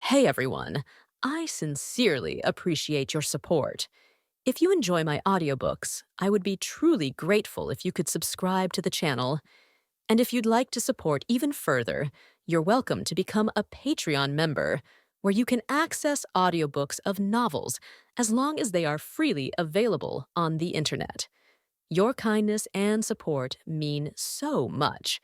Hey everyone, I sincerely appreciate your support. If you enjoy my audiobooks, I would be truly grateful if you could subscribe to the channel. And if you'd like to support even further, you're welcome to become a Patreon member, where you can access audiobooks of novels as long as they are freely available on the internet. Your kindness and support mean so much.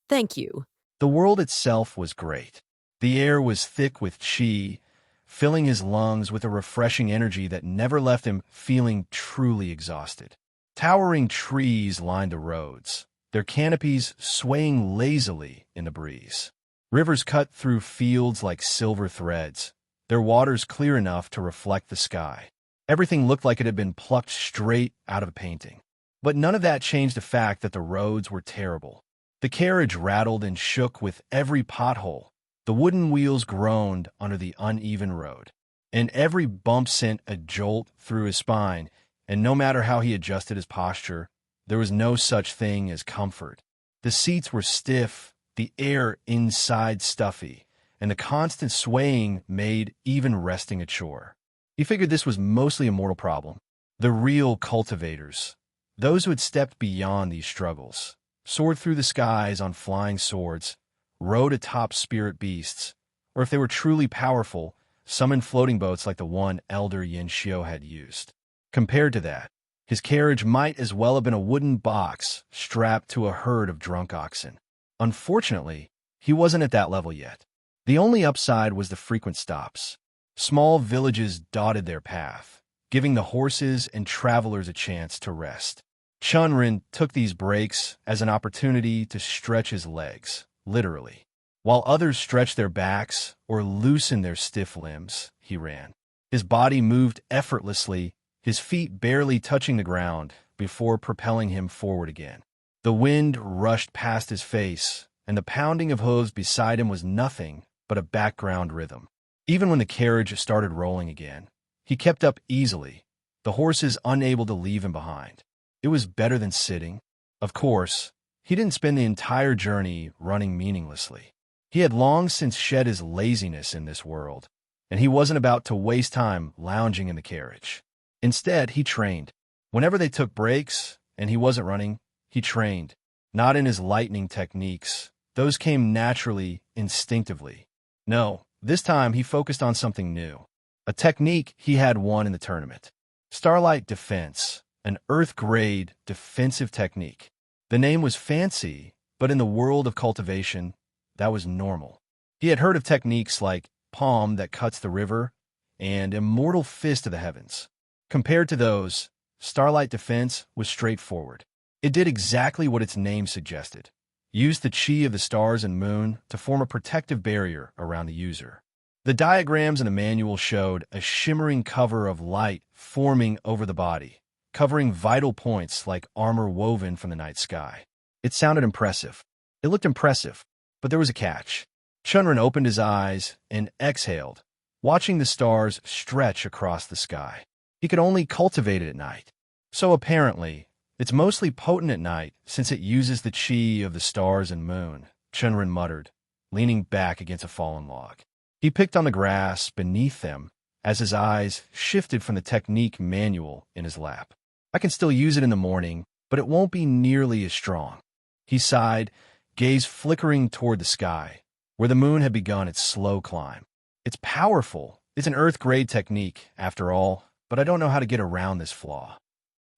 Thank you. The world itself was great. The air was thick with chi, filling his lungs with a refreshing energy that never left him feeling truly exhausted. Towering trees lined the roads, their canopies swaying lazily in the breeze. Rivers cut through fields like silver threads, their waters clear enough to reflect the sky. Everything looked like it had been plucked straight out of a painting. But none of that changed the fact that the roads were terrible. The carriage rattled and shook with every pothole. The wooden wheels groaned under the uneven road, and every bump sent a jolt through his spine, and no matter how he adjusted his posture, there was no such thing as comfort. The seats were stiff, the air inside stuffy, and the constant swaying made even resting a chore. He figured this was mostly a mortal problem. The real cultivators, those who had stepped beyond these struggles, soared through the skies on flying swords, rode atop spirit beasts, or if they were truly powerful, summoned floating boats like the one Elder Yin Xiu had used. Compared to that, his carriage might as well have been a wooden box strapped to a herd of drunk oxen. Unfortunately, he wasn't at that level yet. The only upside was the frequent stops. Small villages dotted their path, giving the horses and travelers a chance to rest. Chen Ren took these breaks as an opportunity to stretch his legs, literally. While others stretched their backs or loosened their stiff limbs, he ran. His body moved effortlessly, his feet barely touching the ground before propelling him forward again. The wind rushed past his face, and the pounding of hooves beside him was nothing but a background rhythm. Even when the carriage started rolling again, he kept up easily, the horses unable to leave him behind. It was better than sitting. Of course, he didn't spend the entire journey running meaninglessly. He had long since shed his laziness in this world, and he wasn't about to waste time lounging in the carriage. Instead, he trained. Whenever they took breaks, and he wasn't running, he trained. Not in his lightning techniques. Those came naturally, instinctively. No, this time he focused on something new. A technique he had won in the tournament. Starlight Defense, an Earth-grade defensive technique. The name was fancy, but in the world of cultivation, that was normal. He had heard of techniques like Palm that cuts the river and Immortal Fist of the heavens. Compared to those, Starlight Defense was straightforward. It did exactly what its name suggested. Used the chi of the stars and moon to form a protective barrier around the user. The diagrams in the manual showed a shimmering cover of light forming over the body, covering vital points like armor woven from the night sky. It sounded impressive. It looked impressive, but there was a catch. Chen Ren opened his eyes and exhaled, watching the stars stretch across the sky. He could only cultivate it at night. So apparently, it's mostly potent at night since it uses the chi of the stars and moon, Chen Ren muttered, leaning back against a fallen log. He picked on the grass beneath them as his eyes shifted from the technique manual in his lap. I can still use it in the morning, but it won't be nearly as strong. He sighed, gaze flickering toward the sky, where the moon had begun its slow climb. It's powerful. It's an Earth-grade technique, after all, but I don't know how to get around this flaw.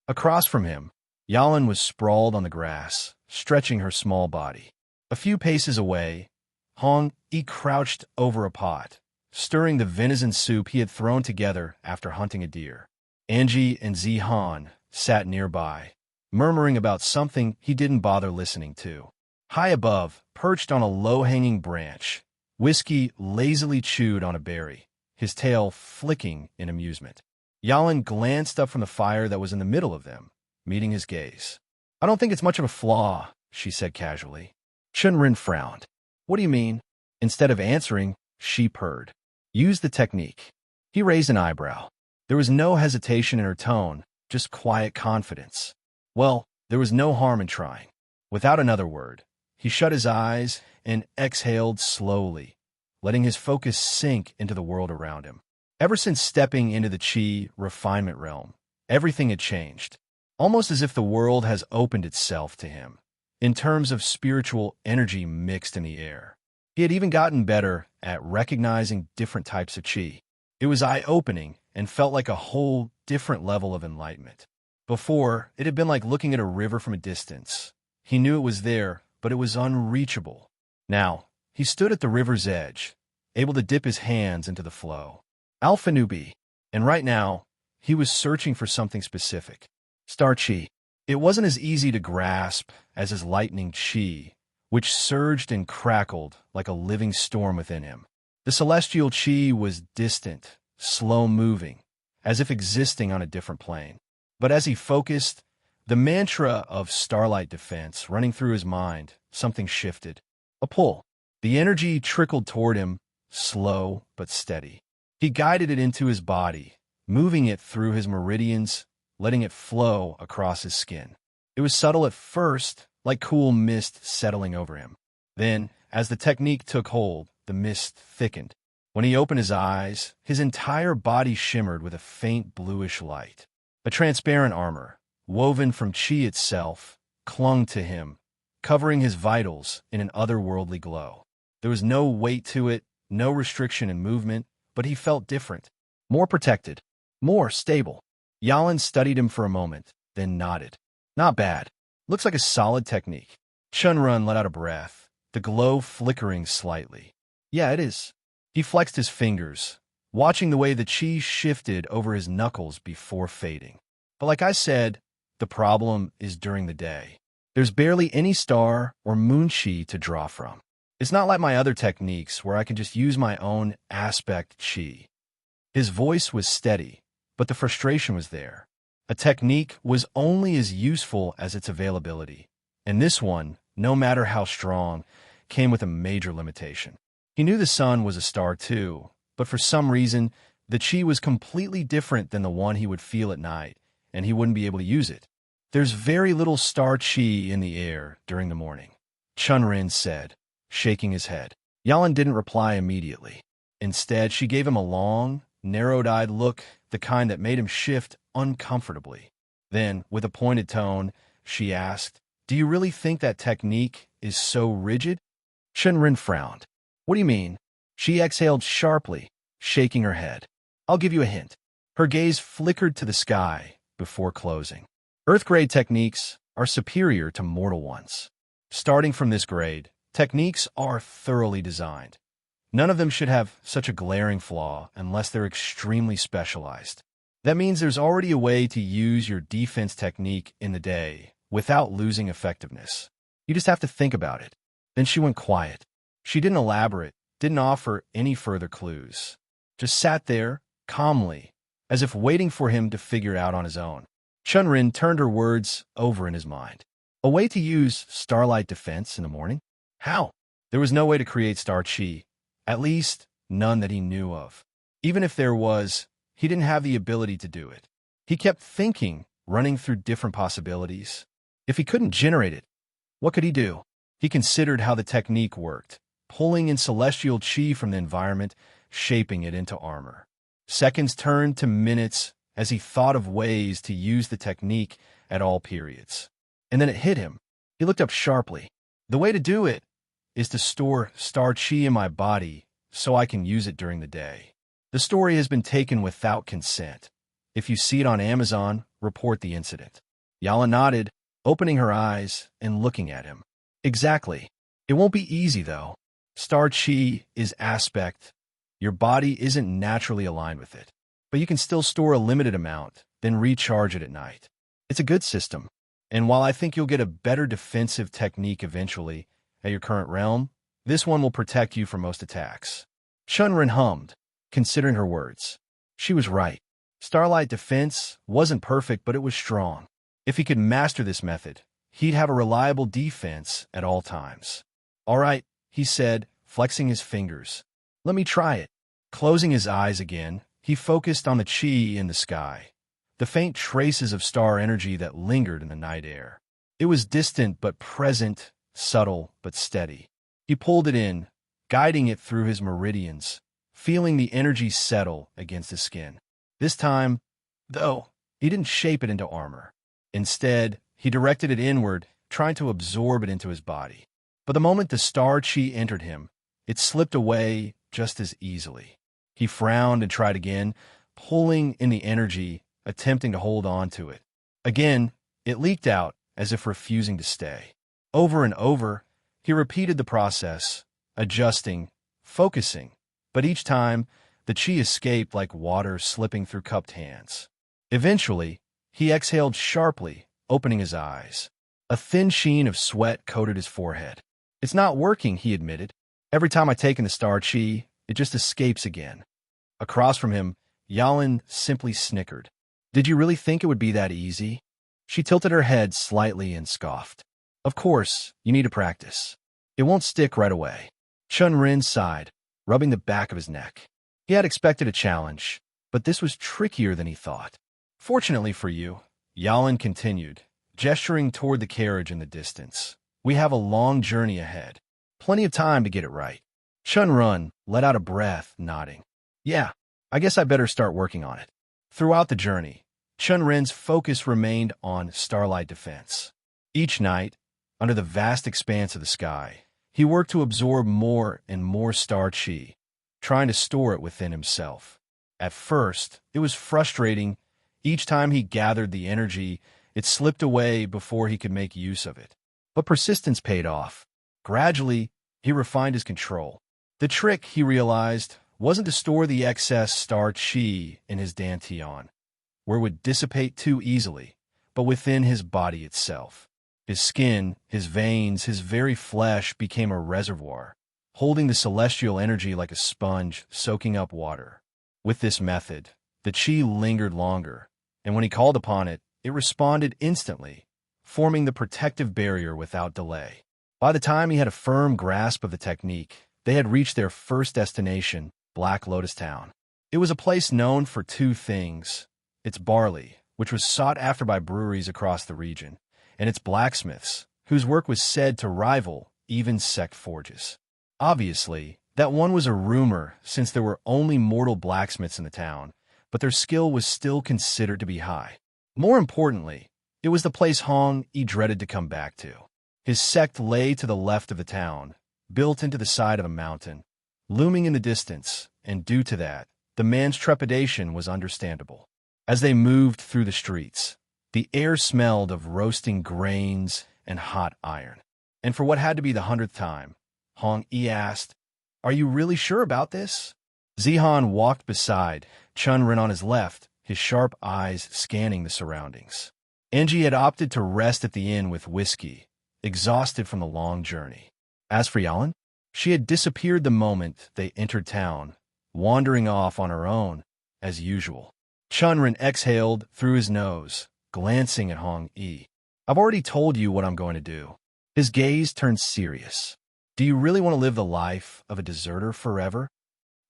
Across from him, Yalin was sprawled on the grass, stretching her small body. A few paces away, Hong Yi crouched over a pot, stirring the venison soup he had thrown together after hunting a deer. Angie and Zihan sat nearby, murmuring about something he didn't bother listening to. High above, perched on a low-hanging branch, Whiskey lazily chewed on a berry, his tail flicking in amusement. Yalin glanced up from the fire that was in the middle of them, meeting his gaze. "I don't think it's much of a flaw," she said casually. Chen Ren frowned. "What do you mean?" Instead of answering, she purred. "Use the technique." He raised an eyebrow. There was no hesitation in her tone, just quiet confidence. Well, there was no harm in trying. Without another word, he shut his eyes and exhaled slowly, letting his focus sink into the world around him. Ever since stepping into the Qi refinement realm, everything had changed, almost as if the world has opened itself to him, in terms of spiritual energy mixed in the air. He had even gotten better at recognizing different types of Qi. It was eye-opening and felt like a whole different level of enlightenment. Before, it had been like looking at a river from a distance. He knew it was there, but it was unreachable. Now, he stood at the river's edge, able to dip his hands into the flow. Alpha Nubi. And right now, he was searching for something specific. Star Qi. It wasn't as easy to grasp as his lightning Qi, which surged and crackled like a living storm within him. The celestial Qi was distant, slow-moving, as if existing on a different plane. But as he focused, the mantra of starlight defense running through his mind, something shifted. A pull. The energy trickled toward him, slow but steady. He guided it into his body, moving it through his meridians, letting it flow across his skin. It was subtle at first, like cool mist settling over him. Then, as the technique took hold, the mist thickened. When he opened his eyes, his entire body shimmered with a faint bluish light. A transparent armor, woven from Qi itself, clung to him, covering his vitals in an otherworldly glow. There was no weight to it, no restriction in movement, but he felt different, more protected, more stable. Yalan studied him for a moment, then nodded. Not bad. Looks like a solid technique. Chen Ren let out a breath, the glow flickering slightly. Yeah, it is. He flexed his fingers, watching the way the Qi shifted over his knuckles before fading. But like I said, the problem is during the day. There's barely any star or moon Qi to draw from. It's not like my other techniques where I can just use my own aspect Qi. His voice was steady, but the frustration was there. A technique was only as useful as its availability, and this one, no matter how strong, came with a major limitation. He knew the sun was a star too, but for some reason, the Qi was completely different than the one he would feel at night, and he wouldn't be able to use it. There's very little star Qi in the air during the morning, Chen Ren said, shaking his head. Yalan didn't reply immediately. Instead, she gave him a long, narrowed-eyed look, the kind that made him shift uncomfortably. Then, with a pointed tone, she asked, "Do you really think that technique is so rigid?" Chen Ren frowned. "What do you mean?" She exhaled sharply, shaking her head. "I'll give you a hint." Her gaze flickered to the sky before closing. Earth-grade techniques are superior to mortal ones. Starting from this grade, techniques are thoroughly designed. None of them should have such a glaring flaw unless they're extremely specialized. That means there's already a way to use your defense technique in the day without losing effectiveness. You just have to think about it. Then she went quiet. She didn't elaborate, didn't offer any further clues. Just sat there, calmly, as if waiting for him to figure it out on his own. Chen Ren turned her words over in his mind. A way to use starlight defense in the morning? How? There was no way to create star Qi, at least none that he knew of. Even if there was, he didn't have the ability to do it. He kept thinking, running through different possibilities. If he couldn't generate it, what could he do? He considered how the technique worked, pulling in celestial Qi from the environment, shaping it into armor. Seconds turned to minutes as he thought of ways to use the technique at all periods. And then it hit him. He looked up sharply. The way to do it is to store star Qi in my body so I can use it during the day. The story has been taken without consent. If you see it on Amazon, report the incident. Yala nodded, opening her eyes and looking at him. Exactly. It won't be easy, though. Star Qi is aspect. Your body isn't naturally aligned with it. But you can still store a limited amount, then recharge it at night. It's a good system. And while I think you'll get a better defensive technique eventually, at your current realm, this one will protect you from most attacks. Chen Ren hummed, considering her words. She was right. Starlight defense wasn't perfect, but it was strong. If he could master this method, he'd have a reliable defense at all times. All right, he said, flexing his fingers. Let me try it. Closing his eyes again, he focused on the Qi in the sky, the faint traces of star energy that lingered in the night air. It was distant but present, subtle but steady. He pulled it in, guiding it through his meridians, feeling the energy settle against his skin. This time, though, he didn't shape it into armor. Instead, he directed it inward, trying to absorb it into his body. But the moment the star chi entered him, it slipped away just as easily. He frowned and tried again, pulling in the energy, attempting to hold on to it. Again, it leaked out as if refusing to stay. Over and over, he repeated the process, adjusting, focusing, but each time, the chi escaped like water slipping through cupped hands. Eventually, he exhaled sharply, opening his eyes. A thin sheen of sweat coated his forehead. "It's not working," he admitted. "Every time I take in the star chi, it just escapes again." Across from him, Yalin simply snickered. "Did you really think it would be that easy?" She tilted her head slightly and scoffed. "Of course, you need to practice. It won't stick right away." Chen Ren sighed, rubbing the back of his neck. He had expected a challenge, but this was trickier than he thought. "Fortunately for you," Yalin continued, gesturing toward the carriage in the distance, "we have a long journey ahead. Plenty of time to get it right." Chen Ren let out a breath, nodding. "Yeah, I guess I better start working on it." Throughout the journey, Chen Ren's focus remained on starlight defense. Each night, under the vast expanse of the sky, he worked to absorb more and more star chi, trying to store it within himself. At first, it was frustrating. Each time he gathered the energy, it slipped away before he could make use of it. But persistence paid off. Gradually, he refined his control. The trick, he realized, wasn't to store the excess star chi in his dantian, where it would dissipate too easily, but within his body itself. His skin, his veins, his very flesh became a reservoir, holding the celestial energy like a sponge soaking up water. With this method, the chi lingered longer, and when he called upon it, it responded instantly, forming the protective barrier without delay. By the time he had a firm grasp of the technique, they had reached their first destination, Black Lotus Town. It was a place known for two things: its barley, which was sought after by breweries across the region, and its blacksmiths, whose work was said to rival even sect forges. Obviously, that one was a rumor since there were only mortal blacksmiths in the town, but their skill was still considered to be high. More importantly, it was the place Hong Yi dreaded to come back to. His sect lay to the left of the town, built into the side of a mountain, looming in the distance, and due to that, the man's trepidation was understandable. As they moved through the streets, the air smelled of roasting grains and hot iron. And for what had to be the 100th time, Hong Yi asked, "Are you really sure about this?" Zihan walked beside, Chen Ren on his left, his sharp eyes scanning the surroundings. Angie had opted to rest at the inn with whiskey, exhausted from the long journey. As for Yalin, she had disappeared the moment they entered town, wandering off on her own, as usual. Chen Ren exhaled through his nose, glancing at Hong Yi. "I've already told you what I'm going to do." His gaze turned serious. "Do you really want to live the life of a deserter forever?"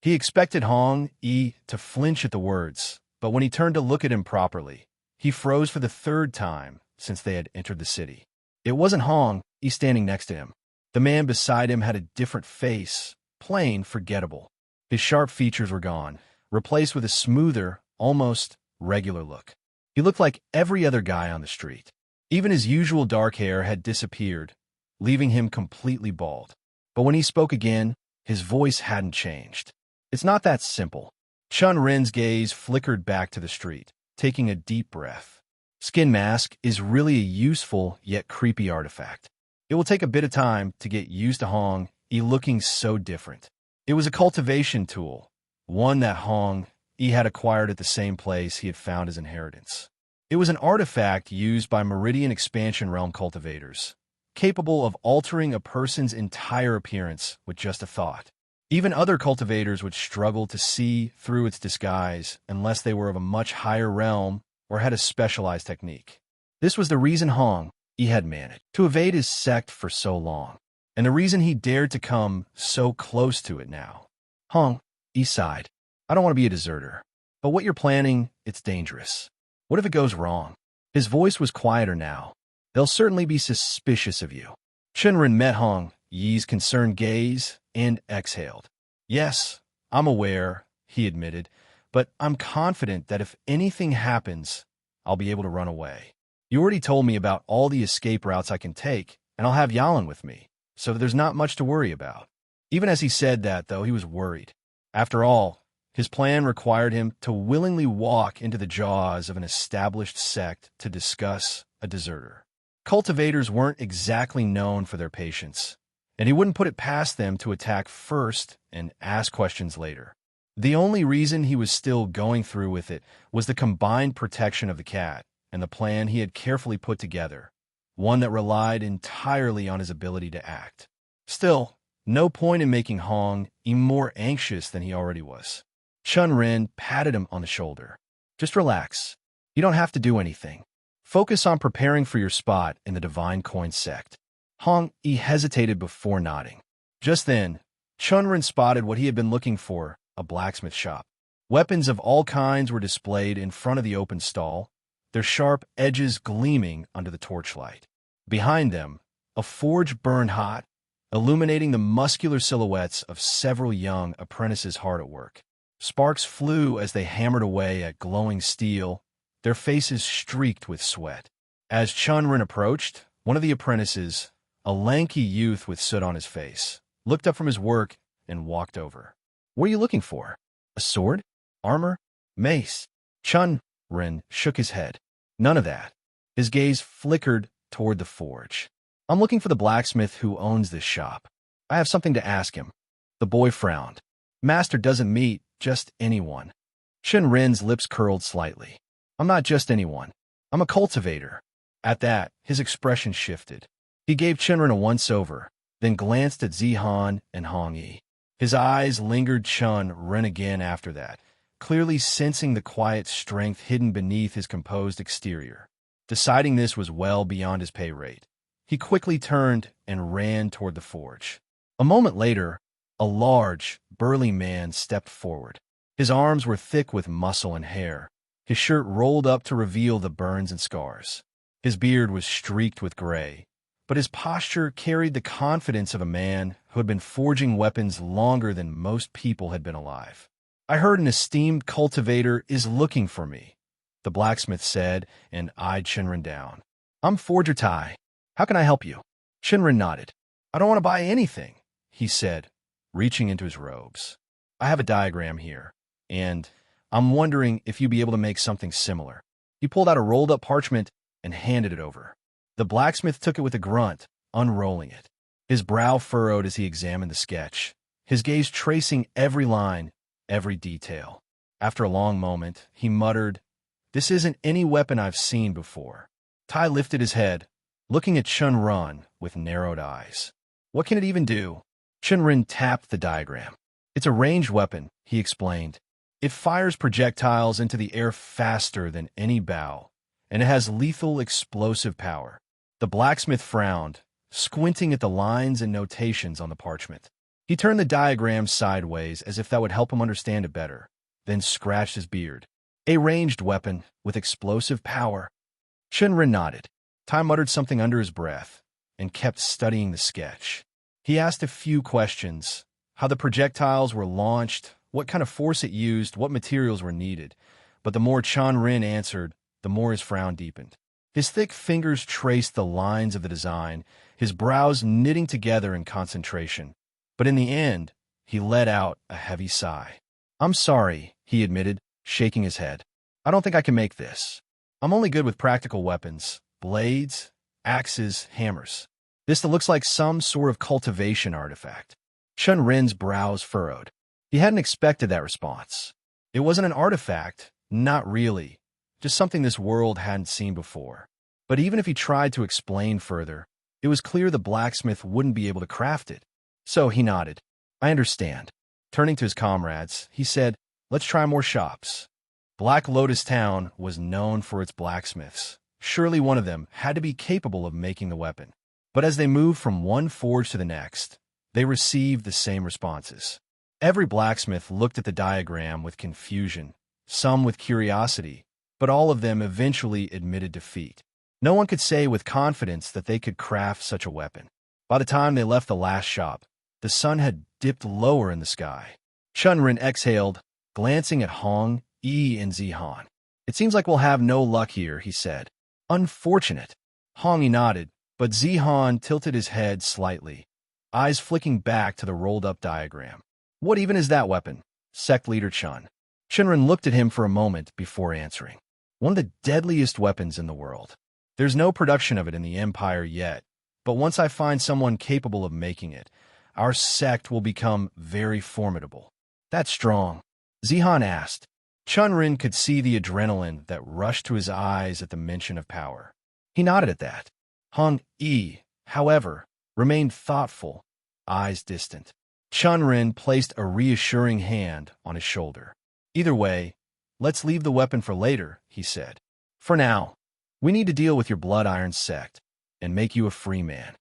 He expected Hong Yi to flinch at the words, but when he turned to look at him properly, he froze for the third time since they had entered the city. It wasn't Hong Yi standing next to him. The man beside him had a different face, plain, forgettable. His sharp features were gone, replaced with a smoother, almost regular look. He looked like every other guy on the street. Even his usual dark hair had disappeared, leaving him completely bald. But when he spoke again, his voice hadn't changed. "It's not that simple." Chen Ren's gaze flickered back to the street, taking a deep breath. "Skin mask is really a useful yet creepy artifact. It will take a bit of time to get used to Hong Yi looking so different." It was a cultivation tool, one that Hong Yi had acquired at the same place he had found his inheritance. It was an artifact used by Meridian Expansion Realm cultivators, capable of altering a person's entire appearance with just a thought. Even other cultivators would struggle to see through its disguise unless they were of a much higher realm or had a specialized technique. This was the reason Hong Yi had managed to evade his sect for so long, and the reason he dared to come so close to it now. Hong Yi sighed. "I don't want to be a deserter, but what you're planning, it's dangerous. What if it goes wrong?" His voice was quieter now. "They'll certainly be suspicious of you." Chen Ren met Hong Yi's concerned gaze and exhaled. "Yes, I'm aware," he admitted, "but I'm confident that if anything happens, I'll be able to run away. You already told me about all the escape routes I can take, and I'll have Yalan with me, so there's not much to worry about." Even as he said that, though, he was worried. After all, his plan required him to willingly walk into the jaws of an established sect to discuss a deserter. Cultivators weren't exactly known for their patience, and he wouldn't put it past them to attack first and ask questions later. The only reason he was still going through with it was the combined protection of the cat and the plan he had carefully put together, one that relied entirely on his ability to act. Still, no point in making Hong even more anxious than he already was. Chen Ren patted him on the shoulder. "Just relax. You don't have to do anything. Focus on preparing for your spot in the Divine Coin sect." Hong Yi hesitated before nodding. Just then, Chen Ren spotted what he had been looking for, a blacksmith shop. Weapons of all kinds were displayed in front of the open stall, their sharp edges gleaming under the torchlight. Behind them, a forge burned hot, illuminating the muscular silhouettes of several young apprentices hard at work. Sparks flew as they hammered away at glowing steel, their faces streaked with sweat. As Chen Ren approached, one of the apprentices, a lanky youth with soot on his face, looked up from his work and walked over. "What are you looking for? A sword? Armor? Mace?" Chen Ren shook his head. "None of that." His gaze flickered toward the forge. "I'm looking for the blacksmith who owns this shop. I have something to ask him." The boy frowned. "Master doesn't meet just anyone." Chen Ren's lips curled slightly. "I'm not just anyone. I'm a cultivator." At that, his expression shifted. He gave Chen Ren a once-over, then glanced at Zihan and Hong Yi. His eyes lingered Chen Ren again after that, clearly sensing the quiet strength hidden beneath his composed exterior. Deciding this was well beyond his pay rate, he quickly turned and ran toward the forge. A moment later, a large, burly man stepped forward. His arms were thick with muscle and hair, his shirt rolled up to reveal the burns and scars. His beard was streaked with gray, but his posture carried the confidence of a man who had been forging weapons longer than most people had been alive. "I heard an esteemed cultivator is looking for me," the blacksmith said and eyed Chen Ren down. "I'm Forger Tai. How can I help you?" Chen Ren nodded. "I don't want to buy anything," he said, reaching into his robes. "I have a diagram here, and I'm wondering if you'd be able to make something similar." He pulled out a rolled-up parchment and handed it over. The blacksmith took it with a grunt, unrolling it. His brow furrowed as he examined the sketch, his gaze tracing every line, every detail. After a long moment, he muttered, "This isn't any weapon I've seen before." Tai lifted his head, looking at Chen Ren with narrowed eyes. "What can it even do?" Chen Ren tapped the diagram. "It's a ranged weapon," he explained. "It fires projectiles into the air faster than any bow, and it has lethal explosive power." The blacksmith frowned, squinting at the lines and notations on the parchment. He turned the diagram sideways as if that would help him understand it better, then scratched his beard. "A ranged weapon with explosive power." Chen Ren nodded. Tai muttered something under his breath and kept studying the sketch. He asked a few questions: how the projectiles were launched, what kind of force it used, what materials were needed. But the more Chen Ren answered, the more his frown deepened. His thick fingers traced the lines of the design, his brows knitting together in concentration. But in the end, he let out a heavy sigh. "I'm sorry," he admitted, shaking his head. "I don't think I can make this. I'm only good with practical weapons, blades, axes, hammers. This looks like some sort of cultivation artifact." Chen Ren's brows furrowed. He hadn't expected that response. It wasn't an artifact, not really, just something this world hadn't seen before. But even if he tried to explain further, it was clear the blacksmith wouldn't be able to craft it. So he nodded. "I understand." Turning to his comrades, he said, "Let's try more shops." Black Lotus Town was known for its blacksmiths. Surely one of them had to be capable of making the weapon. But as they moved from one forge to the next, they received the same responses. Every blacksmith looked at the diagram with confusion, some with curiosity, but all of them eventually admitted defeat. No one could say with confidence that they could craft such a weapon. By the time they left the last shop, the sun had dipped lower in the sky. Chen Ren exhaled, glancing at Hong, Yi, and Zihan. "It seems like we'll have no luck here," he said. "Unfortunate." Hong Yi nodded, but Zihan tilted his head slightly, eyes flicking back to the rolled-up diagram. "What even is that weapon?" Sect leader Chen. Shinran looked at him for a moment before answering. "One of the deadliest weapons in the world. There's no production of it in the Empire yet, but once I find someone capable of making it, our sect will become very formidable." "That's strong?" Zihan asked. Chen Ren could see the adrenaline that rushed to his eyes at the mention of power. He nodded at that. Hong Yi, however, remained thoughtful, eyes distant. Chen Ren placed a reassuring hand on his shoulder. "Either way, let's leave the weapon for later," he said. "For now, we need to deal with your blood iron sect and make you a free man."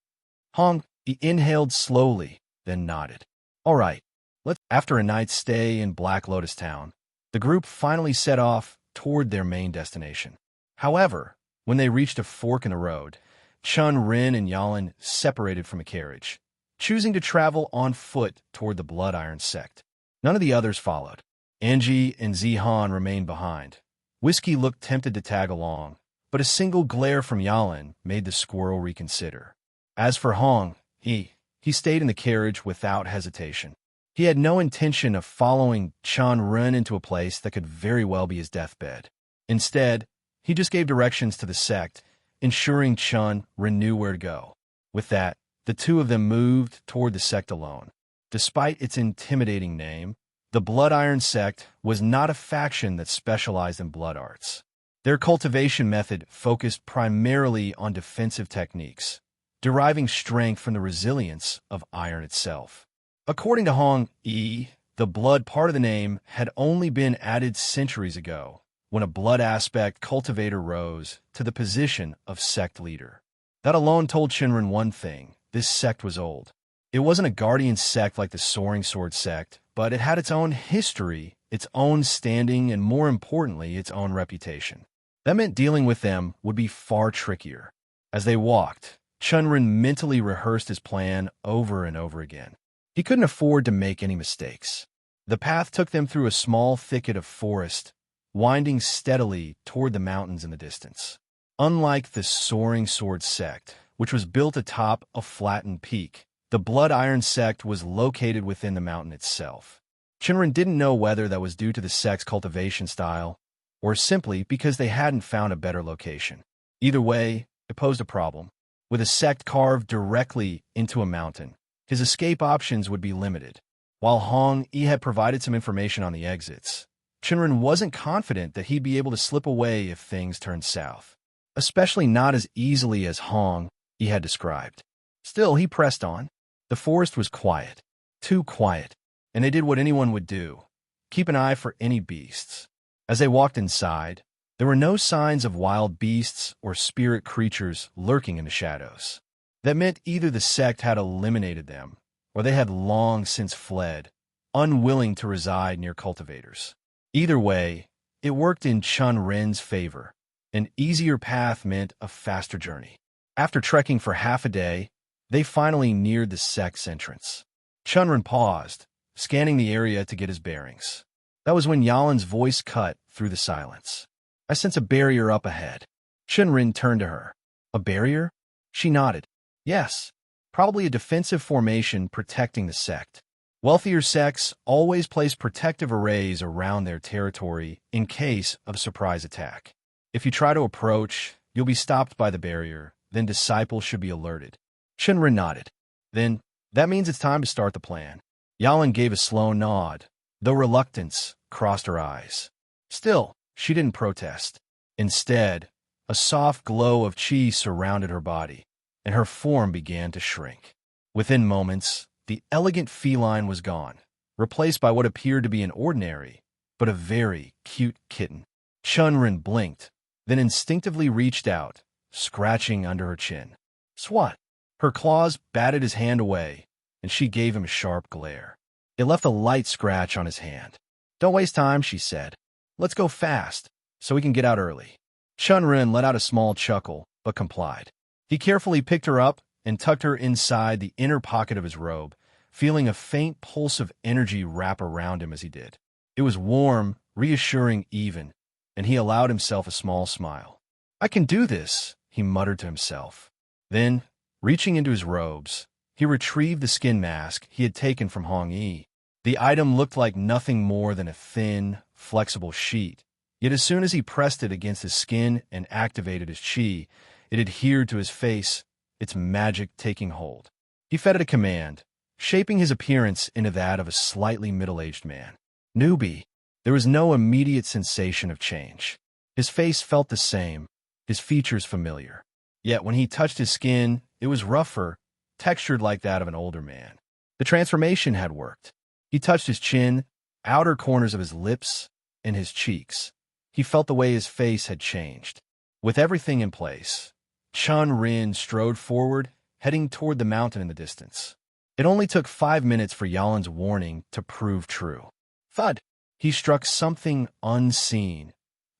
Hong Yi inhaled slowly, then nodded. "All right, let's." After a night's stay in Black Lotus Town, the group finally set off toward their main destination. However, when they reached a fork in the road, Chen Ren and Yalan separated from a carriage, choosing to travel on foot toward the Blood Iron sect. None of the others followed. Angie and Zihan remained behind. Whiskey looked tempted to tag along, but a single glare from Yalan made the squirrel reconsider. As for Hong, he stayed in the carriage without hesitation. He had no intention of following Chen Ren into a place that could very well be his deathbed. Instead, he just gave directions to the sect, ensuring Chen Ren knew where to go. With that, the two of them moved toward the sect alone. Despite its intimidating name, the Blood Iron sect was not a faction that specialized in blood arts. Their cultivation method focused primarily on defensive techniques, deriving strength from the resilience of iron itself. According to Hong Yi, the blood part of the name had only been added centuries ago, when a blood aspect cultivator rose to the position of sect leader. That alone told Shinran one thing: this sect was old. It wasn't a guardian sect like the Soaring Sword sect, but it had its own history, its own standing, and more importantly, its own reputation. That meant dealing with them would be far trickier. As they walked, Chunrin mentally rehearsed his plan over and over again. He couldn't afford to make any mistakes. The path took them through a small thicket of forest, winding steadily toward the mountains in the distance. Unlike the Soaring Sword sect, which was built atop a flattened peak, the Blood Iron sect was located within the mountain itself. Shinran didn't know whether that was due to the sect's cultivation style, or simply because they hadn't found a better location. Either way, it posed a problem. With a sect carved directly into a mountain, his escape options would be limited. While Hong Yi had provided some information on the exits, Shinran wasn't confident that he'd be able to slip away if things turned south, especially not as easily as Hong Yi had described. Still, he pressed on. The forest was quiet, too quiet, and they did what anyone would do: keep an eye for any beasts. As they walked inside, there were no signs of wild beasts or spirit creatures lurking in the shadows. That meant either the sect had eliminated them, or they had long since fled, unwilling to reside near cultivators. Either way, it worked in Chen Ren's favor. An easier path meant a faster journey. After trekking for half a day, they finally neared the sect's entrance. Chen Ren paused, scanning the area to get his bearings. That was when Yalan's voice cut through the silence. "I sense a barrier up ahead." Chen Ren turned to her. "A barrier?" She nodded. "Yes, probably a defensive formation protecting the sect. Wealthier sects always place protective arrays around their territory in case of a surprise attack. If you try to approach, you'll be stopped by the barrier, then disciples should be alerted." Shinran nodded. "Then, that means it's time to start the plan." Yalan gave a slow nod, though reluctance crossed her eyes. Still, she didn't protest. Instead, a soft glow of qi surrounded her body, and her form began to shrink. Within moments, the elegant feline was gone, replaced by what appeared to be an ordinary, but a very cute kitten. Chunrin blinked, then instinctively reached out, scratching under her chin. "Swat!" Her claws batted his hand away, and she gave him a sharp glare. It left a light scratch on his hand. "Don't waste time," she said. "Let's go fast, so we can get out early." Chunrin let out a small chuckle, but complied. He carefully picked her up and tucked her inside the inner pocket of his robe, feeling a faint pulse of energy wrap around him as he did. It was warm, reassuring even, and he allowed himself a small smile. "I can do this," he muttered to himself. Then, reaching into his robes, he retrieved the skin mask he had taken from Hong Yi. The item looked like nothing more than a thin, flexible sheet, yet as soon as he pressed it against his skin and activated his chi, it adhered to his face, its magic taking hold. He fed it a command, shaping his appearance into that of a slightly middle-aged man. Newbie. There was no immediate sensation of change. His face felt the same, his features familiar. Yet when he touched his skin, it was rougher, textured like that of an older man. The transformation had worked. He touched his chin, outer corners of his lips, and his cheeks. He felt the way his face had changed. With everything in place, Chen Ren strode forward, heading toward the mountain in the distance. It only took 5 minutes for Yalin's warning to prove true. Thud! He struck something unseen,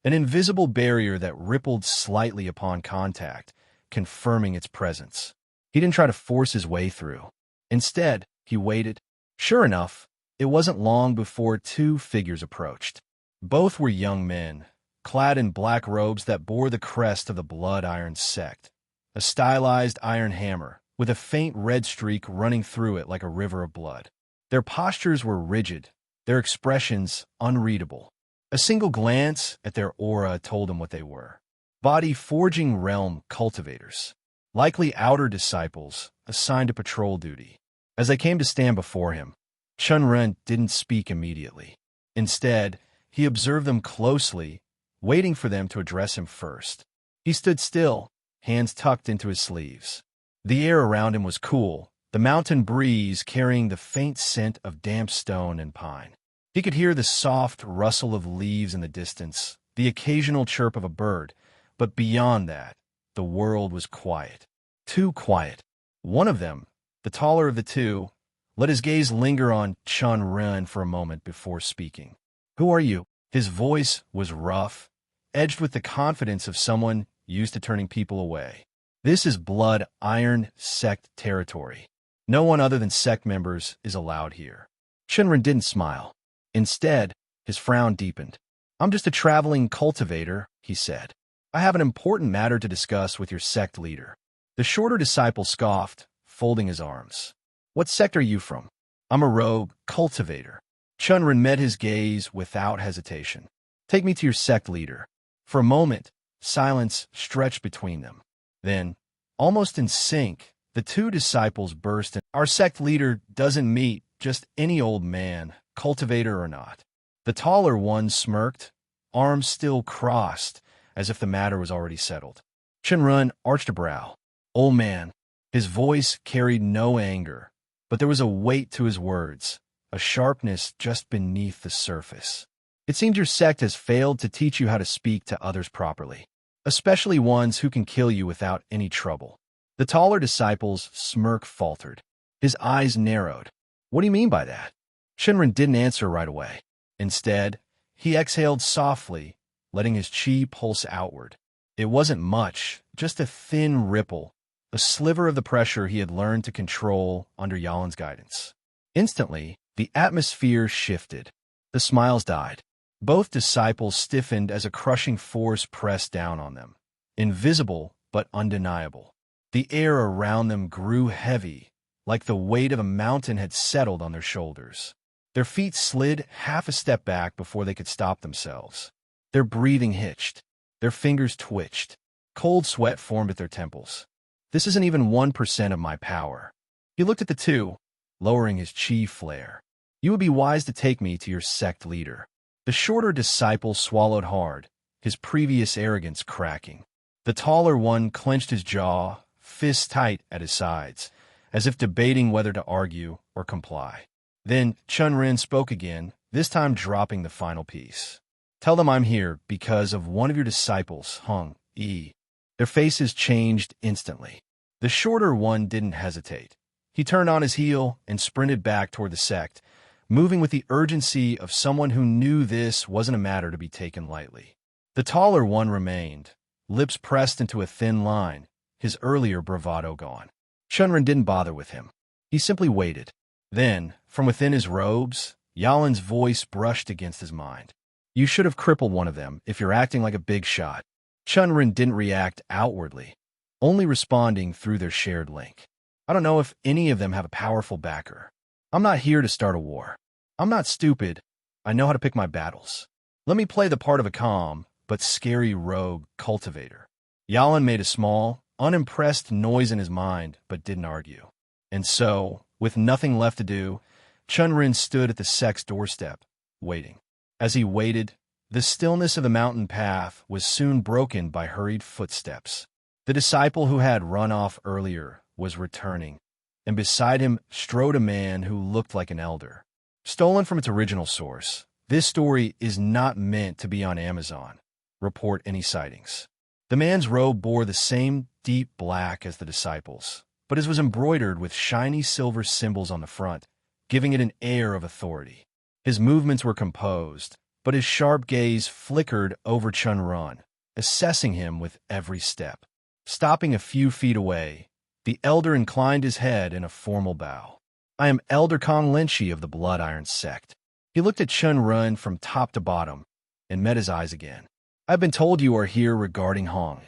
an invisible barrier that rippled slightly upon contact, confirming its presence. He didn't try to force his way through. Instead, he waited. Sure enough, it wasn't long before 2 figures approached. Both were young men, clad in black robes that bore the crest of the Blood Iron sect, a stylized iron hammer, with a faint red streak running through it like a river of blood. Their postures were rigid, their expressions unreadable. A single glance at their aura told him what they were. Body-forging realm cultivators, likely outer disciples assigned to patrol duty. As they came to stand before him, Chen Ren didn't speak immediately. Instead, he observed them closely, waiting for them to address him first. He stood still, hands tucked into his sleeves. The air around him was cool, the mountain breeze carrying the faint scent of damp stone and pine. He could hear the soft rustle of leaves in the distance, the occasional chirp of a bird, but beyond that, the world was quiet. Too quiet. One of them, the taller of the 2, let his gaze linger on Chen Ren for a moment before speaking. "Who are you?" His voice was rough, edged with the confidence of someone used to turning people away. "This is Blood Iron sect territory. No one other than sect members is allowed here." Chen Ren didn't smile. Instead, his frown deepened. "I'm just a traveling cultivator," he said. "I have an important matter to discuss with your sect leader." The shorter disciple scoffed, folding his arms. "What sect are you from?" "I'm a rogue cultivator." Chen Ren met his gaze without hesitation. "Take me to your sect leader." For a moment, silence stretched between them. Then, almost in sync, the 2 disciples burst in. "Our sect leader doesn't meet just any old man, cultivator or not." The taller one smirked, arms still crossed, as if the matter was already settled. Chen Ren arched a brow. "Old man." His voice carried no anger, but there was a weight to his words, a sharpness just beneath the surface. "It seems your sect has failed to teach you how to speak to others properly, especially ones who can kill you without any trouble." The taller disciple's smirk faltered. His eyes narrowed. "What do you mean by that?" Chen Ren didn't answer right away. Instead, he exhaled softly, letting his chi pulse outward. It wasn't much, just a thin ripple, a sliver of the pressure he had learned to control under Yalin's guidance. Instantly, the atmosphere shifted. The smiles died. Both disciples stiffened as a crushing force pressed down on them. Invisible, but undeniable. The air around them grew heavy, like the weight of a mountain had settled on their shoulders. Their feet slid half a step back before they could stop themselves. Their breathing hitched. Their fingers twitched. Cold sweat formed at their temples. "This isn't even 1% of my power." He looked at the 2, lowering his chi flare. "You would be wise to take me to your sect leader." The shorter disciple swallowed hard, his previous arrogance cracking. The taller one clenched his jaw, fists tight at his sides, as if debating whether to argue or comply. Then Chen Ren spoke again, this time dropping the final piece. "Tell them I'm here because of one of your disciples, Hong Yi." Their faces changed instantly. The shorter one didn't hesitate. He turned on his heel and sprinted back toward the sect, moving with the urgency of someone who knew this wasn't a matter to be taken lightly. The taller one remained, lips pressed into a thin line, his earlier bravado gone. Chen Ren didn't bother with him. He simply waited. Then, from within his robes, Yalin's voice brushed against his mind. You should have crippled one of them if you're acting like a big shot. Chen Ren didn't react outwardly, only responding through their shared link. I don't know if any of them have a powerful backer. I'm not here to start a war. I'm not stupid. I know how to pick my battles. Let me play the part of a calm, but scary rogue cultivator. Yalin made a small, unimpressed noise in his mind, but didn't argue. And so, with nothing left to do, Chen Ren stood at the sect's doorstep, waiting. As he waited, the stillness of the mountain path was soon broken by hurried footsteps. The disciple who had run off earlier was returning, and beside him strode a man who looked like an elder. Stolen from its original source, this story is not meant to be on Amazon. Report any sightings. The man's robe bore the same deep black as the disciples, but it was embroidered with shiny silver symbols on the front, giving it an air of authority. His movements were composed, but his sharp gaze flickered over Chen Ren, assessing him with every step. Stopping a few feet away, the elder inclined his head in a formal bow. I am Elder Kong Lynchi of the Blood Iron sect. He looked at Chen Ren from top to bottom and met his eyes again. I've been told you are here regarding Hong.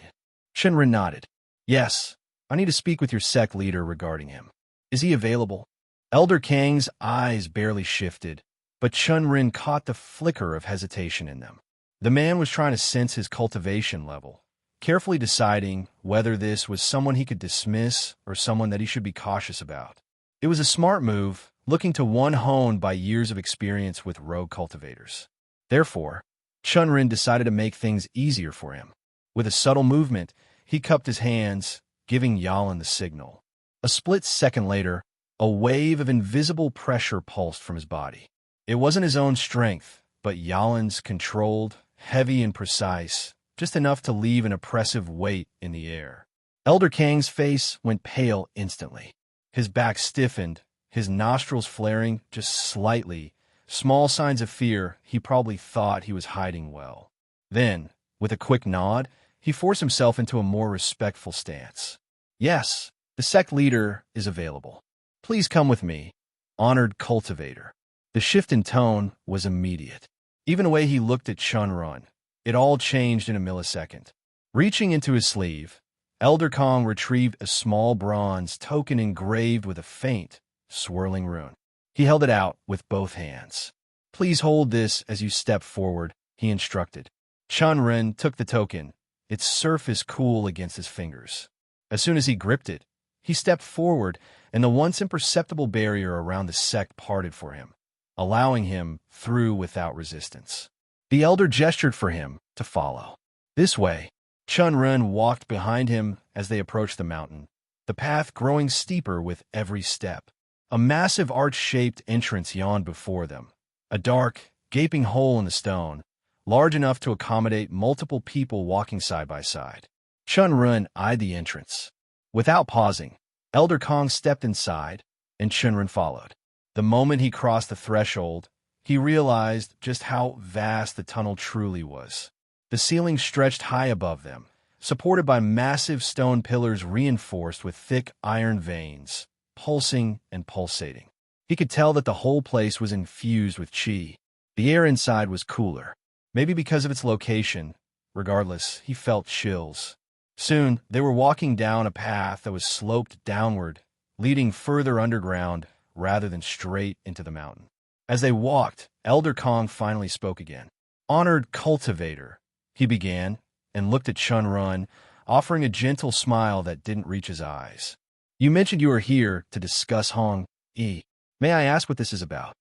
Chen Ren nodded. Yes, I need to speak with your sect leader regarding him. Is he available? Elder Kang's eyes barely shifted, but Chen Ren caught the flicker of hesitation in them. The man was trying to sense his cultivation level, carefully deciding whether this was someone he could dismiss or someone that he should be cautious about. It was a smart move, looking to one honed by years of experience with rogue cultivators. Therefore, Chen Ren decided to make things easier for him. With a subtle movement, he cupped his hands, giving Yalin the signal. A split second later, a wave of invisible pressure pulsed from his body. It wasn't his own strength, but Yalin's controlled, heavy and precise, just enough to leave an oppressive weight in the air. Elder Kang's face went pale instantly. His back stiffened, his nostrils flaring just slightly, small signs of fear. He probably thought he was hiding well. Then, with a quick nod, he forced himself into a more respectful stance. Yes, the sect leader is available. Please come with me, honored cultivator. The shift in tone was immediate. Even the way he looked at Chen Ren, it all changed in a millisecond. Reaching into his sleeve, Elder Kong retrieved a small bronze token engraved with a faint, swirling rune. He held it out with both hands. Please hold this as you step forward, he instructed. Chen Ren took the token, its surface cool against his fingers. As soon as he gripped it, he stepped forward, and the once imperceptible barrier around the sect parted for him, allowing him through without resistance. The elder gestured for him to follow. This way, Chen Ren walked behind him as they approached the mountain, the path growing steeper with every step. A massive arch-shaped entrance yawned before them, a dark, gaping hole in the stone, large enough to accommodate multiple people walking side by side. Chen Ren eyed the entrance. Without pausing, Elder Kong stepped inside, and Chen Ren followed. The moment he crossed the threshold, he realized just how vast the tunnel truly was. The ceiling stretched high above them, supported by massive stone pillars reinforced with thick iron veins, pulsing and pulsating. He could tell that the whole place was infused with qi. The air inside was cooler, maybe because of its location. Regardless, he felt chills. Soon, they were walking down a path that was sloped downward, leading further underground rather than straight into the mountain. As they walked, Elder Kong finally spoke again. Honored cultivator, he began, and looked at Chen Ren, offering a gentle smile that didn't reach his eyes. You mentioned you were here to discuss Hong Yi. May I ask what this is about?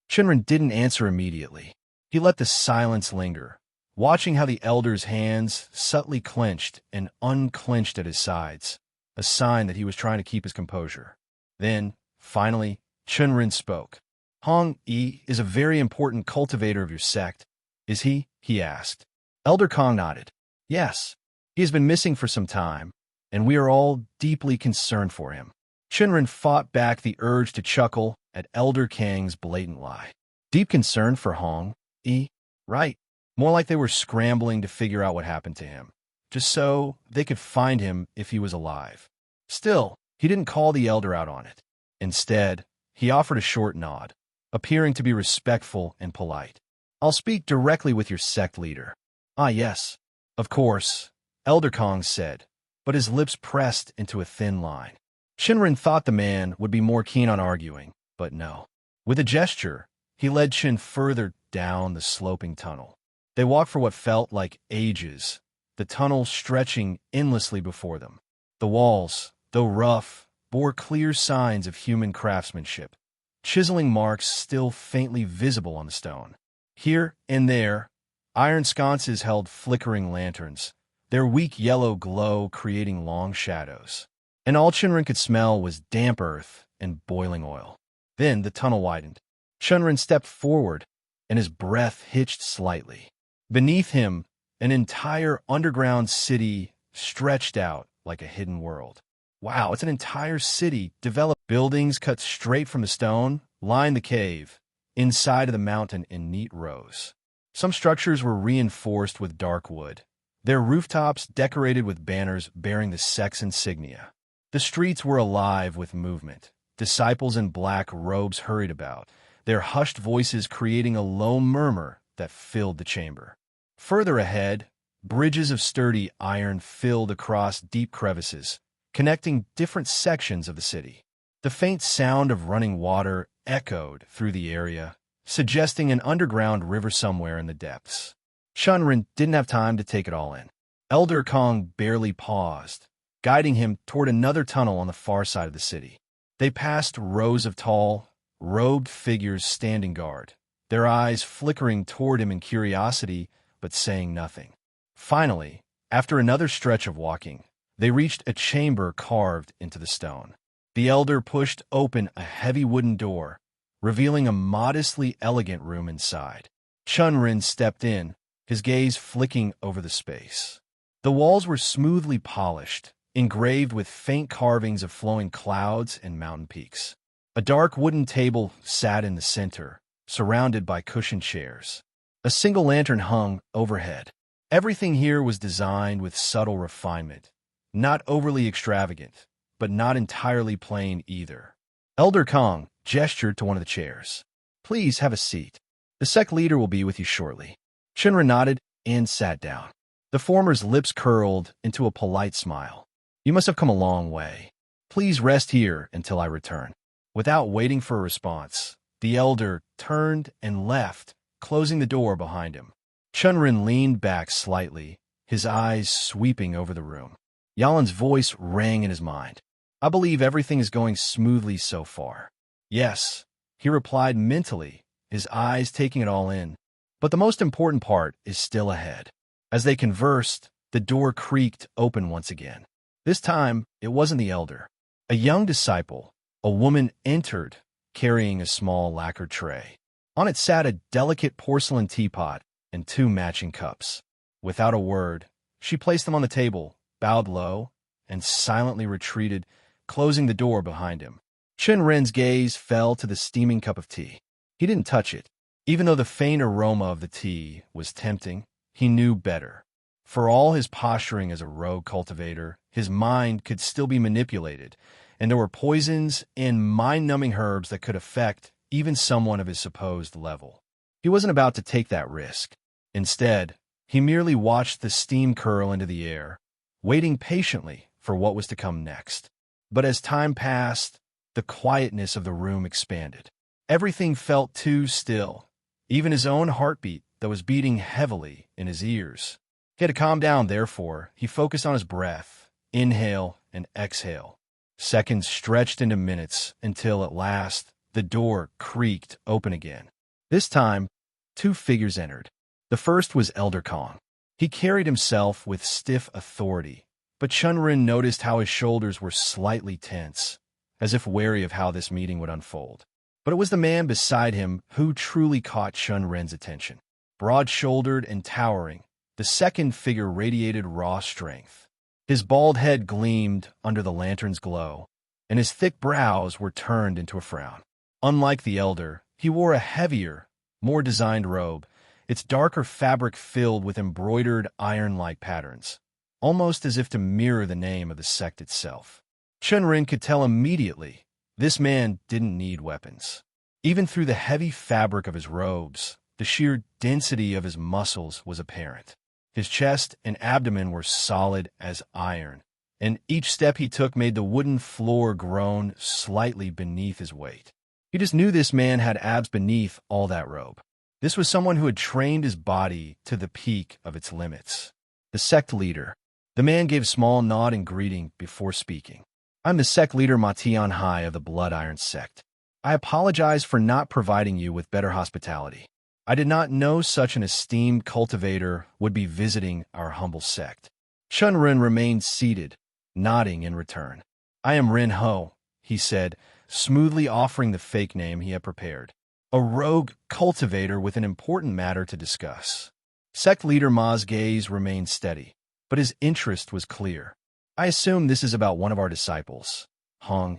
Chen Ren didn't answer immediately. He let the silence linger, watching how the elder's hands subtly clenched and unclenched at his sides, a sign that he was trying to keep his composure. Then, finally, Chen Ren spoke. Hong Yi is a very important cultivator of your sect. Is he? He asked. Elder Kong nodded. Yes, he has been missing for some time, and we are all deeply concerned for him. Chen Ren fought back the urge to chuckle at Elder Kang's blatant lie. Deep concern for Hong Yi? Right. More like they were scrambling to figure out what happened to him, just so they could find him if he was alive. Still, he didn't call the elder out on it. Instead, He offered a short nod, appearing to be respectful and polite. "I'll speak directly with your sect leader." "Ah, yes. Of course," Elder Kong said, but his lips pressed into a thin line. Chen Ren thought the man would be more keen on arguing, but no. With a gesture, he led Chen further down the sloping tunnel. They walked for what felt like ages, the tunnel stretching endlessly before them. The walls, though rough, bore clear signs of human craftsmanship, chiseling marks still faintly visible on the stone. Here and there, iron sconces held flickering lanterns, their weak yellow glow creating long shadows. And all Chen Ren could smell was damp earth and boiling oil. Then the tunnel widened. Chen Ren stepped forward, and his breath hitched slightly. Beneath him, an entire underground city stretched out like a hidden world. Wow, it's an entire city developed. Buildings cut straight from the stone lined the cave, inside of the mountain in neat rows. Some structures were reinforced with dark wood, their rooftops decorated with banners bearing the sect's insignia. The streets were alive with movement. Disciples in black robes hurried about, their hushed voices creating a low murmur that filled the chamber. Further ahead, bridges of sturdy iron filled across deep crevices, connecting different sections of the city. The faint sound of running water echoed through the area, suggesting an underground river somewhere in the depths. Chen Ren didn't have time to take it all in. Elder Kong barely paused, guiding him toward another tunnel on the far side of the city. They passed rows of tall, robed figures standing guard, their eyes flickering toward him in curiosity but saying nothing. Finally, after another stretch of walking, they reached a chamber carved into the stone. The elder pushed open a heavy wooden door, revealing a modestly elegant room inside. Chen Ren stepped in, his gaze flicking over the space. The walls were smoothly polished, engraved with faint carvings of flowing clouds and mountain peaks. A dark wooden table sat in the center, surrounded by cushioned chairs. A single lantern hung overhead. Everything here was designed with subtle refinement, not overly extravagant, but not entirely plain either. Elder Kong gestured to one of the chairs. "Please have a seat. The sect leader will be with you shortly." Chen Ren nodded and sat down. The former's lips curled into a polite smile. "You must have come a long way. Please rest here until I return." Without waiting for a response, the elder turned and left, closing the door behind him. Chen Ren leaned back slightly, his eyes sweeping over the room. Yalan's voice rang in his mind. "I believe everything is going smoothly so far." "Yes," he replied mentally, his eyes taking it all in. "But the most important part is still ahead." As they conversed, the door creaked open once again. This time, it wasn't the elder. A young disciple, a woman, entered, carrying a small lacquered tray. On it sat a delicate porcelain teapot and 2 matching cups. Without a word, she placed them on the table, bowed low, and silently retreated, closing the door behind him. Chen Ren's gaze fell to the steaming cup of tea. He didn't touch it. Even though the faint aroma of the tea was tempting, he knew better. For all his posturing as a rogue cultivator, his mind could still be manipulated, and there were poisons and mind-numbing herbs that could affect even someone of his supposed level. He wasn't about to take that risk. Instead, he merely watched the steam curl into the air, waiting patiently for what was to come next. But as time passed, the quietness of the room expanded. Everything felt too still, even his own heartbeat that was beating heavily in his ears. He had to calm down, therefore, he focused on his breath, inhale and exhale. Seconds stretched into minutes until, at last, the door creaked open again. This time, 2 figures entered. The first was Elder Kong. He carried himself with stiff authority, but Chen Ren noticed how his shoulders were slightly tense, as if wary of how this meeting would unfold. But it was the man beside him who truly caught Chen Ren's attention. Broad-shouldered and towering, the second figure radiated raw strength. His bald head gleamed under the lantern's glow, and his thick brows were turned into a frown. Unlike the elder, he wore a heavier, more designed robe, its darker fabric filled with embroidered iron-like patterns, almost as if to mirror the name of the sect itself. Chen Ren could tell immediately This man didn't need weapons. Even through the heavy fabric of his robes, the sheer density of his muscles was apparent. His chest and abdomen were solid as iron, and each step he took made the wooden floor groan slightly beneath his weight. He just knew this man had abs beneath all that robe. This was someone who had trained his body to the peak of its limits. The sect leader. The man gave a small nod in greeting before speaking. I'm the sect leader Matian Hai of the Blood Iron sect. I apologize for not providing you with better hospitality. I did not know such an esteemed cultivator would be visiting our humble sect. Chen Ren remained seated, nodding in return. I am Ren Ho, he said, smoothly offering the fake name he had prepared. A rogue cultivator with an important matter to discuss. Sect leader Ma's gaze remained steady, but his interest was clear. I assume this is about one of our disciples. Hong.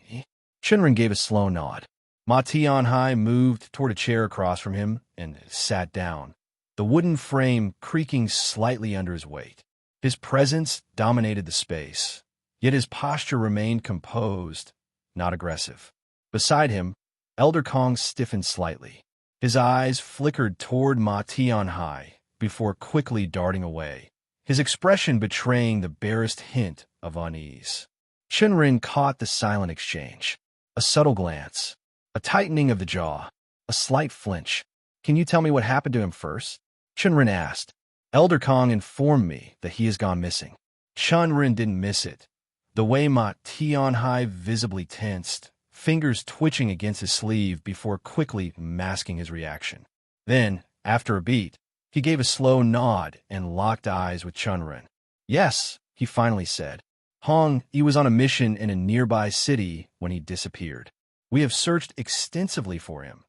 Chen Ren gave a slow nod. Ma Tianhai moved toward a chair across from him and sat down, the wooden frame creaking slightly under his weight. His presence dominated the space, yet his posture remained composed, not aggressive. Beside him, Elder Kong stiffened slightly. His eyes flickered toward Ma Tianhai before quickly darting away, his expression betraying the barest hint of unease. Chen Ren caught the silent exchange. A subtle glance, a tightening of the jaw, a slight flinch. Can you tell me what happened to him first? Chen Ren asked. Elder Kong informed me that he has gone missing. Chen Ren didn't miss it. The way Ma Tianhai visibly tensed, fingers twitching against his sleeve before quickly masking his reaction. Then, after a beat, he gave a slow nod and locked eyes with Chen Ren. Yes, he finally said. Hong, he was on a mission in a nearby city when he disappeared. We have searched extensively for him.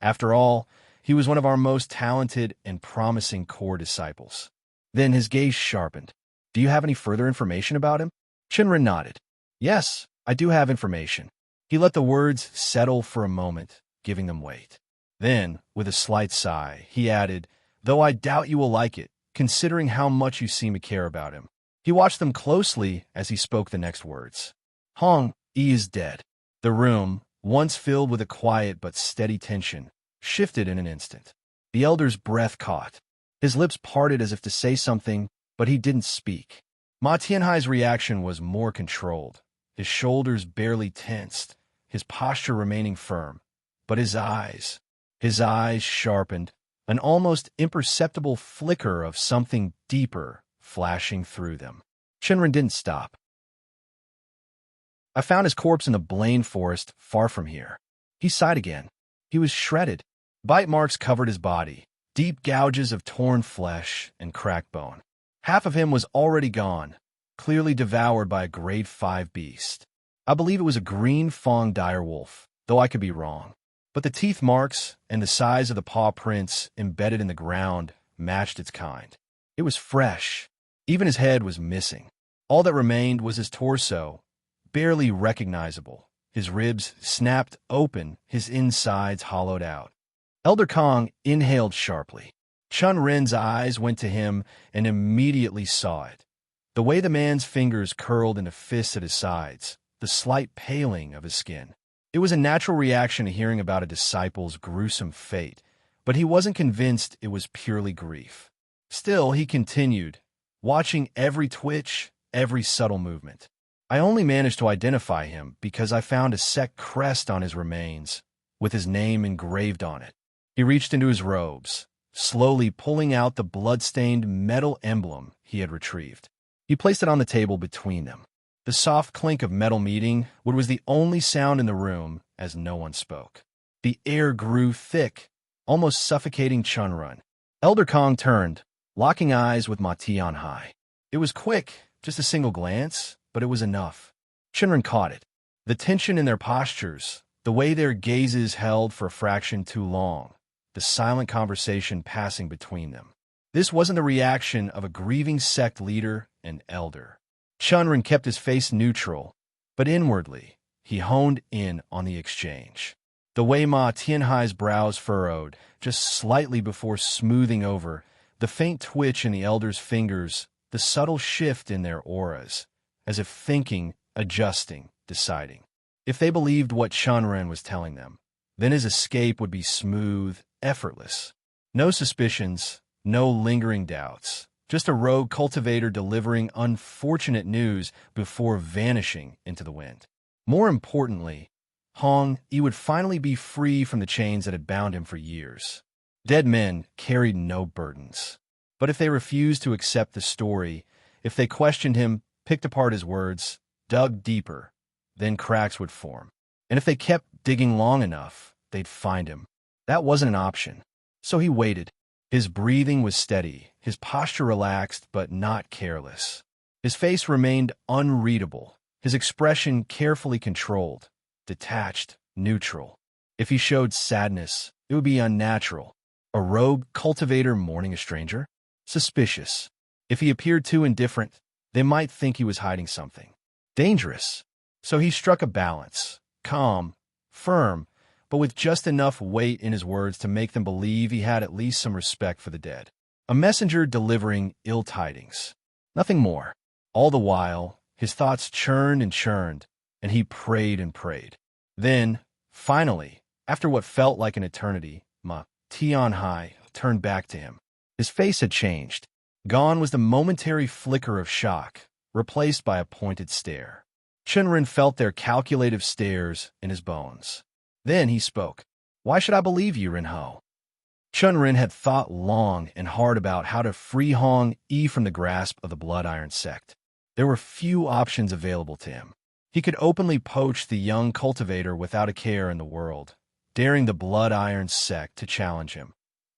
After all, he was one of our most talented and promising core disciples. Then his gaze sharpened. Do you have any further information about him? Chen Ren nodded. Yes, I do have information. He let the words settle for a moment, giving them weight. Then, with a slight sigh, he added, though I doubt you will like it, considering how much you seem to care about him. He watched them closely as he spoke the next words. Hong, he is dead. The room, once filled with a quiet but steady tension, shifted in an instant. The elder's breath caught. His lips parted as if to say something, but he didn't speak. Ma Tianhai's reaction was more controlled. His shoulders barely tensed, his posture remaining firm. But his eyes sharpened, an almost imperceptible flicker of something deeper flashing through them. Chen Ren didn't stop. I found his corpse in the Blaine forest far from here. He sighed again. He was shredded. Bite marks covered his body, deep gouges of torn flesh and cracked bone. Half of him was already gone, clearly devoured by a grade 5 beast. I believe it was a green fawn direwolf, though I could be wrong. But the teeth marks and the size of the paw prints embedded in the ground matched its kind. It was fresh. Even his head was missing. All that remained was his torso, barely recognizable, his ribs snapped open, his insides hollowed out. Elder Kong inhaled sharply. Chen Ren's eyes went to him and immediately saw it. The way the man's fingers curled into fists at his sides, the slight paling of his skin. It was a natural reaction to hearing about a disciple's gruesome fate, but he wasn't convinced it was purely grief. Still, he continued, watching every twitch, every subtle movement. I only managed to identify him because I found a sect crest on his remains, with his name engraved on it. He reached into his robes, slowly pulling out the blood-stained metal emblem he had retrieved. He placed it on the table between them. The soft clink of metal meeting was the only sound in the room as no one spoke. The air grew thick, almost suffocating Chen Ren. Elder Kong turned, locking eyes with Ma Tianhai. It was quick, just a single glance, but it was enough. Chen Ren caught it. The tension in their postures, the way their gazes held for a fraction too long, the silent conversation passing between them. This wasn't the reaction of a grieving sect leader and elder. Chen Ren kept his face neutral, but inwardly, he honed in on the exchange. The way Ma Tianhai's brows furrowed, just slightly before smoothing over, the faint twitch in the elder's fingers, the subtle shift in their auras, as if thinking, adjusting, deciding. If they believed what Chen Ren was telling them, then his escape would be smooth, effortless. No suspicions, no lingering doubts. Just a rogue cultivator delivering unfortunate news before vanishing into the wind. More importantly, he would finally be free from the chains that had bound him for years. Dead men carried no burdens. But if they refused to accept the story, if they questioned him, picked apart his words, dug deeper, then cracks would form. And if they kept digging long enough, they'd find him. That wasn't an option. So he waited. His breathing was steady, his posture relaxed but not careless. His face remained unreadable, his expression carefully controlled, detached, neutral. If he showed sadness, it would be unnatural. A rogue cultivator mourning a stranger? Suspicious. If he appeared too indifferent, they might think he was hiding something. Dangerous. So he struck a balance, calm, firm, but with just enough weight in his words to make them believe he had at least some respect for the dead. A messenger delivering ill tidings. Nothing more. All the while, his thoughts churned, and he prayed and prayed. Then, finally, after what felt like an eternity, Ma Tianhai turned back to him. His face had changed. Gone was the momentary flicker of shock, replaced by a pointed stare. Chen Ren felt their calculative stares in his bones. Then he spoke. "Why should I believe you, Ren-ho?" Chen Ren had thought long and hard about how to free Hong-yi from the grasp of the Blood Iron sect. There were few options available to him. He could openly poach the young cultivator without a care in the world, daring the Blood Iron sect to challenge him.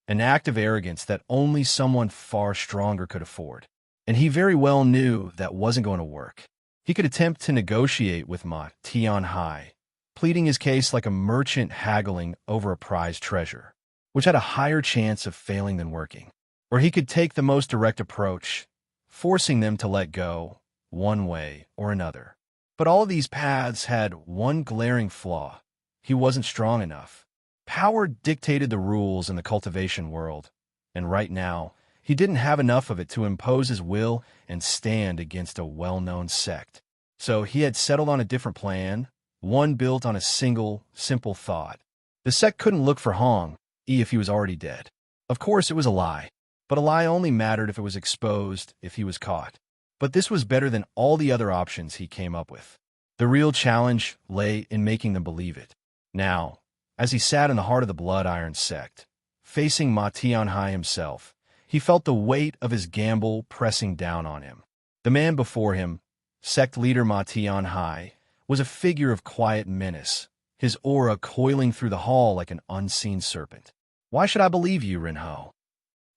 An act of arrogance that only someone far stronger could afford. And he very well knew that wasn't going to work. He could attempt to negotiate with Ma Tianhai, pleading his case like a merchant haggling over a prized treasure, which had a higher chance of failing than working. Or he could take the most direct approach, forcing them to let go, one way or another. But all of these paths had one glaring flaw. He wasn't strong enough. Power dictated the rules in the cultivation world, and right now, he didn't have enough of it to impose his will and stand against a well-known sect. So he had settled on a different plan, one built on a single, simple thought. The sect couldn't look for Hong-yi if he was already dead. Of course, it was a lie, but a lie only mattered if it was exposed, if he was caught. But this was better than all the other options he came up with. The real challenge lay in making them believe it. Now, as he sat in the heart of the Blood Iron sect, facing Ma Tianhai himself, he felt the weight of his gamble pressing down on him. The man before him, sect leader Ma Tianhai, was a figure of quiet menace, his aura coiling through the hall like an unseen serpent. "Why should I believe you, Ren-ho?"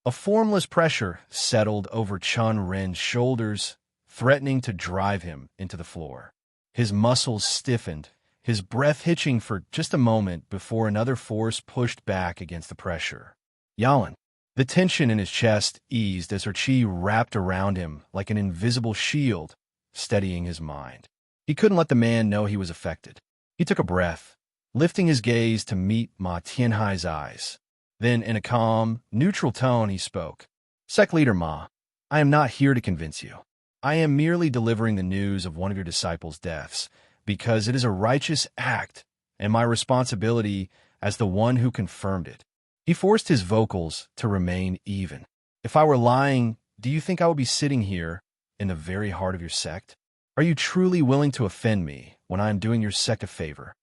A formless pressure settled over Chen Ren's shoulders, threatening to drive him into the floor. His muscles stiffened, his breath hitching for just a moment before another force pushed back against the pressure. Yalan. The tension in his chest eased as her chi wrapped around him like an invisible shield, steadying his mind. He couldn't let the man know he was affected. He took a breath, lifting his gaze to meet Ma Tianhai's eyes. Then, in a calm, neutral tone, he spoke. "Sect leader Ma, I am not here to convince you. I am merely delivering the news of one of your disciples' deaths, because it is a righteous act and my responsibility as the one who confirmed it." He forced his vocals to remain even. "If I were lying, do you think I would be sitting here in the very heart of your sect? Are you truly willing to offend me when I am doing your sect a favor?"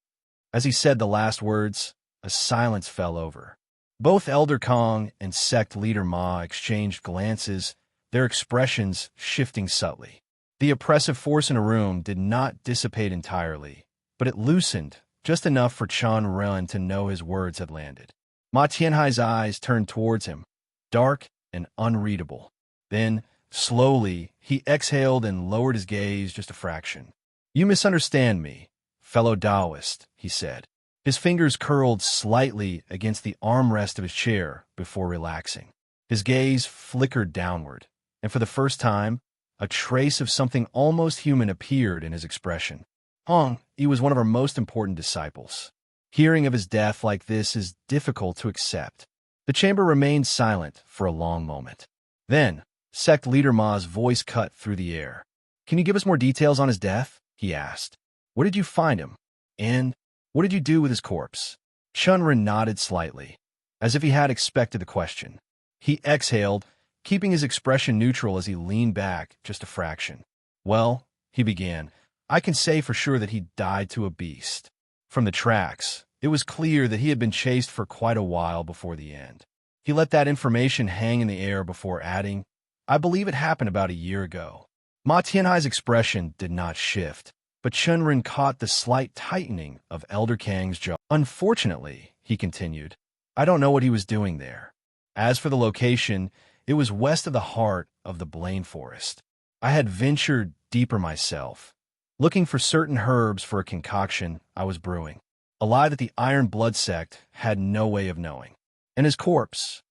As he said the last words, a silence fell over. Both Elder Kong and sect leader Ma exchanged glances, their expressions shifting subtly. The oppressive force in a room did not dissipate entirely, but it loosened just enough for Chen Ren to know his words had landed. Ma Tianhai's eyes turned towards him, dark and unreadable. Then, slowly, he exhaled and lowered his gaze just a fraction. "You misunderstand me, fellow Daoist," he said. His fingers curled slightly against the armrest of his chair before relaxing. His gaze flickered downward, and for the first time, a trace of something almost human appeared in his expression. He was one of our most important disciples. Hearing of his death like this is difficult to accept. The chamber remained silent for a long moment. Then, sect leader Ma's voice cut through the air. "Can you give us more details on his death?" he asked. "Where did you find him? And what did you do with his corpse? Chen Ren nodded slightly, as if he had expected the question. He exhaled, keeping his expression neutral as he leaned back just a fraction. Well, he began, I can say for sure that he died to a beast. From the tracks, it was clear that he had been chased for quite a while before the end. He let that information hang in the air before adding, I believe it happened about a year ago. Ma Tianhai's expression did not shift, but Chen Ren caught the slight tightening of Elder Kang's jaw. Unfortunately, he continued, I don't know what he was doing there. As for the location, it was west of the heart of the Blaine Forest. I had ventured deeper myself, looking for certain herbs for a concoction I was brewing, a lie that the Iron Blood sect had no way of knowing. And his corpse?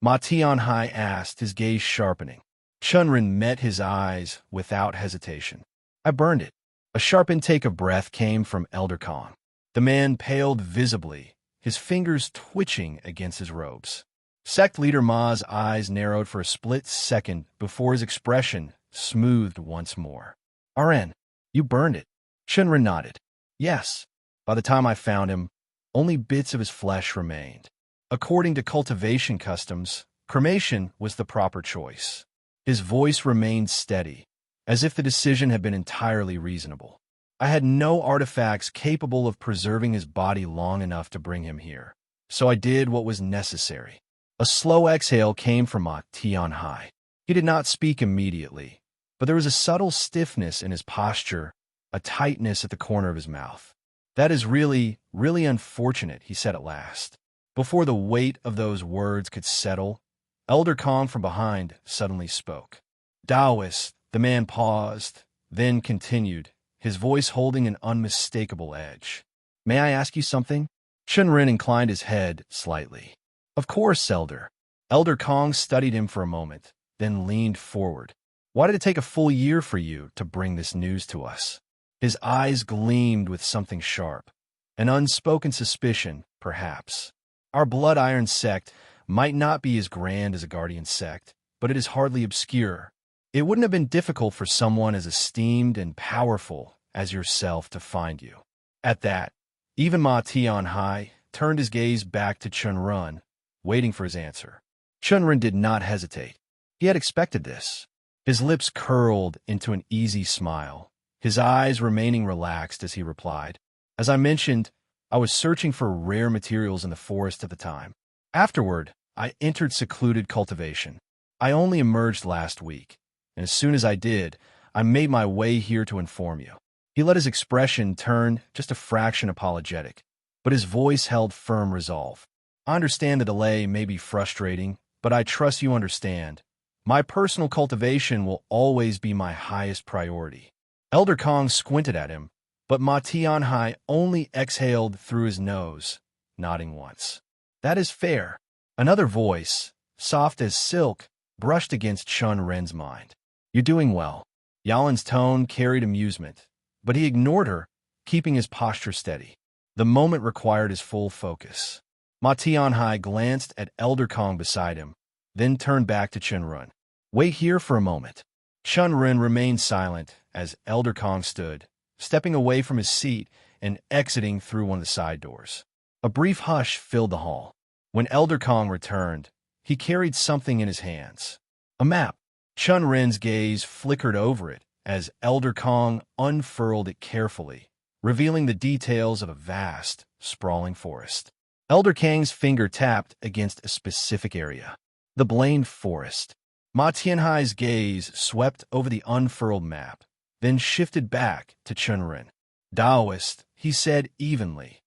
Ma Tianhai asked, his gaze sharpening. Chen Ren met his eyes without hesitation. I burned it. A sharp intake of breath came from Elder Kong. The man paled visibly, his fingers twitching against his robes. Sect leader Ma's eyes narrowed for a split second before his expression smoothed once more. RN, you burned it. Chen Ren nodded. Yes. By the time I found him, only bits of his flesh remained. According to cultivation customs, cremation was the proper choice. His voice remained steady, as if the decision had been entirely reasonable. I had no artifacts capable of preserving his body long enough to bring him here, so I did what was necessary. A slow exhale came from Ma Tianhai. He did not speak immediately, but there was a subtle stiffness in his posture, a tightness at the corner of his mouth. That is really unfortunate, he said at last. Before the weight of those words could settle, Elder Kong from behind suddenly spoke. Daos, the man paused, then continued, his voice holding an unmistakable edge. May I ask you something? Chen Ren inclined his head slightly. Of course, Elder. Elder Kong studied him for a moment, then leaned forward. Why did it take a full year for you to bring this news to us? His eyes gleamed with something sharp. An unspoken suspicion, perhaps. Our Blood Iron sect might not be as grand as a Guardian sect, but it is hardly obscure. It wouldn't have been difficult for someone as esteemed and powerful as yourself to find you. At that, even Ma Tianhai turned his gaze back to Chen Ren, waiting for his answer. Chen Ren did not hesitate. He had expected this. His lips curled into an easy smile, his eyes remaining relaxed as he replied. As I mentioned, I was searching for rare materials in the forest at the time. Afterward, I entered secluded cultivation. I only emerged last week, and as soon as I did, I made my way here to inform you. He let his expression turn just a fraction apologetic, but his voice held firm resolve. I understand the delay may be frustrating, but I trust you understand. My personal cultivation will always be my highest priority. Elder Kong squinted at him, but Ma Tianhai only exhaled through his nose, nodding once. That is fair. Another voice, soft as silk, brushed against Chen Ren's mind. You're doing well. Yalin's tone carried amusement, but he ignored her, keeping his posture steady. The moment required his full focus. Ma Tianhai glanced at Elder Kong beside him, then turned back to Chen Ren. Wait here for a moment. Chen Ren remained silent as Elder Kong stood, stepping away from his seat and exiting through one of the side doors. A brief hush filled the hall. When Elder Kong returned, he carried something in his hands. A map. Chen Ren's gaze flickered over it as Elder Kong unfurled it carefully, revealing the details of a vast, sprawling forest. Elder Kang's finger tapped against a specific area. The Blaine Forest. Ma Tianhai's gaze swept over the unfurled map, then shifted back to Chen Ren. Daoist, he said evenly.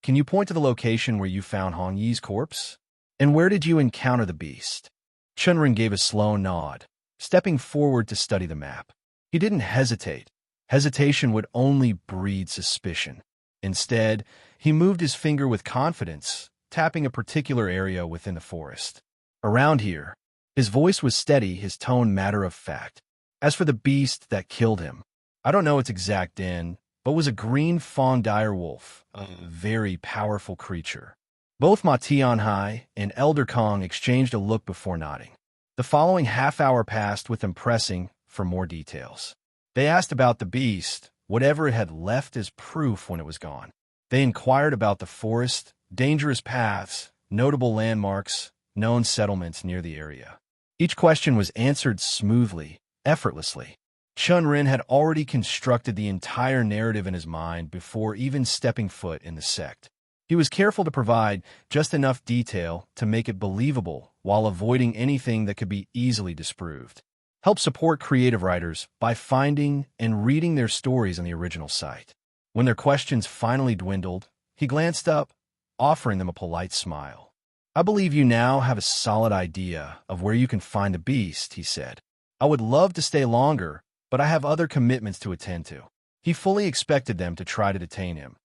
Can you point to the location where you found Hong Yi's corpse? And where did you encounter the beast? Chen Ren gave a slow nod, stepping forward to study the map. He didn't hesitate. Hesitation would only breed suspicion. Instead, he moved his finger with confidence, tapping a particular area within the forest. Around here. His voice was steady, his tone matter-of-fact. As for the beast that killed him, I don't know its exact den, but was a green fawn direwolf, a very powerful creature. Both Ma Tianhai and Elder Kong exchanged a look before nodding. The following half-hour passed with them pressing for more details. They asked about the beast, whatever it had left as proof when it was gone. They inquired about the forest, dangerous paths, notable landmarks, known settlements near the area. Each question was answered smoothly, effortlessly. Chen Ren had already constructed the entire narrative in his mind before even stepping foot in the sect. He was careful to provide just enough detail to make it believable while avoiding anything that could be easily disproved. Help support creative writers by finding and reading their stories on the original site. When their questions finally dwindled, he glanced up, offering them a polite smile. "I believe you now have a solid idea of where you can find the beast," he said. "I would love to stay longer, but I have other commitments to attend to." He fully expected them to try to detain him,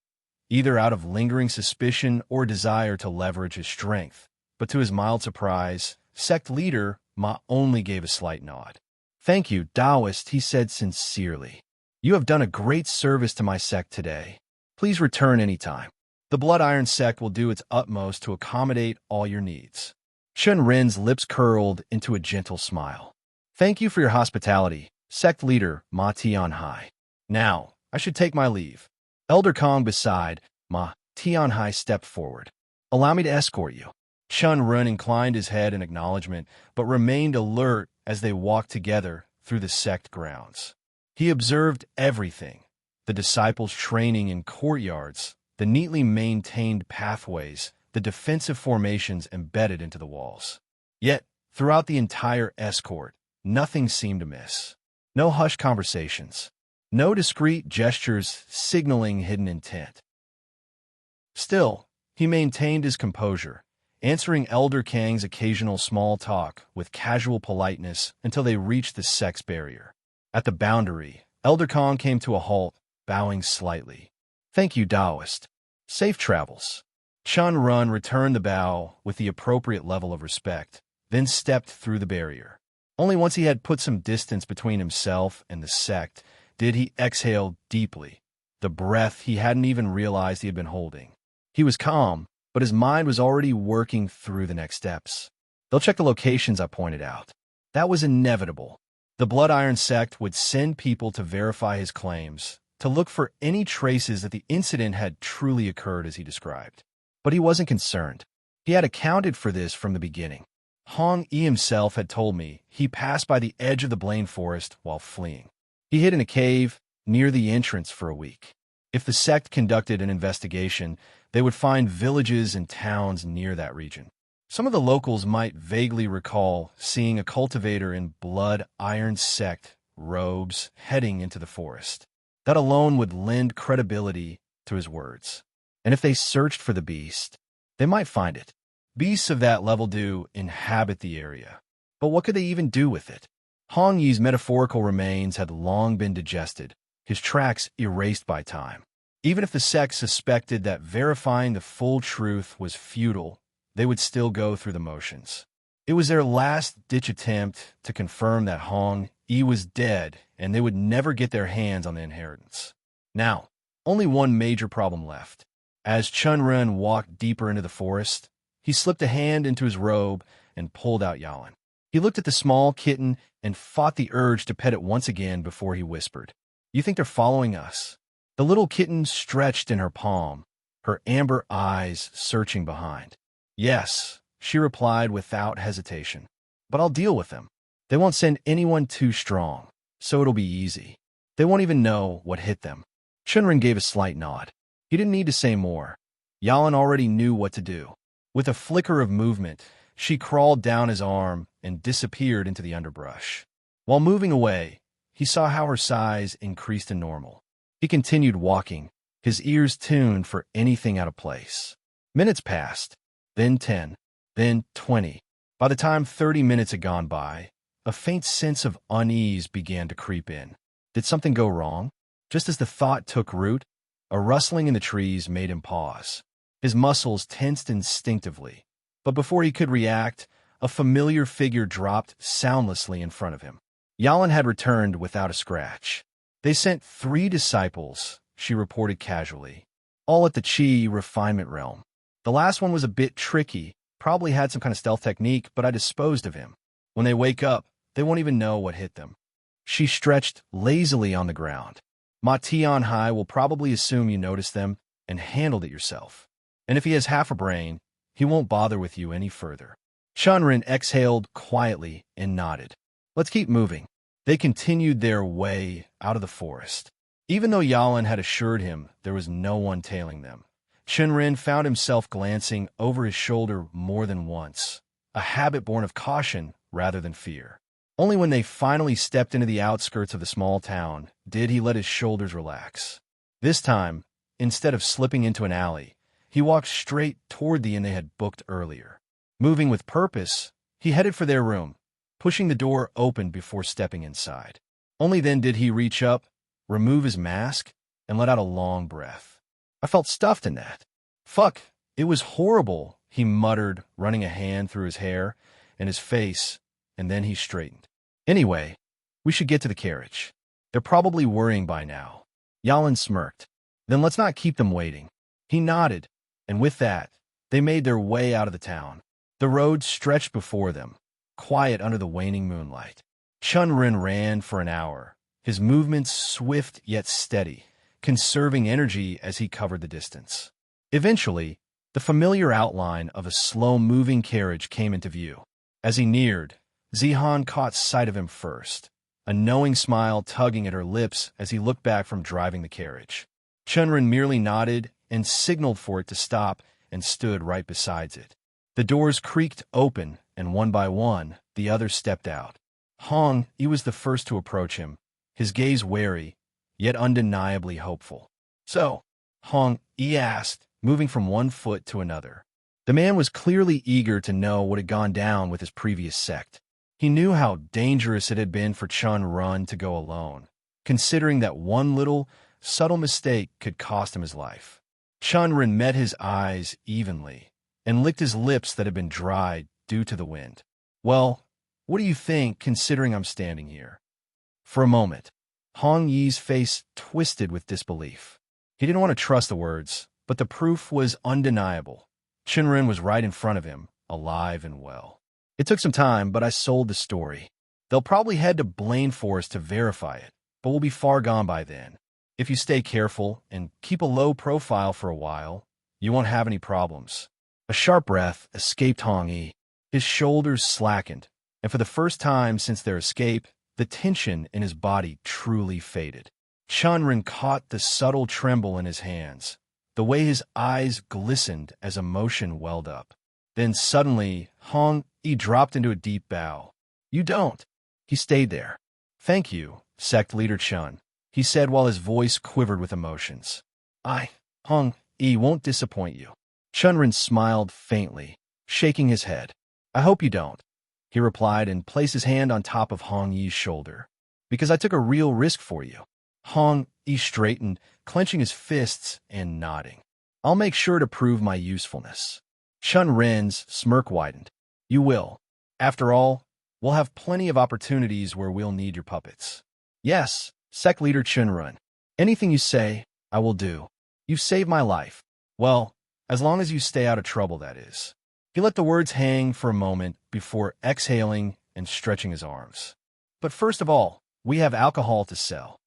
either out of lingering suspicion or desire to leverage his strength. But to his mild surprise, sect leader Ma only gave a slight nod. "Thank you, Daoist," he said sincerely. "You have done a great service to my sect today. Please return anytime. The Blood Iron sect will do its utmost to accommodate all your needs." Chen Ren's lips curled into a gentle smile. "Thank you for your hospitality, sect leader Ma Tianhai. Now, I should take my leave." Elder Kong beside Ma Tianhai stepped forward. "Allow me to escort you." Chen Ren inclined his head in acknowledgement, but remained alert as they walked together through the sect grounds. He observed everything: the disciples' training in courtyards, the neatly maintained pathways, the defensive formations embedded into the walls. Yet, throughout the entire escort, nothing seemed amiss. No hushed conversations. No discreet gestures signaling hidden intent. Still, he maintained his composure, answering Elder Kang's occasional small talk with casual politeness until they reached the sect's barrier. At the boundary, Elder Kang came to a halt, bowing slightly. "Thank you, Daoist. Safe travels." Chen Ren returned the bow with the appropriate level of respect, then stepped through the barrier. Only once he had put some distance between himself and the sect did he exhale deeply, the breath he hadn't even realized he had been holding. He was calm, but his mind was already working through the next steps. "They'll check the locations I pointed out." That was inevitable. The Blood Iron sect would send people to verify his claims, to look for any traces that the incident had truly occurred as he described. But he wasn't concerned. He had accounted for this from the beginning. Hong Yi himself had told me he passed by the edge of the Blaine Forest while fleeing. He hid in a cave near the entrance for a week. If the sect conducted an investigation, they would find villages and towns near that region. Some of the locals might vaguely recall seeing a cultivator in Blood Iron sect robes heading into the forest. That alone would lend credibility to his words. And if they searched for the beast, they might find it. Beasts of that level do inhabit the area. But what could they even do with it? Hong Yi's metaphorical remains had long been digested, his tracks erased by time. Even if the sect suspected that verifying the full truth was futile, they would still go through the motions. It was their last-ditch attempt to confirm that Hong Yi was dead, and they would never get their hands on the inheritance. Now, only one major problem left. As Chen Ren walked deeper into the forest, he slipped a hand into his robe and pulled out Yalan. He looked at the small kitten and fought the urge to pet it once again before he whispered, "You think they're following us?" The little kitten stretched in her palm, her amber eyes searching behind. "Yes," she replied without hesitation. "But I'll deal with them. They won't send anyone too strong, so it'll be easy. They won't even know what hit them." Chen Ren gave a slight nod. He didn't need to say more. Yalan already knew what to do. With a flicker of movement, she crawled down his arm and disappeared into the underbrush. While moving away, he saw how her size increased to normal. He continued walking, his ears tuned for anything out of place. Minutes passed, then 10, then 20. By the time 30 minutes had gone by, a faint sense of unease began to creep in. Did something go wrong? Just as the thought took root, a rustling in the trees made him pause. His muscles tensed instinctively, but before he could react, a familiar figure dropped soundlessly in front of him. Yalan had returned without a scratch. "They sent 3 disciples," she reported casually, "all at the Qi refinement realm. The last one was a bit tricky, probably had some kind of stealth technique, but I disposed of him. When they wake up, they won't even know what hit them." She stretched lazily on the ground. Ma Tian Hai will probably assume you noticed them and handled it yourself. And if he has half a brain, he won't bother with you any further. Chen Ren exhaled quietly and nodded. Let's keep moving. They continued their way out of the forest. Even though Yalan had assured him there was no one tailing them, Chen Ren found himself glancing over his shoulder more than once, a habit born of caution rather than fear. Only when they finally stepped into the outskirts of the small town did he let his shoulders relax. This time, instead of slipping into an alley, he walked straight toward the inn they had booked earlier. Moving with purpose, he headed for their room, pushing the door open before stepping inside. Only then did he reach up, remove his mask, and let out a long breath. I felt stuffed in that. Fuck, it was horrible, he muttered, running a hand through his hair and his face, and then he straightened. Anyway, we should get to the carriage. They're probably worrying by now. Yalan smirked. Then let's not keep them waiting. He nodded, and with that, they made their way out of the town. The road stretched before them, quiet under the waning moonlight. Chen Ren ran for an hour, his movements swift yet steady, conserving energy as he covered the distance. Eventually, the familiar outline of a slow-moving carriage came into view. As he neared, Zihan caught sight of him first, a knowing smile tugging at her lips as he looked back from driving the carriage. Chen Ren merely nodded and signaled for it to stop and stood right beside it. The doors creaked open, and one by one, the others stepped out. Hong Yi was the first to approach him, his gaze wary, yet undeniably hopeful. So, Hong Yi asked, moving from one foot to another. The man was clearly eager to know what had gone down with his previous sect. He knew how dangerous it had been for Chen Ren to go alone, considering that one little, subtle mistake could cost him his life. Chen Ren met his eyes evenly and licked his lips that had been dried due to the wind. Well, what do you think, considering I'm standing here? For a moment, Hong Yi's face twisted with disbelief. He didn't want to trust the words, but the proof was undeniable. Chen Ren was right in front of him, alive and well. It took some time, but I sold the story. They'll probably head to Blaine Forest to verify it, but we'll be far gone by then. If you stay careful and keep a low profile for a while, you won't have any problems. A sharp breath escaped Hong Yi. His shoulders slackened, and for the first time since their escape, the tension in his body truly faded. Chen Ren caught the subtle tremble in his hands, the way his eyes glistened as emotion welled up. Then suddenly, Hong Yi dropped into a deep bow. You don't. He stayed there. Thank you, sect leader Chen, he said while his voice quivered with emotions. Hong Yi, won't disappoint you. Chen Ren smiled faintly, shaking his head. I hope you don't, he replied and placed his hand on top of Hong Yi's shoulder. Because I took a real risk for you. Hong Yi straightened, clenching his fists and nodding. I'll make sure to prove my usefulness. Chen Ren's smirk widened. You will. After all, we'll have plenty of opportunities where we'll need your puppets. Yes, sect leader Chen Ren. Anything you say, I will do. You've saved my life. Well, as long as you stay out of trouble, that is. He let the words hang for a moment before exhaling and stretching his arms. But first of all, we have alcohol to sell.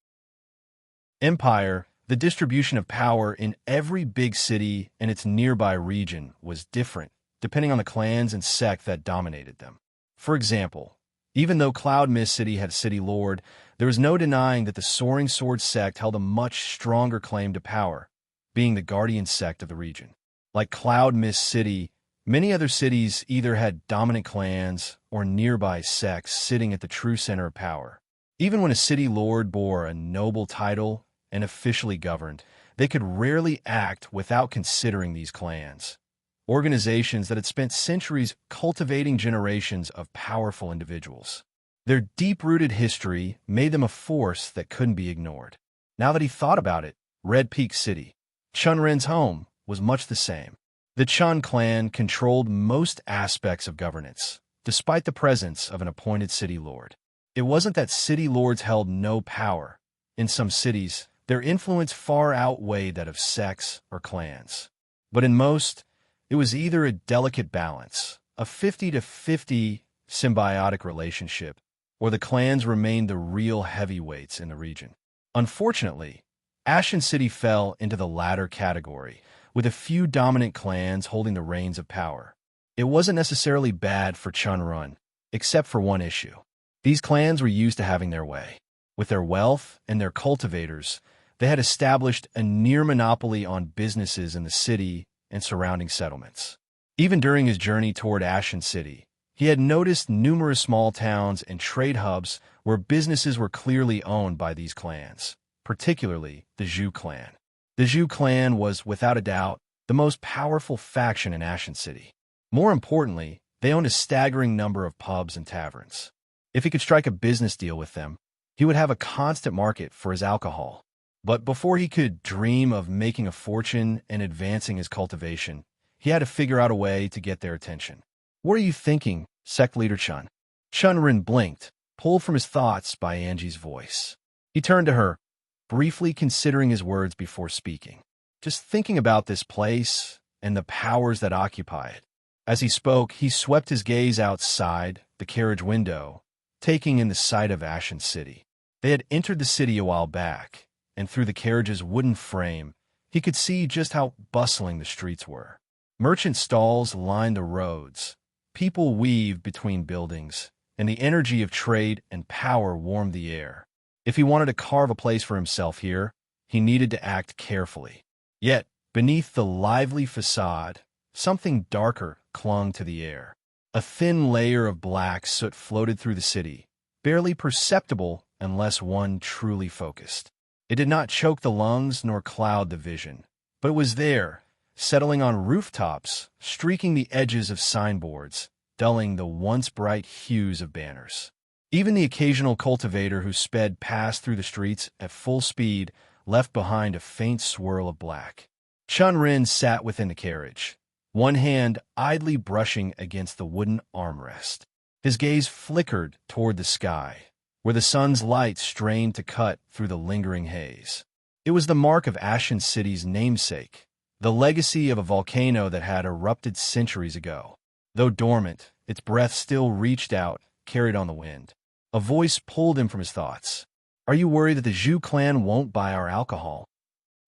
Empire, the distribution of power in every big city and its nearby region was different, depending on the clans and sect that dominated them. For example, even though Cloud Mist City had a city lord, there was no denying that the Soaring Sword sect held a much stronger claim to power, being the guardian sect of the region. Like Cloud Mist City, many other cities either had dominant clans or nearby sects sitting at the true center of power. Even when a city lord bore a noble title and officially governed, they could rarely act without considering these clans, organizations that had spent centuries cultivating generations of powerful individuals. Their deep-rooted history made them a force that couldn't be ignored. Now that he thought about it, Red Peak City, Chen Ren's home, was much the same. The Chen clan controlled most aspects of governance, despite the presence of an appointed city lord. It wasn't that city lords held no power. In some cities, their influence far outweighed that of sects or clans. But in most, it was either a delicate balance, a 50-50 symbiotic relationship, or the clans remained the real heavyweights in the region. Unfortunately, Ashen City fell into the latter category, with a few dominant clans holding the reins of power. It wasn't necessarily bad for Chen Ren, except for one issue. These clans were used to having their way. With their wealth and their cultivators, they had established a near monopoly on businesses in the city and surrounding settlements. Even during his journey toward Ashen City, he had noticed numerous small towns and trade hubs where businesses were clearly owned by these clans, particularly the Zhu clan. The Zhu clan was, without a doubt, the most powerful faction in Ashen City. More importantly, they owned a staggering number of pubs and taverns. If he could strike a business deal with them, he would have a constant market for his alcohol. But before he could dream of making a fortune and advancing his cultivation, he had to figure out a way to get their attention. "What are you thinking, sect leader Chen?" Chen Ren blinked, pulled from his thoughts by Angie's voice. He turned to her, briefly considering his words before speaking. "Just thinking about this place and the powers that occupy it." As he spoke, he swept his gaze outside the carriage window, taking in the sight of Ashen City. They had entered the city a while back, and through the carriage's wooden frame, he could see just how bustling the streets were. Merchant stalls lined the roads, people weaved between buildings, and the energy of trade and power warmed the air. If he wanted to carve a place for himself here, he needed to act carefully. Yet, beneath the lively facade, something darker clung to the air. A thin layer of black soot floated through the city, barely perceptible unless one truly focused. It did not choke the lungs nor cloud the vision, but it was there, settling on rooftops, streaking the edges of signboards, dulling the once bright hues of banners. Even the occasional cultivator who sped past through the streets at full speed left behind a faint swirl of black. Chen Ren sat within the carriage, one hand idly brushing against the wooden armrest. His gaze flickered toward the sky, where the sun's light strained to cut through the lingering haze. It was the mark of Ashen City's namesake, the legacy of a volcano that had erupted centuries ago. Though dormant, its breath still reached out, carried on the wind. A voice pulled him from his thoughts. "Are you worried that the Zhu clan won't buy our alcohol?"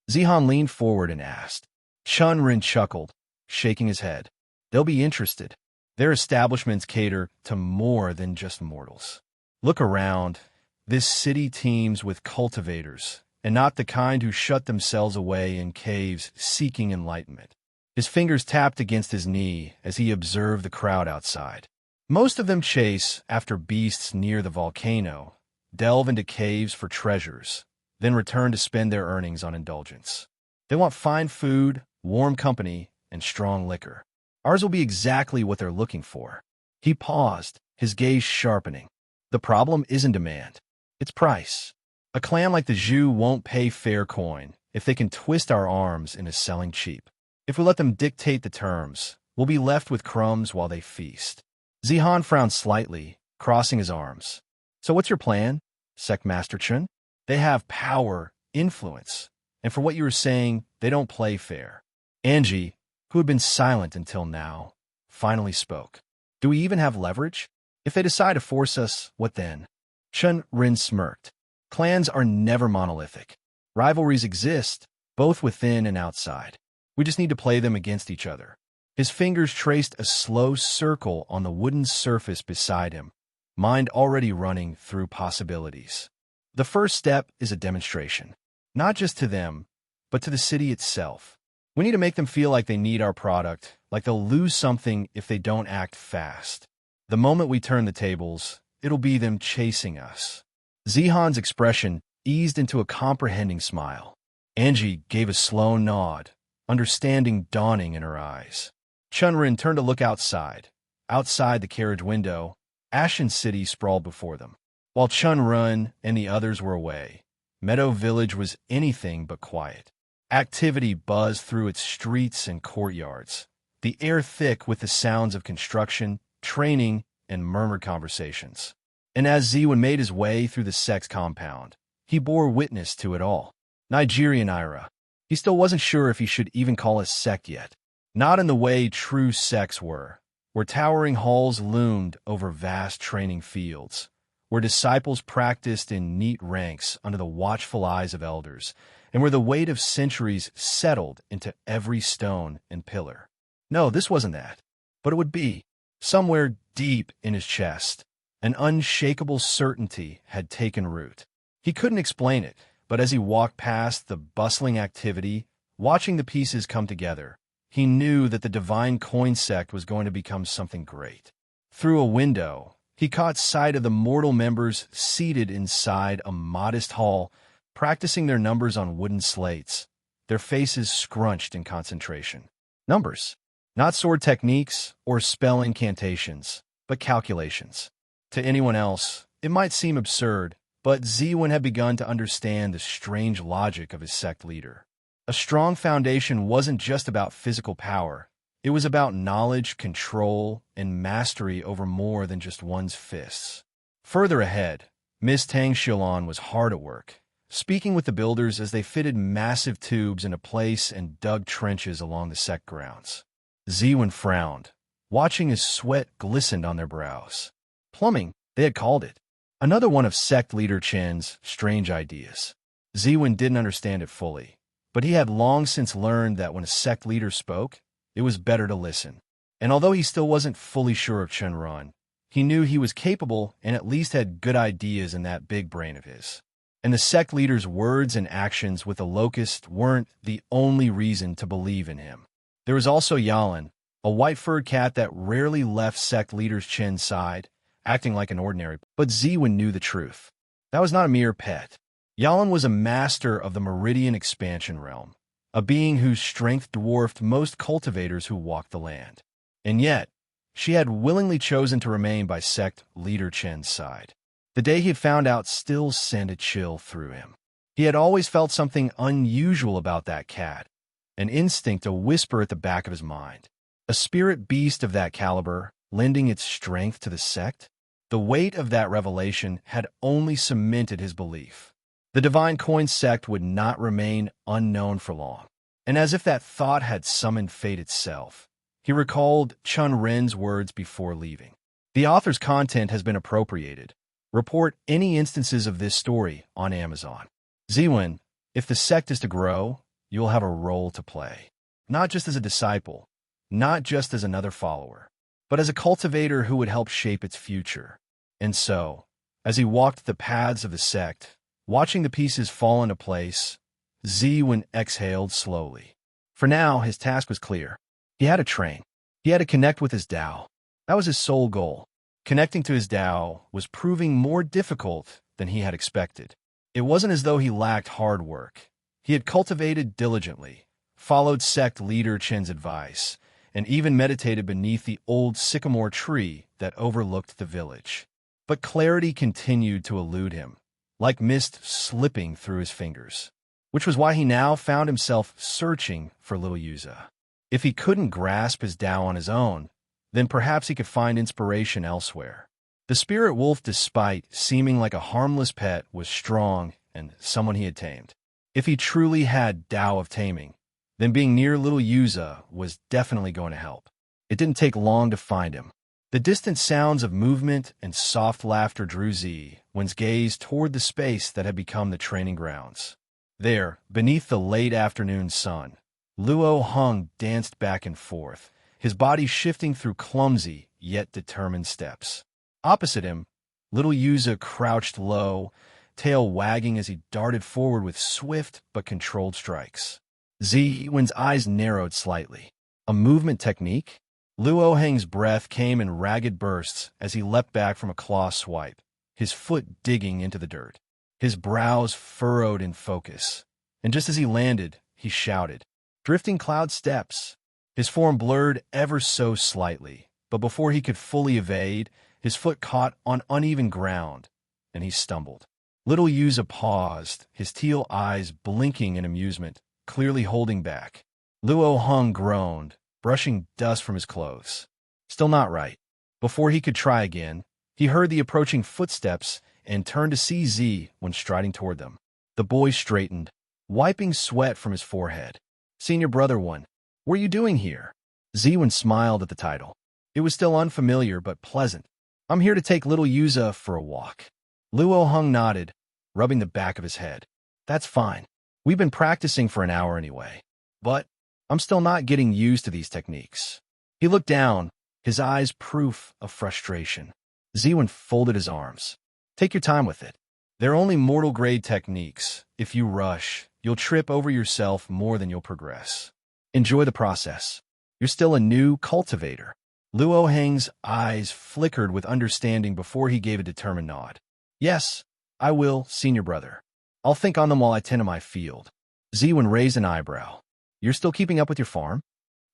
Zihan leaned forward and asked. Chen Ren chuckled, shaking his head. "They'll be interested. Their establishments cater to more than just mortals. Look around. This city teems with cultivators, and not the kind who shut themselves away in caves seeking enlightenment." His fingers tapped against his knee as he observed the crowd outside. Most of them chase after beasts near the volcano, delve into caves for treasures, then return to spend their earnings on indulgence. They want fine food, warm company, and strong liquor. Ours will be exactly what they're looking for. He paused, his gaze sharpening. The problem isn't demand. It's price. A clan like the Zhu won't pay fair coin if they can twist our arms into selling cheap. If we let them dictate the terms, we'll be left with crumbs while they feast. Zihan frowned slightly, crossing his arms. "So what's your plan, Sect Master Chen?" "They have power, influence, and for what you were saying, they don't play fair." Angie, who had been silent until now, finally spoke. "Do we even have leverage? If they decide to force us, what then?" Chen Ren smirked. "Clans are never monolithic. Rivalries exist, both within and outside. We just need to play them against each other." His fingers traced a slow circle on the wooden surface beside him, mind already running through possibilities. "The first step is a demonstration, not just to them, but to the city itself. We need to make them feel like they need our product, like they'll lose something if they don't act fast. The moment we turn the tables, it'll be them chasing us." Zihan's expression eased into a comprehending smile. Angie gave a slow nod, understanding dawning in her eyes. Chen Ren turned to look outside. Outside the carriage window, Ashen City sprawled before them. While Chen Ren and the others were away, Meadow Village was anything but quiet. Activity buzzed through its streets and courtyards, the air thick with the sounds of construction, training, and murmured conversations. And as Ziwan made his way through the sect's compound, he bore witness to it all. Nigerian Ira. He still wasn't sure if he should even call it sect yet. Not in the way true sects were, where towering halls loomed over vast training fields, where disciples practiced in neat ranks under the watchful eyes of elders, and where the weight of centuries settled into every stone and pillar. No, this wasn't that. But it would be. Somewhere deep in his chest, an unshakable certainty had taken root. He couldn't explain it, but as he walked past the bustling activity, watching the pieces come together, he knew that the divine coin sect was going to become something great. Through a window, he caught sight of the mortal members seated inside a modest hall, practicing their numbers on wooden slates, their faces scrunched in concentration. Numbers. Not sword techniques or spell incantations, but calculations. To anyone else, it might seem absurd, but Ziwen had begun to understand the strange logic of his sect leader. A strong foundation wasn't just about physical power. It was about knowledge, control, and mastery over more than just one's fists. Further ahead, Miss Tang Xilan was hard at work, speaking with the builders as they fitted massive tubes into place and dug trenches along the sect grounds. Ziwen frowned, watching as sweat glistened on their brows. Plumbing, they had called it. Another one of sect leader Chen's strange ideas. Ziwen didn't understand it fully, but he had long since learned that when a sect leader spoke, it was better to listen. And although he still wasn't fully sure of Chen Ren, he knew he was capable and at least had good ideas in that big brain of his. And the sect leader's words and actions with the locust weren't the only reason to believe in him. There was also Yalan, a white-furred cat that rarely left sect leader's Chen's side, acting like an ordinary, but Ziwen knew the truth. That was not a mere pet. Yalan was a master of the Meridian expansion realm, a being whose strength dwarfed most cultivators who walked the land. And yet, she had willingly chosen to remain by sect leader Chen's side. The day he had found out still sent a chill through him. He had always felt something unusual about that cat, an instinct, a whisper at the back of his mind. A spirit beast of that caliber, lending its strength to the sect? The weight of that revelation had only cemented his belief. The divine coin sect would not remain unknown for long. And as if that thought had summoned fate itself, he recalled Chen Ren's words before leaving. The author's content has been appropriated. Report any instances of this story on Amazon. Ziwen, if the sect is to grow, you will have a role to play. Not just as a disciple, not just as another follower, but as a cultivator who would help shape its future. And so, as he walked the paths of the sect, watching the pieces fall into place, Ziwen exhaled slowly. For now, his task was clear. He had to train. He had to connect with his Dao. That was his sole goal. Connecting to his Dao was proving more difficult than he had expected. It wasn't as though he lacked hard work. He had cultivated diligently, followed sect leader Chen's advice, and even meditated beneath the old sycamore tree that overlooked the village. But clarity continued to elude him, like mist slipping through his fingers, which was why he now found himself searching for little Yuza. If he couldn't grasp his Tao on his own, then perhaps he could find inspiration elsewhere. The spirit wolf, despite seeming like a harmless pet, was strong and someone he had tamed. If he truly had Tao of taming, then being near little Yuza was definitely going to help. It didn't take long to find him. The distant sounds of movement and soft laughter drew Wen's gaze toward the space that had become the training grounds. There, beneath the late afternoon sun, Luo Hung danced back and forth, his body shifting through clumsy yet determined steps. Opposite him, little Yuza crouched low, tail wagging as he darted forward with swift but controlled strikes. Wen's eyes narrowed slightly. A movement technique? Luo Heng's breath came in ragged bursts as he leapt back from a claw swipe, his foot digging into the dirt. His brows furrowed in focus, and just as he landed, he shouted, "Drifting cloud steps!" His form blurred ever so slightly, but before he could fully evade, his foot caught on uneven ground, and he stumbled. Little Yuza paused, his teal eyes blinking in amusement, clearly holding back. Luo Hung groaned, brushing dust from his clothes. Still not right. Before he could try again, he heard the approaching footsteps and turned to see when striding toward them. The boy straightened, wiping sweat from his forehead. "Senior brother one, what are you doing here?" When smiled at the title. It was still unfamiliar but pleasant. "I'm here to take little Yuza for a walk." Luo Hung nodded, rubbing the back of his head. That's fine. We've been practicing for an hour anyway. But I'm still not getting used to these techniques. He looked down, his eyes proof of frustration. Ziwen folded his arms. Take your time with it. They're only mortal-grade techniques. If you rush, you'll trip over yourself more than you'll progress. Enjoy the process. You're still a new cultivator. Luo Heng's eyes flickered with understanding before he gave a determined nod. Yes, I will, senior brother. I'll think on them while I tend to my field. Ziwen raised an eyebrow. You're still keeping up with your farm?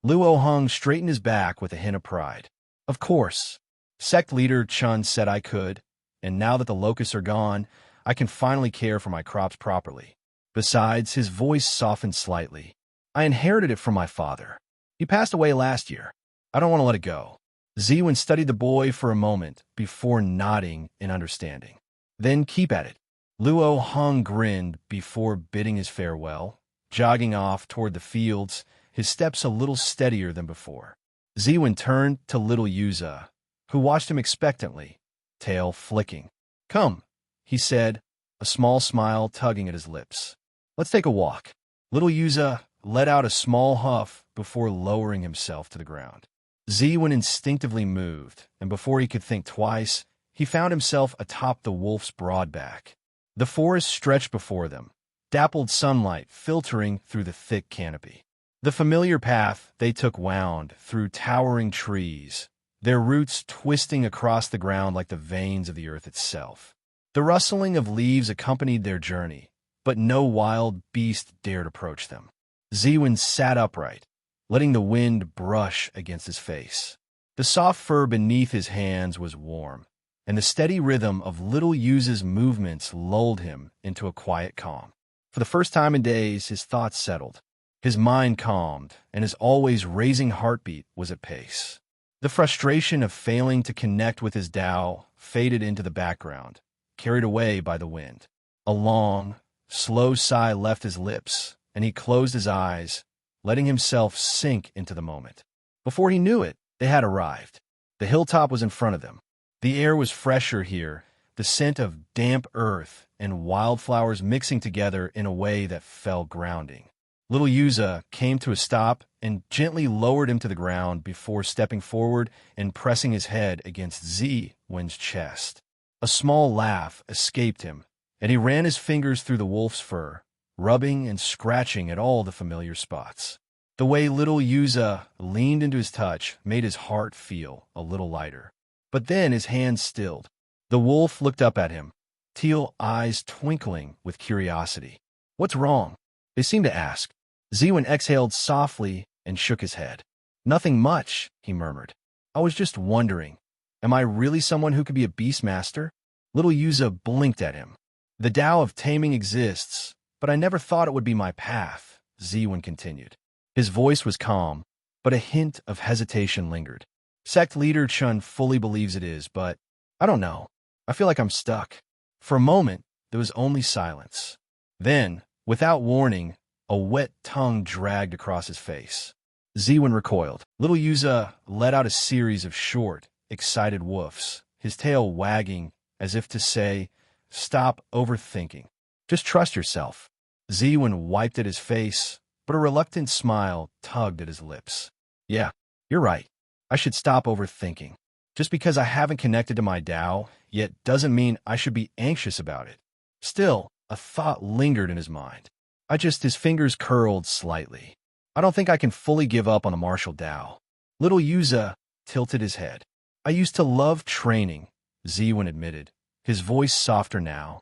Luo Heng straightened his back with a hint of pride. Of course. Sect leader Chen said I could, and now that the locusts are gone, I can finally care for my crops properly. Besides, his voice softened slightly. I inherited it from my father. He passed away last year. I don't want to let it go. Ziwen studied the boy for a moment before nodding in understanding. Then keep at it. Luo Heng grinned before bidding his farewell, jogging off toward the fields, his steps a little steadier than before. Ziwen turned to little Yuza, who watched him expectantly, tail flicking. Come, he said, a small smile tugging at his lips. Let's take a walk. Little Yuza let out a small huff before lowering himself to the ground. Ziwen instinctively moved, and before he could think twice, he found himself atop the wolf's broad back. The forest stretched before them, dappled sunlight filtering through the thick canopy. The familiar path they took wound through towering trees, their roots twisting across the ground like the veins of the earth itself. The rustling of leaves accompanied their journey, but no wild beast dared approach them. Ziwen sat upright, letting the wind brush against his face. The soft fur beneath his hands was warm, and the steady rhythm of little Yuza's movements lulled him into a quiet calm. For the first time in days, his thoughts settled. His mind calmed, and his always raising heartbeat was at pace. The frustration of failing to connect with his Dao faded into the background, carried away by the wind. A long, slow sigh left his lips, and he closed his eyes, letting himself sink into the moment. Before he knew it, they had arrived. The hilltop was in front of them. The air was fresher here, the scent of damp earth and wildflowers mixing together in a way that felt grounding. Little Yuza came to a stop and gently lowered him to the ground before stepping forward and pressing his head against Ziwen's chest. A small laugh escaped him, and he ran his fingers through the wolf's fur, rubbing and scratching at all the familiar spots. The way little Yuza leaned into his touch made his heart feel a little lighter. But then his hands stilled. The wolf looked up at him, teal eyes twinkling with curiosity. What's wrong? They seemed to ask. Ziwen exhaled softly and shook his head. Nothing much, he murmured. I was just wondering, am I really someone who could be a beastmaster? Little Yuza blinked at him. The Dao of taming exists, but I never thought it would be my path, Ziwen continued. His voice was calm, but a hint of hesitation lingered. Sect leader Chen fully believes it is, but I don't know. I feel like I'm stuck. For a moment, there was only silence. Then, without warning, a wet tongue dragged across his face. Ziwen recoiled. Little Yuza let out a series of short, excited woofs, his tail wagging as if to say, stop overthinking. Just trust yourself. Ziwen wiped at his face, but a reluctant smile tugged at his lips. Yeah, you're right. I should stop overthinking. Just because I haven't connected to my Dao yet doesn't mean I should be anxious about it. Still, a thought lingered in his mind. His fingers curled slightly. I don't think I can fully give up on the martial Dao. Little Yuza tilted his head. I used to love training, Ziwen admitted, his voice softer now,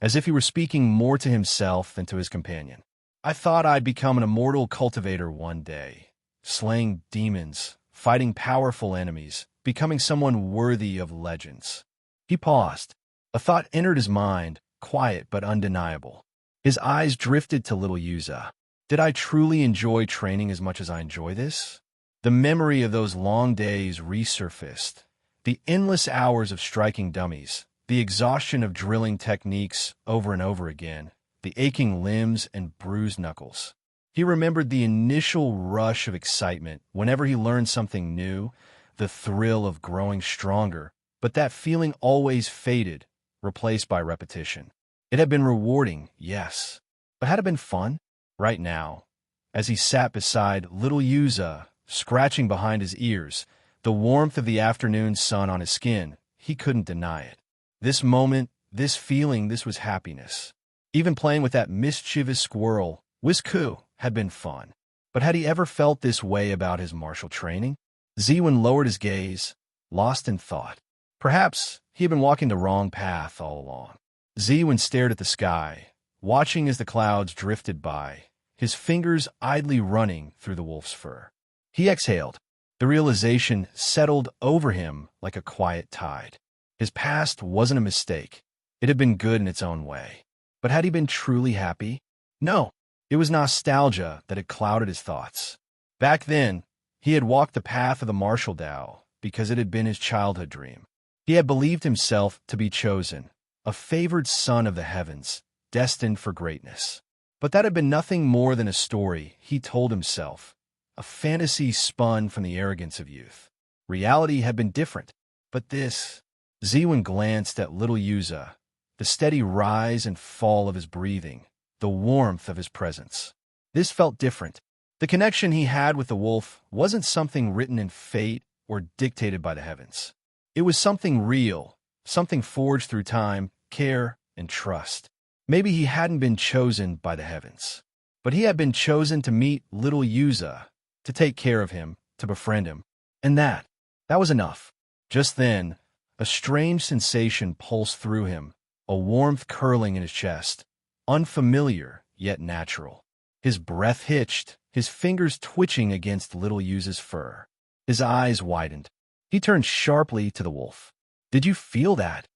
as if he were speaking more to himself than to his companion. I thought I'd become an immortal cultivator one day, slaying demons, fighting powerful enemies, becoming someone worthy of legends. He paused. A thought entered his mind, quiet but undeniable. His eyes drifted to little Yuza. Did I truly enjoy training as much as I enjoy this? The memory of those long days resurfaced. The endless hours of striking dummies, the exhaustion of drilling techniques over and over again, the aching limbs and bruised knuckles. He remembered the initial rush of excitement whenever he learned something new, the thrill of growing stronger, but that feeling always faded, replaced by repetition. It had been rewarding, yes, but had it been fun? Right now, as he sat beside little Yuza, scratching behind his ears, the warmth of the afternoon sun on his skin, he couldn't deny it. This moment, this feeling, this was happiness. Even playing with that mischievous squirrel, Wisku, had been fun. But had he ever felt this way about his martial training? Ziwen lowered his gaze, lost in thought. Perhaps he had been walking the wrong path all along. Ziwen stared at the sky, watching as the clouds drifted by, his fingers idly running through the wolf's fur. He exhaled. The realization settled over him like a quiet tide. His past wasn't a mistake. It had been good in its own way. But had he been truly happy? No. It was nostalgia that had clouded his thoughts. Back then, he had walked the path of the martial Dao because it had been his childhood dream. He had believed himself to be chosen, a favored son of the heavens, destined for greatness. But that had been nothing more than a story he told himself, a fantasy spun from the arrogance of youth. Reality had been different. But this... Ziwen glanced at little Yuza, the steady rise and fall of his breathing, the warmth of his presence. This felt different. The connection he had with the wolf wasn't something written in fate or dictated by the heavens. It was something real, something forged through time, care, and trust. Maybe he hadn't been chosen by the heavens, but he had been chosen to meet little Yuza, to take care of him, to befriend him. And that was enough. Just then, a strange sensation pulsed through him, a warmth curling in his chest, unfamiliar yet natural. His breath hitched, his fingers twitching against little Yuza's fur. His eyes widened. He turned sharply to the wolf. "Did you feel that?"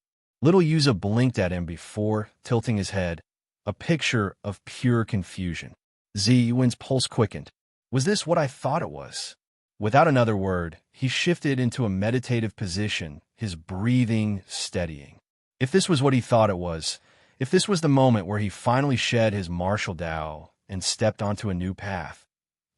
Little Yuza blinked at him before tilting his head, a picture of pure confusion. Ziwen's pulse quickened. Was this what I thought it was? Without another word, he shifted into a meditative position, his breathing steadying. If this was what he thought it was, if this was the moment where he finally shed his martial Dao and stepped onto a new path,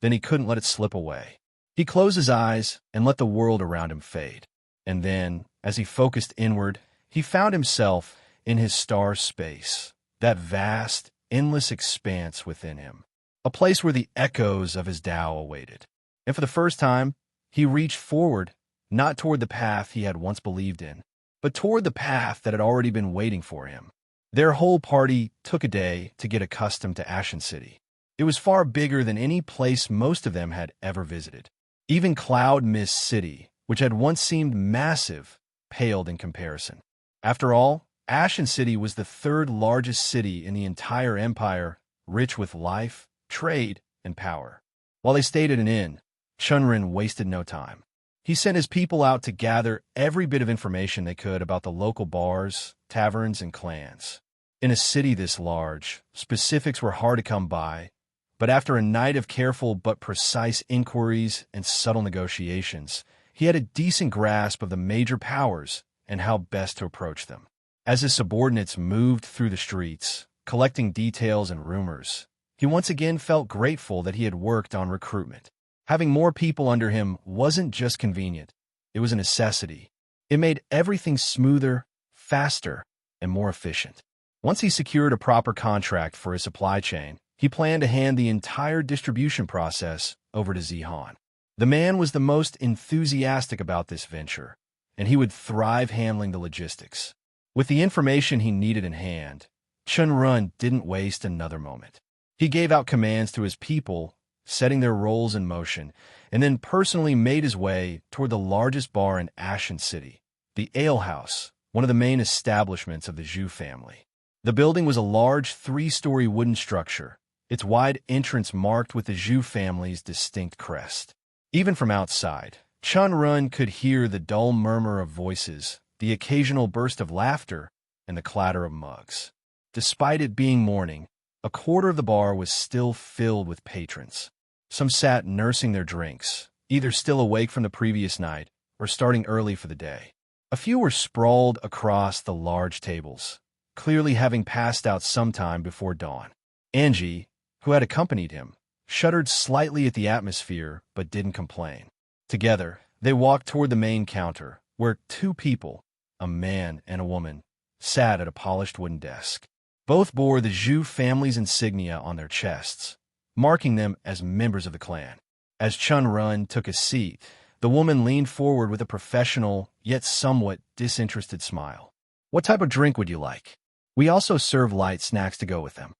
then he couldn't let it slip away. He closed his eyes and let the world around him fade. And then, as he focused inward, he found himself in his star space, that vast, endless expanse within him, a place where the echoes of his Dao awaited. And for the first time, he reached forward, not toward the path he had once believed in, but toward the path that had already been waiting for him. Their whole party took a day to get accustomed to Ashen City. It was far bigger than any place most of them had ever visited. Even Cloud Mist City, which had once seemed massive, paled in comparison. After all, Ashen City was the third largest city in the entire empire, rich with life, trade, and power. While they stayed at an inn, Chen Ren wasted no time. He sent his people out to gather every bit of information they could about the local bars, taverns, and clans. In a city this large, specifics were hard to come by, but after a night of careful but precise inquiries and subtle negotiations, he had a decent grasp of the major powers and how best to approach them. As his subordinates moved through the streets, collecting details and rumors, he once again felt grateful that he had worked on recruitment. Having more people under him wasn't just convenient, it was a necessity. It made everything smoother, faster, and more efficient. Once he secured a proper contract for his supply chain, he planned to hand the entire distribution process over to Zihan. The man was the most enthusiastic about this venture, and he would thrive handling the logistics. With the information he needed in hand, Chen Ren didn't waste another moment. He gave out commands to his people, setting their roles in motion, and then personally made his way toward the largest bar in Ashen City, the Ale House, one of the main establishments of the Zhu family. The building was a large 3-story wooden structure, its wide entrance marked with the Zhu family's distinct crest. Even from outside, Chen Ren could hear the dull murmur of voices, the occasional burst of laughter, and the clatter of mugs. Despite it being morning, a quarter of the bar was still filled with patrons. Some sat nursing their drinks, either still awake from the previous night or starting early for the day. A few were sprawled across the large tables, clearly having passed out sometime before dawn. Angie, who had accompanied him, shuddered slightly at the atmosphere but didn't complain. Together, they walked toward the main counter, where 2 people, a man and a woman, sat at a polished wooden desk. Both bore the Zhu family's insignia on their chests, marking them as members of the clan. As Chen Ren took a seat, the woman leaned forward with a professional, yet somewhat disinterested smile. "What type of drink would you like? We also serve light snacks to go with them."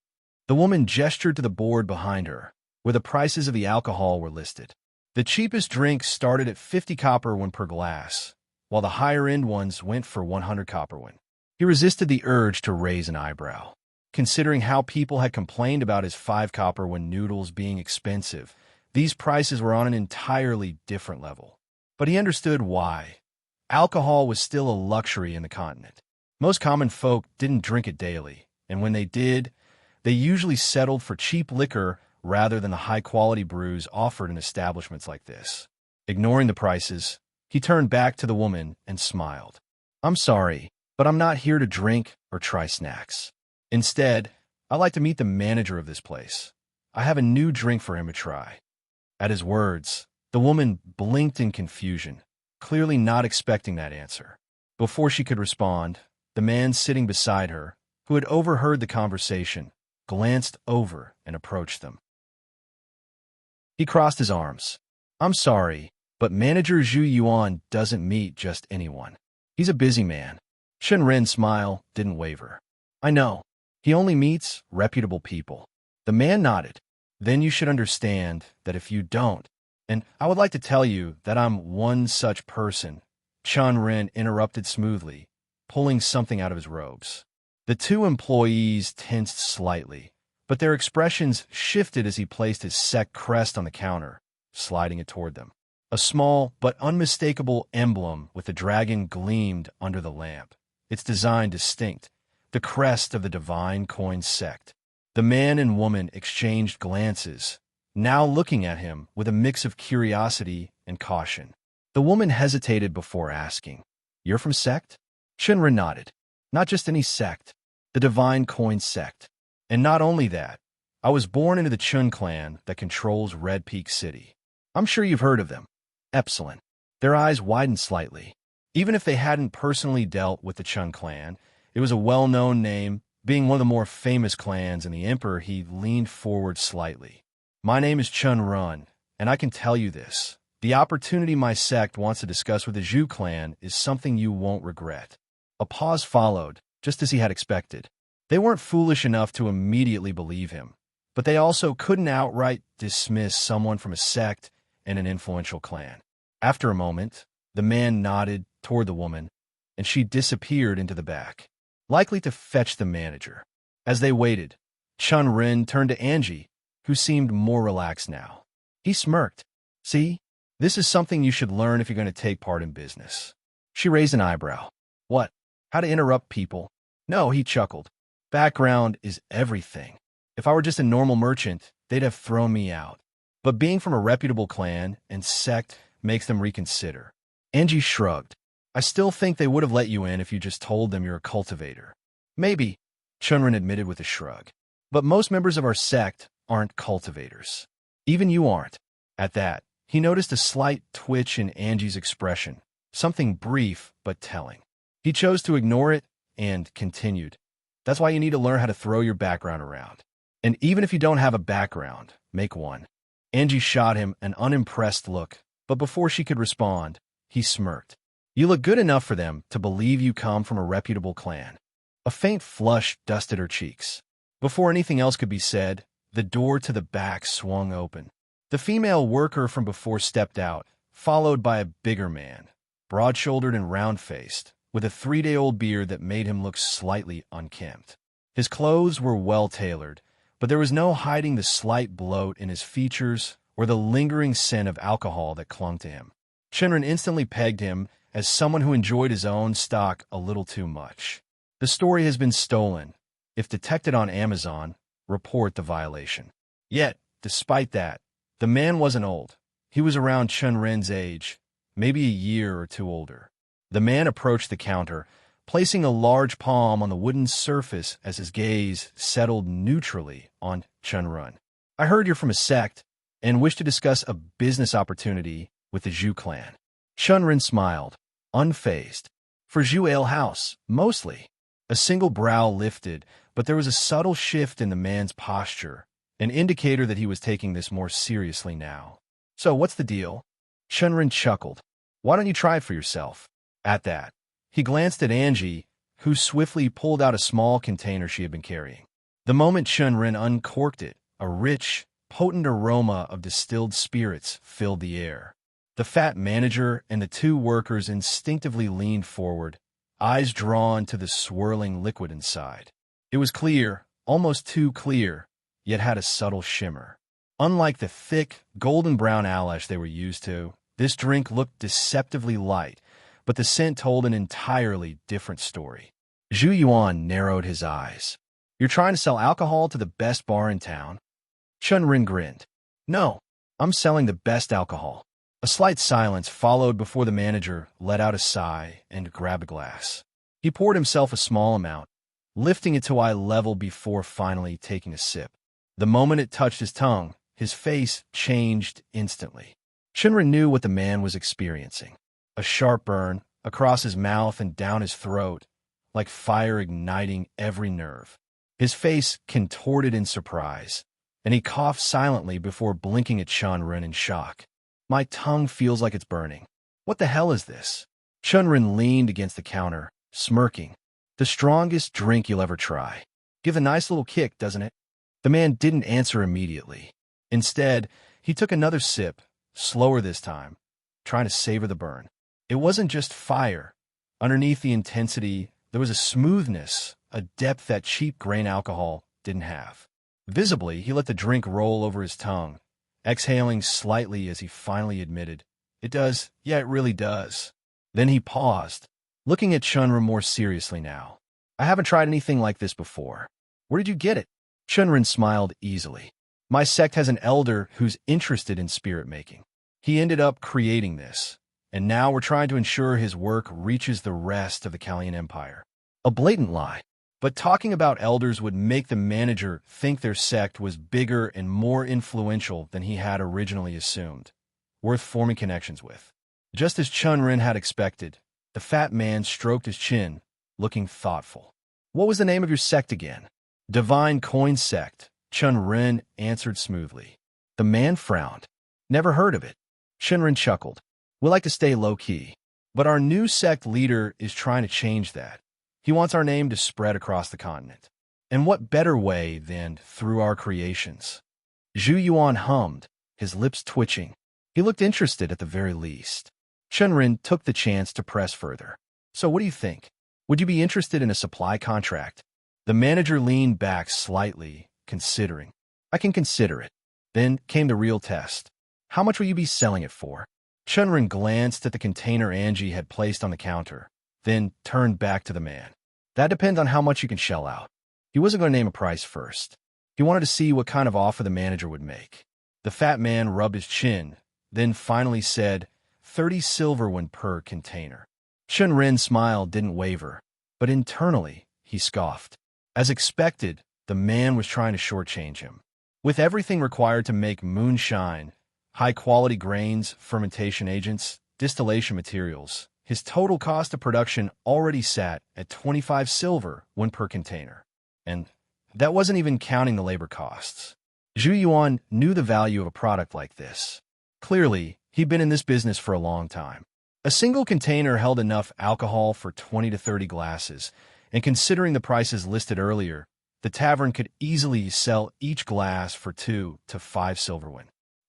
The woman gestured to the board behind her, where the prices of the alcohol were listed. The cheapest drinks started at 50 copper won per glass, while the higher-end ones went for 100 copper won. He resisted the urge to raise an eyebrow. Considering how people had complained about his 5 copper won noodles being expensive, these prices were on an entirely different level. But he understood why. Alcohol was still a luxury in the continent. Most common folk didn't drink it daily, and when they did, they usually settled for cheap liquor rather than the high-quality brews offered in establishments like this. Ignoring the prices, he turned back to the woman and smiled. "I'm sorry, but I'm not here to drink or try snacks. Instead, I'd like to meet the manager of this place. I have a new drink for him to try." At his words, the woman blinked in confusion, clearly not expecting that answer. Before she could respond, the man sitting beside her, who had overheard the conversation, glanced over and approached them. He crossed his arms. "I'm sorry, but Manager Zhu Yuan doesn't meet just anyone. He's a busy man." Chen Ren's smile didn't waver. "I know. He only meets reputable people." The man nodded. "Then you should understand that if you don't, and I would like to tell you that I'm one such person," Chen Ren interrupted smoothly, pulling something out of his robes. The two employees tensed slightly, but their expressions shifted as he placed his sect crest on the counter, sliding it toward them. A small but unmistakable emblem with a dragon gleamed under the lamp, its design distinct, the crest of the divine coin sect. The man and woman exchanged glances, now looking at him with a mix of curiosity and caution. The woman hesitated before asking, "You're from sect?" Chen Ren nodded. "Not just any sect, the divine coin sect. And not only that, I was born into the Chun clan that controls Red Peak City. I'm sure you've heard of them." "Excellent." Their eyes widened slightly. Even if they hadn't personally dealt with the Chun clan, it was a well-known name, being one of the more famous clans, and the emperor. He leaned forward slightly. "My name is Chen Ren, and I can tell you this. The opportunity my sect wants to discuss with the Zhu clan is something you won't regret." A pause followed, just as he had expected. They weren't foolish enough to immediately believe him, but they also couldn't outright dismiss someone from a sect and an influential clan. After a moment, the man nodded toward the woman, and she disappeared into the back, likely to fetch the manager. As they waited, Chen Ren turned to Angie, who seemed more relaxed now. He smirked. "See, this is something you should learn if you're going to take part in business." She raised an eyebrow. "What? How to interrupt people?" "No," he chuckled. "Background is everything. If I were just a normal merchant, they'd have thrown me out. But being from a reputable clan and sect makes them reconsider." Angie shrugged. "I still think they would have let you in if you just told them you're a cultivator." "Maybe," Chen Ren admitted with a shrug. "But most members of our sect aren't cultivators. Even you aren't." At that, he noticed a slight twitch in Angie's expression, something brief but telling. He chose to ignore it and continued. "That's why you need to learn how to throw your background around. And even if you don't have a background, make one." Angie shot him an unimpressed look, but before she could respond, he smirked. "You look good enough for them to believe you come from a reputable clan." A faint flush dusted her cheeks. Before anything else could be said, the door to the back swung open. The female worker from before stepped out, followed by a bigger man, broad-shouldered and round-faced, with a 3-day-old beard that made him look slightly unkempt. His clothes were well-tailored, but there was no hiding the slight bloat in his features or the lingering scent of alcohol that clung to him. Chen Ren instantly pegged him as someone who enjoyed his own stock a little too much. "The story has been stolen. If detected on Amazon, report the violation." Yet, despite that, the man wasn't old. He was around Chen Ren's age, maybe a year or two older. The man approached the counter, placing a large palm on the wooden surface as his gaze settled neutrally on Chen Ren. "I heard you're from a sect and wish to discuss a business opportunity with the Zhu clan." Chen Ren smiled, unfazed. "For Zhu Ale House, mostly." A single brow lifted, but there was a subtle shift in the man's posture, an indicator that he was taking this more seriously now. So, what's the deal? Chen Ren chuckled. Why don't you try it for yourself? At that, he glanced at Angie, who swiftly pulled out a small container she had been carrying. The moment Chen Ren uncorked it, a rich, potent aroma of distilled spirits filled the air. The fat manager and the two workers instinctively leaned forward, eyes drawn to the swirling liquid inside. It was clear, almost too clear, yet had a subtle shimmer. Unlike the thick, golden-brown Alash they were used to, this drink looked deceptively light, but the scent told an entirely different story. Zhu Yuan narrowed his eyes. You're trying to sell alcohol to the best bar in town? Chen Ren grinned. No, I'm selling the best alcohol. A slight silence followed before the manager let out a sigh and grabbed a glass. He poured himself a small amount, lifting it to eye level before finally taking a sip. The moment it touched his tongue, his face changed instantly. Chen Ren knew what the man was experiencing. A sharp burn across his mouth and down his throat, like fire igniting every nerve. His face contorted in surprise, and he coughed silently before blinking at Chen Ren in shock. My tongue feels like it's burning. What the hell is this? Chen Ren leaned against the counter, smirking. The strongest drink you'll ever try. Give a nice little kick, doesn't it? The man didn't answer immediately. Instead, he took another sip, slower this time, trying to savor the burn. It wasn't just fire. Underneath the intensity, there was a smoothness, a depth that cheap grain alcohol didn't have. Visibly, he let the drink roll over his tongue, exhaling slightly as he finally admitted, It does, yeah, it really does. Then he paused, looking at Chen Ren more seriously now. I haven't tried anything like this before. Where did you get it? Chen Ren smiled easily. My sect has an elder who's interested in spirit making. He ended up creating this, and now we're trying to ensure his work reaches the rest of the Kalian Empire. A blatant lie. But talking about elders would make the manager think their sect was bigger and more influential than he had originally assumed, worth forming connections with. Just as Chen Ren had expected, the fat man stroked his chin, looking thoughtful. What was the name of your sect again? Divine Coin Sect, Chen Ren answered smoothly. The man frowned. Never heard of it. Chen Ren chuckled. We like to stay low-key, but our new sect leader is trying to change that. He wants our name to spread across the continent. And what better way than through our creations? Zhu Yuan hummed, his lips twitching. He looked interested at the very least. Chen Ren took the chance to press further. So what do you think? Would you be interested in a supply contract? The manager leaned back slightly, considering. I can consider it. Then came the real test. How much will you be selling it for? Chen Ren glanced at the container Angie had placed on the counter, then turned back to the man. That depends on how much you can shell out. He wasn't going to name a price first. He wanted to see what kind of offer the manager would make. The fat man rubbed his chin, then finally said, 30 silver per container. Chen Ren's smile didn't waver, but internally, he scoffed. As expected, the man was trying to shortchange him. With everything required to make moonshine, high-quality grains, fermentation agents, distillation materials, his total cost of production already sat at 25 silver per container. And that wasn't even counting the labor costs. Zhu Yuan knew the value of a product like this. Clearly, he'd been in this business for a long time. A single container held enough alcohol for 20 to 30 glasses, and considering the prices listed earlier, the tavern could easily sell each glass for 2 to 5 silver.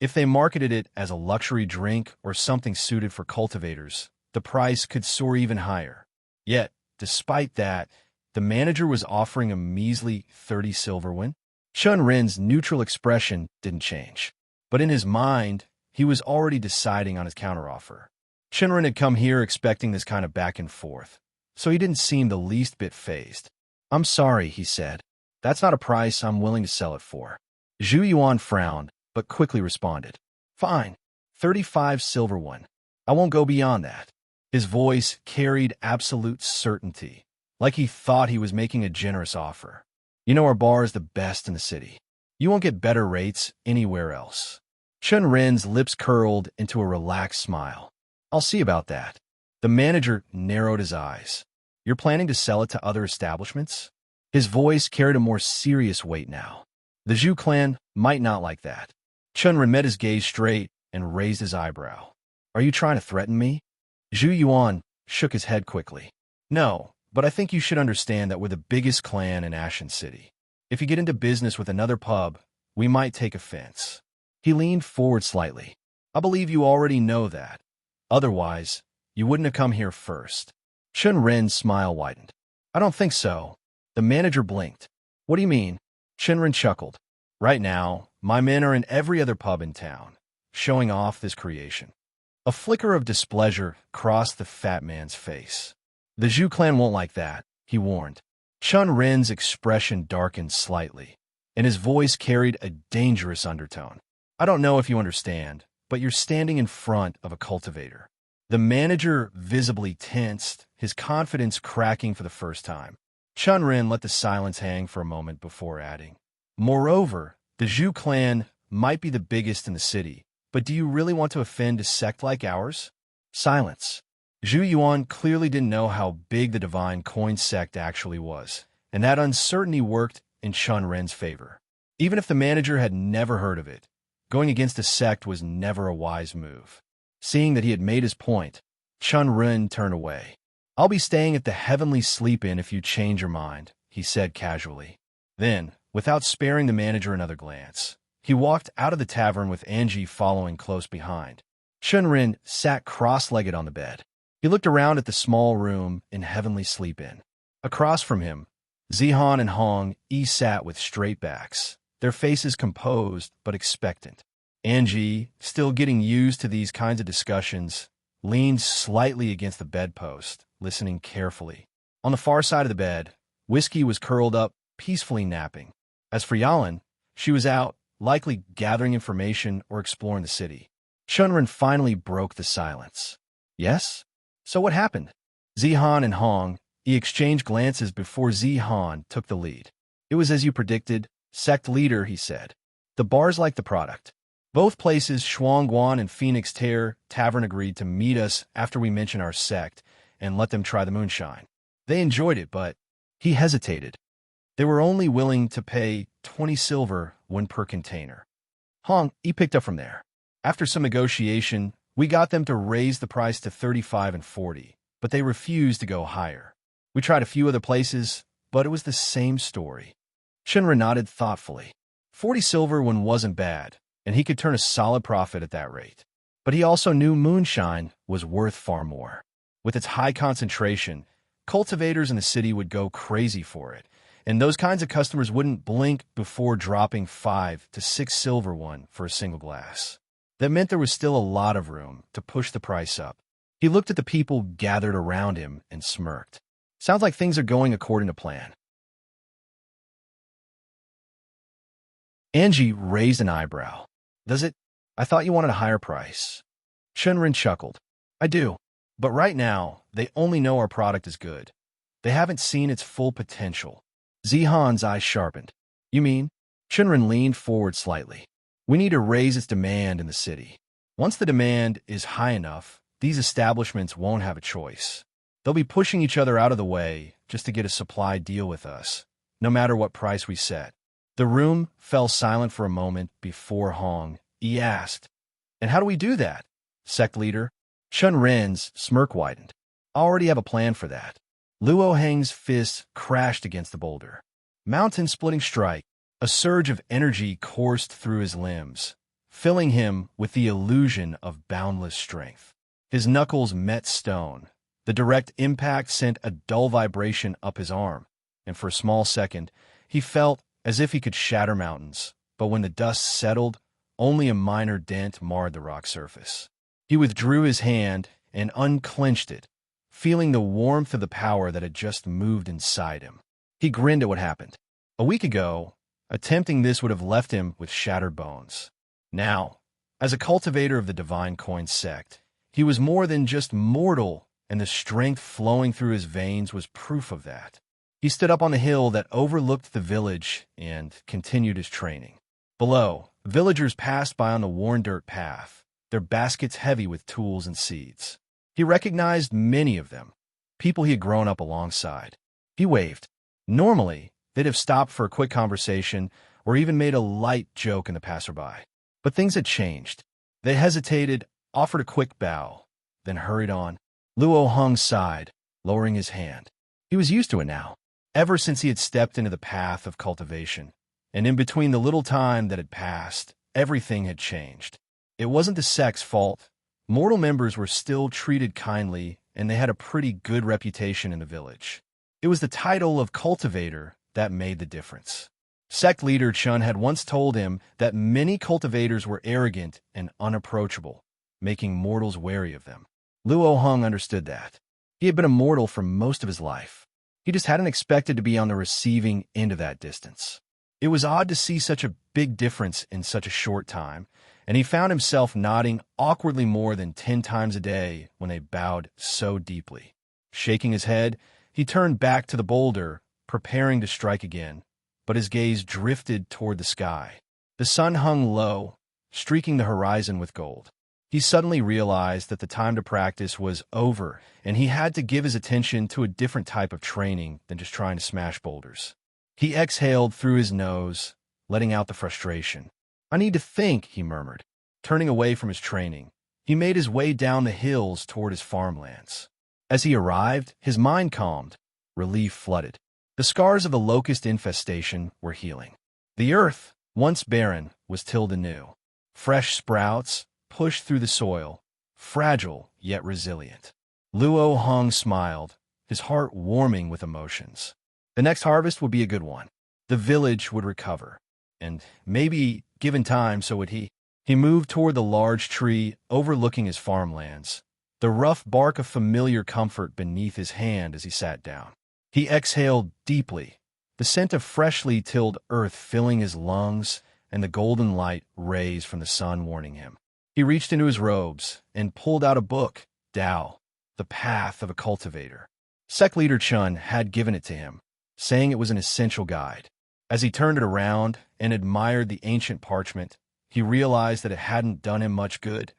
If they marketed it as a luxury drink or something suited for cultivators, the price could soar even higher. Yet, despite that, the manager was offering a measly 30 silver. Chen Ren's neutral expression didn't change. But in his mind, he was already deciding on his counteroffer. Chen Ren had come here expecting this kind of back and forth, so he didn't seem the least bit fazed. I'm sorry, he said. That's not a price I'm willing to sell it for. Zhu Yuan frowned, but quickly responded. Fine, 35 silver. I won't go beyond that. His voice carried absolute certainty, like he thought he was making a generous offer. You know our bar is the best in the city. You won't get better rates anywhere else. Chen Ren's lips curled into a relaxed smile. I'll see about that. The manager narrowed his eyes. You're planning to sell it to other establishments? His voice carried a more serious weight now. The Zhu clan might not like that. Chen Ren met his gaze straight and raised his eyebrow. Are you trying to threaten me? Zhu Yuan shook his head quickly. No, but I think you should understand that we're the biggest clan in Ashen City. If you get into business with another pub, we might take offense. He leaned forward slightly. I believe you already know that. Otherwise, you wouldn't have come here first. Chen Ren's smile widened. I don't think so. The manager blinked. What do you mean? Chen Ren chuckled. Right now, my men are in every other pub in town, showing off this creation. A flicker of displeasure crossed the fat man's face. The Zhu clan won't like that, he warned. Chen Ren's expression darkened slightly, and his voice carried a dangerous undertone. I don't know if you understand, but you're standing in front of a cultivator. The manager visibly tensed, his confidence cracking for the first time. Chen Ren let the silence hang for a moment before adding, moreover, the Zhu clan might be the biggest in the city, but do you really want to offend a sect like ours? Silence. Zhu Yuan clearly didn't know how big the Divine Coin sect actually was, and that uncertainty worked in Chen Ren's favor. Even if the manager had never heard of it, going against a sect was never a wise move. Seeing that he had made his point, Chen Ren turned away. I'll be staying at the Heavenly Sleep-In if you change your mind, he said casually. Then, without sparing the manager another glance, he walked out of the tavern with Angie following close behind. Chen Ren sat cross-legged on the bed. He looked around at the small room in Heavenly Sleep-In. Across from him, Zihan and Hong sat with straight backs, their faces composed but expectant. Angie, still getting used to these kinds of discussions, leaned slightly against the bedpost, listening carefully. On the far side of the bed, Whiskey was curled up, peacefully napping. As for Yalin, she was out, likely gathering information or exploring the city. Chen Ren finally broke the silence. Yes? So what happened? Zihan and Hong exchanged glances before Zihan took the lead. It was as you predicted, sect leader, he said. The bars like the product. Both places, Shuangguan and Phoenix Tavern, agreed to meet us after we mentioned our sect and let them try the moonshine. They enjoyed it, but he hesitated. They were only willing to pay 20 silver, one per container. He picked up from there. After some negotiation, we got them to raise the price to 35 and 40, but they refused to go higher. We tried a few other places, but it was the same story. Chen Ren nodded thoughtfully. 40 silver one wasn't bad, and he could turn a solid profit at that rate. But he also knew moonshine was worth far more. With its high concentration, cultivators in the city would go crazy for it, and those kinds of customers wouldn't blink before dropping 5 to 6 silver one for a single glass. That meant there was still a lot of room to push the price up. He looked at the people gathered around him and smirked. Sounds like things are going according to plan. Angie raised an eyebrow. Does it? I thought you wanted a higher price. Chen Ren chuckled. I do. But right now, they only know our product is good. They haven't seen its full potential. Zihan's eyes sharpened. You mean? Chen Ren leaned forward slightly. We need to raise its demand in the city. Once the demand is high enough, these establishments won't have a choice. They'll be pushing each other out of the way just to get a supply deal with us, no matter what price we set. The room fell silent for a moment before Hong asked, And how do we do that? Sect leader? Chen Ren's smirk widened. I already have a plan for that. Luo Heng's fist crashed against the boulder. Mountain-splitting strike. A surge of energy coursed through his limbs, filling him with the illusion of boundless strength. His knuckles met stone. The direct impact sent a dull vibration up his arm, and for a small second, he felt as if he could shatter mountains. But when the dust settled, only a minor dent marred the rock surface. He withdrew his hand and unclenched it, feeling the warmth of the power that had just moved inside him. He grinned at what happened. A week ago, attempting this would have left him with shattered bones. Now, as a cultivator of the Divine Coin sect, he was more than just mortal, and the strength flowing through his veins was proof of that. He stood up on the hill that overlooked the village and continued his training. Below, villagers passed by on the worn dirt path, their baskets heavy with tools and seeds. He recognized many of them. people he had grown up alongside. He waved. Normally, they'd have stopped for a quick conversation or even made a light joke in the passerby. But things had changed. They hesitated, offered a quick bow, then hurried on. Luo Hung sighed, lowering his hand. He was used to it now, ever since he had stepped into the path of cultivation. And in between the little time that had passed, everything had changed. It wasn't the sect's fault. Mortal members were still treated kindly, and they had a pretty good reputation in the village. It was the title of Cultivator that made the difference. Sect leader Chen had once told him that many cultivators were arrogant and unapproachable, making mortals wary of them. Luo Hung understood that. He had been a mortal for most of his life. He just hadn't expected to be on the receiving end of that distance. It was odd to see such a big difference in such a short time, and he found himself nodding awkwardly more than 10 times a day when they bowed so deeply. Shaking his head, he turned back to the boulder, preparing to strike again, but his gaze drifted toward the sky. The sun hung low, streaking the horizon with gold. He suddenly realized that the time to practice was over, and he had to give his attention to a different type of training than just trying to smash boulders. He exhaled through his nose, letting out the frustration. "I need to think," he murmured. Turning away from his training, he made his way down the hills toward his farmlands. As he arrived, his mind calmed. Relief flooded. The scars of the locust infestation were healing. The earth, once barren, was tilled anew. Fresh sprouts pushed through the soil, fragile yet resilient. Luo Hung smiled, his heart warming with emotions. The next harvest would be a good one. The village would recover. And maybe, given time, so would he. He moved toward the large tree overlooking his farmlands, the rough bark of familiar comfort beneath his hand as he sat down. He exhaled deeply, the scent of freshly tilled earth filling his lungs and the golden light rays from the sun warming him. He reached into his robes and pulled out a book, Dao, The Path of a Cultivator. Sect leader Chen had given it to him, saying it was an essential guide. As he turned it around and admired the ancient parchment, he realized that it hadn't done him much good.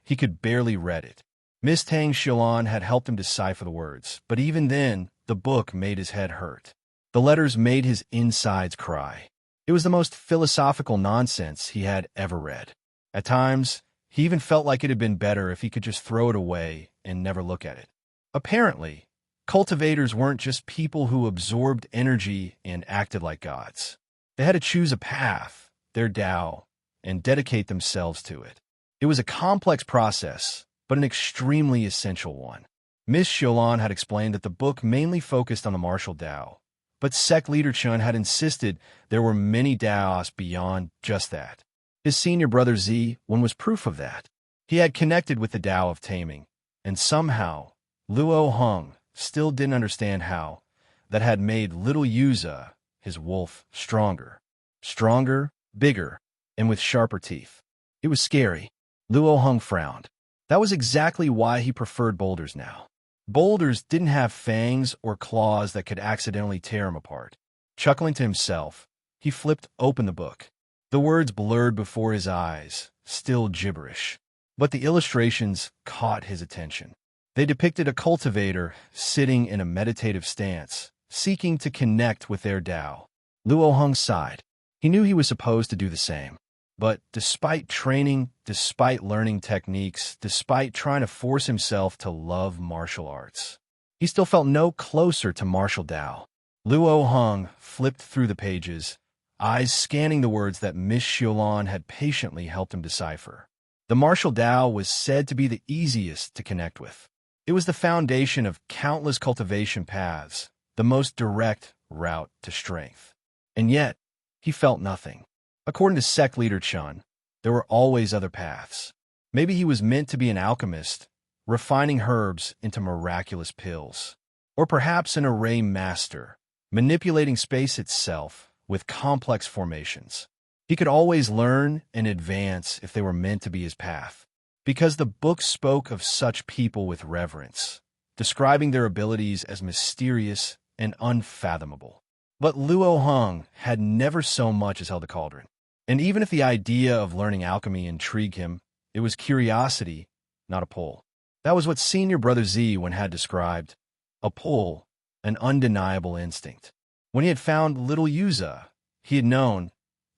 He could barely read it. Miss Tang Xilan had helped him decipher the words, but even then, the book made his head hurt. The letters made his insides cry. It was the most philosophical nonsense he had ever read. At times, he even felt like it had been better if he could just throw it away and never look at it. Apparently, cultivators weren't just people who absorbed energy and acted like gods. They had to choose a path, their Dao, and dedicate themselves to it. It was a complex process, but an extremely essential one. Miss Xiaolan had explained that the book mainly focused on the martial Dao, but sect leader Chen had insisted there were many daos beyond just that. His senior brother Zi was proof of that. He had connected with the Dao of taming, and somehow, Luo Hung still didn't understand how that had made little Yuza, his wolf, stronger. Stronger, bigger, and with sharper teeth. It was scary. Luo Hung frowned. That was exactly why he preferred boulders now. Boulders didn't have fangs or claws that could accidentally tear him apart. Chuckling to himself, he flipped open the book. The words blurred before his eyes, still gibberish. But the illustrations caught his attention. They depicted a cultivator sitting in a meditative stance, seeking to connect with their Dao. Luo Hung sighed. He knew he was supposed to do the same. But despite training, despite learning techniques, despite trying to force himself to love martial arts, he still felt no closer to martial Dao. Luo Hung flipped through the pages, eyes scanning the words that Miss Xiaolan had patiently helped him decipher. The martial Dao was said to be the easiest to connect with. It was the foundation of countless cultivation paths, the most direct route to strength. And yet, he felt nothing. According to sect leader Chen, there were always other paths. Maybe he was meant to be an alchemist, refining herbs into miraculous pills. Or perhaps an array master, manipulating space itself with complex formations. He could always learn and advance if they were meant to be his path, because the book spoke of such people with reverence, describing their abilities as mysterious and unfathomable. But Luo Hung had never so much as held a cauldron. And even if the idea of learning alchemy intrigued him, it was curiosity, not a pull. That was what senior brother Zi had described. a pull, an undeniable instinct. When he had found little Yuza, he had known,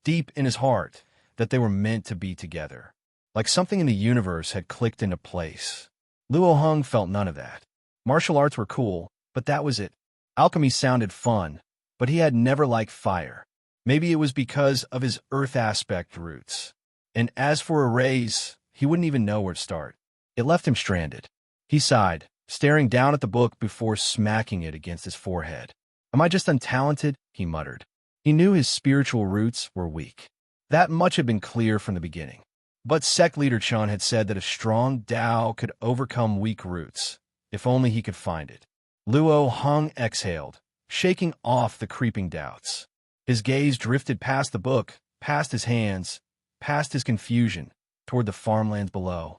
deep in his heart, that they were meant to be together. Like something in the universe had clicked into place. Luo Heng felt none of that. Martial arts were cool, but that was it. Alchemy sounded fun, but he had never liked fire. Maybe it was because of his earth aspect roots. And as for a raise, he wouldn't even know where to start. It left him stranded. He sighed, staring down at the book before smacking it against his forehead. Am I just untalented? He muttered. He knew his spiritual roots were weak. That much had been clear from the beginning. But sect leader Chen had said that a strong Dao could overcome weak roots, if only he could find it. Luo Heng exhaled, shaking off the creeping doubts. His gaze drifted past the book, past his hands, past his confusion, toward the farmlands below.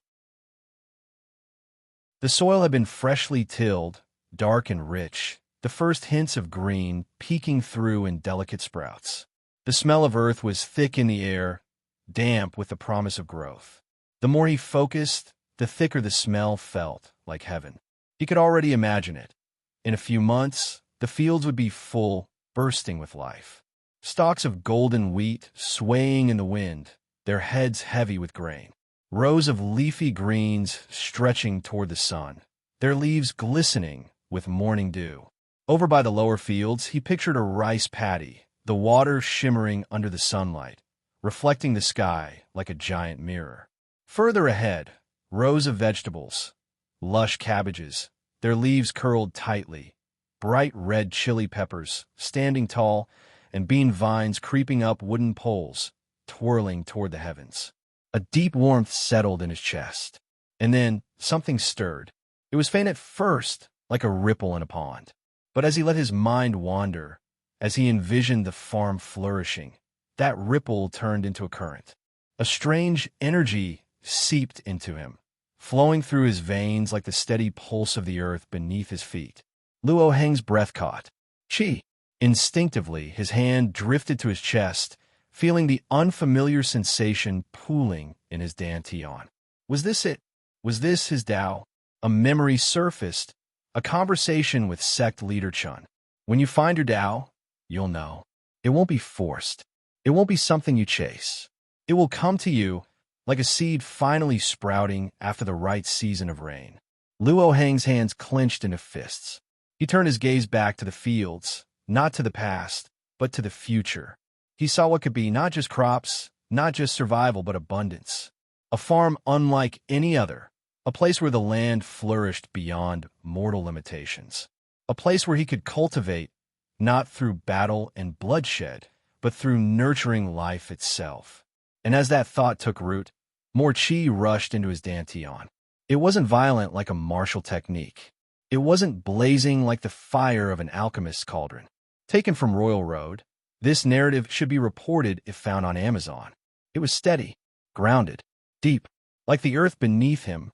The soil had been freshly tilled, dark and rich, the first hints of green peeking through in delicate sprouts. The smell of earth was thick in the air, damp with the promise of growth. The more he focused, the thicker the smell felt, like heaven. He could already imagine it. In a few months, the fields would be full, bursting with life. Stalks of golden wheat swaying in the wind, their heads heavy with grain. Rows of leafy greens stretching toward the sun, their leaves glistening with morning dew. Over by the lower fields, he pictured a rice paddy, the water shimmering under the sunlight, reflecting the sky like a giant mirror. Further ahead, rows of vegetables, lush cabbages, their leaves curled tightly, bright red chili peppers standing tall, and bean vines creeping up wooden poles, twirling toward the heavens. A deep warmth settled in his chest. And then something stirred. It was faint at first, like a ripple in a pond. But as he let his mind wander, as he envisioned the farm flourishing, that ripple turned into a current. A strange energy seeped into him, flowing through his veins like the steady pulse of the earth beneath his feet. Luo Heng's breath caught. Chi! Instinctively, his hand drifted to his chest, feeling the unfamiliar sensation pooling in his dantian. Was this it? Was this his Dao? A memory surfaced, a conversation with sect leader Chen. When you find your Dao, you'll know. It won't be forced. It won't be something you chase. It will come to you like a seed finally sprouting after the right season of rain. Luo Heng's hands clenched into fists. He turned his gaze back to the fields, not to the past, but to the future. He saw what could be not just crops, not just survival, but abundance. A farm unlike any other, a place where the land flourished beyond mortal limitations. A place where he could cultivate, not through battle and bloodshed, but through nurturing life itself. And as that thought took root, more chi rushed into his dantian. It wasn't violent like a martial technique. It wasn't blazing like the fire of an alchemist's cauldron. Taken from Royal Road, this narrative should be reported if found on Amazon. It was steady, grounded, deep, like the earth beneath him,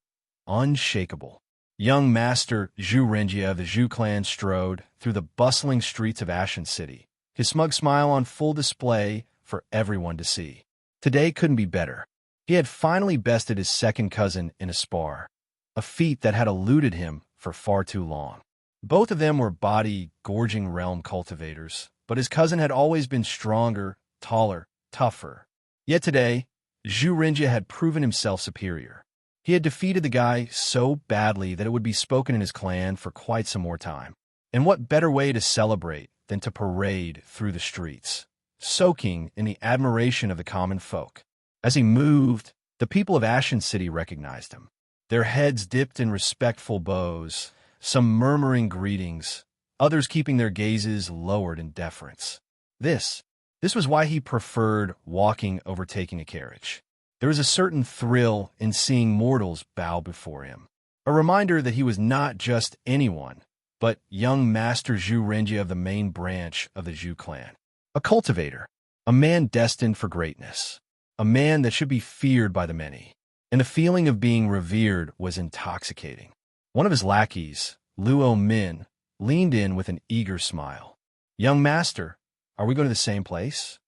unshakable. Young Master Zhu Renjie of the Zhu clan strode through the bustling streets of Ashen City, his smug smile on full display for everyone to see. Today couldn't be better. He had finally bested his second cousin in a spar, a feat that had eluded him for far too long. Both of them were body-gorging realm cultivators, but his cousin had always been stronger, taller, tougher. Yet today, Zhu Renjie had proven himself superior. He had defeated the guy so badly that it would be spoken in his clan for quite some more time. And what better way to celebrate than to parade through the streets, soaking in the admiration of the common folk. As he moved, the people of Ashen City recognized him. Their heads dipped in respectful bows, some murmuring greetings, others keeping their gazes lowered in deference. This was why he preferred walking over taking a carriage. There was a certain thrill in seeing mortals bow before him, a reminder that he was not just anyone, but young Master Zhu Renjie of the main branch of the Zhu clan. A cultivator, a man destined for greatness, a man that should be feared by the many. And the feeling of being revered was intoxicating. One of his lackeys, Luo Min, leaned in with an eager smile. "Young master, are we going to the same place?"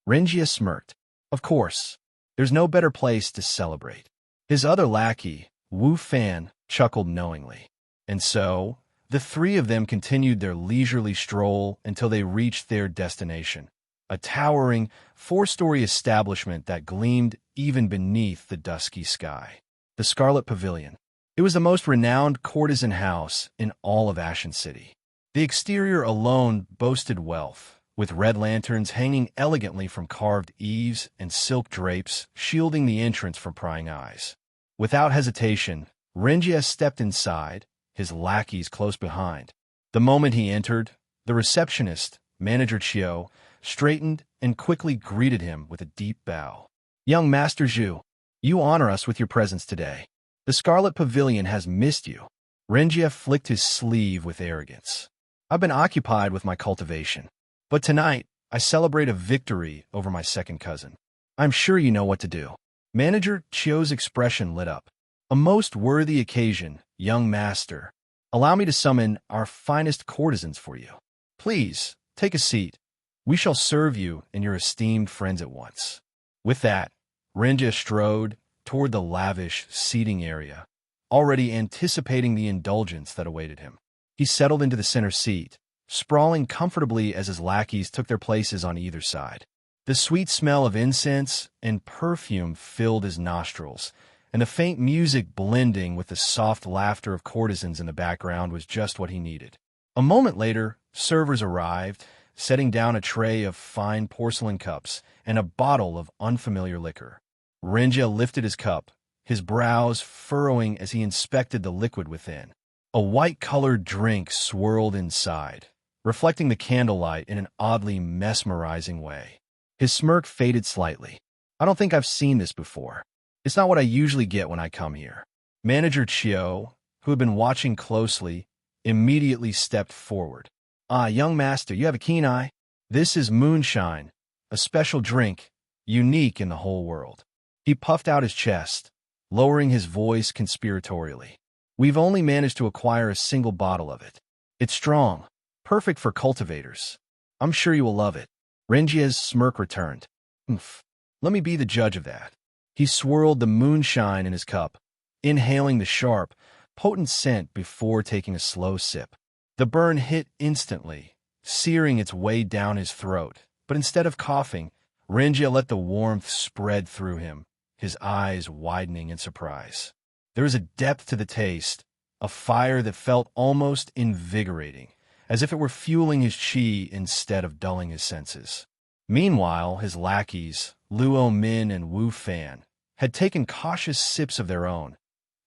Renjie smirked. "Of course. There's no better place to celebrate." His other lackey, Wu Fan, chuckled knowingly. "And so, The three of them continued their leisurely stroll until they reached their destination, a towering, four-story establishment that gleamed even beneath the dusky sky. The Scarlet Pavilion. It was the most renowned courtesan house in all of Ashen City. The exterior alone boasted wealth, with red lanterns hanging elegantly from carved eaves and silk drapes shielding the entrance from prying eyes. Without hesitation, Renjia stepped inside, his lackeys close behind. The moment he entered, the receptionist, Manager Chiu, straightened and quickly greeted him with a deep bow. "Young Master Zhu, you honor us with your presence today. The Scarlet Pavilion has missed you." Renjia flicked his sleeve with arrogance. "I've been occupied with my cultivation, but tonight I celebrate a victory over my second cousin. I'm sure you know what to do." Manager Chiu's expression lit up. "A most worthy occasion, young master. Allow me to summon our finest courtesans for you. Please, take a seat. We shall serve you and your esteemed friends at once." With that, Renjia strode toward the lavish seating area, already anticipating the indulgence that awaited him. He settled into the center seat, sprawling comfortably as his lackeys took their places on either side. The sweet smell of incense and perfume filled his nostrils, and the faint music blending with the soft laughter of courtesans in the background was just what he needed. A moment later, servers arrived, setting down a tray of fine porcelain cups and a bottle of unfamiliar liquor. Renjia lifted his cup, his brows furrowing as he inspected the liquid within. A white-colored drink swirled inside, reflecting the candlelight in an oddly mesmerizing way. His smirk faded slightly. "I don't think I've seen this before. It's not what I usually get when I come here." Manager Chiu, who had been watching closely, immediately stepped forward. "Ah, young master, you have a keen eye. This is moonshine, a special drink, unique in the whole world." He puffed out his chest, lowering his voice conspiratorially. "We've only managed to acquire a single bottle of it. It's strong, perfect for cultivators. I'm sure you will love it." Renjia's smirk returned. "Oomph. Let me be the judge of that." He swirled the moonshine in his cup, inhaling the sharp, potent scent before taking a slow sip. The burn hit instantly, searing its way down his throat, but instead of coughing, Renjia let the warmth spread through him, his eyes widening in surprise. There was a depth to the taste, a fire that felt almost invigorating, as if it were fueling his qi instead of dulling his senses. Meanwhile, his lackeys, Luo Min and Wu Fan, had taken cautious sips of their own,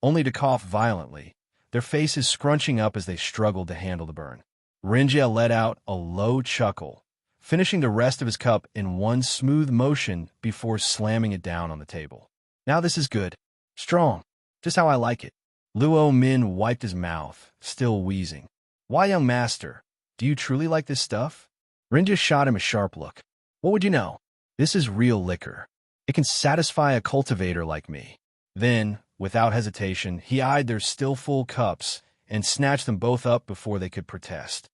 only to cough violently, their faces scrunching up as they struggled to handle the burn. Renjia let out a low chuckle, finishing the rest of his cup in one smooth motion before slamming it down on the table. "Now this is good. Strong. Just how I like it." Luo Min wiped his mouth, still wheezing. "Why, young master, do you truly like this stuff?" Renjia shot him a sharp look. "What would you know? This is real liquor. It can satisfy a cultivator like me." Then, without hesitation, he eyed their still full cups and snatched them both up before they could protest.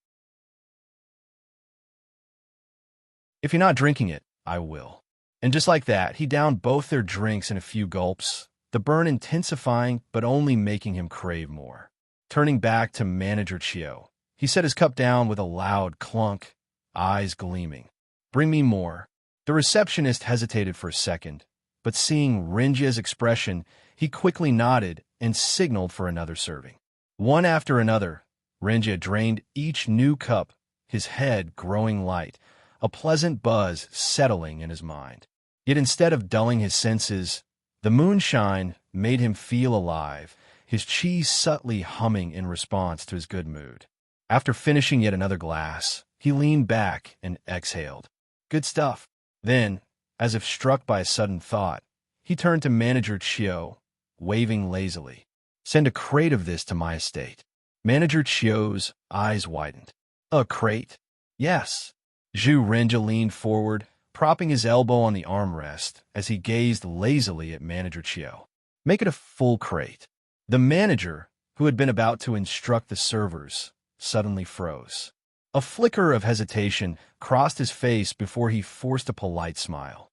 "If you're not drinking it, I will." And just like that, he downed both their drinks in a few gulps, the burn intensifying but only making him crave more. Turning back to Manager Chiu, he set his cup down with a loud clunk, eyes gleaming. "Bring me more." The receptionist hesitated for a second, but seeing Renjia's expression, he quickly nodded and signaled for another serving. One after another, Renjia drained each new cup, his head growing light, a pleasant buzz settling in his mind. Yet instead of dulling his senses, the moonshine made him feel alive, his qi subtly humming in response to his good mood. After finishing yet another glass, he leaned back and exhaled. "Good stuff." Then, as if struck by a sudden thought, he turned to Manager Chiu, waving lazily. "Send a crate of this to my estate." Manager Chiu's eyes widened. "A crate?" "Yes." Zhu Renjia leaned forward, propping his elbow on the armrest as he gazed lazily at Manager Chiu. "Make it a full crate." The manager, who had been about to instruct the servers, suddenly froze. A flicker of hesitation crossed his face before he forced a polite smile.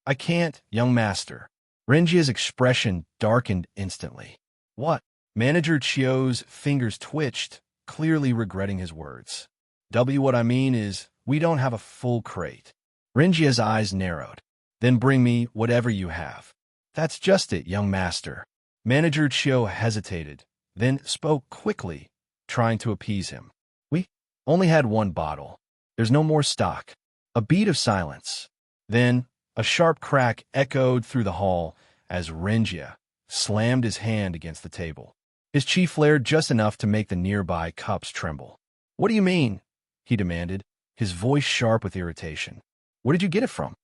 I can't, young master." Renjia's expression darkened instantly. "What?" Manager Chiu's fingers twitched, clearly regretting his words. What I mean is, we don't have a full crate. Renjia's eyes narrowed. Then bring me whatever you have. That's just it, young master. Manager Chio hesitated, then spoke quickly, trying to appease him. We only had one bottle. There's no more stock. A beat of silence. Then, a sharp crack echoed through the hall as Renjia slammed his hand against the table. His chi flared just enough to make the nearby cups tremble. What do you mean? He demanded, his voice sharp with irritation. Where did you get it from?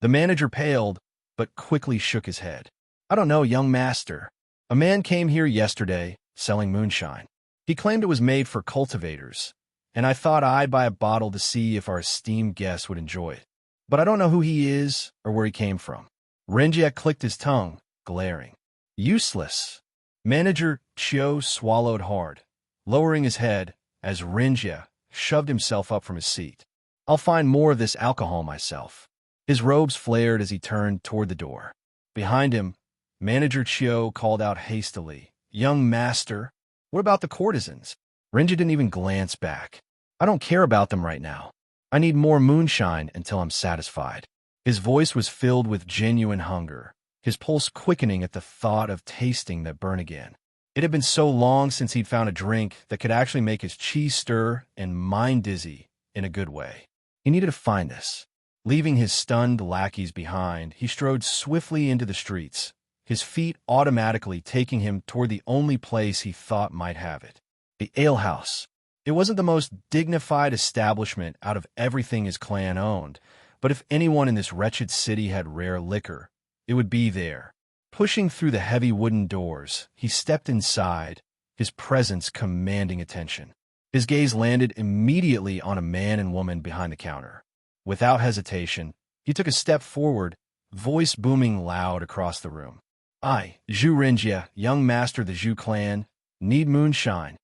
The manager paled, but quickly shook his head. I don't know, young master. A man came here yesterday, selling moonshine. He claimed it was made for cultivators, and I thought I'd buy a bottle to see if our esteemed guest would enjoy it. But I don't know who he is or where he came from. Renjia clicked his tongue, glaring. Useless. Manager Chio swallowed hard, lowering his head as Renjia shoved himself up from his seat. I'll find more of this alcohol myself. His robes flared as he turned toward the door. Behind him, Manager Chio called out hastily, Young master, what about the courtesans? Renjia didn't even glance back. I don't care about them right now. I need more moonshine until I'm satisfied. His voice was filled with genuine hunger, his pulse quickening at the thought of tasting that burn again. It had been so long since he'd found a drink that could actually make his chi stir and mind dizzy in a good way. He needed to find this. Leaving his stunned lackeys behind, he strode swiftly into the streets, his feet automatically taking him toward the only place he thought might have it, the alehouse. It wasn't the most dignified establishment out of everything his clan owned, but if anyone in this wretched city had rare liquor, it would be there. Pushing through the heavy wooden doors, he stepped inside, his presence commanding attention. His gaze landed immediately on a man and woman behind the counter. Without hesitation, he took a step forward, voice booming loud across the room. I, Zhu Renjia, young master of the Zhu clan, need moonshine.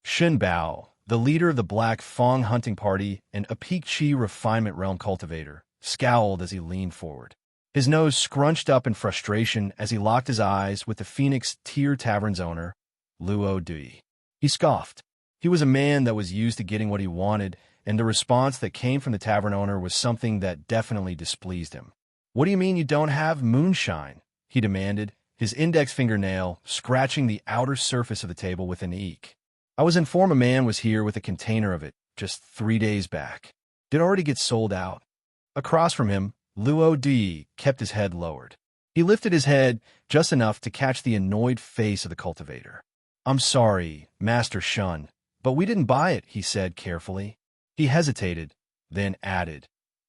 Shen Bao, the leader of the Black Fong hunting party and a Peak Chi refinement realm cultivator, scowled as he leaned forward. His nose scrunched up in frustration as he locked his eyes with the Phoenix Tier Tavern's owner, Luo Dui. He scoffed. He was a man that was used to getting what he wanted, and the response that came from the tavern owner was something that definitely displeased him. What do you mean you don't have moonshine? He demanded, his index fingernail scratching the outer surface of the table with an eek. I was informed a man was here with a container of it just 3 days back. Did it already get sold out? Across from him, Luo Di kept his head lowered. He lifted his head just enough to catch the annoyed face of the cultivator. I'm sorry, Master Shun, but we didn't buy it, he said carefully. He hesitated, then added,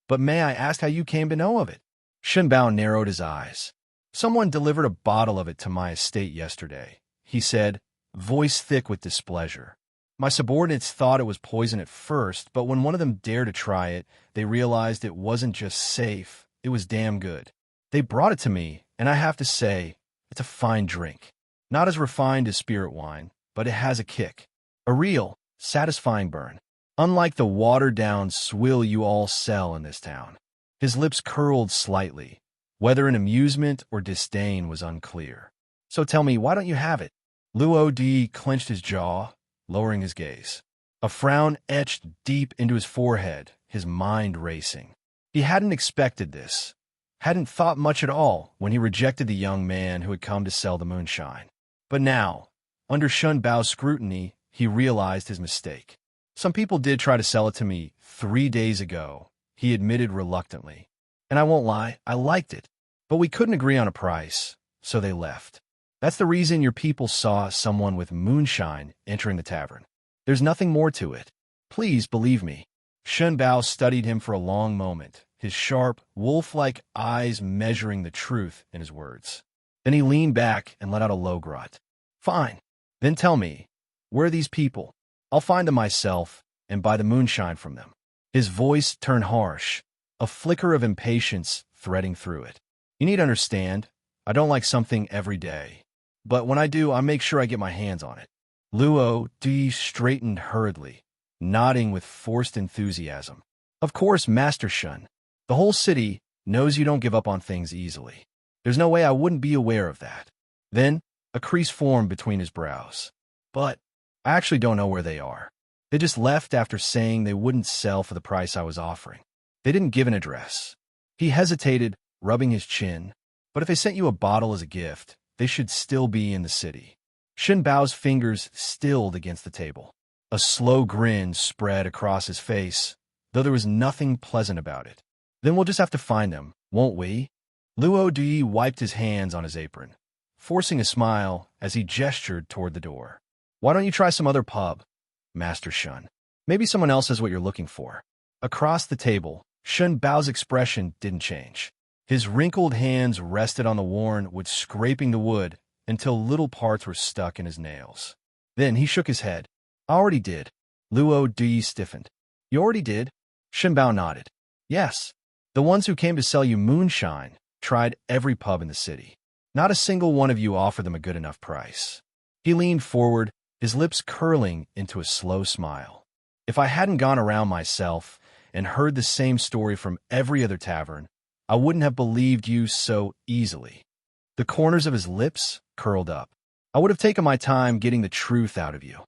but may I ask how you came to know of it? Shen Bao narrowed his eyes. Someone delivered a bottle of it to my estate yesterday, he said, voice thick with displeasure. My subordinates thought it was poison at first, but when one of them dared to try it, they realized it wasn't just safe, it was damn good. They brought it to me, and I have to say, it's a fine drink. Not as refined as spirit wine, but it has a kick. A real, satisfying burn. Unlike the watered-down swill you all sell in this town. His lips curled slightly. Whether in amusement or disdain was unclear. So tell me, why don't you have it? Luo Di clenched his jaw, lowering his gaze. A frown etched deep into his forehead, his mind racing. He hadn't expected this, hadn't thought much at all when he rejected the young man who had come to sell the moonshine. But now, under Shun Bao's scrutiny, he realized his mistake. Some people did try to sell it to me 3 days ago, he admitted reluctantly. And I won't lie, I liked it. But we couldn't agree on a price, so they left. That's the reason your people saw someone with moonshine entering the tavern. There's nothing more to it. Please believe me. Shen Bao studied him for a long moment, his sharp, wolf-like eyes measuring the truth in his words. Then he leaned back and let out a low grunt. Fine. Then tell me, where are these people? I'll find them myself and buy the moonshine from them. His voice turned harsh, a flicker of impatience threading through it. You need to understand, I don't like something every day. But when I do, I make sure I get my hands on it. Luo Di straightened hurriedly, nodding with forced enthusiasm. Of course, Master Shun. The whole city knows you don't give up on things easily. There's no way I wouldn't be aware of that. Then, a crease formed between his brows. But, I actually don't know where they are. They just left after saying they wouldn't sell for the price I was offering. They didn't give an address. He hesitated, rubbing his chin. But if they sent you a bottle as a gift, they should still be in the city. Shen Bao's fingers stilled against the table. A slow grin spread across his face, though there was nothing pleasant about it. Then we'll just have to find them, won't we? Luo Dui wiped his hands on his apron, forcing a smile as he gestured toward the door. Why don't you try some other pub, Master Shun? Maybe someone else has what you're looking for. Across the table, Shen Bao's expression didn't change. His wrinkled hands rested on the worn wood, scraping the wood until little parts were stuck in his nails. Then he shook his head. I already did. Luo Dui stiffened. You already did? Shen Bao nodded. Yes. The ones who came to sell you moonshine tried every pub in the city. Not a single one of you offered them a good enough price. He leaned forward, his lips curling into a slow smile. If I hadn't gone around myself and heard the same story from every other tavern, I wouldn't have believed you so easily. The corners of his lips curled up. I would have taken my time getting the truth out of you.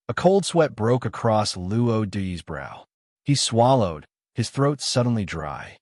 A cold sweat broke across Luo Dui's brow. He swallowed, his throat suddenly dry.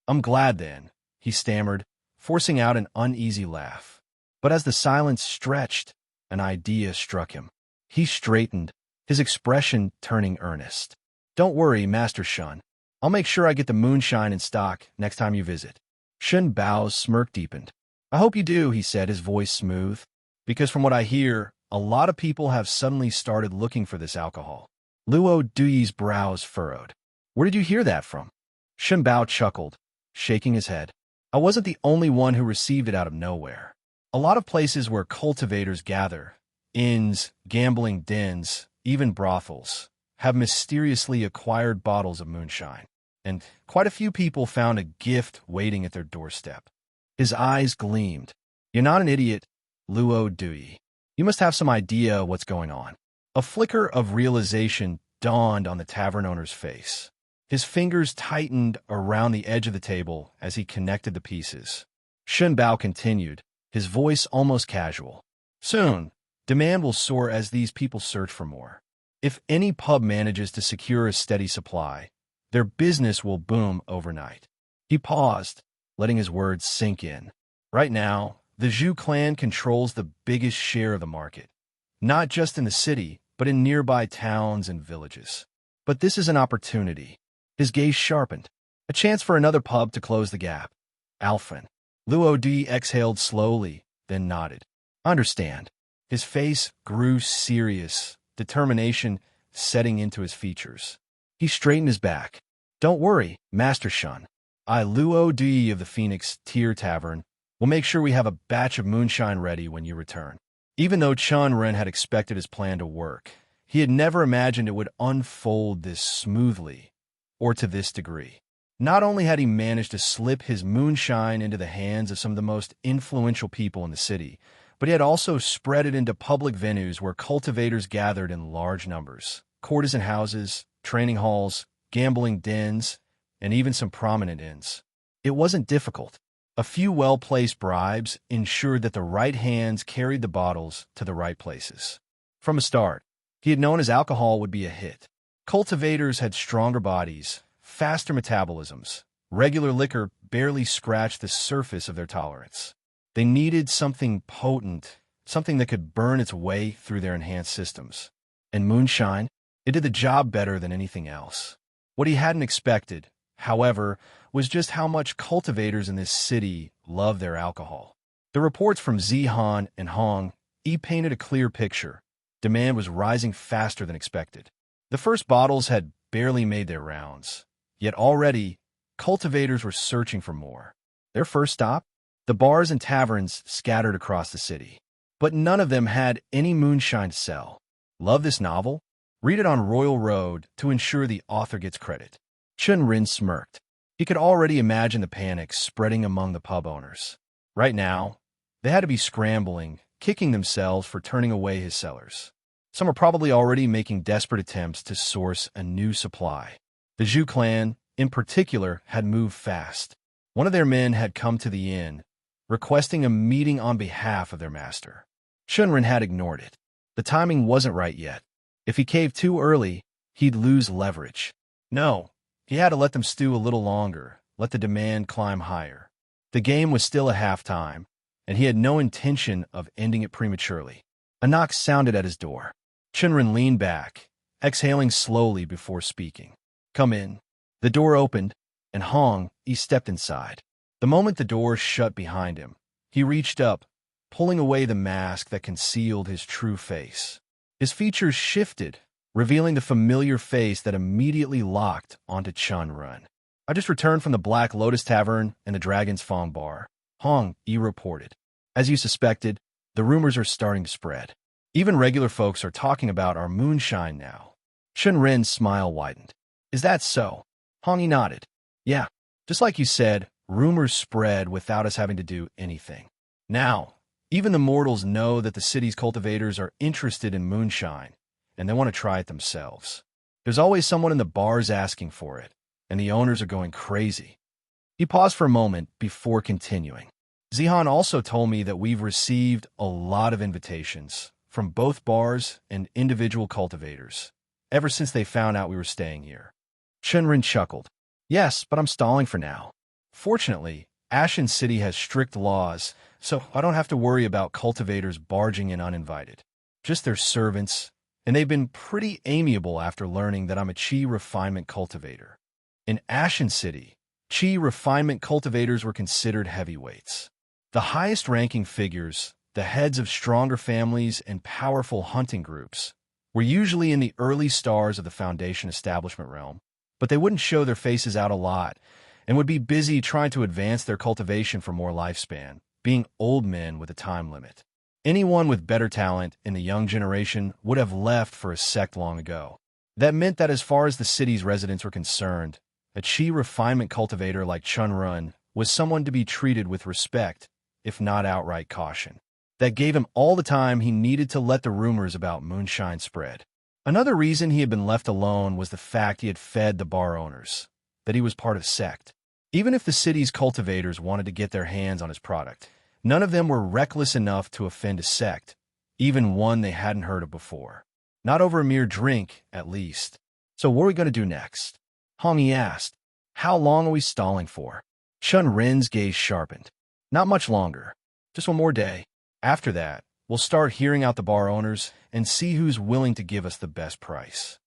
I'm glad then, he stammered, forcing out an uneasy laugh. But as the silence stretched, an idea struck him. He straightened, his expression turning earnest. Don't worry, Master Shun. I'll make sure I get the moonshine in stock next time you visit. Shen Bao's smirk deepened. I hope you do, he said, his voice smooth, because from what I hear, a lot of people have suddenly started looking for this alcohol. Luo Dui's brows furrowed. Where did you hear that from? Shen Bao chuckled, shaking his head. I wasn't the only one who received it out of nowhere. A lot of places where cultivators gather, inns, gambling dens, even brothels, have mysteriously acquired bottles of moonshine, and quite a few people found a gift waiting at their doorstep. His eyes gleamed. You're not an idiot, Luo Dui. You must have some idea what's going on. A flicker of realization dawned on the tavern owner's face. His fingers tightened around the edge of the table as he connected the pieces. Shen Bao continued, his voice almost casual. Soon, demand will soar as these people search for more. If any pub manages to secure a steady supply, their business will boom overnight. He paused, letting his words sink in. Right now, the Zhu clan controls the biggest share of the market, not just in the city, but in nearby towns and villages. But this is an opportunity. His gaze sharpened. A chance for another pub to close the gap. Alphen. Luo Di exhaled slowly, then nodded. Understand. His face grew serious, determination setting into his features. He straightened his back. Don't worry, Master Shun. I, Luo Di of the Phoenix Tier Tavern, will make sure we have a batch of moonshine ready when you return. Even though Chen Ren had expected his plan to work, he had never imagined it would unfold this smoothly, or to this degree. Not only had he managed to slip his moonshine into the hands of some of the most influential people in the city, but he had also spread it into public venues where cultivators gathered in large numbers. Courtesan houses, training halls, gambling dens, and even some prominent inns. It wasn't difficult. A few well-placed bribes ensured that the right hands carried the bottles to the right places. From a start, he had known his alcohol would be a hit. Cultivators had stronger bodies, faster metabolisms. Regular liquor barely scratched the surface of their tolerance. They needed something potent, something that could burn its way through their enhanced systems. And moonshine, it did the job better than anything else. What he hadn't expected, however, was just how much cultivators in this city love their alcohol. The reports from Zihan and Hong painted a clear picture. Demand was rising faster than expected. The first bottles had barely made their rounds, yet already cultivators were searching for more. Their first stop? The bars and taverns scattered across the city. But none of them had any moonshine to sell. Love this novel? Read it on Royal Road to ensure the author gets credit. Chen Ren smirked. He could already imagine the panic spreading among the pub owners. Right now, they had to be scrambling, kicking themselves for turning away his sellers. Some were probably already making desperate attempts to source a new supply. The Zhu clan, in particular, had moved fast. One of their men had come to the inn, requesting a meeting on behalf of their master. Chen Ren had ignored it. The timing wasn't right yet. If he caved too early, he'd lose leverage. No, he had to let them stew a little longer, let the demand climb higher. The game was still a half-time, and he had no intention of ending it prematurely. A knock sounded at his door. Chen Ren leaned back, exhaling slowly before speaking. "Come in." The door opened, and he stepped inside. The moment the door shut behind him, he reached up, pulling away the mask that concealed his true face. His features shifted, revealing the familiar face that immediately locked onto Chen Ren. "I just returned from the Black Lotus Tavern and the Dragon's Fong Bar," He reported. "As you suspected, the rumors are starting to spread. Even regular folks are talking about our moonshine now." Chen Ren's smile widened. "Is that so?" He nodded. "Yeah, just like you said, rumors spread without us having to do anything. Now, even the mortals know that the city's cultivators are interested in moonshine, and they want to try it themselves. There's always someone in the bars asking for it, and the owners are going crazy." He paused for a moment before continuing. "Zihan also told me that we've received a lot of invitations from both bars and individual cultivators, ever since they found out we were staying here." Chen Ren chuckled. "Yes, but I'm stalling for now. Fortunately, Ashen City has strict laws, so I don't have to worry about cultivators barging in uninvited. Just their servants, and they've been pretty amiable after learning that I'm a Qi refinement cultivator. In Ashen City, Qi refinement cultivators were considered heavyweights. The highest-ranking figures, the heads of stronger families and powerful hunting groups, were usually in the early stars of the Foundation establishment realm, but they wouldn't show their faces out a lot and would be busy trying to advance their cultivation for more lifespan, being old men with a time limit. Anyone with better talent in the young generation would have left for a sect long ago. That meant that as far as the city's residents were concerned, a Qi refinement cultivator like Chen Ren was someone to be treated with respect, if not outright caution. That gave him all the time he needed to let the rumors about moonshine spread. Another reason he had been left alone was the fact he had fed the bar owners, that he was part of sect. Even if the city's cultivators wanted to get their hands on his product, none of them were reckless enough to offend a sect, even one they hadn't heard of before. Not over a mere drink, at least. "So what are we going to do next?" He asked. "How long are we stalling for?" Chen Ren's gaze sharpened. "Not much longer. Just one more day. After that, we'll start hearing out the bar owners and see who's willing to give us the best price."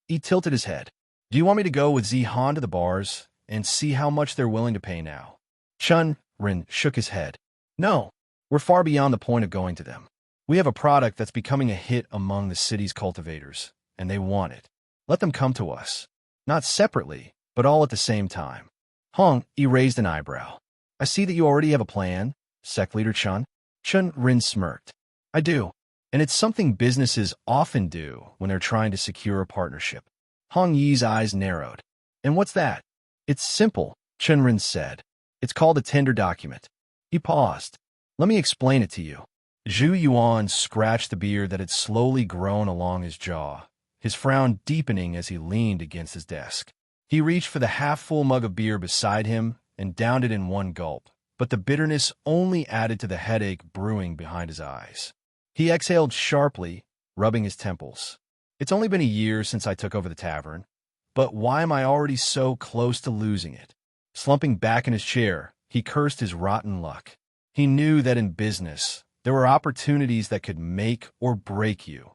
He tilted his head. "Do you want me to go with Zihan to the bars and see how much they're willing to pay now?" Chen Ren shook his head. "No, we're far beyond the point of going to them. We have a product that's becoming a hit among the city's cultivators, and they want it. Let them come to us. Not separately, but all at the same time." He raised an eyebrow. "I see that you already have a plan, Sect Leader Chen." Chen Ren smirked. "I do, and it's something businesses often do when they're trying to secure a partnership." Yi's eyes narrowed. "And what's that?" "It's simple," Chen Ren said. "It's called a tender document." He paused. "Let me explain it to you." Zhu Yuan scratched the beard that had slowly grown along his jaw, his frown deepening as he leaned against his desk. He reached for the half-full mug of beer beside him and downed it in one gulp, but the bitterness only added to the headache brewing behind his eyes. He exhaled sharply, rubbing his temples. "It's only been a year since I took over the tavern, but why am I already so close to losing it?" Slumping back in his chair, he cursed his rotten luck. He knew that in business, there were opportunities that could make or break you,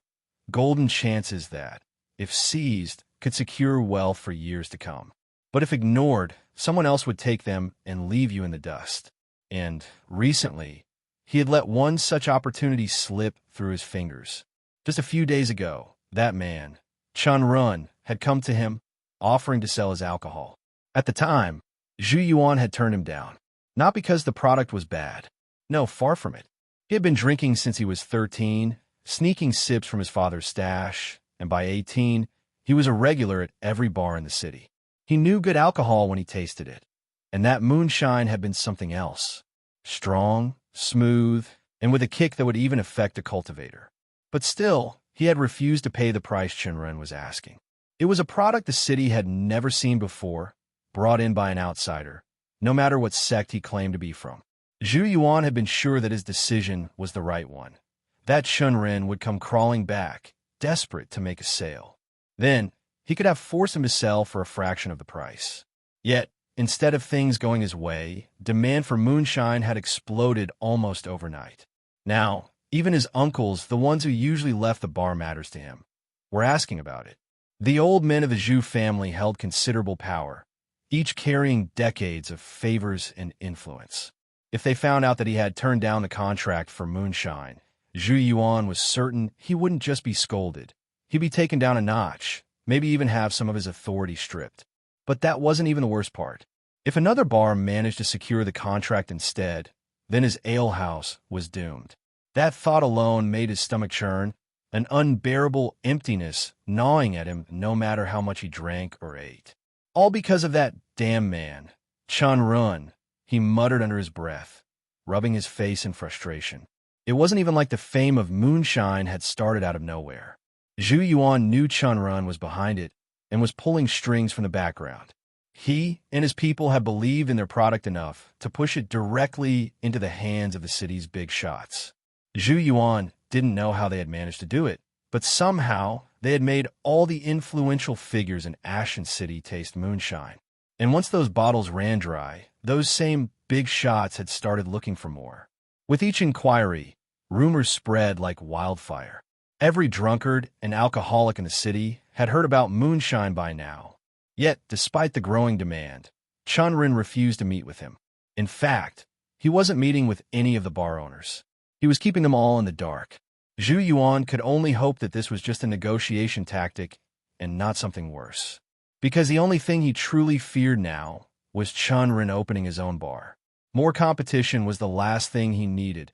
golden chances that, if seized, could secure wealth for years to come. But if ignored, someone else would take them and leave you in the dust. And, recently, he had let one such opportunity slip through his fingers. Just a few days ago, that man, Chen Ren, had come to him, offering to sell his alcohol. At the time, Zhu Yuan had turned him down. Not because the product was bad. No, far from it. He had been drinking since he was 13, sneaking sips from his father's stash, and by 18, he was a regular at every bar in the city. He knew good alcohol when he tasted it, and that moonshine had been something else. Strong, smooth, and with a kick that would even affect a cultivator. But still, he had refused to pay the price Chen Ren was asking. It was a product the city had never seen before, brought in by an outsider, no matter what sect he claimed to be from. Zhu Yuan had been sure that his decision was the right one. That Chen Ren would come crawling back, desperate to make a sale. Then, he could have forced him to sell for a fraction of the price. Yet, instead of things going his way, demand for moonshine had exploded almost overnight. Now, even his uncles, the ones who usually left the bar matters to him, were asking about it. The old men of the Zhu family held considerable power, each carrying decades of favors and influence. If they found out that he had turned down the contract for moonshine, Zhu Yuan was certain he wouldn't just be scolded. He'd be taken down a notch, maybe even have some of his authority stripped. But that wasn't even the worst part. If another bar managed to secure the contract instead, then his alehouse was doomed. That thought alone made his stomach churn, an unbearable emptiness gnawing at him no matter how much he drank or ate. All because of that damn man, Chen Ren, he muttered under his breath, rubbing his face in frustration. It wasn't even like the fame of moonshine had started out of nowhere. Zhu Yuan knew Chen Ren was behind it and was pulling strings from the background. He and his people had believed in their product enough to push it directly into the hands of the city's big shots. Zhu Yuan didn't know how they had managed to do it, but somehow they had made all the influential figures in Ashen City taste moonshine. And once those bottles ran dry, those same big shots had started looking for more. With each inquiry, rumors spread like wildfire. Every drunkard and alcoholic in the city had heard about moonshine by now. Yet, despite the growing demand, Chen Ren refused to meet with him. In fact, he wasn't meeting with any of the bar owners. He was keeping them all in the dark. Zhu Yuan could only hope that this was just a negotiation tactic and not something worse. Because the only thing he truly feared now was Chen Ren opening his own bar. More competition was the last thing he needed,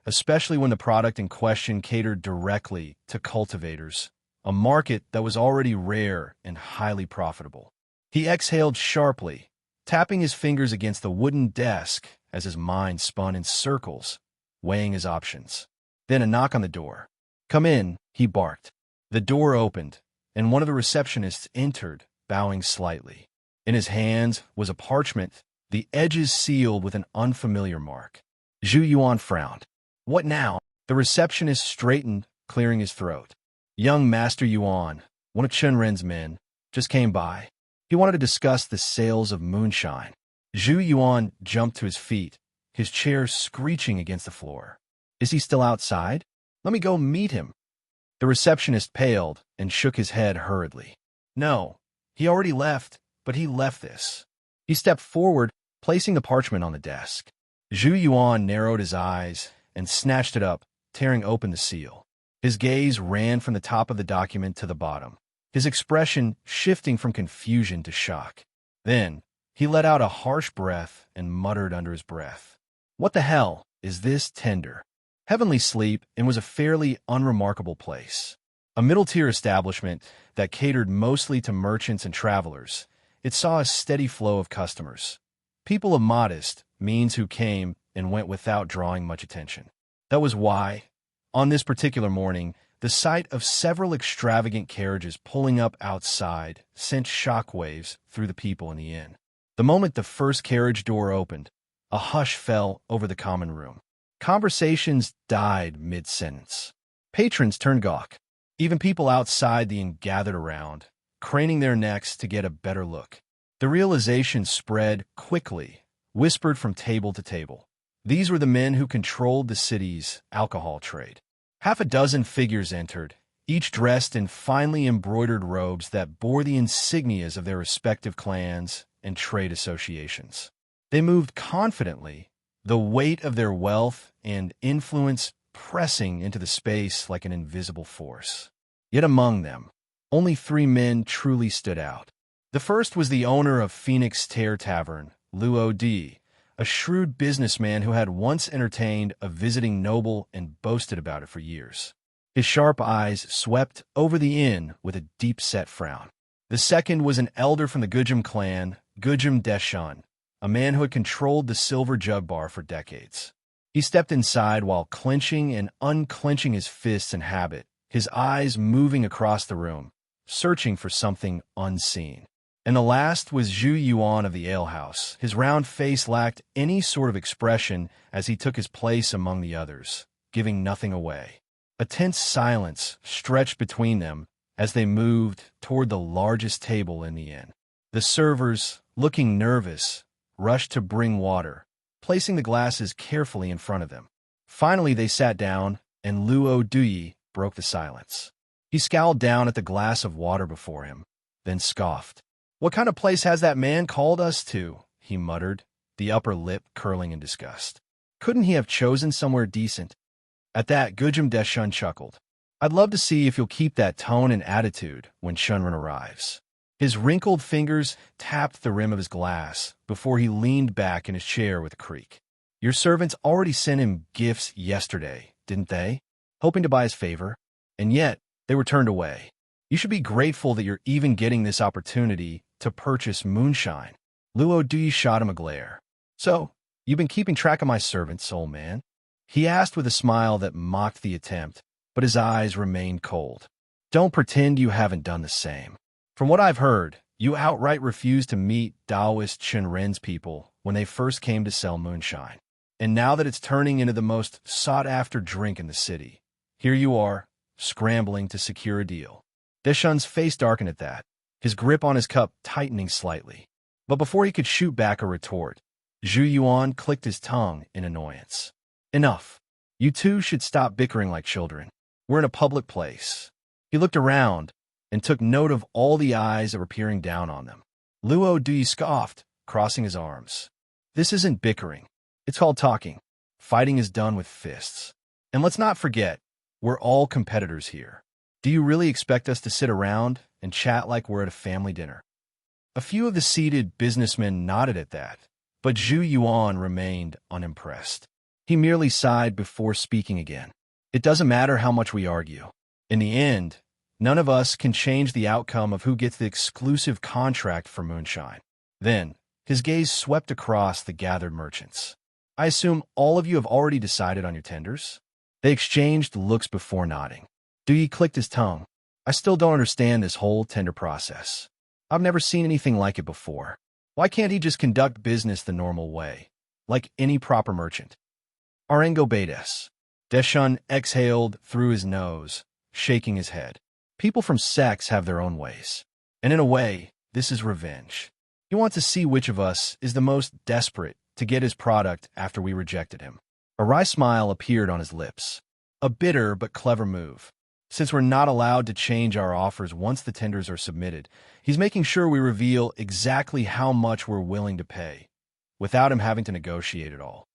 especially when the product in question catered directly to cultivators, a market that was already rare and highly profitable. He exhaled sharply, tapping his fingers against the wooden desk as his mind spun in circles, weighing his options. Then a knock on the door. "Come in," he barked. The door opened, and one of the receptionists entered, bowing slightly. In his hands was a parchment, the edges sealed with an unfamiliar mark. Zhu Yuan frowned. "What now?" The receptionist straightened, clearing his throat. "Young Master Yuan, one of Chen Ren's men, just came by. He wanted to discuss the sales of moonshine." Zhu Yuan jumped to his feet, his chair screeching against the floor. "Is he still outside? Let me go meet him." The receptionist paled and shook his head hurriedly. "No, he already left, but he left this." He stepped forward, placing the parchment on the desk. Zhu Yuan narrowed his eyes and snatched it up, tearing open the seal. His gaze ran from the top of the document to the bottom, his expression shifting from confusion to shock. Then, he let out a harsh breath and muttered under his breath, "What the hell is this tender?" Heavenly Sleep was a fairly unremarkable place. A middle-tier establishment that catered mostly to merchants and travelers, it saw a steady flow of customers. People of modest means who came and went without drawing much attention. That was why, on this particular morning, the sight of several extravagant carriages pulling up outside sent shockwaves through the people in the inn. The moment the first carriage door opened, a hush fell over the common room. Conversations died mid-sentence. Patrons turned gawk. Even people outside the inn gathered around, craning their necks to get a better look. The realization spread quickly, whispered from table to table. These were the men who controlled the city's alcohol trade. Half a dozen figures entered, each dressed in finely embroidered robes that bore the insignias of their respective clans and trade associations. They moved confidently, the weight of their wealth and influence pressing into the space like an invisible force. Yet among them, only 3 men truly stood out. The first was the owner of Phoenix Tear Tavern, Luo Di, a shrewd businessman who had once entertained a visiting noble and boasted about it for years. His sharp eyes swept over the inn with a deep-set frown. The second was an elder from the Gujum clan, Gujum Deshan, a man who had controlled the Silver Jug Bar for decades. He stepped inside while clenching and unclenching his fists in habit, his eyes moving across the room, searching for something unseen. And the last was Zhu Yuan of the alehouse. His round face lacked any sort of expression as he took his place among the others, giving nothing away. A tense silence stretched between them as they moved toward the largest table in the inn. The servers, looking nervous, rushed to bring water, placing the glasses carefully in front of them. Finally, they sat down, and Luo Duyi broke the silence. He scowled down at the glass of water before him, then scoffed. "What kind of place has that man called us to?" he muttered, the upper lip curling in disgust. "Couldn't he have chosen somewhere decent?" At that, Gujum Deshun chuckled. "I'd love to see if you'll keep that tone and attitude when Chen Ren arrives." His wrinkled fingers tapped the rim of his glass before he leaned back in his chair with a creak. "Your servants already sent him gifts yesterday, didn't they? Hoping to buy his favor, and yet they were turned away. You should be grateful that you're even getting this opportunity to purchase moonshine." Luo Dui shot him a glare. "So, you've been keeping track of my servants, old man?" he asked with a smile that mocked the attempt, but his eyes remained cold. "Don't pretend you haven't done the same. From what I've heard, you outright refused to meet Daoist Chen Ren's people when they first came to sell moonshine. And now that it's turning into the most sought-after drink in the city, here you are, scrambling to secure a deal." Deshun's face darkened at that, his grip on his cup tightening slightly. But before he could shoot back a retort, Zhu Yuan clicked his tongue in annoyance. "Enough. You two should stop bickering like children. We're in a public place." He looked around and took note of all the eyes that were peering down on them. Luo Dui scoffed, crossing his arms. "This isn't bickering. It's called talking. Fighting is done with fists. And let's not forget, we're all competitors here. Do you really expect us to sit around and chat like we're at a family dinner?" A few of the seated businessmen nodded at that, but Zhu Yuan remained unimpressed. He merely sighed before speaking again. "It doesn't matter how much we argue. In the end, none of us can change the outcome of who gets the exclusive contract for moonshine." Then, his gaze swept across the gathered merchants. "I assume all of you have already decided on your tenders?" They exchanged looks before nodding. Dui clicked his tongue. "I still don't understand this whole tender process. I've never seen anything like it before. Why can't he just conduct business the normal way, like any proper merchant?" "Arengo Bedes." Deshun exhaled through his nose, shaking his head. "People from sects have their own ways. And in a way, this is revenge. He wants to see which of us is the most desperate to get his product after we rejected him." A wry smile appeared on his lips. A bitter but clever move. Since we're not allowed to change our offers once the tenders are submitted, he's making sure we reveal exactly how much we're willing to pay, without him having to negotiate at all.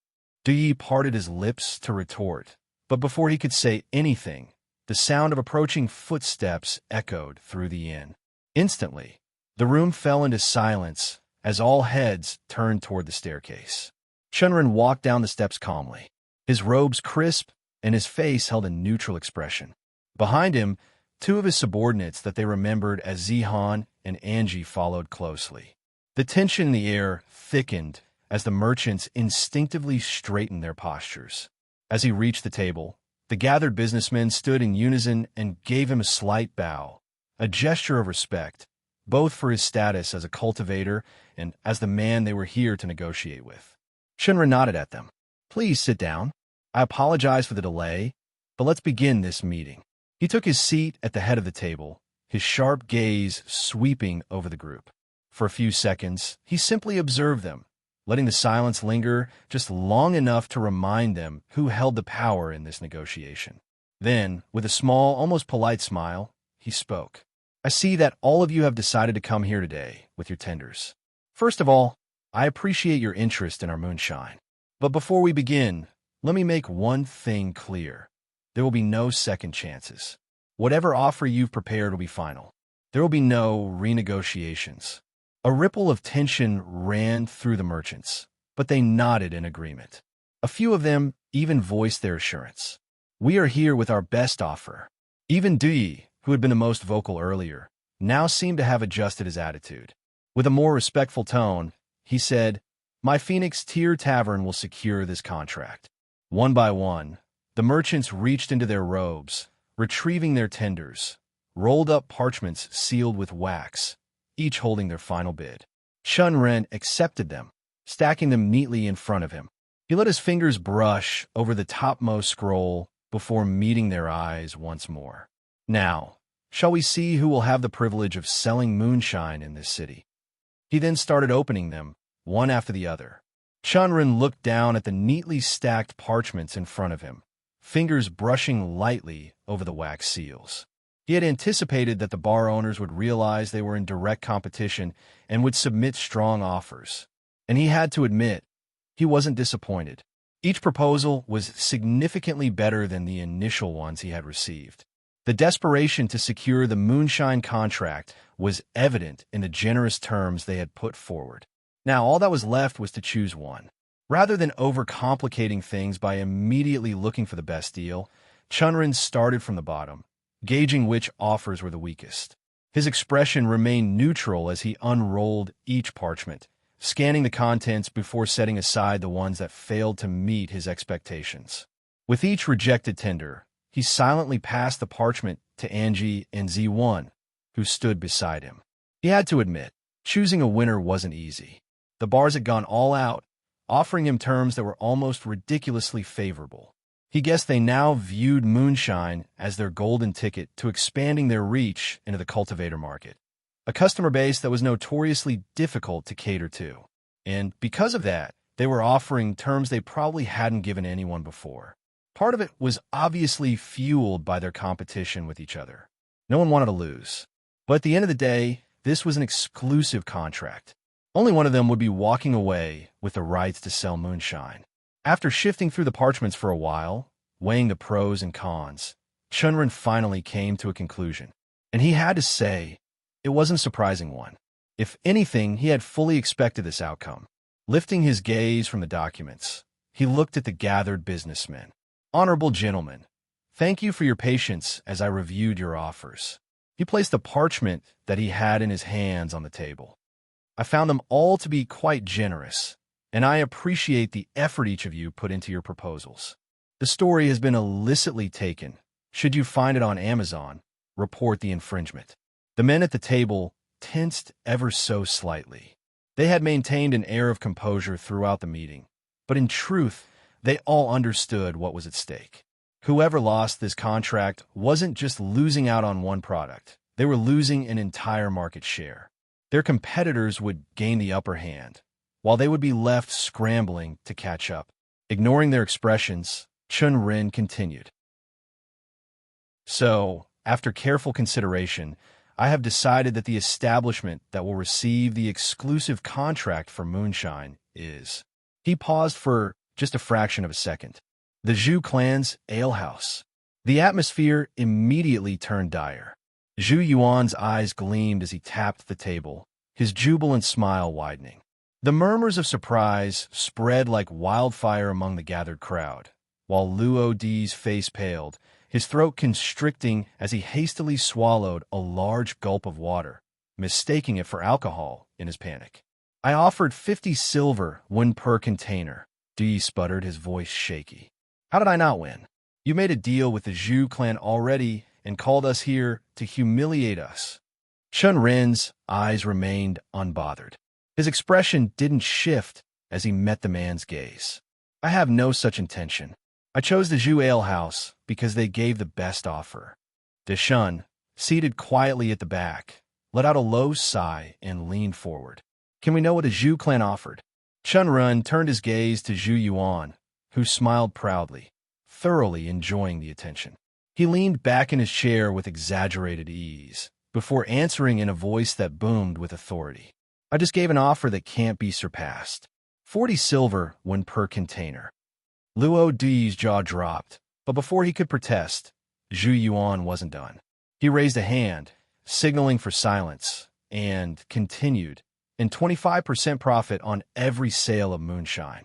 Dui parted his lips to retort, but before he could say anything, the sound of approaching footsteps echoed through the inn. Instantly, the room fell into silence as all heads turned toward the staircase. Chen Ren walked down the steps calmly, his robes crisp and his face held a neutral expression. Behind him, two of his subordinates that they remembered as Zihan and Angie followed closely. The tension in the air thickened as the merchants instinctively straightened their postures. As he reached the table, the gathered businessmen stood in unison and gave him a slight bow, a gesture of respect, both for his status as a cultivator and as the man they were here to negotiate with. Chen Ren nodded at them. "Please sit down. I apologize for the delay, but let's begin this meeting." He took his seat at the head of the table, his sharp gaze sweeping over the group. For a few seconds, he simply observed them, letting the silence linger just long enough to remind them who held the power in this negotiation. Then, with a small, almost polite smile, he spoke. "I see that all of you have decided to come here today with your tenders. First of all, I appreciate your interest in our moonshine. But before we begin, let me make one thing clear. There will be no second chances. Whatever offer you've prepared will be final. There will be no renegotiations." A ripple of tension ran through the merchants, but they nodded in agreement. A few of them even voiced their assurance. "We are here with our best offer." Even Dui, who had been the most vocal earlier, now seemed to have adjusted his attitude. With a more respectful tone, he said, "My Phoenix Tier Tavern will secure this contract." One by one, the merchants reached into their robes, retrieving their tenders, rolled up parchments sealed with wax, each holding their final bid. Chen Ren accepted them, stacking them neatly in front of him. He let his fingers brush over the topmost scroll before meeting their eyes once more. Now, shall we see who will have the privilege of selling moonshine in this city? He then started opening them, one after the other. Chen Ren looked down at the neatly stacked parchments in front of him, fingers brushing lightly over the wax seals. He had anticipated that the bar owners would realize they were in direct competition and would submit strong offers. And he had to admit, he wasn't disappointed. Each proposal was significantly better than the initial ones he had received. The desperation to secure the moonshine contract was evident in the generous terms they had put forward. Now, all that was left was to choose one. Rather than overcomplicating things by immediately looking for the best deal, Chen Ren started from the bottom, gauging which offers were the weakest. His expression remained neutral as he unrolled each parchment, scanning the contents before setting aside the ones that failed to meet his expectations. With each rejected tender, he silently passed the parchment to Angie and Z1, who stood beside him. He had to admit, choosing a winner wasn't easy. The bars had gone all out, offering him terms that were almost ridiculously favorable. He guessed they now viewed moonshine as their golden ticket to expanding their reach into the cultivator market, a customer base that was notoriously difficult to cater to. And because of that, they were offering terms they probably hadn't given anyone before. Part of it was obviously fueled by their competition with each other. No one wanted to lose. But at the end of the day, this was an exclusive contract. Only one of them would be walking away with the rights to sell moonshine. After shifting through the parchments for a while, weighing the pros and cons, Chen Ren finally came to a conclusion. And he had to say, it wasn't a surprising one. If anything, he had fully expected this outcome. Lifting his gaze from the documents, he looked at the gathered businessmen. Honorable gentlemen, thank you for your patience as I reviewed your offers. He placed the parchment that he had in his hands on the table. I found them all to be quite generous, and I appreciate the effort each of you put into your proposals. The story has been illicitly taken. Should you find it on Amazon, report the infringement. The men at the table tensed ever so slightly. They had maintained an air of composure throughout the meeting, but in truth, they all understood what was at stake. Whoever lost this contract wasn't just losing out on one product. They were losing an entire market share. Their competitors would gain the upper hand, while they would be left scrambling to catch up. Ignoring their expressions, Chen Ren continued. So, after careful consideration, I have decided that the establishment that will receive the exclusive contract for moonshine is... He paused for just a fraction of a second. The Zhu clan's alehouse. The atmosphere immediately turned dire. Zhu Yuan's eyes gleamed as he tapped the table, his jubilant smile widening. The murmurs of surprise spread like wildfire among the gathered crowd, while Luo Di's face paled, his throat constricting as he hastily swallowed a large gulp of water, mistaking it for alcohol in his panic. I offered 50 silver, one per container, Di sputtered, his voice shaky. How did I not win? You made a deal with the Zhu clan already and called us here to humiliate us. Chen Ren's eyes remained unbothered. His expression didn't shift as he met the man's gaze. I have no such intention. I chose the Zhu Ale House because they gave the best offer. Deshun, seated quietly at the back, let out a low sigh and leaned forward. Can we know what the Zhu clan offered? Chen Ren turned his gaze to Zhu Yuan, who smiled proudly, thoroughly enjoying the attention. He leaned back in his chair with exaggerated ease, before answering in a voice that boomed with authority. I just gave an offer that can't be surpassed. 40 silver, one per container. Luo Di's jaw dropped, but before he could protest, Zhu Yuan wasn't done. He raised a hand, signaling for silence, and continued, and 25% profit on every sale of moonshine.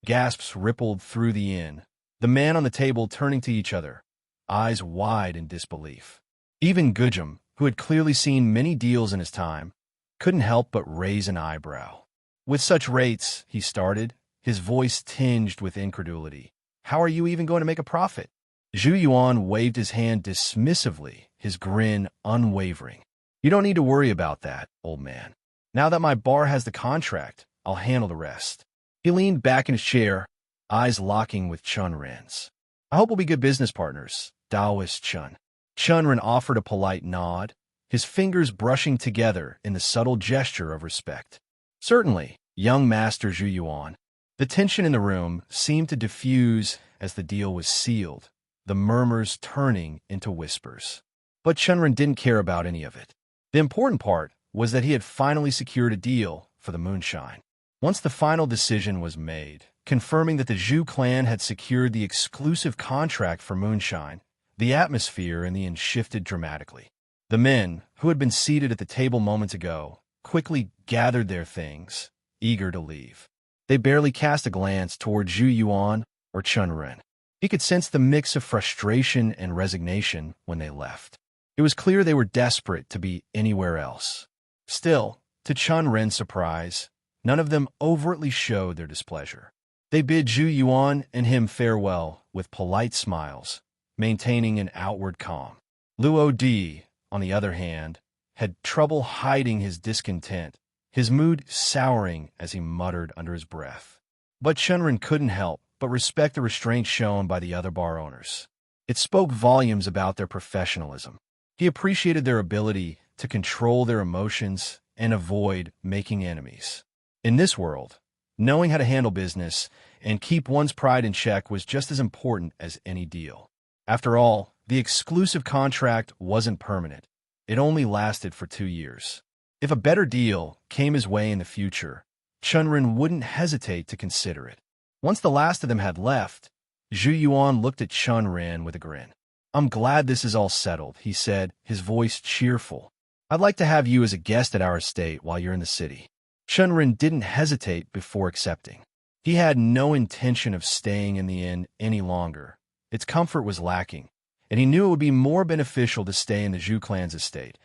Gasps rippled through the inn, the men on the table turning to each other, eyes wide in disbelief. Even Gujum, who had clearly seen many deals in his time, couldn't help but raise an eyebrow. With such rates, he started, his voice tinged with incredulity. How are you even going to make a profit? Zhu Yuan waved his hand dismissively, his grin unwavering. You don't need to worry about that, old man. Now that my bar has the contract, I'll handle the rest. He leaned back in his chair, eyes locking with Chen Ren's. I hope we'll be good business partners, Daoist Chen. Chen Ren offered a polite nod, his fingers brushing together in the subtle gesture of respect. Certainly, young Master Zhu Yuan. The tension in the room seemed to diffuse as the deal was sealed, the murmurs turning into whispers. But Chen Ren didn't care about any of it. The important part was that he had finally secured a deal for the moonshine. Once the final decision was made, confirming that the Zhu clan had secured the exclusive contract for moonshine, the atmosphere in the inn shifted dramatically. The men, who had been seated at the table moments ago, quickly gathered their things, eager to leave. They barely cast a glance toward Zhu Yuan or Chen Ren. He could sense the mix of frustration and resignation when they left. It was clear they were desperate to be anywhere else. Still, to Chen Ren's surprise, none of them overtly showed their displeasure. They bid Zhu Yuan and him farewell with polite smiles, maintaining an outward calm. Luo Di, on the other hand, had trouble hiding his discontent, his mood souring as he muttered under his breath. But Chen Ren couldn't help but respect the restraint shown by the other bar owners. It spoke volumes about their professionalism. He appreciated their ability to control their emotions and avoid making enemies. In this world, knowing how to handle business and keep one's pride in check was just as important as any deal. After all, the exclusive contract wasn't permanent. It only lasted for 2 years. If a better deal came his way in the future, Chen Ren wouldn't hesitate to consider it. Once the last of them had left, Zhu Yuan looked at Chen Ren with a grin. I'm glad this is all settled, he said, his voice cheerful. I'd like to have you as a guest at our estate while you're in the city. Chen Ren didn't hesitate before accepting. He had no intention of staying in the inn any longer. Its comfort was lacking, and he knew it would be more beneficial to stay in the Zhu clan's estate,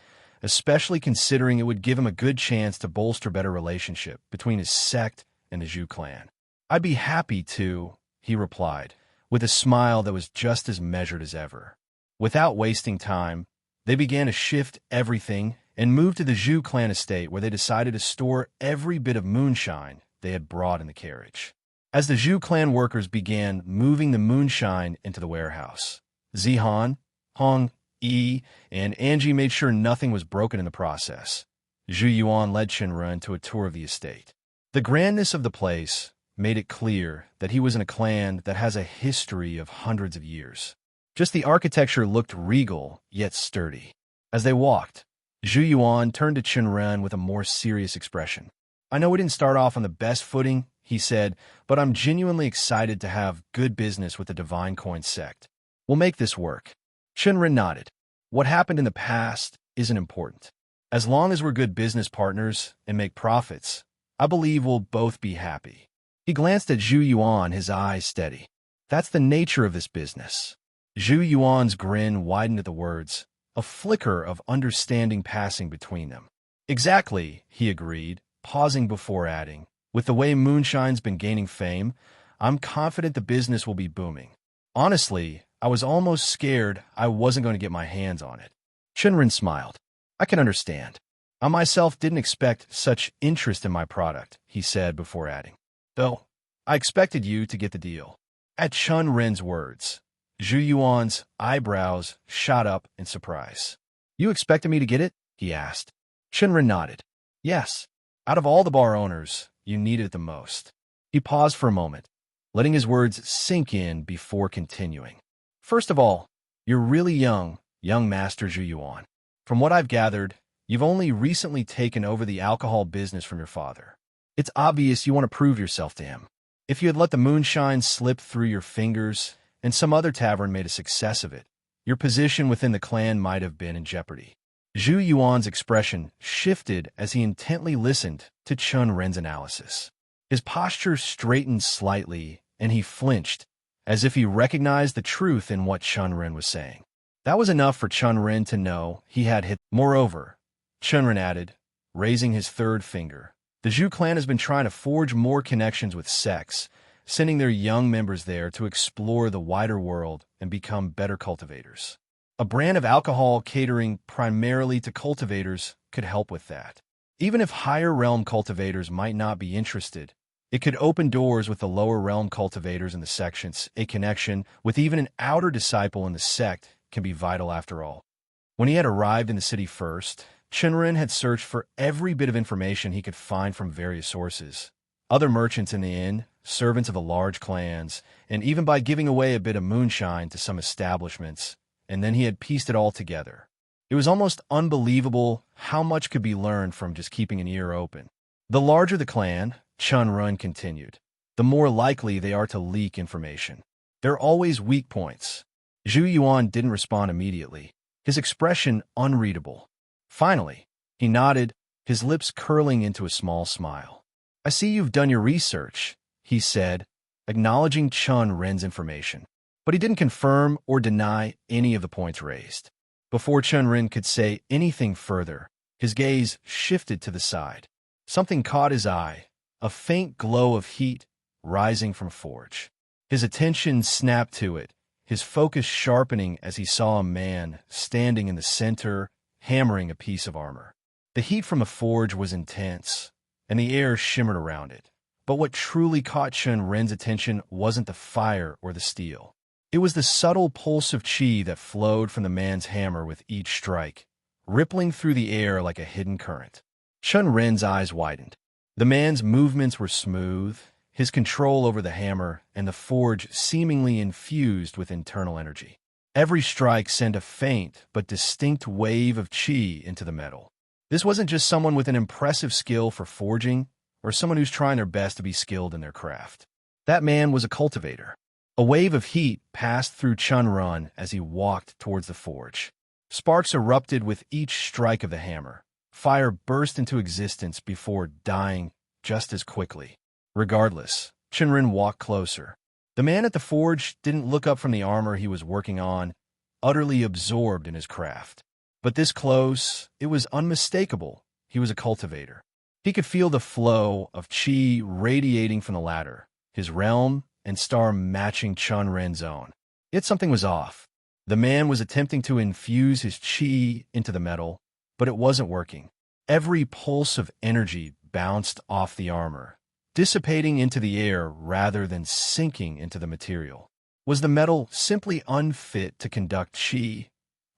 especially considering it would give him a good chance to bolster a better relationship between his sect and the Zhu clan. I'd be happy to, he replied, with a smile that was just as measured as ever. Without wasting time, they began to shift everything and moved to the Zhu clan estate, where they decided to store every bit of moonshine they had brought in the carriage. As the Zhu clan workers began moving the moonshine into the warehouse, Zihan, Hong, Yi, and Angie made sure nothing was broken in the process. Zhu Yuan led Chen Ren to a tour of the estate. The grandness of the place made it clear that he was in a clan that has a history of hundreds of years. Just the architecture looked regal, yet sturdy. As they walked, Zhu Yuan turned to Chen Ren with a more serious expression. I know we didn't start off on the best footing, he said, but I'm genuinely excited to have good business with the Divine Coin sect. We'll make this work. Chen Ren nodded. What happened in the past isn't important. As long as we're good business partners and make profits, I believe we'll both be happy. He glanced at Zhu Yuan, his eyes steady. That's the nature of this business. Zhu Yuan's grin widened at the words, a flicker of understanding passing between them. Exactly, he agreed, pausing before adding. With the way moonshine's been gaining fame, I'm confident the business will be booming. Honestly, I was almost scared I wasn't going to get my hands on it. Chen Ren smiled. I can understand. I myself didn't expect such interest in my product, he said before adding. Though, I expected you to get the deal. At Chen Ren's words, Zhu Yuan's eyebrows shot up in surprise. You expected me to get it? He asked. Chen Ren nodded. Yes. Out of all the bar owners, you needed it the most. He paused for a moment, letting his words sink in before continuing. First of all, you're really young Master Zhu Yuan. From what I've gathered, you've only recently taken over the alcohol business from your father. It's obvious you want to prove yourself to him. If you had let the moonshine slip through your fingers and some other tavern made a success of it, your position within the clan might have been in jeopardy. Zhu Yuan's expression shifted as he intently listened to Chen Ren's analysis. His posture straightened slightly, and he flinched, as if he recognized the truth in what Chen Ren was saying. That was enough for Chen Ren to know he had hit. Moreover, Chen Ren added, raising his third finger, the Zhu clan has been trying to forge more connections with sects, sending their young members there to explore the wider world and become better cultivators. A brand of alcohol catering primarily to cultivators could help with that. Even if higher realm cultivators might not be interested, it could open doors with the lower realm cultivators in the sections. A connection with even an outer disciple in the sect can be vital after all. When he had arrived in the city first, Chen Ren had searched for every bit of information he could find from various sources. Other merchants in the inn, servants of the large clans, and even by giving away a bit of moonshine to some establishments, and then he had pieced it all together. It was almost unbelievable how much could be learned from just keeping an ear open. The larger the clan, Chen Ren continued, the more likely they are to leak information. There are always weak points. Zhu Yuan didn't respond immediately, his expression unreadable. Finally, he nodded, his lips curling into a small smile. I see you've done your research, he said, acknowledging Chen Ren's information. But he didn't confirm or deny any of the points raised. Before Chen Ren could say anything further, his gaze shifted to the side. Something caught his eye, a faint glow of heat rising from a forge. His attention snapped to it, his focus sharpening as he saw a man standing in the center, hammering a piece of armor. The heat from the forge was intense, and the air shimmered around it. But what truly caught Chen Ren's attention wasn't the fire or the steel. It was the subtle pulse of qi that flowed from the man's hammer with each strike, rippling through the air like a hidden current. Chen Ren's eyes widened. The man's movements were smooth, his control over the hammer and the forge seemingly infused with internal energy. Every strike sent a faint but distinct wave of qi into the metal. This wasn't just someone with an impressive skill for forging or someone who's trying their best to be skilled in their craft. That man was a cultivator. A wave of heat passed through Chen Ren as he walked towards the forge. Sparks erupted with each strike of the hammer. Fire burst into existence before dying just as quickly. Regardless, Chen Ren walked closer. The man at the forge didn't look up from the armor he was working on, utterly absorbed in his craft. But this close, it was unmistakable. He was a cultivator. He could feel the flow of qi radiating from the latter, his realm and star matching Chen Ren's own. Yet something was off. The man was attempting to infuse his qi into the metal, but it wasn't working. Every pulse of energy bounced off the armor, dissipating into the air rather than sinking into the material. Was the metal simply unfit to conduct qi,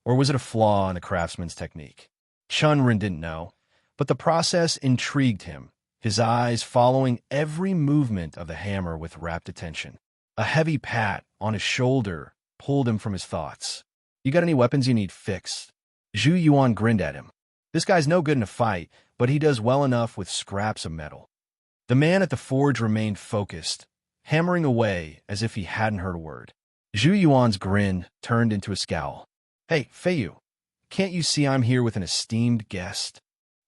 or was it a flaw in the craftsman's technique? Chen Ren didn't know, but the process intrigued him, his eyes following every movement of the hammer with rapt attention. A heavy pat on his shoulder pulled him from his thoughts. You got any weapons you need fixed? Zhu Yuan grinned at him. This guy's no good in a fight, but he does well enough with scraps of metal. The man at the forge remained focused, hammering away as if he hadn't heard a word. Zhu Yuan's grin turned into a scowl. Hey, Feiyu, can't you see I'm here with an esteemed guest?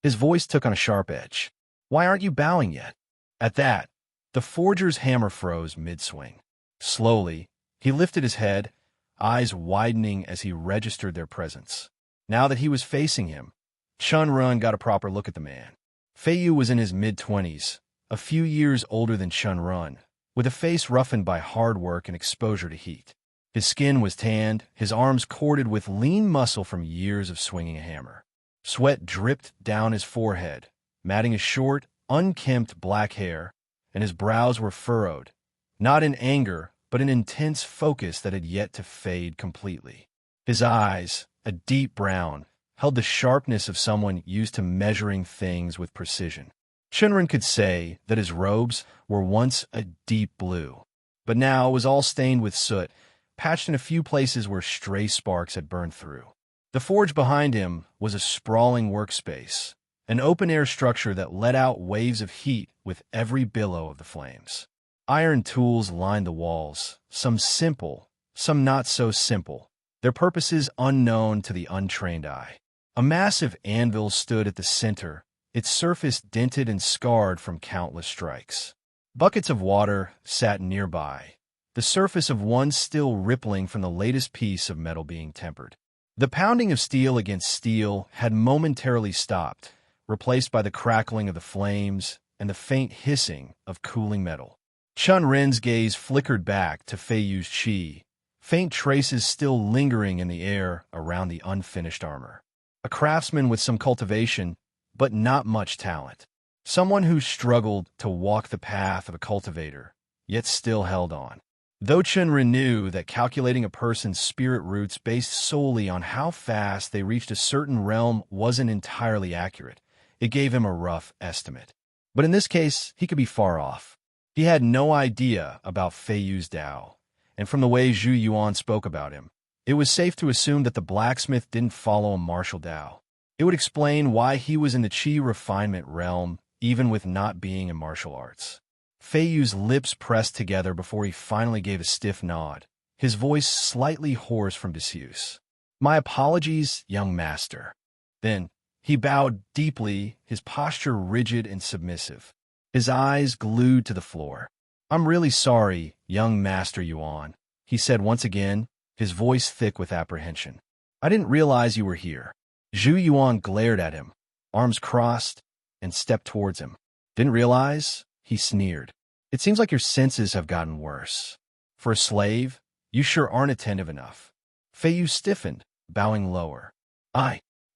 His voice took on a sharp edge. Why aren't you bowing yet? At that, the forger's hammer froze mid-swing. Slowly, he lifted his head, eyes widening as he registered their presence. Now that he was facing him, Chen Ren got a proper look at the man. Feiyu was in his mid-20s, a few years older than Chen Ren, with a face roughened by hard work and exposure to heat. His skin was tanned, his arms corded with lean muscle from years of swinging a hammer. Sweat dripped down his forehead, matting his short, unkempt black hair, and his brows were furrowed, not in anger, but in intense focus that had yet to fade completely. His eyes, a deep brown, held the sharpness of someone used to measuring things with precision. Chen Ren could say that his robes were once a deep blue, but now it was all stained with soot, patched in a few places where stray sparks had burned through. The forge behind him was a sprawling workspace, an open-air structure that let out waves of heat with every billow of the flames. Iron tools lined the walls, some simple, some not so simple, their purposes unknown to the untrained eye. A massive anvil stood at the center, its surface dented and scarred from countless strikes. Buckets of water sat nearby, the surface of one still rippling from the latest piece of metal being tempered. The pounding of steel against steel had momentarily stopped, replaced by the crackling of the flames and the faint hissing of cooling metal. Chen Ren's gaze flickered back to Feiyu's qi, faint traces still lingering in the air around the unfinished armor. A craftsman with some cultivation, but not much talent. Someone who struggled to walk the path of a cultivator, yet still held on. Though Chen Ren knew that calculating a person's spirit roots based solely on how fast they reached a certain realm wasn't entirely accurate, it gave him a rough estimate. But in this case, he could be far off. He had no idea about Fei Yu's Dao, and from the way Zhu Yuan spoke about him, it was safe to assume that the blacksmith didn't follow a martial Dao. It would explain why he was in the Qi refinement realm, even with not being in martial arts. Fei Yu's lips pressed together before he finally gave a stiff nod, his voice slightly hoarse from disuse. "My apologies, young master." Then, he bowed deeply, his posture rigid and submissive, his eyes glued to the floor. "I'm really sorry, young Master Yuan," he said once again, his voice thick with apprehension. "I didn't realize you were here." Zhu Yuan glared at him, arms crossed, and stepped towards him. "Didn't realize?" he sneered. "It seems like your senses have gotten worse. For a slave, you sure aren't attentive enough." Fei Yu stiffened, bowing lower.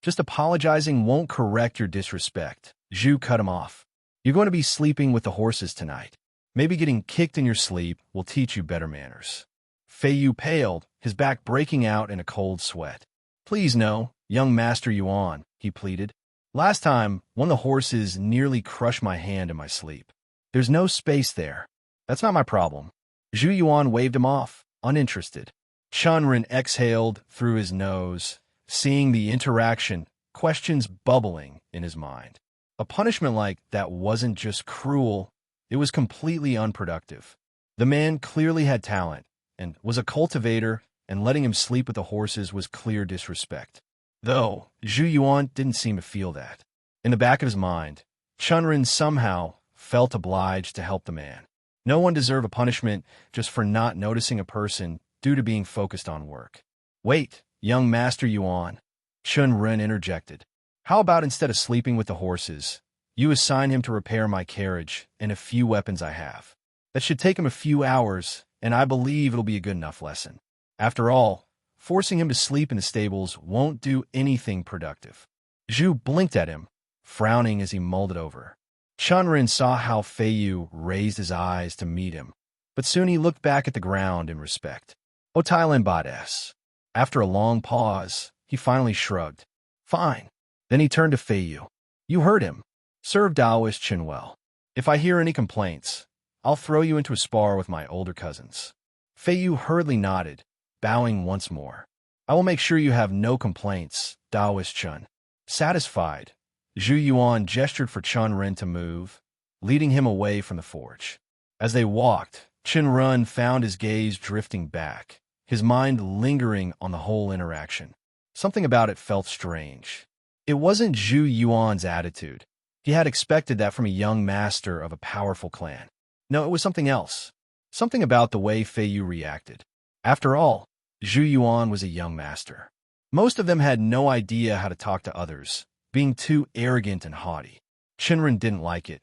Just apologizing won't correct your disrespect." Zhu cut him off. "You're going to be sleeping with the horses tonight. Maybe getting kicked in your sleep will teach you better manners." Fei Yu paled, his back breaking out in a cold sweat. "Please no, young Master Yuan," he pleaded. "Last time, one of the horses nearly crushed my hand in my sleep. There's no space there. That's not my problem." Zhu Yuan waved him off, uninterested. Chen Ren exhaled through his nose, seeing the interaction, questions bubbling in his mind. A punishment like that wasn't just cruel, it was completely unproductive. The man clearly had talent, and was a cultivator, and letting him sleep with the horses was clear disrespect. Though, Zhu Yuan didn't seem to feel that. In the back of his mind, Chen Ren somehow felt obliged to help the man. No one deserved a punishment just for not noticing a person due to being focused on work. "Wait, young Master Yuan," Chen Ren interjected. "How about instead of sleeping with the horses, you assign him to repair my carriage and a few weapons I have? That should take him a few hours, and I believe it'll be a good enough lesson. After all, forcing him to sleep in the stables won't do anything productive." Zhu blinked at him, frowning as he mulled it over. Chen Ren saw how Fei Yu raised his eyes to meet him, but soon he looked back at the ground in respect. "O Thailand Bades." After a long pause, he finally shrugged. "Fine." Then he turned to Fei Yu. "You heard him. Serve Daoist Chen well. If I hear any complaints, I'll throw you into a spar with my older cousins." Fei Yu hurriedly nodded, bowing once more. "I will make sure you have no complaints, Daoist Chen." Satisfied, Zhu Yuan gestured for Chen Ren to move, leading him away from the forge. As they walked, Chen Ren found his gaze drifting back, his mind lingering on the whole interaction. Something about it felt strange. It wasn't Zhu Yuan's attitude. He had expected that from a young master of a powerful clan. No, it was something else. Something about the way Fei Yu reacted. After all, Zhu Yuan was a young master. Most of them had no idea how to talk to others, being too arrogant and haughty. Chen Ren didn't like it,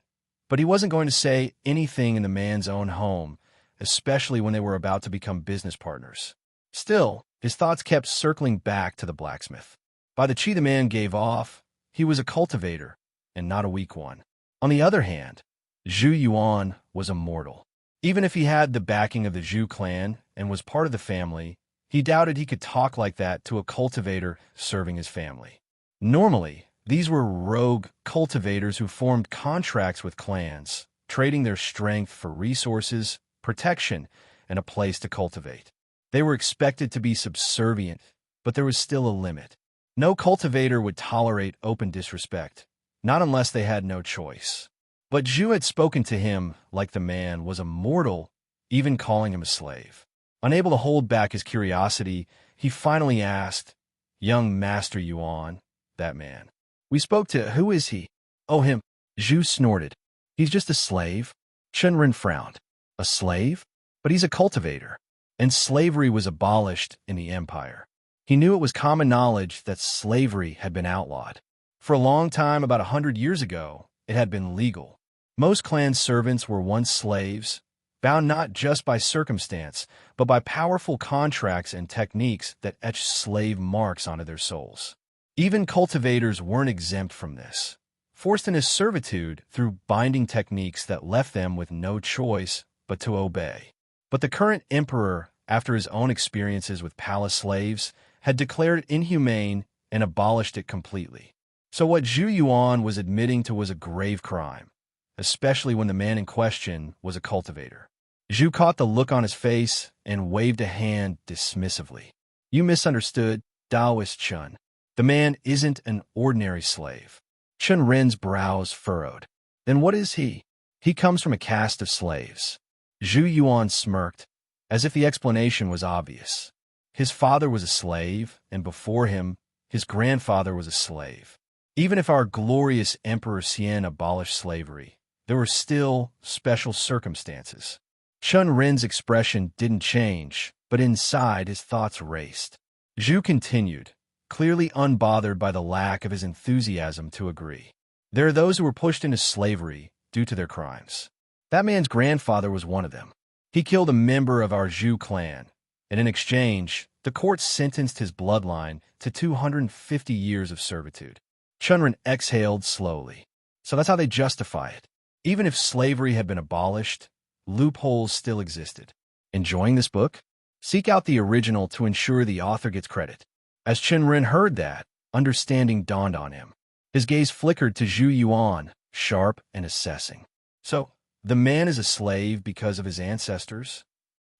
but he wasn't going to say anything in the man's own home, especially when they were about to become business partners. Still, his thoughts kept circling back to the blacksmith. By the chi the man gave off, he was a cultivator, and not a weak one. On the other hand, Zhu Yuan was immortal. Even if he had the backing of the Zhu clan and was part of the family, he doubted he could talk like that to a cultivator serving his family. Normally, these were rogue cultivators who formed contracts with clans, trading their strength for resources, protection, and a place to cultivate. They were expected to be subservient, but there was still a limit. No cultivator would tolerate open disrespect, not unless they had no choice. But Zhu had spoken to him like the man was immortal, even calling him a slave. Unable to hold back his curiosity, he finally asked, "Young Master Yuan, that man. We spoke to, who is he?" "Oh, him." Zhu snorted. "He's just a slave." Chen Ren frowned. "A slave? But he's a cultivator." And slavery was abolished in the empire. He knew it was common knowledge that slavery had been outlawed. For a long time, about 100 years ago, it had been legal. Most clan servants were once slaves, bound not just by circumstance, but by powerful contracts and techniques that etched slave marks onto their souls. Even cultivators weren't exempt from this, forced into servitude through binding techniques that left them with no choice but to obey. But the current emperor, after his own experiences with palace slaves, had declared it inhumane and abolished it completely. So what Zhu Yuan was admitting to was a grave crime, especially when the man in question was a cultivator. Zhu caught the look on his face and waved a hand dismissively. You misunderstood, Daoist Chen. The man isn't an ordinary slave. Chen Ren's brows furrowed. Then what is he? He comes from a caste of slaves. Zhu Yuan smirked, as if the explanation was obvious. His father was a slave, and before him, his grandfather was a slave. Even if our glorious Emperor Xian abolished slavery, there were still special circumstances. Chen Ren's expression didn't change, but inside his thoughts raced. Zhu continued, clearly unbothered by the lack of his enthusiasm to agree. There are those who were pushed into slavery due to their crimes. That man's grandfather was one of them. He killed a member of our Zhu clan, and in exchange, the court sentenced his bloodline to 250 years of servitude. Chen Ren exhaled slowly. So that's how they justify it. Even if slavery had been abolished, loopholes still existed. Enjoying this book? Seek out the original to ensure the author gets credit. As Chen Ren heard that, understanding dawned on him. His gaze flickered to Zhu Yuan, sharp and assessing. So, the man is a slave because of his ancestors?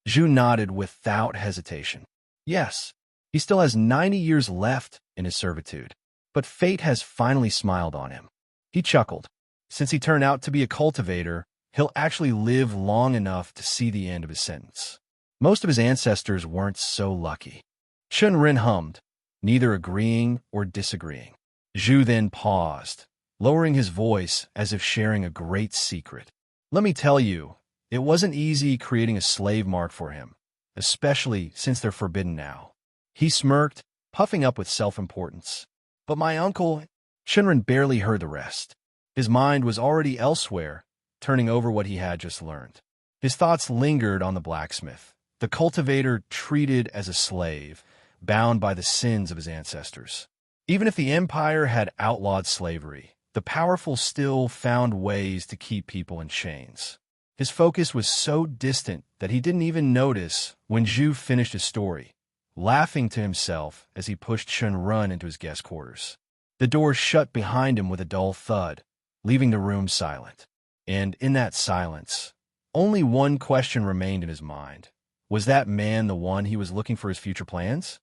Zhu nodded without hesitation. Yes, he still has 90 years left in his servitude, but fate has finally smiled on him. He chuckled. Since he turned out to be a cultivator, he'll actually live long enough to see the end of his sentence. Most of his ancestors weren't so lucky. Chen Ren hummed, neither agreeing or disagreeing. Zhu then paused, lowering his voice as if sharing a great secret. Let me tell you, it wasn't easy creating a slave mark for him, especially since they're forbidden now. He smirked, puffing up with self-importance. But my uncle... Chen Ren barely heard the rest. His mind was already elsewhere, turning over what he had just learned. His thoughts lingered on the blacksmith, the cultivator treated as a slave, bound by the sins of his ancestors. Even if the empire had outlawed slavery, the powerful still found ways to keep people in chains. His focus was so distant that he didn't even notice when Zhu finished his story, laughing to himself as he pushed Chen Ren into his guest quarters. The door shut behind him with a dull thud, leaving the room silent. And in that silence, only one question remained in his mind. Was that man the one he was looking for his future plans?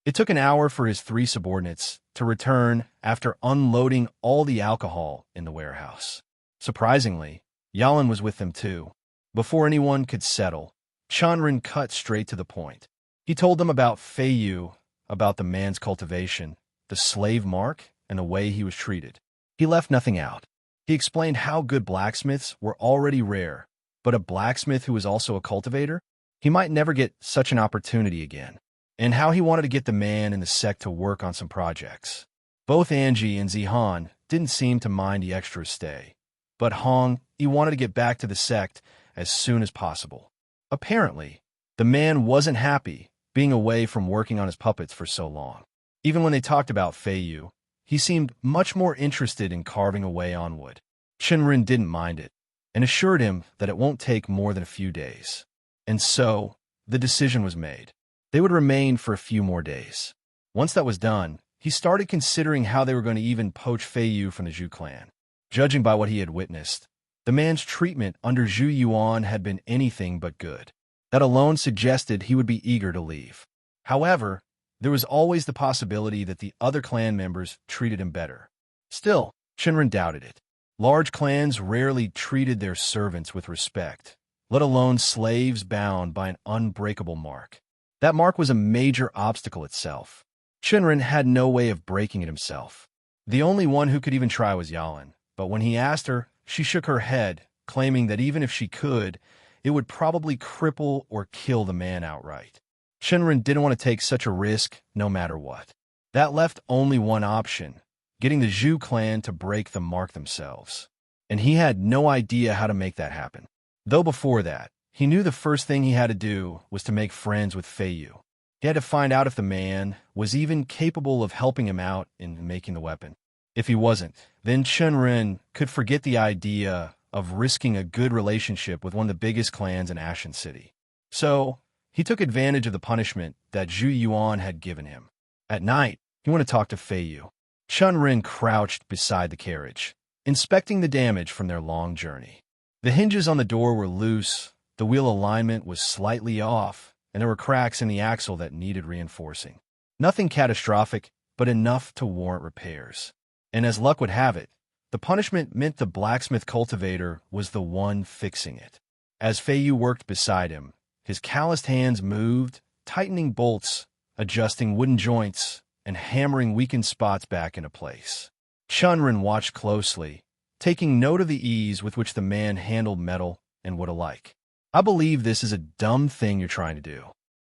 It took an hour for his 3 subordinates to return after unloading all the alcohol in the warehouse. Surprisingly, Yalan was with them too. Before anyone could settle, Chen Ren cut straight to the point. He told them about Fei Yu, about the man's cultivation, the slave mark, and the way he was treated. He left nothing out. He explained how good blacksmiths were already rare, but a blacksmith who was also a cultivator? He might never get such an opportunity again. And how he wanted to get the man in the sect to work on some projects. Both Angie and Zihan didn't seem to mind the extra stay, but Hong, he wanted to get back to the sect as soon as possible. Apparently, the man wasn't happy being away from working on his puppets for so long. Even when they talked about Fei Yu, he seemed much more interested in carving away on wood. Chen Ren didn't mind it, and assured him that it won't take more than a few days. And so, the decision was made. They would remain for a few more days. Once that was done, he started considering how they were going to even poach Fei Yu from the Zhu clan. Judging by what he had witnessed, the man's treatment under Zhu Yuan had been anything but good. That alone suggested he would be eager to leave. However, there was always the possibility that the other clan members treated him better. Still, Chen Ren doubted it. Large clans rarely treated their servants with respect, let alone slaves bound by an unbreakable mark. That mark was a major obstacle itself. Chen Ren had no way of breaking it himself. The only one who could even try was Yalan, but when he asked her, she shook her head, claiming that even if she could, it would probably cripple or kill the man outright. Chen Ren didn't want to take such a risk no matter what. That left only one option, getting the Zhu clan to break the mark themselves. And he had no idea how to make that happen. Though before that, he knew the first thing he had to do was to make friends with Fei Yu. He had to find out if the man was even capable of helping him out in making the weapon. If he wasn't, then Chen Ren could forget the idea of risking a good relationship with one of the biggest clans in Ashen City. So, he took advantage of the punishment that Zhu Yuan had given him. At night, he wanted to talk to Fei Yu. Chen Ren crouched beside the carriage, inspecting the damage from their long journey. The hinges on the door were loose, the wheel alignment was slightly off, and there were cracks in the axle that needed reinforcing. Nothing catastrophic, but enough to warrant repairs. And as luck would have it, the punishment meant the blacksmith cultivator was the one fixing it. As Fei Yu worked beside him, his calloused hands moved, tightening bolts, adjusting wooden joints, and hammering weakened spots back into place. Chen Ren watched closely, taking note of the ease with which the man handled metal and wood alike. I believe this is a dumb thing you're trying to do.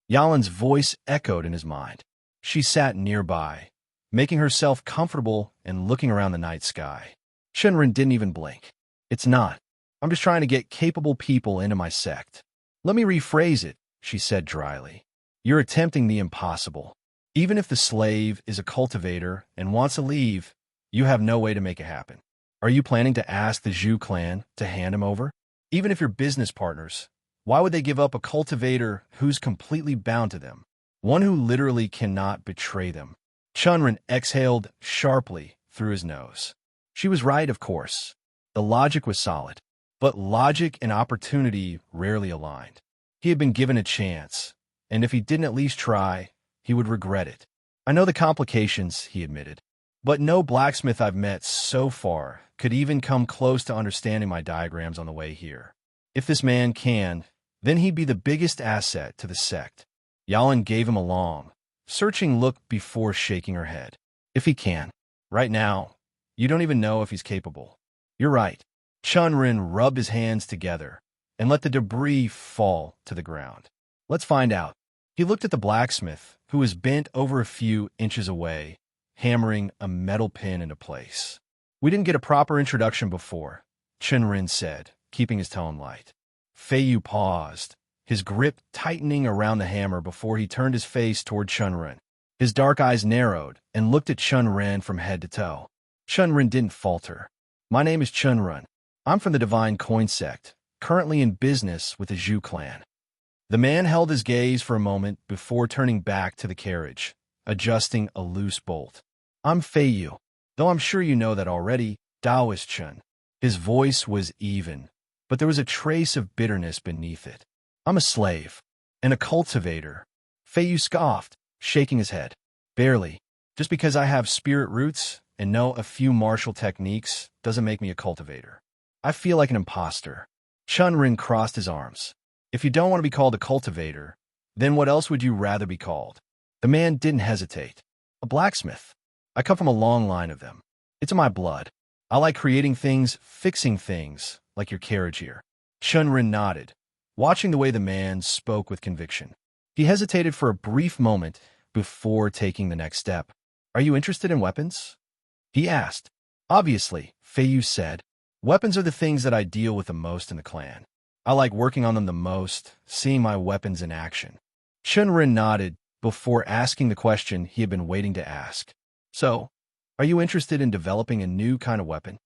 Yalin's voice echoed in his mind. She sat nearby, making herself comfortable and looking around the night sky. Chen Ren didn't even blink. It's not. I'm just trying to get capable people into my sect. Let me rephrase it, she said dryly. You're attempting the impossible. Even if the slave is a cultivator and wants to leave, you have no way to make it happen. Are you planning to ask the Zhu clan to hand him over? Even if you're business partners, why would they give up a cultivator who's completely bound to them? One who literally cannot betray them. Chen Ren exhaled sharply through his nose. She was right, of course. The logic was solid, but logic and opportunity rarely aligned. He had been given a chance, and if he didn't at least try, he would regret it. I know the complications, he admitted, but no blacksmith I've met so far could even come close to understanding my diagrams on the way here. If this man can, then he'd be the biggest asset to the sect. Yalin gave him a long, searching look before shaking her head. If he can. Right now, you don't even know if he's capable. You're right. Chen Ren rubbed his hands together and let the debris fall to the ground. Let's find out. He looked at the blacksmith, who was bent over a few inches away, hammering a metal pin into place. We didn't get a proper introduction before, Chen Ren said, keeping his tone light. Fei Yu paused, his grip tightening around the hammer before he turned his face toward Chen Ren. His dark eyes narrowed and looked at Chen Ren from head to toe. Chen Ren didn't falter. My name is Chen Ren. I'm from the Divine Coin Sect, currently in business with the Zhu clan. The man held his gaze for a moment before turning back to the carriage, adjusting a loose bolt. I'm Fei Yu, though I'm sure you know that already, Daoist Chen. His voice was even, but there was a trace of bitterness beneath it. I'm a slave, and a cultivator. Fei Yu scoffed, shaking his head. Barely. Just because I have spirit roots and know a few martial techniques doesn't make me a cultivator. I feel like an imposter. Chen Ren crossed his arms. If you don't want to be called a cultivator, then what else would you rather be called? The man didn't hesitate. A blacksmith. I come from a long line of them. It's in my blood. I like creating things, fixing things, like your carriage here. Chen Ren nodded, watching the way the man spoke with conviction. He hesitated for a brief moment before taking the next step. Are you interested in weapons? He asked. Obviously, Fei Yu said. Weapons are the things that I deal with the most in the clan. I like working on them the most, seeing my weapons in action. Chen Ren nodded before asking the question he had been waiting to ask. So, are you interested in developing a new kind of weapon?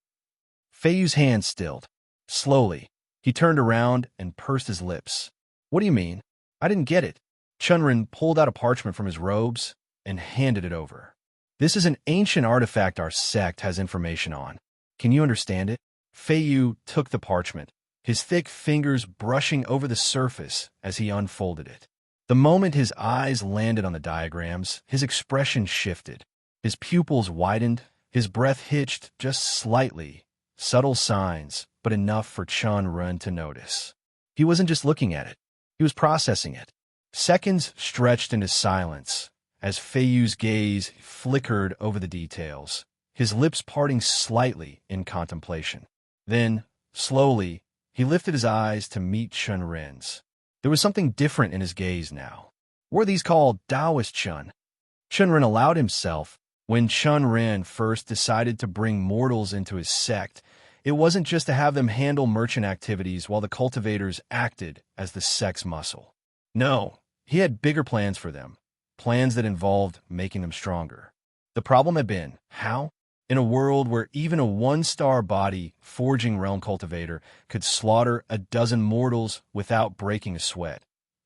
Fei Yu's hand stilled. Slowly, he turned around and pursed his lips. What do you mean? I didn't get it. Chen Ren pulled out a parchment from his robes and handed it over. This is an ancient artifact our sect has information on. Can you understand it? Fei Yu took the parchment, his thick fingers brushing over the surface as he unfolded it. The moment his eyes landed on the diagrams, his expression shifted. His pupils widened, his breath hitched just slightly. Subtle signs, but enough for Chen Ren to notice. He wasn't just looking at it. He was processing it. Seconds stretched into silence as Fei Yu's gaze flickered over the details, his lips parting slightly in contemplation. Then, slowly, he lifted his eyes to meet Chen Ren's. There was something different in his gaze now. Were these called Daoist Chen? Chen Ren allowed himself, when Chen Ren first decided to bring mortals into his sect, It wasn't just to have them handle merchant activities while the cultivators acted as the sect's muscle. No, he had bigger plans for them, plans that involved making them stronger. The problem had been, how? In a world where even a one-star body forging realm cultivator could slaughter a dozen mortals without breaking a sweat.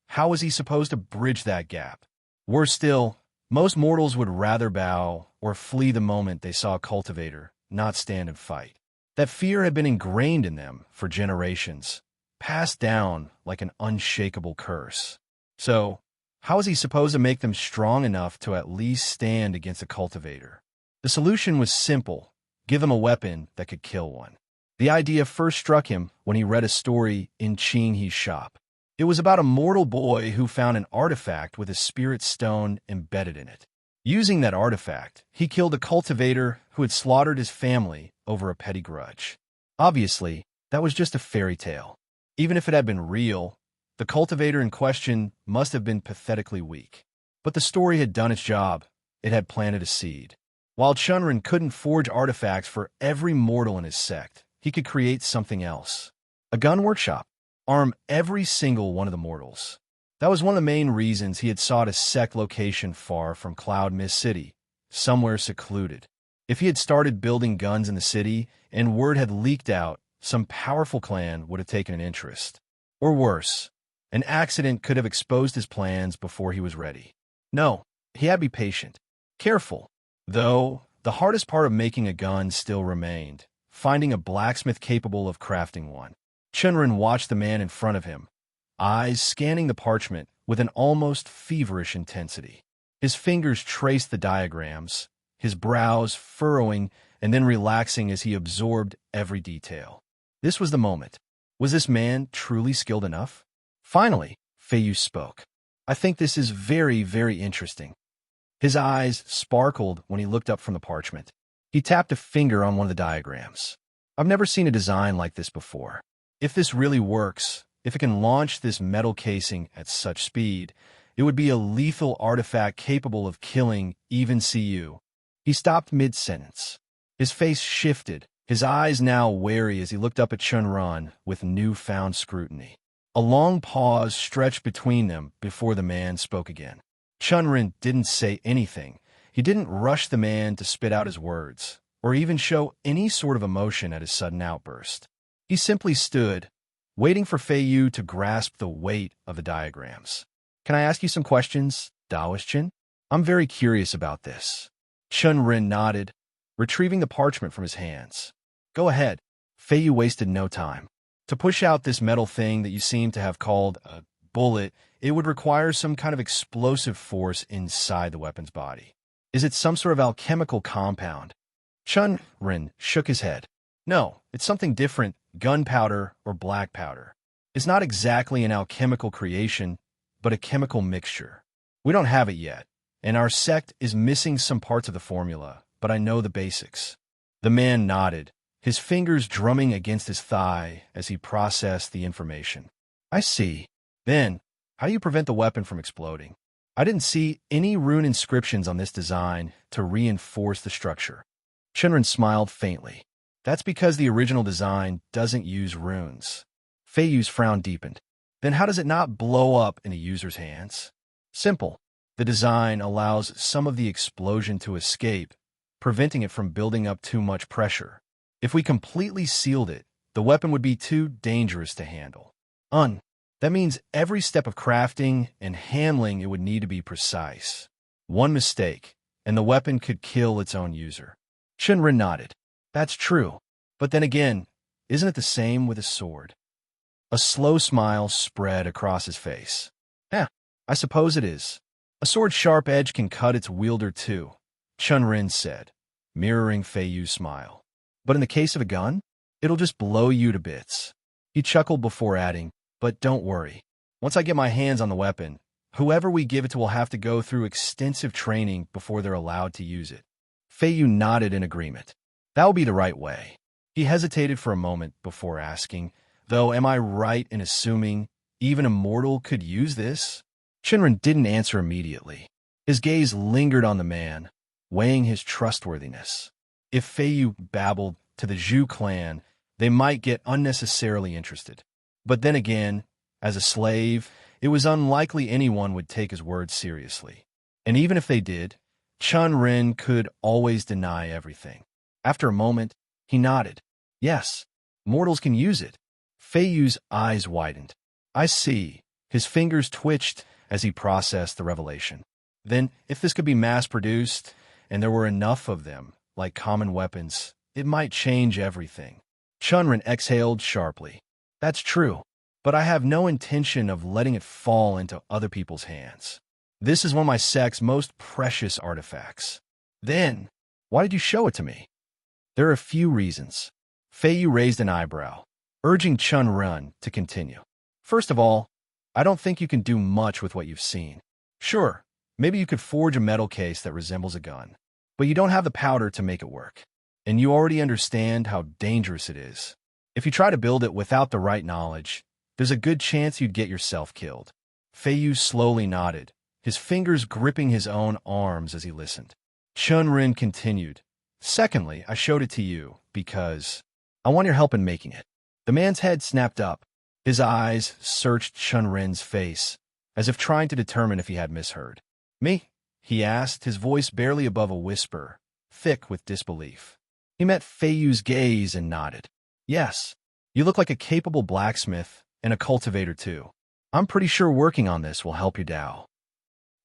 How was he supposed to bridge that gap? Worse still, most mortals would rather bow or flee the moment they saw a cultivator, not stand and fight. That fear had been ingrained in them for generations, passed down like an unshakable curse. So, how was he supposed to make them strong enough to at least stand against a cultivator? The solution was simple: give them a weapon that could kill one. The idea first struck him when he read a story in Chen Ren's shop. It was about a mortal boy who found an artifact with a spirit stone embedded in it. Using that artifact, he killed a cultivator who had slaughtered his family over a petty grudge. Obviously, that was just a fairy tale. Even if it had been real, the cultivator in question must have been pathetically weak. But the story had done its job. It had planted a seed. While Chen Ren couldn't forge artifacts for every mortal in his sect, he could create something else. A gun workshop. Arm every single one of the mortals. That was one of the main reasons he had sought a sect location far from Cloud Mist City, somewhere secluded. If he had started building guns in the city and word had leaked out, some powerful clan would have taken an interest. Or worse, an accident could have exposed his plans before he was ready. No, he had to be patient, careful. Though, the hardest part of making a gun still remained, finding a blacksmith capable of crafting one. Chen Ren watched the man in front of him, eyes scanning the parchment with an almost feverish intensity. His fingers traced the diagrams, his brows furrowing and then relaxing as he absorbed every detail. This was the moment. Was this man truly skilled enough? Finally, Fei Yu spoke. I think this is very, very interesting. His eyes sparkled when he looked up from the parchment. He tapped a finger on one of the diagrams. I've never seen a design like this before. If this really works, if it can launch this metal casing at such speed, it would be a lethal artifact capable of killing even CU. He stopped mid-sentence. His face shifted, his eyes now wary as he looked up at Chen Ren with newfound scrutiny. A long pause stretched between them before the man spoke again. Chen Ren didn't say anything. He didn't rush the man to spit out his words, or even show any sort of emotion at his sudden outburst. He simply stood, waiting for Fei Yu to grasp the weight of the diagrams. Can I ask you some questions, Daoist Chen? I'm very curious about this. Chen Ren nodded, retrieving the parchment from his hands. Go ahead. Fei Yu wasted no time. To push out this metal thing that you seem to have called a bullet, it would require some kind of explosive force inside the weapon's body. Is it some sort of alchemical compound? Chen Ren shook his head. No, it's something different, gunpowder or black powder. It's not exactly an alchemical creation, but a chemical mixture. We don't have it yet, and our sect is missing some parts of the formula, but I know the basics. The man nodded, his fingers drumming against his thigh as he processed the information. I see. Then, how do you prevent the weapon from exploding? I didn't see any rune inscriptions on this design to reinforce the structure. Chen Ren smiled faintly. That's because the original design doesn't use runes. Fei Yu's frown deepened. Then how does it not blow up in a user's hands? Simple. The design allows some of the explosion to escape, preventing it from building up too much pressure. If we completely sealed it, the weapon would be too dangerous to handle. That means every step of crafting and handling it would need to be precise. One mistake, and the weapon could kill its own user. Chen Ren nodded. That's true. But then again, isn't it the same with a sword? A slow smile spread across his face. I suppose it is. A sword's sharp edge can cut its wielder too, Chen Ren said, mirroring Fei Yu's smile. But in the case of a gun, it'll just blow you to bits. He chuckled before adding, but don't worry. Once I get my hands on the weapon, whoever we give it to will have to go through extensive training before they're allowed to use it. Fei Yu nodded in agreement. That will be the right way. He hesitated for a moment before asking, though, am I right in assuming even a mortal could use this? Chen Ren didn't answer immediately. His gaze lingered on the man, weighing his trustworthiness. If Fei Yu babbled to the Zhu clan, they might get unnecessarily interested. But then again, as a slave, it was unlikely anyone would take his words seriously. And even if they did, Chen Ren could always deny everything. After a moment, he nodded. Yes, mortals can use it. Fei Yu's eyes widened. I see. His fingers twitched as he processed the revelation. Then, if this could be mass-produced, and there were enough of them, like common weapons, it might change everything. Chen Ren exhaled sharply. That's true, but I have no intention of letting it fall into other people's hands. This is one of my sect's most precious artifacts. Then, why did you show it to me? There are a few reasons. Fei Yu raised an eyebrow, urging Chen Ren to continue. First of all, I don't think you can do much with what you've seen. Sure, maybe you could forge a metal case that resembles a gun, but you don't have the powder to make it work. And you already understand how dangerous it is. If you try to build it without the right knowledge, there's a good chance you'd get yourself killed. Fei Yu slowly nodded, his fingers gripping his own arms as he listened. Chen Ren continued. Secondly, I showed it to you because I want your help in making it. The man's head snapped up. His eyes searched Chen Ren's face, as if trying to determine if he had misheard. Me? He asked, his voice barely above a whisper, thick with disbelief. He met Fei Yu's gaze and nodded. Yes, you look like a capable blacksmith and a cultivator too. I'm pretty sure working on this will help your Dao.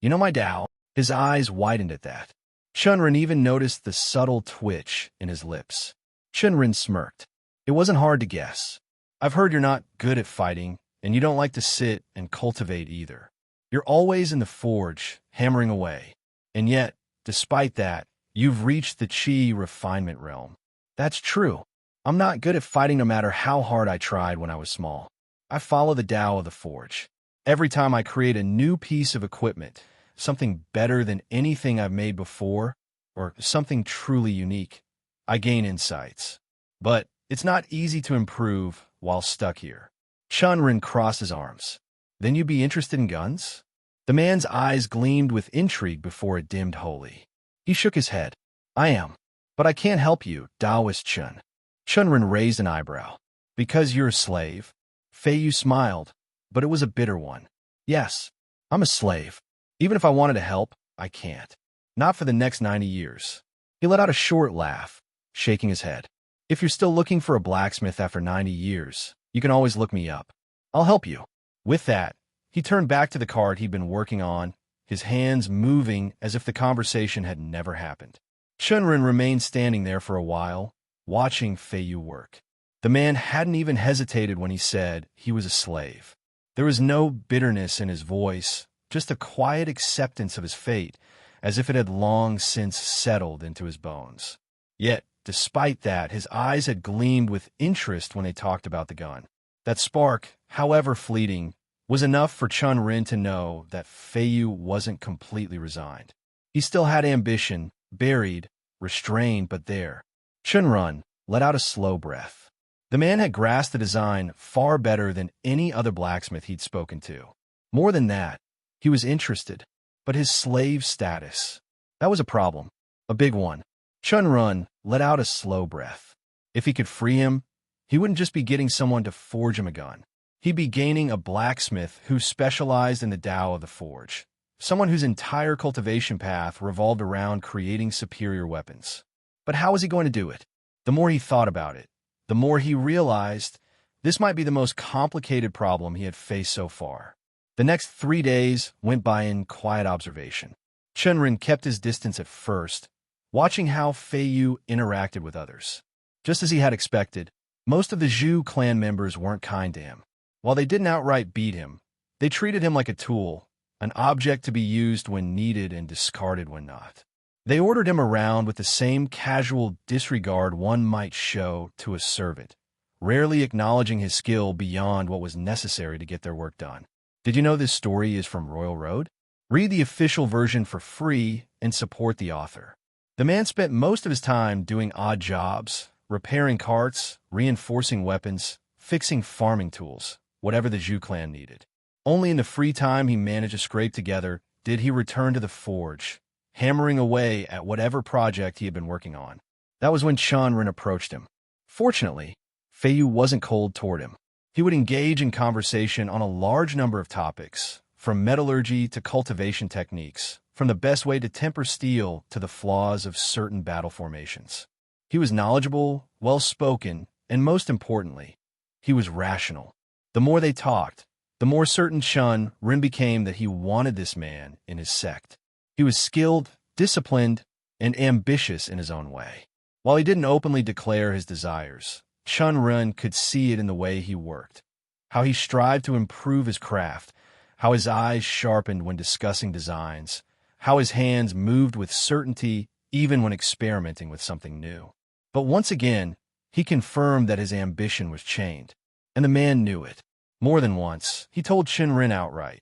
You know my Dao? His eyes widened at that. Chen Ren even noticed the subtle twitch in his lips. Chen Ren smirked. It wasn't hard to guess. I've heard you're not good at fighting, and you don't like to sit and cultivate either. You're always in the forge, hammering away. And yet, despite that, you've reached the Qi refinement realm. That's true. I'm not good at fighting no matter how hard I tried when I was small. I follow the Dao of the forge. Every time I create a new piece of equipment, something better than anything I've made before, or something truly unique, I gain insights. But it's not easy to improve while stuck here. Chen Ren crossed his arms. Then you'd be interested in guns? The man's eyes gleamed with intrigue before it dimmed wholly. He shook his head. I am. But I can't help you, Daoist Chen. Chen Ren raised an eyebrow. Because you're a slave? Fei Yu smiled, but it was a bitter one. Yes, I'm a slave. Even if I wanted to help, I can't. Not for the next 90 years. He let out a short laugh, shaking his head. If you're still looking for a blacksmith after 90 years, you can always look me up. I'll help you. With that, he turned back to the cart he'd been working on, his hands moving as if the conversation had never happened. Chen Ren remained standing there for a while, watching Fei Yu work. The man hadn't even hesitated when he said he was a slave. There was no bitterness in his voice, just a quiet acceptance of his fate, as if it had long since settled into his bones. Yet, despite that, his eyes had gleamed with interest when they talked about the gun. That spark, however fleeting, was enough for Chen Ren to know that Fei Yu wasn't completely resigned. He still had ambition, buried, restrained, but there. Chen Ren let out a slow breath. The man had grasped the design far better than any other blacksmith he'd spoken to. More than that, he was interested, but his slave status, that was a problem, a big one. Chen Ren let out a slow breath. If he could free him, he wouldn't just be getting someone to forge him a gun. He'd be gaining a blacksmith who specialized in the Dao of the forge, someone whose entire cultivation path revolved around creating superior weapons. But how was he going to do it? The more he thought about it, the more he realized this might be the most complicated problem he had faced so far. The next 3 days went by in quiet observation. Chen Ren kept his distance at first, watching how Fei Yu interacted with others. Just as he had expected, most of the Zhu clan members weren't kind to him. While they didn't outright beat him, they treated him like a tool, an object to be used when needed and discarded when not. They ordered him around with the same casual disregard one might show to a servant, rarely acknowledging his skill beyond what was necessary to get their work done. Did you know this story is from Royal Road? Read the official version for free and support the author. The man spent most of his time doing odd jobs, repairing carts, reinforcing weapons, fixing farming tools, whatever the Zhu clan needed. Only in the free time he managed to scrape together did he return to the forge, hammering away at whatever project he had been working on. That was when Chen Ren approached him. Fortunately, Fei Yu wasn't cold toward him. He would engage in conversation on a large number of topics, from metallurgy to cultivation techniques, from the best way to temper steel to the flaws of certain battle formations. He was knowledgeable, well-spoken, and most importantly, he was rational. The more they talked, the more certain Chen Ren became that he wanted this man in his sect. He was skilled, disciplined, and ambitious in his own way. While he didn't openly declare his desires, Chen Ren could see it in the way he worked, how he strived to improve his craft, how his eyes sharpened when discussing designs, how his hands moved with certainty even when experimenting with something new. But once again, he confirmed that his ambition was chained, and the man knew it. More than once, he told Chen Ren outright,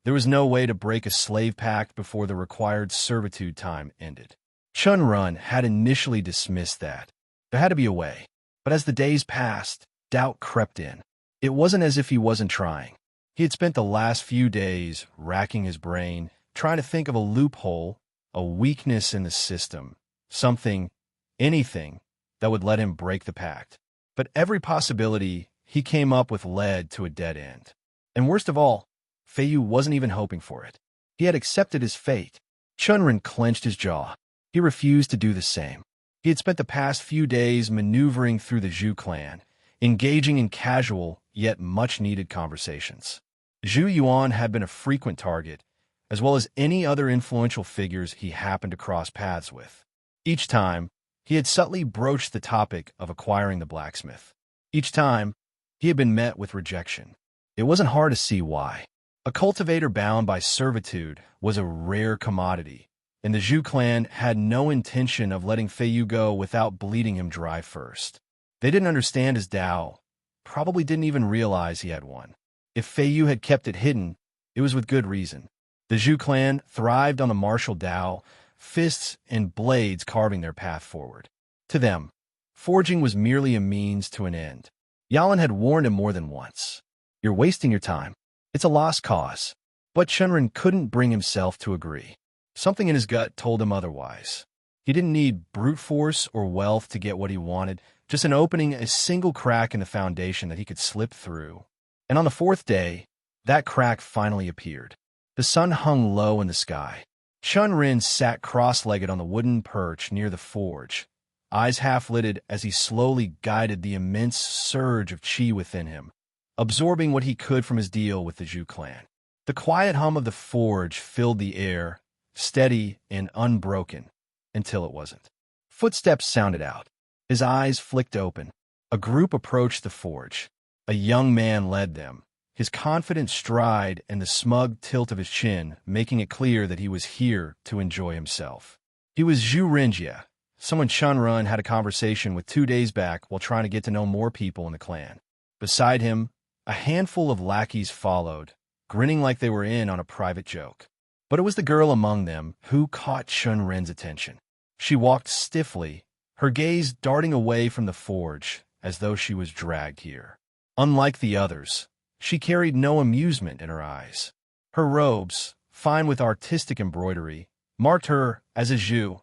there was no way to break a slave pact before the required servitude time ended. Chen Ren had initially dismissed that. There had to be a way. But as the days passed, doubt crept in. It wasn't as if he wasn't trying. He had spent the last few days racking his brain, trying to think of a loophole, a weakness in the system, something, anything, that would let him break the pact. But every possibility he came up with led to a dead end. And worst of all, Fei Yu wasn't even hoping for it. He had accepted his fate. Chen Ren clenched his jaw. He refused to do the same. He had spent the past few days maneuvering through the Zhu clan, engaging in casual yet much-needed conversations. Zhu Yuan had been a frequent target, as well as any other influential figures he happened to cross paths with. Each time, he had subtly broached the topic of acquiring the blacksmith. Each time, he had been met with rejection. It wasn't hard to see why. A cultivator bound by servitude was a rare commodity, and the Zhu clan had no intention of letting Fei Yu go without bleeding him dry first. They didn't understand his Dao, probably didn't even realize he had one. If Fei Yu had kept it hidden, it was with good reason. The Zhu clan thrived on the martial Dao, fists and blades carving their path forward. To them, forging was merely a means to an end. Yalan had warned him more than once. You're wasting your time. It's a lost cause. But Chen Ren couldn't bring himself to agree. Something in his gut told him otherwise. He didn't need brute force or wealth to get what he wanted, just an opening, a single crack in the foundation that he could slip through. And on the fourth day, that crack finally appeared. The sun hung low in the sky. Chen Ren sat cross-legged on the wooden perch near the forge, eyes half-lidded as he slowly guided the immense surge of qi within him, absorbing what he could from his deal with the Zhu clan. The quiet hum of the forge filled the air, steady and unbroken, until it wasn't. Footsteps sounded out. His eyes flicked open. A group approached the forge. A young man led them, his confident stride and the smug tilt of his chin making it clear that he was here to enjoy himself. He was Zhu Renjie, someone Chen Ren had a conversation with 2 days back while trying to get to know more people in the clan. Beside him, a handful of lackeys followed, grinning like they were in on a private joke. But it was the girl among them who caught Chen Ren's attention. She walked stiffly, her gaze darting away from the forge as though she was dragged here. Unlike the others, she carried no amusement in her eyes. Her robes, fine with artistic embroidery, marked her as a Zhu,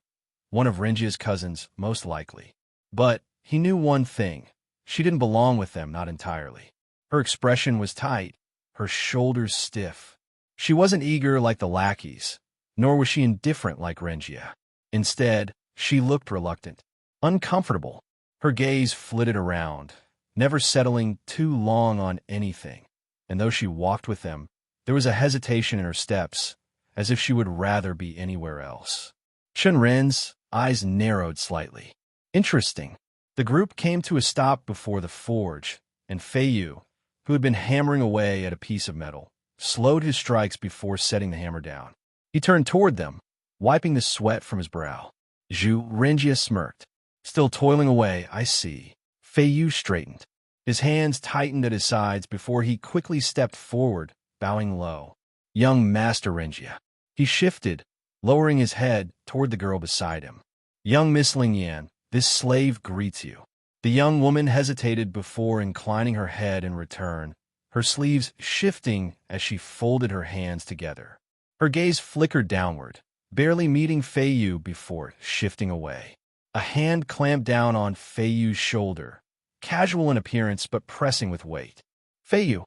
one of Renjie's cousins, most likely. But he knew one thing. She didn't belong with them, not entirely. Her expression was tight, her shoulders stiff. She wasn't eager like the lackeys, nor was she indifferent like Renjie. Instead, she looked reluctant, uncomfortable. Her gaze flitted around, never settling too long on anything. And though she walked with them, there was a hesitation in her steps, as if she would rather be anywhere else. Chen Ren's eyes narrowed slightly. Interesting. The group came to a stop before the forge, and Fei Yu, who had been hammering away at a piece of metal, slowed his strikes before setting the hammer down. He turned toward them, wiping the sweat from his brow. Zhu Renjie smirked. Still toiling away, I see. Fei Yu straightened. His hands tightened at his sides before he quickly stepped forward, bowing low. Young Master Renjie. He shifted, lowering his head toward the girl beside him. Young Miss Ling Yan, this slave greets you. The young woman hesitated before inclining her head in return, her sleeves shifting as she folded her hands together. Her gaze flickered downward, barely meeting Fei Yu before shifting away. A hand clamped down on Fei Yu's shoulder, casual in appearance but pressing with weight. Feiyu,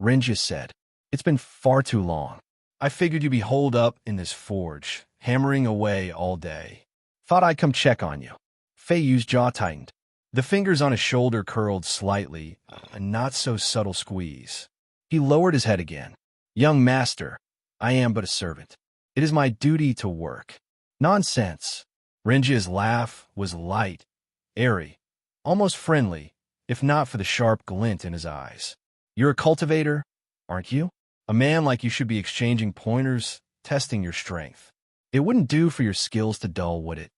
Renjia said, it's been far too long. I figured you'd be holed up in this forge, hammering away all day. Thought I'd come check on you. Feiyu's jaw tightened. The fingers on his shoulder curled slightly, a not-so-subtle squeeze. He lowered his head again. Young master, I am but a servant. It is my duty to work. Nonsense. Renjia's laugh was light, airy, almost friendly, if not for the sharp glint in his eyes. You're a cultivator, aren't you? A man like you should be exchanging pointers, testing your strength. It wouldn't do for your skills to dull, would it?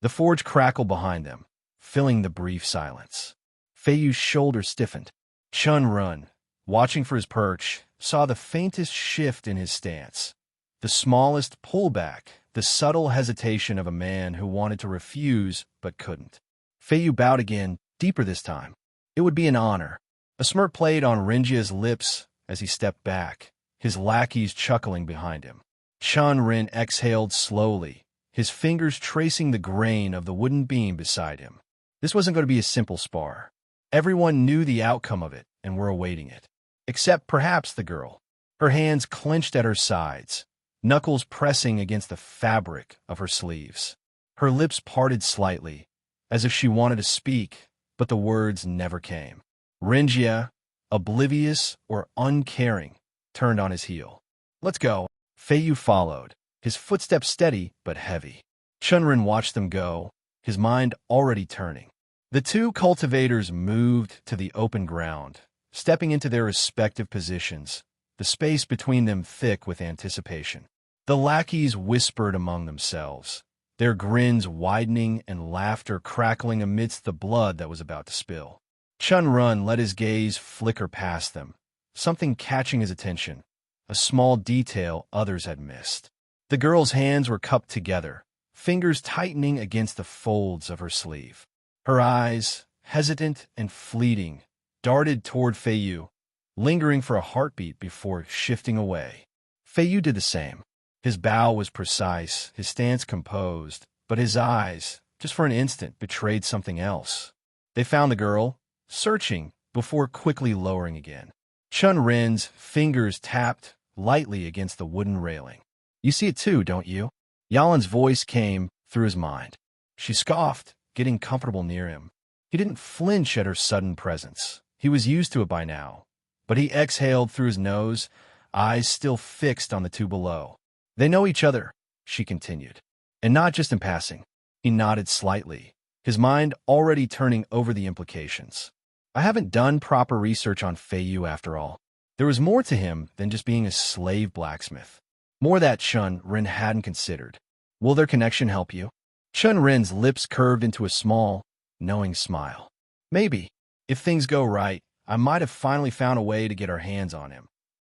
The forge crackled behind them, filling the brief silence. Feiyu's shoulders stiffened. Chen Ren, watching for his perch, saw the faintest shift in his stance. The smallest pullback, the subtle hesitation of a man who wanted to refuse but couldn't. Feiyu bowed again, deeper this time. It would be an honor. A smirk played on Renjia's lips as he stepped back, his lackeys chuckling behind him. Chen Ren exhaled slowly, his fingers tracing the grain of the wooden beam beside him. This wasn't going to be a simple spar. Everyone knew the outcome of it and were awaiting it. Except perhaps the girl. Her hands clenched at her sides, knuckles pressing against the fabric of her sleeves. Her lips parted slightly, as if she wanted to speak, but the words never came. Renjia, oblivious or uncaring, turned on his heel. Let's go. Feiyu followed, his footsteps steady but heavy. Chen Ren watched them go, his mind already turning. The two cultivators moved to the open ground, stepping into their respective positions, the space between them thick with anticipation. The lackeys whispered among themselves, their grins widening and laughter crackling amidst the blood that was about to spill. Chen Ren let his gaze flicker past them, something catching his attention, a small detail others had missed. The girl's hands were cupped together, fingers tightening against the folds of her sleeve. Her eyes, hesitant and fleeting, darted toward Feiyu, lingering for a heartbeat before shifting away. Feiyu did the same. His bow was precise, his stance composed, but his eyes, just for an instant, betrayed something else. They found the girl, searching, before quickly lowering again. Chen Ren's fingers tapped lightly against the wooden railing. You see it too, don't you? Yalin's voice came through his mind. She scoffed, getting comfortable near him. He didn't flinch at her sudden presence. He was used to it by now. But he exhaled through his nose, eyes still fixed on the two below. They know each other, she continued. And not just in passing. He nodded slightly, his mind already turning over the implications. I haven't done proper research on Feiyu after all. There was more to him than just being a slave blacksmith. More that Chen Ren hadn't considered. Will their connection help you? Chen Ren's lips curved into a small, knowing smile. Maybe. If things go right, I might have finally found a way to get our hands on him.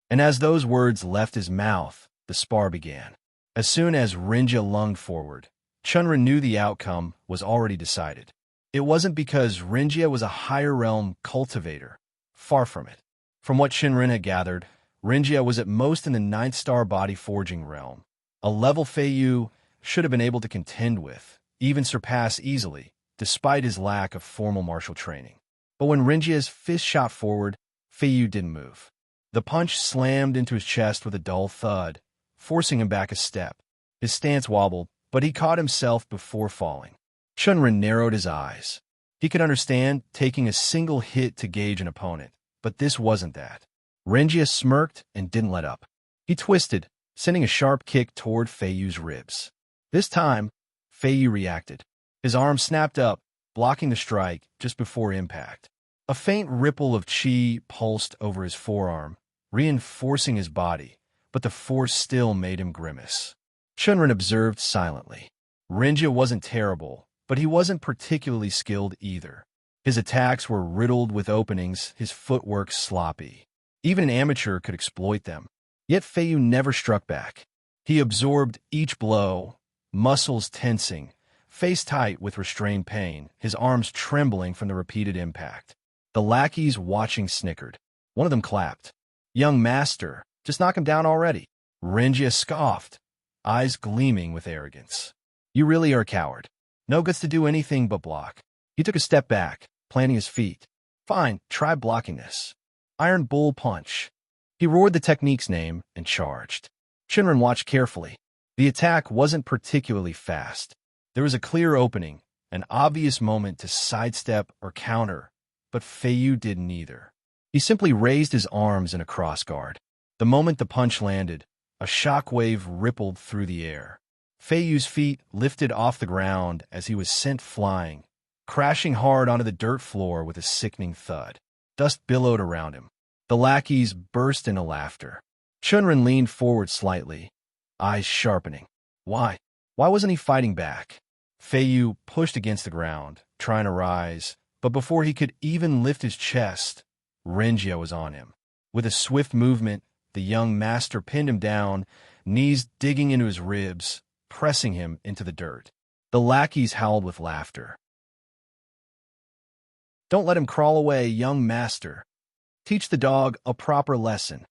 And as those words left his mouth, the spar began. As soon as Renjia lunged forward, Chen Ren knew the outcome was already decided. It wasn't because Renjia was a higher realm cultivator. Far from it. From what Chen Ren had gathered, Renjia was at most in the 9th star body forging realm, a level Feiyu should have been able to contend with, even surpass easily, despite his lack of formal martial training. But when Renjia's fist shot forward, Feiyu didn't move. The punch slammed into his chest with a dull thud, forcing him back a step. His stance wobbled, but he caught himself before falling. Chen Ren narrowed his eyes. He could understand taking a single hit to gauge an opponent, but this wasn't that. Renjia smirked and didn't let up. He twisted, sending a sharp kick toward Feiyu's ribs. This time, Feiyu reacted. His arm snapped up, blocking the strike just before impact. A faint ripple of chi pulsed over his forearm, reinforcing his body, but the force still made him grimace. Chen Ren observed silently. Renjia wasn't terrible, but he wasn't particularly skilled either. His attacks were riddled with openings, his footwork sloppy. Even an amateur could exploit them. Yet Feiyu never struck back. He absorbed each blow, muscles tensing, face tight with restrained pain, his arms trembling from the repeated impact. The lackeys watching snickered. One of them clapped. Young master, just knock him down already. Renjia scoffed, eyes gleaming with arrogance. You really are a coward. No guts to do anything but block. He took a step back, planting his feet, Fine, try blocking this. Iron Bull Punch. He roared the technique's name and charged. Chen Ren watched carefully. The attack wasn't particularly fast. There was a clear opening, an obvious moment to sidestep or counter, but Feiyu did neither. He simply raised his arms in a crossguard. The moment the punch landed, a shockwave rippled through the air. Feiyu's feet lifted off the ground as he was sent flying, crashing hard onto the dirt floor with a sickening thud. Dust billowed around him. The lackeys burst into laughter. Chen Ren leaned forward slightly, eyes sharpening. Why? Why wasn't he fighting back? Feiyu pushed against the ground, trying to rise, but before he could even lift his chest, Renjia was on him. With a swift movement, the young master pinned him down, knees digging into his ribs, pressing him into the dirt. The lackeys howled with laughter. Don't let him crawl away, young master. Teach the dog a proper lesson.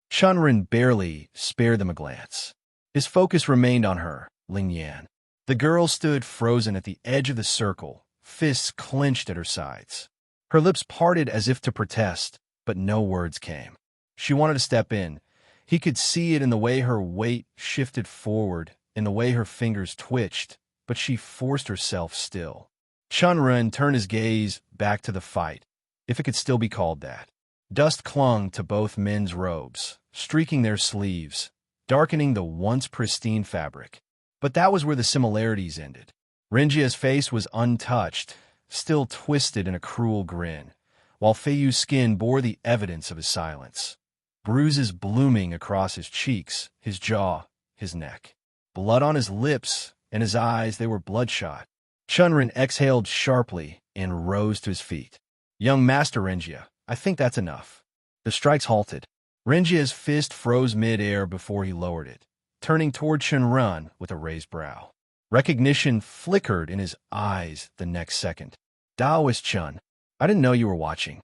Chen Ren barely spared them a glance. His focus remained on her, Ling Yan. The girl stood frozen at the edge of the circle, fists clenched at her sides. Her lips parted as if to protest, but no words came. She wanted to step in. He could see it in the way her weight shifted forward, in the way her fingers twitched, but she forced herself still. Chen Ren turned his gaze back to the fight, if it could still be called that. Dust clung to both men's robes, streaking their sleeves, darkening the once pristine fabric. But that was where the similarities ended. Renjia's face was untouched, still twisted in a cruel grin, while Feiyu's skin bore the evidence of his silence. Bruises blooming across his cheeks, his jaw, his neck. Blood on his lips and his eyes, they were bloodshot. Chen Ren exhaled sharply and rose to his feet. Young Master Renjia, I think that's enough. The strikes halted. Renjia's fist froze mid-air before he lowered it, turning toward Chen Ren with a raised brow. Recognition flickered in his eyes the next second. Daoist Chen, I didn't know you were watching.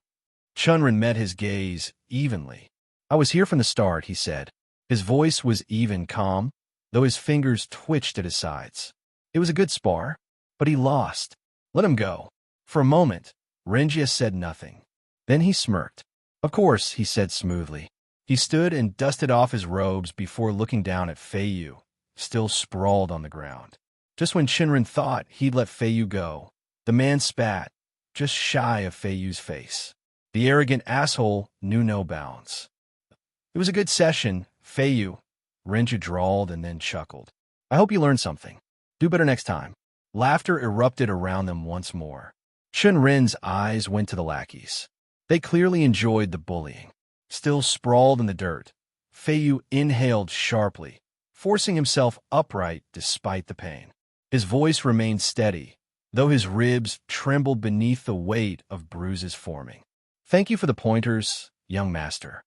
Chen Ren met his gaze evenly. I was here from the start, he said. His voice was even calm, though his fingers twitched at his sides. It was a good spar, but he lost. Let him go. For a moment, Renjia said nothing. Then he smirked. Of course, he said smoothly. He stood and dusted off his robes before looking down at Feiyu, still sprawled on the ground. Just when Chen Ren thought he'd let Feiyu go, the man spat, just shy of Feiyu's face. The arrogant asshole knew no bounds. It was a good session, Feiyu, Renjia drawled and then chuckled. I hope you learned something. Do better next time. Laughter erupted around them once more. Chen Ren's eyes went to the lackeys. They clearly enjoyed the bullying. Still sprawled in the dirt, Feiyu inhaled sharply, forcing himself upright despite the pain. His voice remained steady, though his ribs trembled beneath the weight of bruises forming. Thank you for the pointers, young master.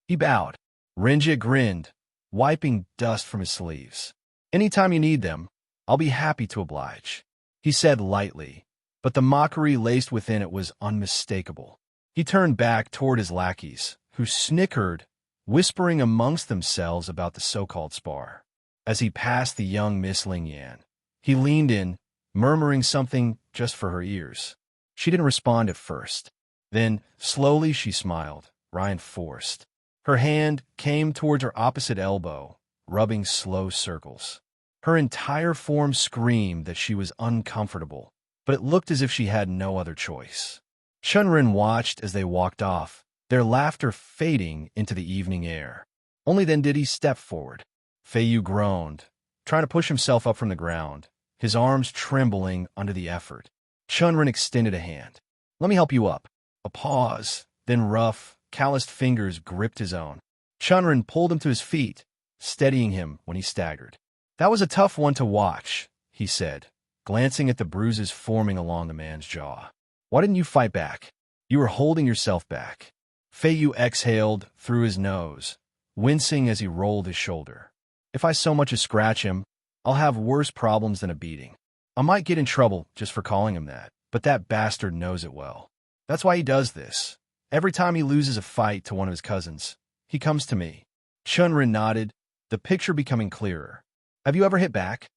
He bowed. Renjia grinned, wiping dust from his sleeves. Anytime you need them, I'll be happy to oblige, he said lightly, but the mockery laced within it was unmistakable. He turned back toward his lackeys, who snickered, whispering amongst themselves about the so-called spar. As he passed the young Miss Ling Yan, he leaned in, murmuring something just for her ears. She didn't respond at first. Then, slowly she smiled, Ryan forced. Her hand came towards her opposite elbow, rubbing slow circles. Her entire form screamed that she was uncomfortable, but it looked as if she had no other choice. Chen Ren watched as they walked off, their laughter fading into the evening air. Only then did he step forward. Feiyu groaned, trying to push himself up from the ground, his arms trembling under the effort. Chen Ren extended a hand. Let me help you up. A pause, then rough, calloused fingers gripped his own. Chen Ren pulled him to his feet, steadying him when he staggered. That was a tough one to watch, he said, glancing at the bruises forming along the man's jaw. Why didn't you fight back? You were holding yourself back. Feiyu exhaled through his nose, wincing as he rolled his shoulder. If I so much as scratch him, I'll have worse problems than a beating. I might get in trouble just for calling him that, but that bastard knows it well. That's why he does this. Every time he loses a fight to one of his cousins, he comes to me. Chen Ren nodded, the picture becoming clearer. Have you ever hit back?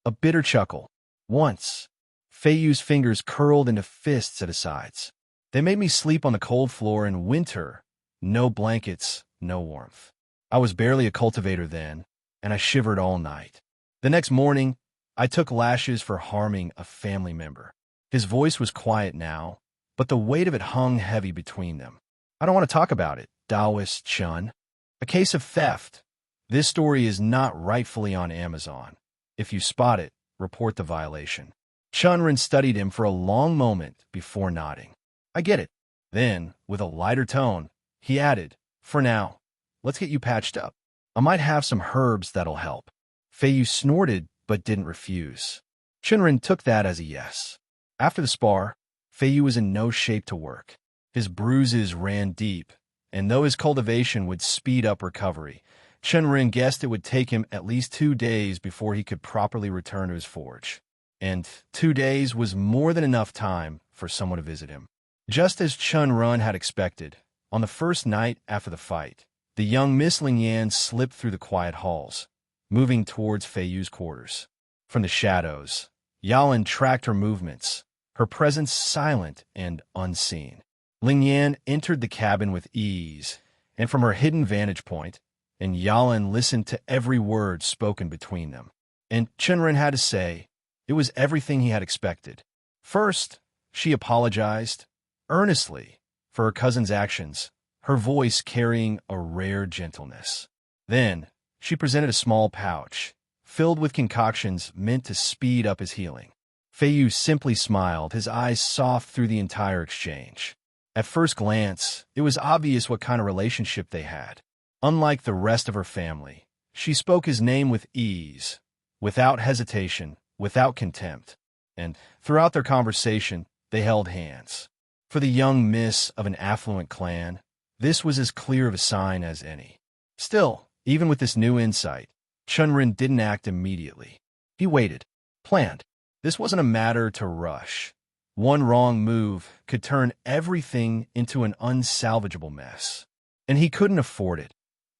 A bitter chuckle. Once. Feiyu's fingers curled into fists at his sides. They made me sleep on the cold floor in winter. No blankets, no warmth. I was barely a cultivator then, and I shivered all night. The next morning, I took lashes for harming a family member. His voice was quiet now, but the weight of it hung heavy between them. I don't want to talk about it, Daoist Chun. A case of theft. This story is not rightfully on Amazon. If you spot it, report the violation. Chen Ren studied him for a long moment before nodding. I get it. Then, with a lighter tone, he added, for now, let's get you patched up. I might have some herbs that'll help. Feiyu snorted but didn't refuse. Chen Ren took that as a yes. After the spar, Feiyu was in no shape to work. His bruises ran deep, and though his cultivation would speed up recovery, Chen Ren guessed it would take him at least 2 days before he could properly return to his forge. And 2 days was more than enough time for someone to visit him. Just as Chen Ren had expected, on the first night after the fight, the young Miss Ling Yan slipped through the quiet halls, moving towards Feiyu's quarters. From the shadows, Yalan tracked her movements, her presence silent and unseen. Ling Yan entered the cabin with ease, and from her hidden vantage point, and Yalan listened to every word spoken between them. And Chen Ren had to say, it was everything he had expected. First, she apologized, earnestly, for her cousin's actions, her voice carrying a rare gentleness. Then, she presented a small pouch, filled with concoctions meant to speed up his healing. Feiyu simply smiled, his eyes soft through the entire exchange. At first glance, it was obvious what kind of relationship they had. Unlike the rest of her family, she spoke his name with ease, without hesitation, without contempt, and throughout their conversation, they held hands. For the young miss of an affluent clan, this was as clear of a sign as any. Still, even with this new insight, Chen Ren didn't act immediately. He waited, planned. This wasn't a matter to rush. One wrong move could turn everything into an unsalvageable mess. And he couldn't afford it,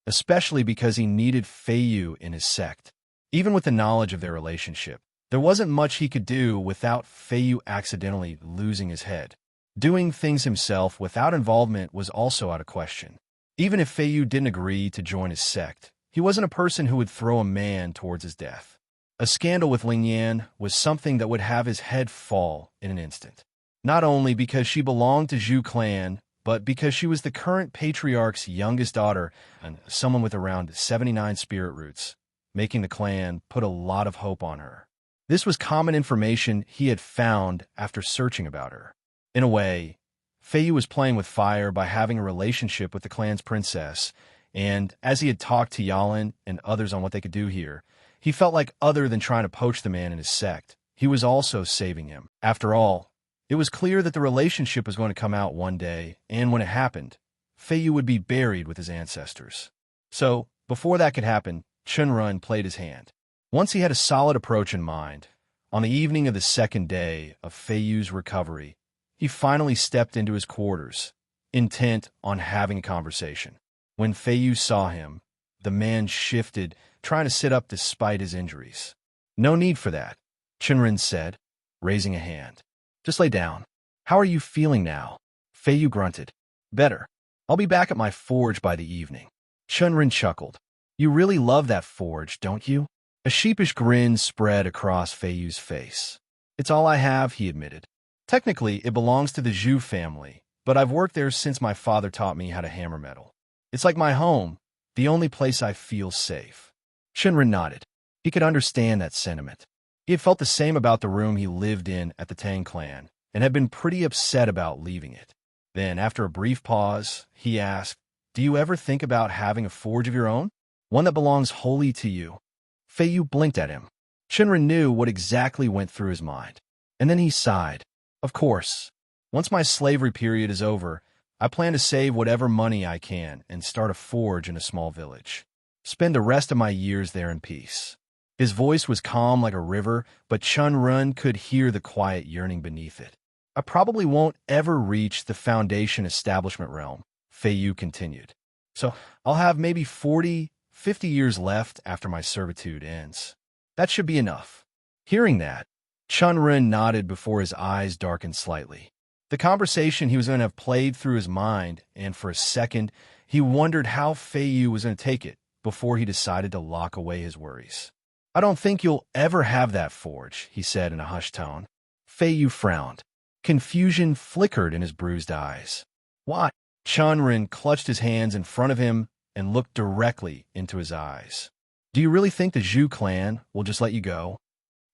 especially because he needed Feiyu in his sect. Even with the knowledge of their relationship, there wasn't much he could do without Feiyu accidentally losing his head. Doing things himself without involvement was also out of question. Even if Feiyu didn't agree to join his sect, he wasn't a person who would throw a man towards his death. A scandal with Ling Yan was something that would have his head fall in an instant. Not only because she belonged to Zhu clan, but because she was the current patriarch's youngest daughter and someone with around 79 spirit roots, making the clan put a lot of hope on her. This was common information he had found after searching about her. In a way, Feiyu was playing with fire by having a relationship with the clan's princess, and as he had talked to Yalan and others on what they could do here, he felt like other than trying to poach the man in his sect, he was also saving him. After all, it was clear that the relationship was going to come out one day, and when it happened, Feiyu would be buried with his ancestors. So, before that could happen, Chen Ren played his hand. Once he had a solid approach in mind, on the evening of the second day of Feiyu's recovery, he finally stepped into his quarters, intent on having a conversation. When Feiyu saw him, the man shifted, trying to sit up despite his injuries. No need for that, Chen Ren said, raising a hand. Just lay down. How are you feeling now? Feiyu grunted. Better. I'll be back at my forge by the evening. Chen Ren chuckled. You really love that forge, don't you? A sheepish grin spread across Feiyu's face. It's all I have, he admitted. Technically, it belongs to the Zhu family, but I've worked there since my father taught me how to hammer metal. It's like my home, the only place I feel safe. Chen Ren nodded. He could understand that sentiment. He had felt the same about the room he lived in at the Tang clan, and had been pretty upset about leaving it. Then, after a brief pause, he asked, Do you ever think about having a forge of your own? One that belongs wholly to you? Feiyu blinked at him. Chen Ren knew what exactly went through his mind. And then he sighed. Of course. Once my slavery period is over, I plan to save whatever money I can and start a forge in a small village. Spend the rest of my years there in peace. His voice was calm like a river, but Chen Ren could hear the quiet yearning beneath it. I probably won't ever reach the foundation establishment realm, Feiyu continued. So I'll have maybe 40, 50 years left after my servitude ends. That should be enough. Hearing that, Chen Ren nodded before his eyes darkened slightly. The conversation he was going to have played through his mind, and for a second, he wondered how Fei Yu was going to take it before he decided to lock away his worries. I don't think you'll ever have that forge, he said in a hushed tone. Fei Yu frowned. Confusion flickered in his bruised eyes. Why? Chen Ren clutched his hands in front of him and looked directly into his eyes. Do you really think the Zhu clan will just let you go?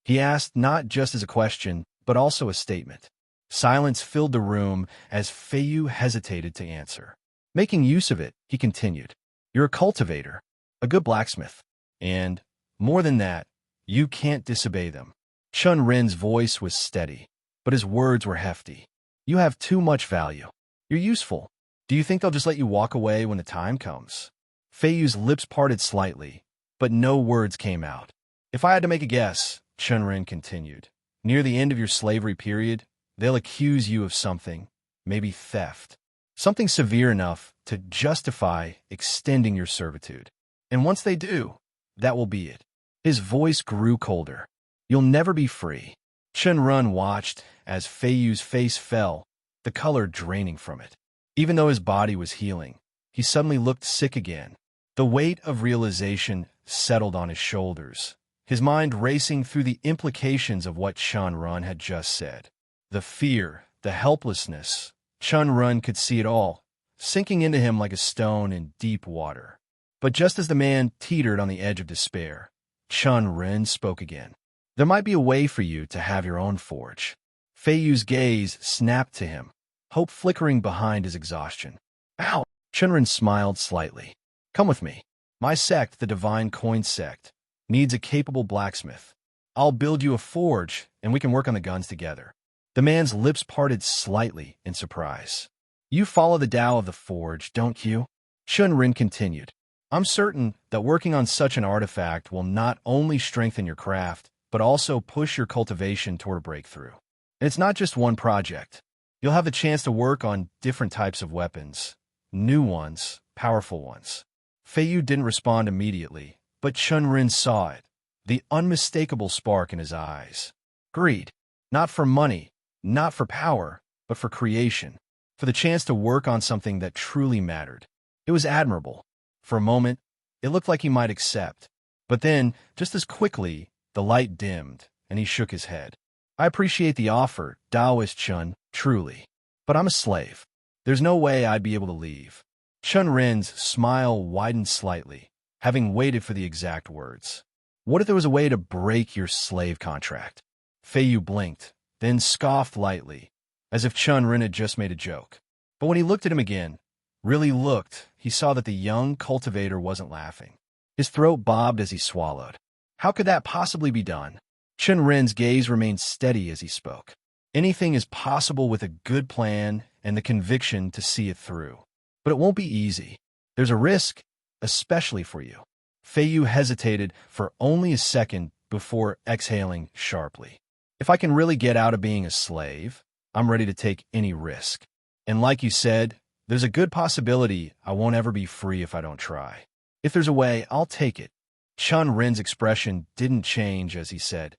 He asked not just as a question, but also a statement. Silence filled the room as Fei Yu hesitated to answer. Making use of it, he continued. You're a cultivator, a good blacksmith, and, more than that, you can't disobey them. Chen Ren's voice was steady, but his words were hefty. You have too much value. You're useful. Do you think they'll just let you walk away when the time comes? Fei Yu's lips parted slightly, but no words came out. If I had to make a guess, Chen Ren continued, near the end of your slavery period, they'll accuse you of something, maybe theft, something severe enough to justify extending your servitude. And once they do, that will be it. His voice grew colder. You'll never be free. Chen Ren watched as Fei Yu's face fell, the color draining from it. Even though his body was healing, he suddenly looked sick again. The weight of realization settled on his shoulders, his mind racing through the implications of what Chen Ren had just said. The fear, the helplessness. Chen Ren could see it all, sinking into him like a stone in deep water. But just as the man teetered on the edge of despair, Chen Ren spoke again. There might be a way for you to have your own forge. Fei Yu's gaze snapped to him, hope flickering behind his exhaustion. Ow! Chen Ren smiled slightly. Come with me. My sect, the Divine Coin Sect, needs a capable blacksmith. I'll build you a forge, and we can work on the guns together. The man's lips parted slightly in surprise. You follow the Dao of the forge, don't you? Chen Ren continued. I'm certain that working on such an artifact will not only strengthen your craft, but also push your cultivation toward a breakthrough. And it's not just one project. You'll have the chance to work on different types of weapons, new ones, powerful ones. Fei Yu didn't respond immediately, but Chen Ren saw it, the unmistakable spark in his eyes. Greed, not for money, not for power, but for creation, for the chance to work on something that truly mattered. It was admirable. For a moment, it looked like he might accept, but then, just as quickly, the light dimmed, and he shook his head. I appreciate the offer, Daoist Chen, truly. But I'm a slave. There's no way I'd be able to leave. Chen Ren's smile widened slightly, having waited for the exact words. What if there was a way to break your slave contract? Fei Yu blinked, then scoffed lightly, as if Chen Ren had just made a joke. But when he looked at him again, really looked, he saw that the young cultivator wasn't laughing. His throat bobbed as he swallowed. How could that possibly be done? Chen Ren's gaze remained steady as he spoke. Anything is possible with a good plan and the conviction to see it through. But it won't be easy. There's a risk, especially for you. Fei Yu hesitated for only a second before exhaling sharply. If I can really get out of being a slave, I'm ready to take any risk. And like you said, there's a good possibility I won't ever be free if I don't try. If there's a way, I'll take it. Chen Ren's expression didn't change as he said,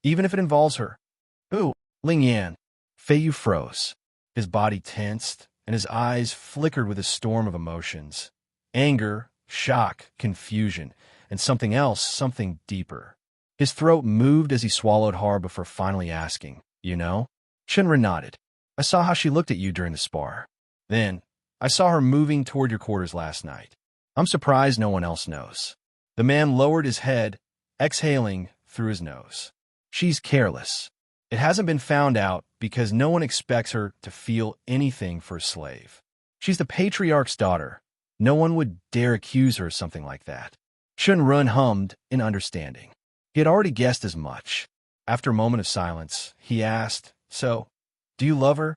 even if it involves her. Ooh, Ling Yan. Fei Yu froze. His body tensed, and his eyes flickered with a storm of emotions. Anger, shock, confusion, and something else, something deeper. His throat moved as he swallowed hard before finally asking, You know? Chen Ren nodded. I saw how she looked at you during the spar. Then, I saw her moving toward your quarters last night. I'm surprised no one else knows. The man lowered his head, exhaling through his nose. She's careless. It hasn't been found out because no one expects her to feel anything for a slave. She's the patriarch's daughter. No one would dare accuse her of something like that. Chen Ren hummed in understanding. He had already guessed as much. After a moment of silence, he asked, So, do you love her?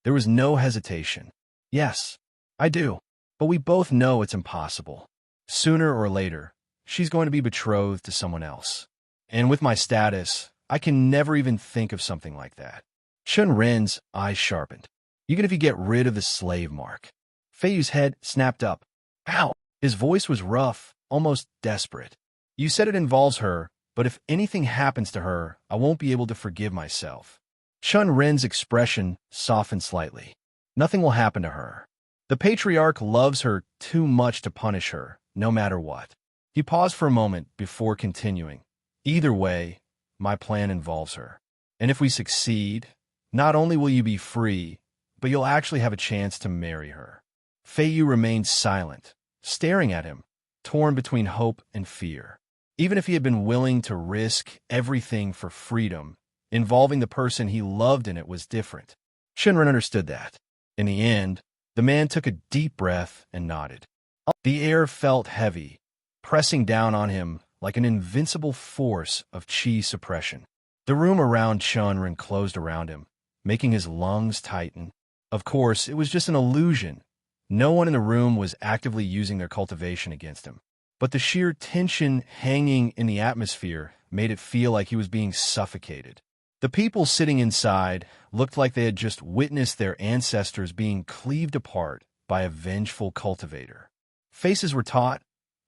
There was no hesitation. Yes, I do. But we both know it's impossible. Sooner or later, she's going to be betrothed to someone else. And with my status, I can never even think of something like that. Chen Ren's eyes sharpened. Even if you get rid of the slave mark. Fei Yu's head snapped up. Ow! His voice was rough, almost desperate. You said it involves her, but if anything happens to her, I won't be able to forgive myself. Chen Ren's expression softened slightly. Nothing will happen to her. The patriarch loves her too much to punish her, no matter what. He paused for a moment before continuing. Either way, my plan involves her. And if we succeed, not only will you be free, but you'll actually have a chance to marry her. Feiyu remained silent, staring at him, torn between hope and fear. Even if he had been willing to risk everything for freedom, involving the person he loved in it was different. Chen Ren understood that. In the end, the man took a deep breath and nodded. The air felt heavy, pressing down on him like an invincible force of qi suppression. The room around Chen Ren closed around him, making his lungs tighten. Of course, it was just an illusion. No one in the room was actively using their cultivation against him. But the sheer tension hanging in the atmosphere made it feel like he was being suffocated. The people sitting inside looked like they had just witnessed their ancestors being cleaved apart by a vengeful cultivator. Faces were taut,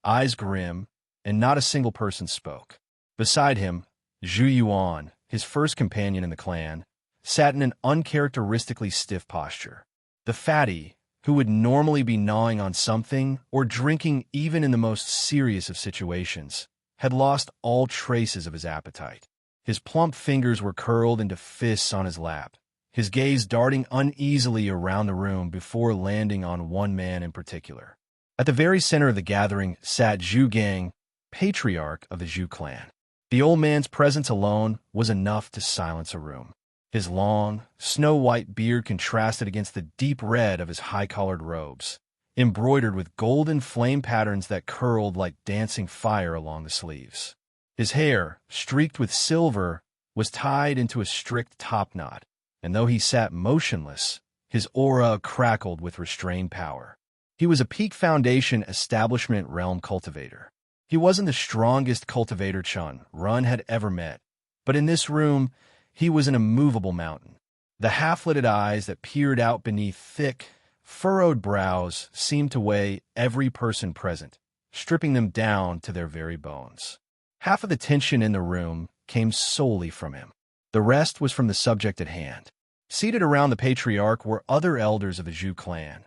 eyes grim, and not a single person spoke. Beside him, Zhu Yuan, his first companion in the clan, sat in an uncharacteristically stiff posture. The fatty, who would normally be gnawing on something or drinking even in the most serious of situations, had lost all traces of his appetite. His plump fingers were curled into fists on his lap, his gaze darting uneasily around the room before landing on one man in particular. At the very center of the gathering sat Zhu Gang, patriarch of the Zhu clan. The old man's presence alone was enough to silence a room. His long, snow-white beard contrasted against the deep red of his high-collared robes, embroidered with golden flame patterns that curled like dancing fire along the sleeves. His hair, streaked with silver, was tied into a strict topknot, and though he sat motionless, his aura crackled with restrained power. He was a peak foundation establishment realm cultivator. He wasn't the strongest cultivator Chen Ren had ever met, but in this room, he was an immovable mountain. The half-lidded eyes that peered out beneath thick, furrowed brows seemed to weigh every person present, stripping them down to their very bones. Half of the tension in the room came solely from him. The rest was from the subject at hand. Seated around the patriarch were other elders of the Zhu clan,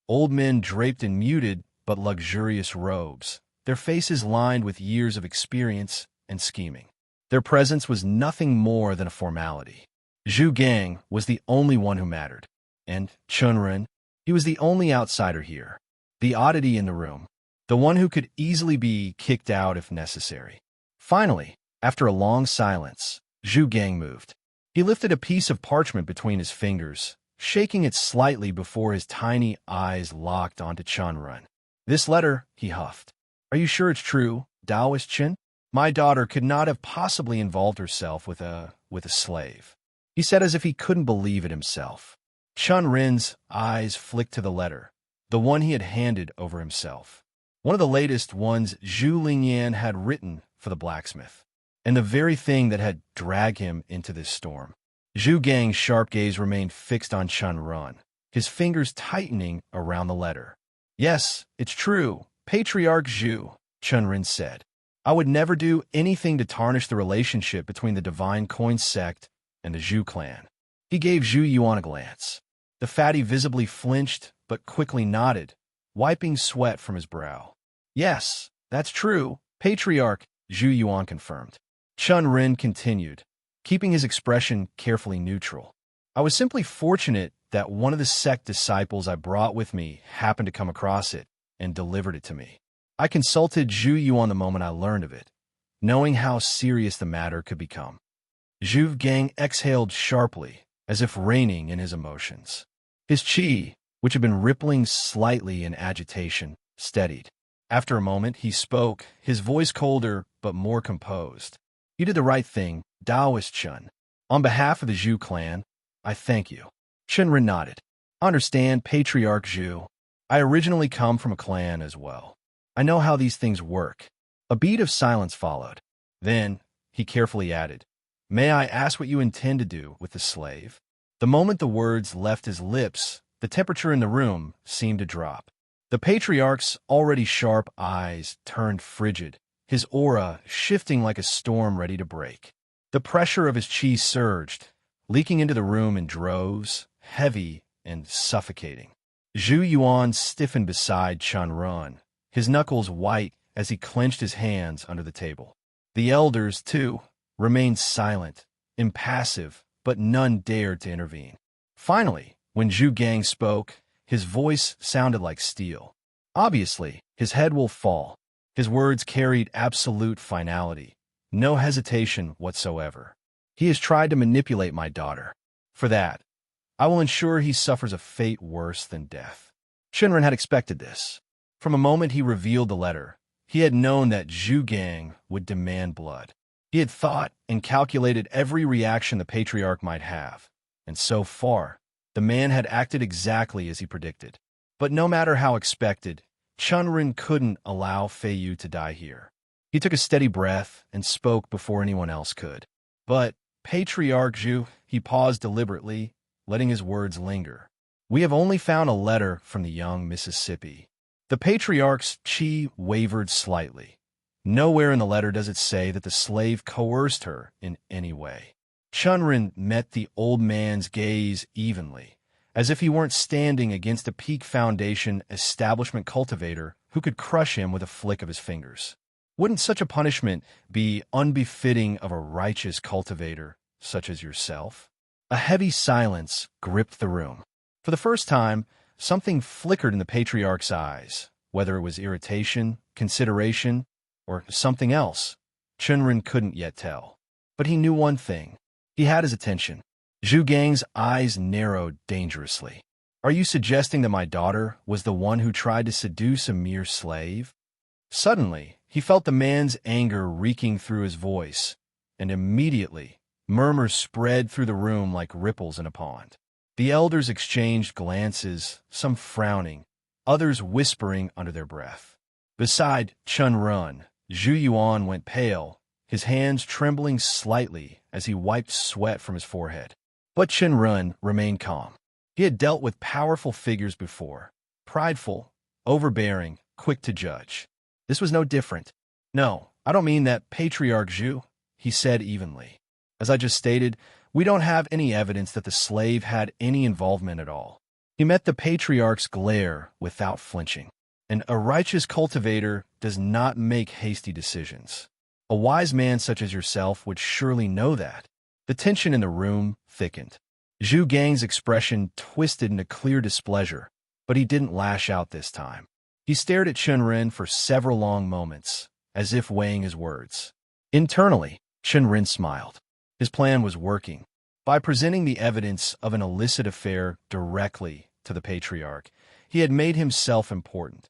old men draped in muted but luxurious robes, their faces lined with years of experience and scheming. Their presence was nothing more than a formality. Zhu Gang was the only one who mattered, and Chen Ren, he was the only outsider here, the oddity in the room, the one who could easily be kicked out if necessary. Finally, after a long silence, Zhu Gang moved. He lifted a piece of parchment between his fingers, shaking it slightly before his tiny eyes locked onto Chen Ren. "This letter," he huffed. "Are you sure it's true, Daoist Chen? My daughter could not have possibly involved herself with a slave." He said as if he couldn't believe it himself. Chen Ren's eyes flicked to the letter, the one he had handed over himself. One of the latest ones Zhu Lingyan had written for the blacksmith, and the very thing that had dragged him into this storm. Zhu Gang's sharp gaze remained fixed on Chen Ren, his fingers tightening around the letter. "Yes, it's true, Patriarch Zhu," Chen Ren said. "I would never do anything to tarnish the relationship between the Divine Coin sect and the Zhu clan." He gave Zhu Yuan a glance. The fatty visibly flinched, but quickly nodded, wiping sweat from his brow. "Yes, that's true, Patriarch," Zhu Yuan confirmed. Chen Ren continued, keeping his expression carefully neutral. "I was simply fortunate that one of the sect disciples I brought with me happened to come across it and delivered it to me. I consulted Zhu Yuan the moment I learned of it, knowing how serious the matter could become." Zhu Gang exhaled sharply, as if reining in his emotions. His qi, which had been rippling slightly in agitation, steadied. After a moment, he spoke, his voice colder but more composed. "You did the right thing, Daoist Chen. On behalf of the Zhu clan, I thank you." Chen Ren nodded. "Understand, Patriarch Zhu. I originally come from a clan as well. I know how these things work." A beat of silence followed. Then, he carefully added, "May I ask what you intend to do with the slave?" The moment the words left his lips, the temperature in the room seemed to drop. The patriarch's already sharp eyes turned frigid, his aura shifting like a storm ready to break. The pressure of his qi surged, leaking into the room in droves, heavy and suffocating. Zhu Yuan stiffened beside Chen Ren, his knuckles white as he clenched his hands under the table. The elders, too, remained silent, impassive, but none dared to intervene. Finally, when Zhu Gang spoke, his voice sounded like steel. Obviously, his head will fall. His words carried absolute finality, no hesitation whatsoever. He has tried to manipulate my daughter. For that, I will ensure he suffers a fate worse than death. Chen Ren had expected this. From a moment he revealed the letter, he had known that Zhu Gang would demand blood. He had thought and calculated every reaction the patriarch might have, and so far, the man had acted exactly as he predicted. But no matter how expected, Chen Ren couldn't allow Fei Yu to die here. He took a steady breath and spoke before anyone else could. But, Patriarch Zhu, he paused deliberately, letting his words linger. We have only found a letter from the young Mississippi. The patriarch's chi wavered slightly. Nowhere in the letter does it say that the slave coerced her in any way. Chen Ren met the old man's gaze evenly, as if he weren't standing against a peak foundation establishment cultivator who could crush him with a flick of his fingers. Wouldn't such a punishment be unbefitting of a righteous cultivator such as yourself? A heavy silence gripped the room. For the first time, something flickered in the patriarch's eyes, whether it was irritation, consideration, or something else. Chen Ren couldn't yet tell. But he knew one thing. He had his attention. Zhu Gang's eyes narrowed dangerously. Are you suggesting that my daughter was the one who tried to seduce a mere slave? Suddenly, he felt the man's anger reeking through his voice, and immediately, murmurs spread through the room like ripples in a pond. The elders exchanged glances, some frowning, others whispering under their breath. Beside Chen Ren, Zhu Yuan went pale, his hands trembling slightly as he wiped sweat from his forehead. But Chen Ren remained calm. He had dealt with powerful figures before, prideful, overbearing, quick to judge. This was no different. No, I don't mean that, Patriarch Zhu, he said evenly. As I just stated, we don't have any evidence that the slave had any involvement at all. He met the patriarch's glare without flinching. And a righteous cultivator does not make hasty decisions. A wise man such as yourself would surely know that. The tension in the room thickened. Zhu Gang's expression twisted into clear displeasure, but he didn't lash out this time. He stared at Chen Ren for several long moments, as if weighing his words. Internally, Chen Ren smiled. His plan was working. By presenting the evidence of an illicit affair directly to the patriarch, he had made himself important.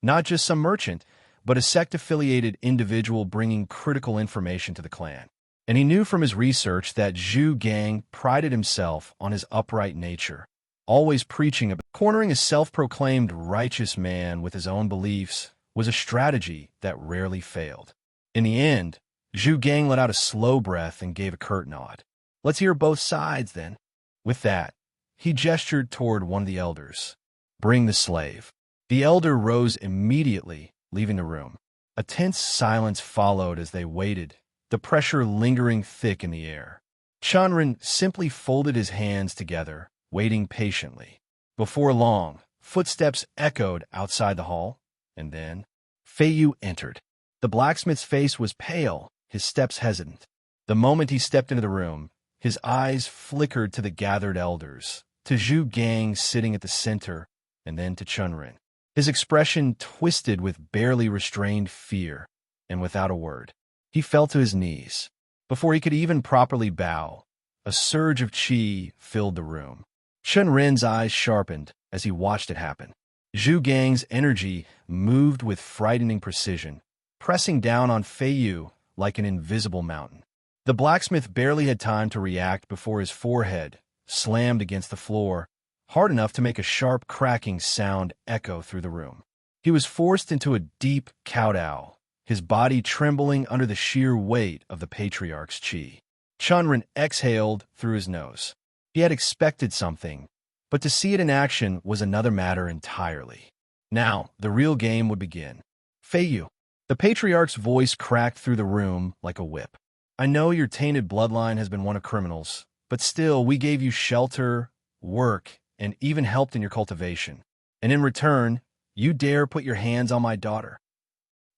Not just some merchant, but a sect-affiliated individual bringing critical information to the clan. And he knew from his research that Zhu Gang prided himself on his upright nature, always preaching about cornering a self-proclaimed righteous man with his own beliefs was a strategy that rarely failed. In the end, Zhu Gang let out a slow breath and gave a curt nod. Let's hear both sides, then. With that, he gestured toward one of the elders. Bring the slave. The elder rose immediately, leaving the room. A tense silence followed as they waited, the pressure lingering thick in the air. Chen Ren simply folded his hands together, waiting patiently. Before long, footsteps echoed outside the hall, and then Fei Yu entered. The blacksmith's face was pale, his steps hesitant. The moment he stepped into the room, his eyes flickered to the gathered elders, to Zhu Gang sitting at the center, and then to Chen Ren. His expression twisted with barely restrained fear, and without a word, he fell to his knees. Before he could even properly bow, a surge of qi filled the room. Chen Ren's eyes sharpened as he watched it happen. Zhu Gang's energy moved with frightening precision, pressing down on Fei Yu like an invisible mountain. The blacksmith barely had time to react before his forehead slammed against the floor, hard enough to make a sharp cracking sound echo through the room. He was forced into a deep kowtow, his body trembling under the sheer weight of the patriarch's qi. Chen Ren exhaled through his nose. He had expected something, but to see it in action was another matter entirely. Now, the real game would begin. Fei Yu. The patriarch's voice cracked through the room like a whip. I know your tainted bloodline has been one of criminals, but still we gave you shelter, work, and even helped in your cultivation. And in return, you dare put your hands on my daughter."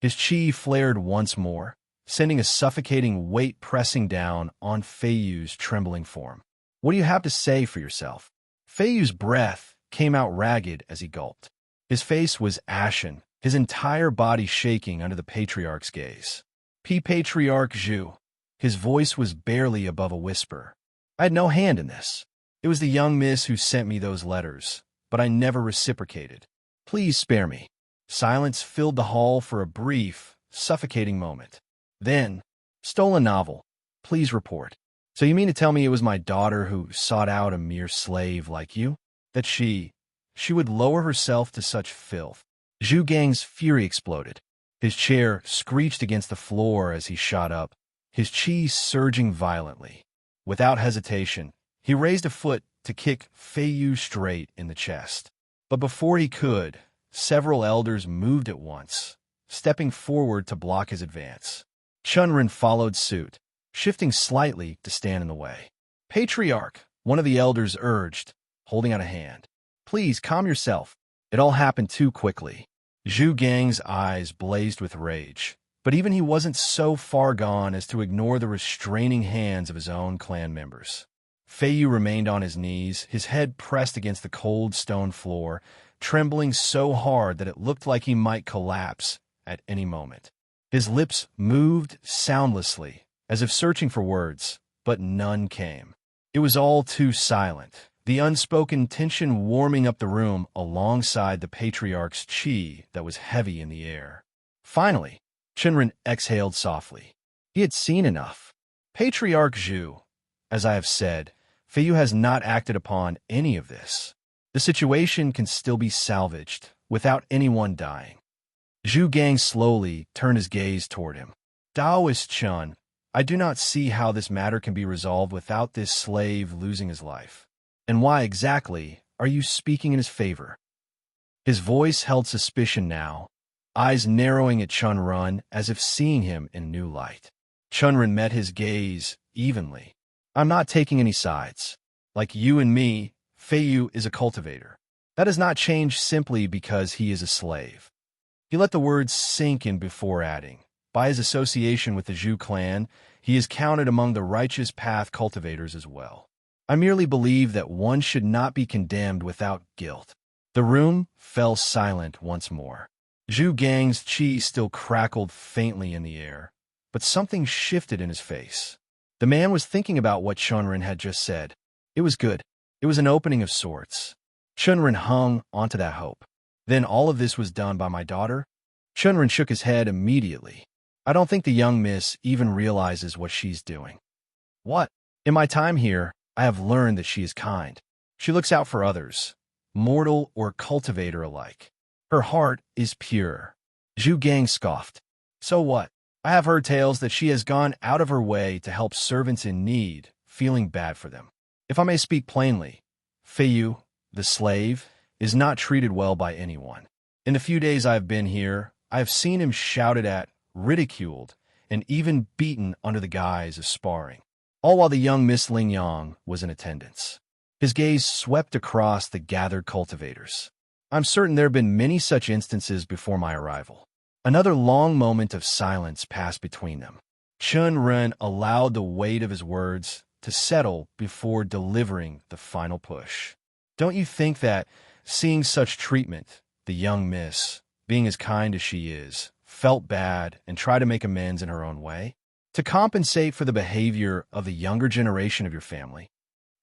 His chi flared once more, sending a suffocating weight pressing down on Feiyu's trembling form. "What do you have to say for yourself?" Feiyu's breath came out ragged as he gulped. His face was ashen, his entire body shaking under the patriarch's gaze. Patriarch Zhu." His voice was barely above a whisper. "I had no hand in this. It was the young miss who sent me those letters, but I never reciprocated. Please spare me." Silence filled the hall for a brief, suffocating moment. Then, "Stolen novel. Please report." "So you mean to tell me it was my daughter who sought out a mere slave like you? That she would lower herself to such filth?" Zhu Gang's fury exploded. His chair screeched against the floor as he shot up, his chi surging violently. Without hesitation, he raised a foot to kick Feiyu straight in the chest. But before he could, several elders moved at once, stepping forward to block his advance. Chen Ren followed suit, shifting slightly to stand in the way. "Patriarch," one of the elders urged, holding out a hand. "Please calm yourself. It all happened too quickly." Zhu Gang's eyes blazed with rage, but even he wasn't so far gone as to ignore the restraining hands of his own clan members. Feiyu remained on his knees, his head pressed against the cold stone floor, trembling so hard that it looked like he might collapse at any moment. His lips moved soundlessly, as if searching for words, but none came. It was all too silent, the unspoken tension warming up the room alongside the patriarch's chi that was heavy in the air. Finally, Chen Ren exhaled softly. He had seen enough. "Patriarch Zhu, as I have said, Feiyu has not acted upon any of this. The situation can still be salvaged without anyone dying." Zhu Gang slowly turned his gaze toward him. "Daoist Chun, I do not see how this matter can be resolved without this slave losing his life. And why exactly are you speaking in his favor?" His voice held suspicion now, eyes narrowing at Chen Ren as if seeing him in a new light. Chen Ren met his gaze evenly. "I'm not taking any sides. Like you and me, Feiyu is a cultivator. That does not change simply because he is a slave." He let the words sink in before adding, "By his association with the Zhu clan, he is counted among the righteous path cultivators as well. I merely believe that one should not be condemned without guilt." The room fell silent once more. Zhu Gang's chi still crackled faintly in the air, but something shifted in his face. The man was thinking about what Chen Ren had just said. It was good. It was an opening of sorts. Chen Ren hung onto that hope. "Then all of this was done by my daughter?" Chen Ren shook his head immediately. "I don't think the young miss even realizes what she's doing." "What?" "In my time here, I have learned that she is kind. She looks out for others, mortal or cultivator alike. Her heart is pure." Zhu Gang scoffed. "So what? I have heard tales that she has gone out of her way to help servants in need, feeling bad for them. If I may speak plainly, Feiyu, the slave, is not treated well by anyone. In the few days I have been here, I have seen him shouted at, ridiculed, and even beaten under the guise of sparring, all while the young Miss Ling Yang was in attendance." His gaze swept across the gathered cultivators. "I'm certain there have been many such instances before my arrival." Another long moment of silence passed between them. Chen Ren allowed the weight of his words to settle before delivering the final push. "Don't you think that, seeing such treatment, the young miss, being as kind as she is, felt bad and tried to make amends in her own way? To compensate for the behavior of the younger generation of your family?"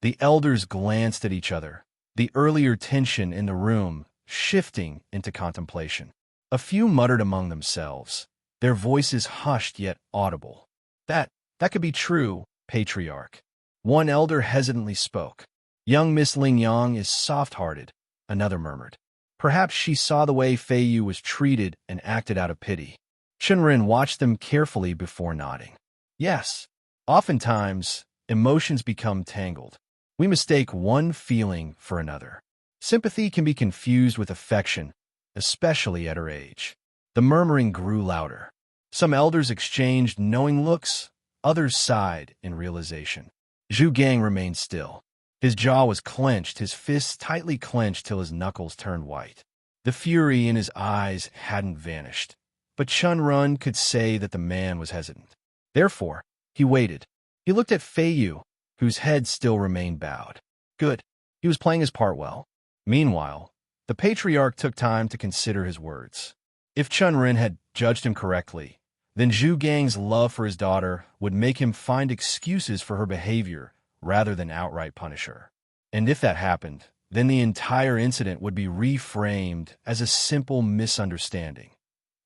The elders glanced at each other, the earlier tension in the room shifting into contemplation. A few muttered among themselves, their voices hushed yet audible. That could be true, Patriarch." One elder hesitantly spoke. "Young Miss Ling Yang is soft-hearted," another murmured. "Perhaps she saw the way Feiyu was treated and acted out of pity." Chen Ren watched them carefully before nodding. "Yes, oftentimes, emotions become tangled. We mistake one feeling for another. Sympathy can be confused with affection, especially at her age." The murmuring grew louder. Some elders exchanged knowing looks, others sighed in realization. Zhu Gang remained still. His jaw was clenched, his fists tightly clenched till his knuckles turned white. The fury in his eyes hadn't vanished, but Chen Ren could say that the man was hesitant. Therefore, he waited. He looked at Fei Yu, whose head still remained bowed. Good. He was playing his part well. Meanwhile, the patriarch took time to consider his words. If Chen Ren had judged him correctly, then Zhu Gang's love for his daughter would make him find excuses for her behavior rather than outright punish her. And if that happened, then the entire incident would be reframed as a simple misunderstanding,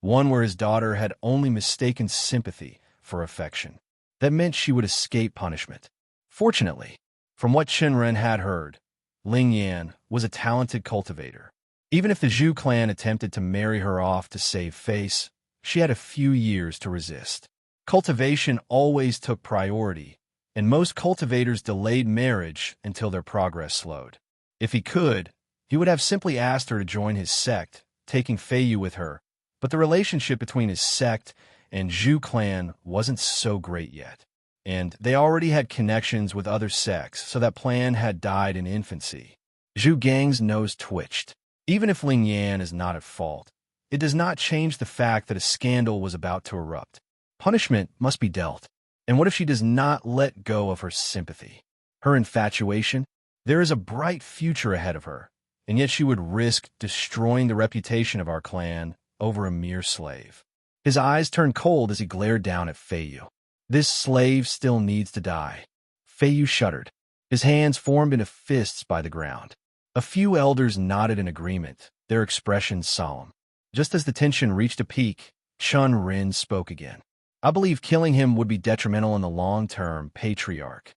one where his daughter had only mistaken sympathy for affection. That meant she would escape punishment. Fortunately, from what Chen Ren had heard, Ling Yan was a talented cultivator. Even if the Zhu clan attempted to marry her off to save face, she had a few years to resist. Cultivation always took priority, and most cultivators delayed marriage until their progress slowed. If he could, he would have simply asked her to join his sect, taking Fei Yu with her, but the relationship between his sect and Zhu clan wasn't so great yet, and they already had connections with other sects, so that plan had died in infancy. Zhu Gang's nose twitched. Even if Ling Yan is not at fault, it does not change the fact that a scandal was about to erupt. Punishment must be dealt. And what if she does not let go of her sympathy? Her infatuation? There is a bright future ahead of her, and yet she would risk destroying the reputation of our clan over a mere slave. His eyes turned cold as he glared down at Fei Yu. This slave still needs to die. Fei Yu shuddered. His hands formed into fists by the ground. A few elders nodded in agreement, their expressions solemn. Just as the tension reached a peak, Chen Ren spoke again. I believe killing him would be detrimental in the long term, Patriarch.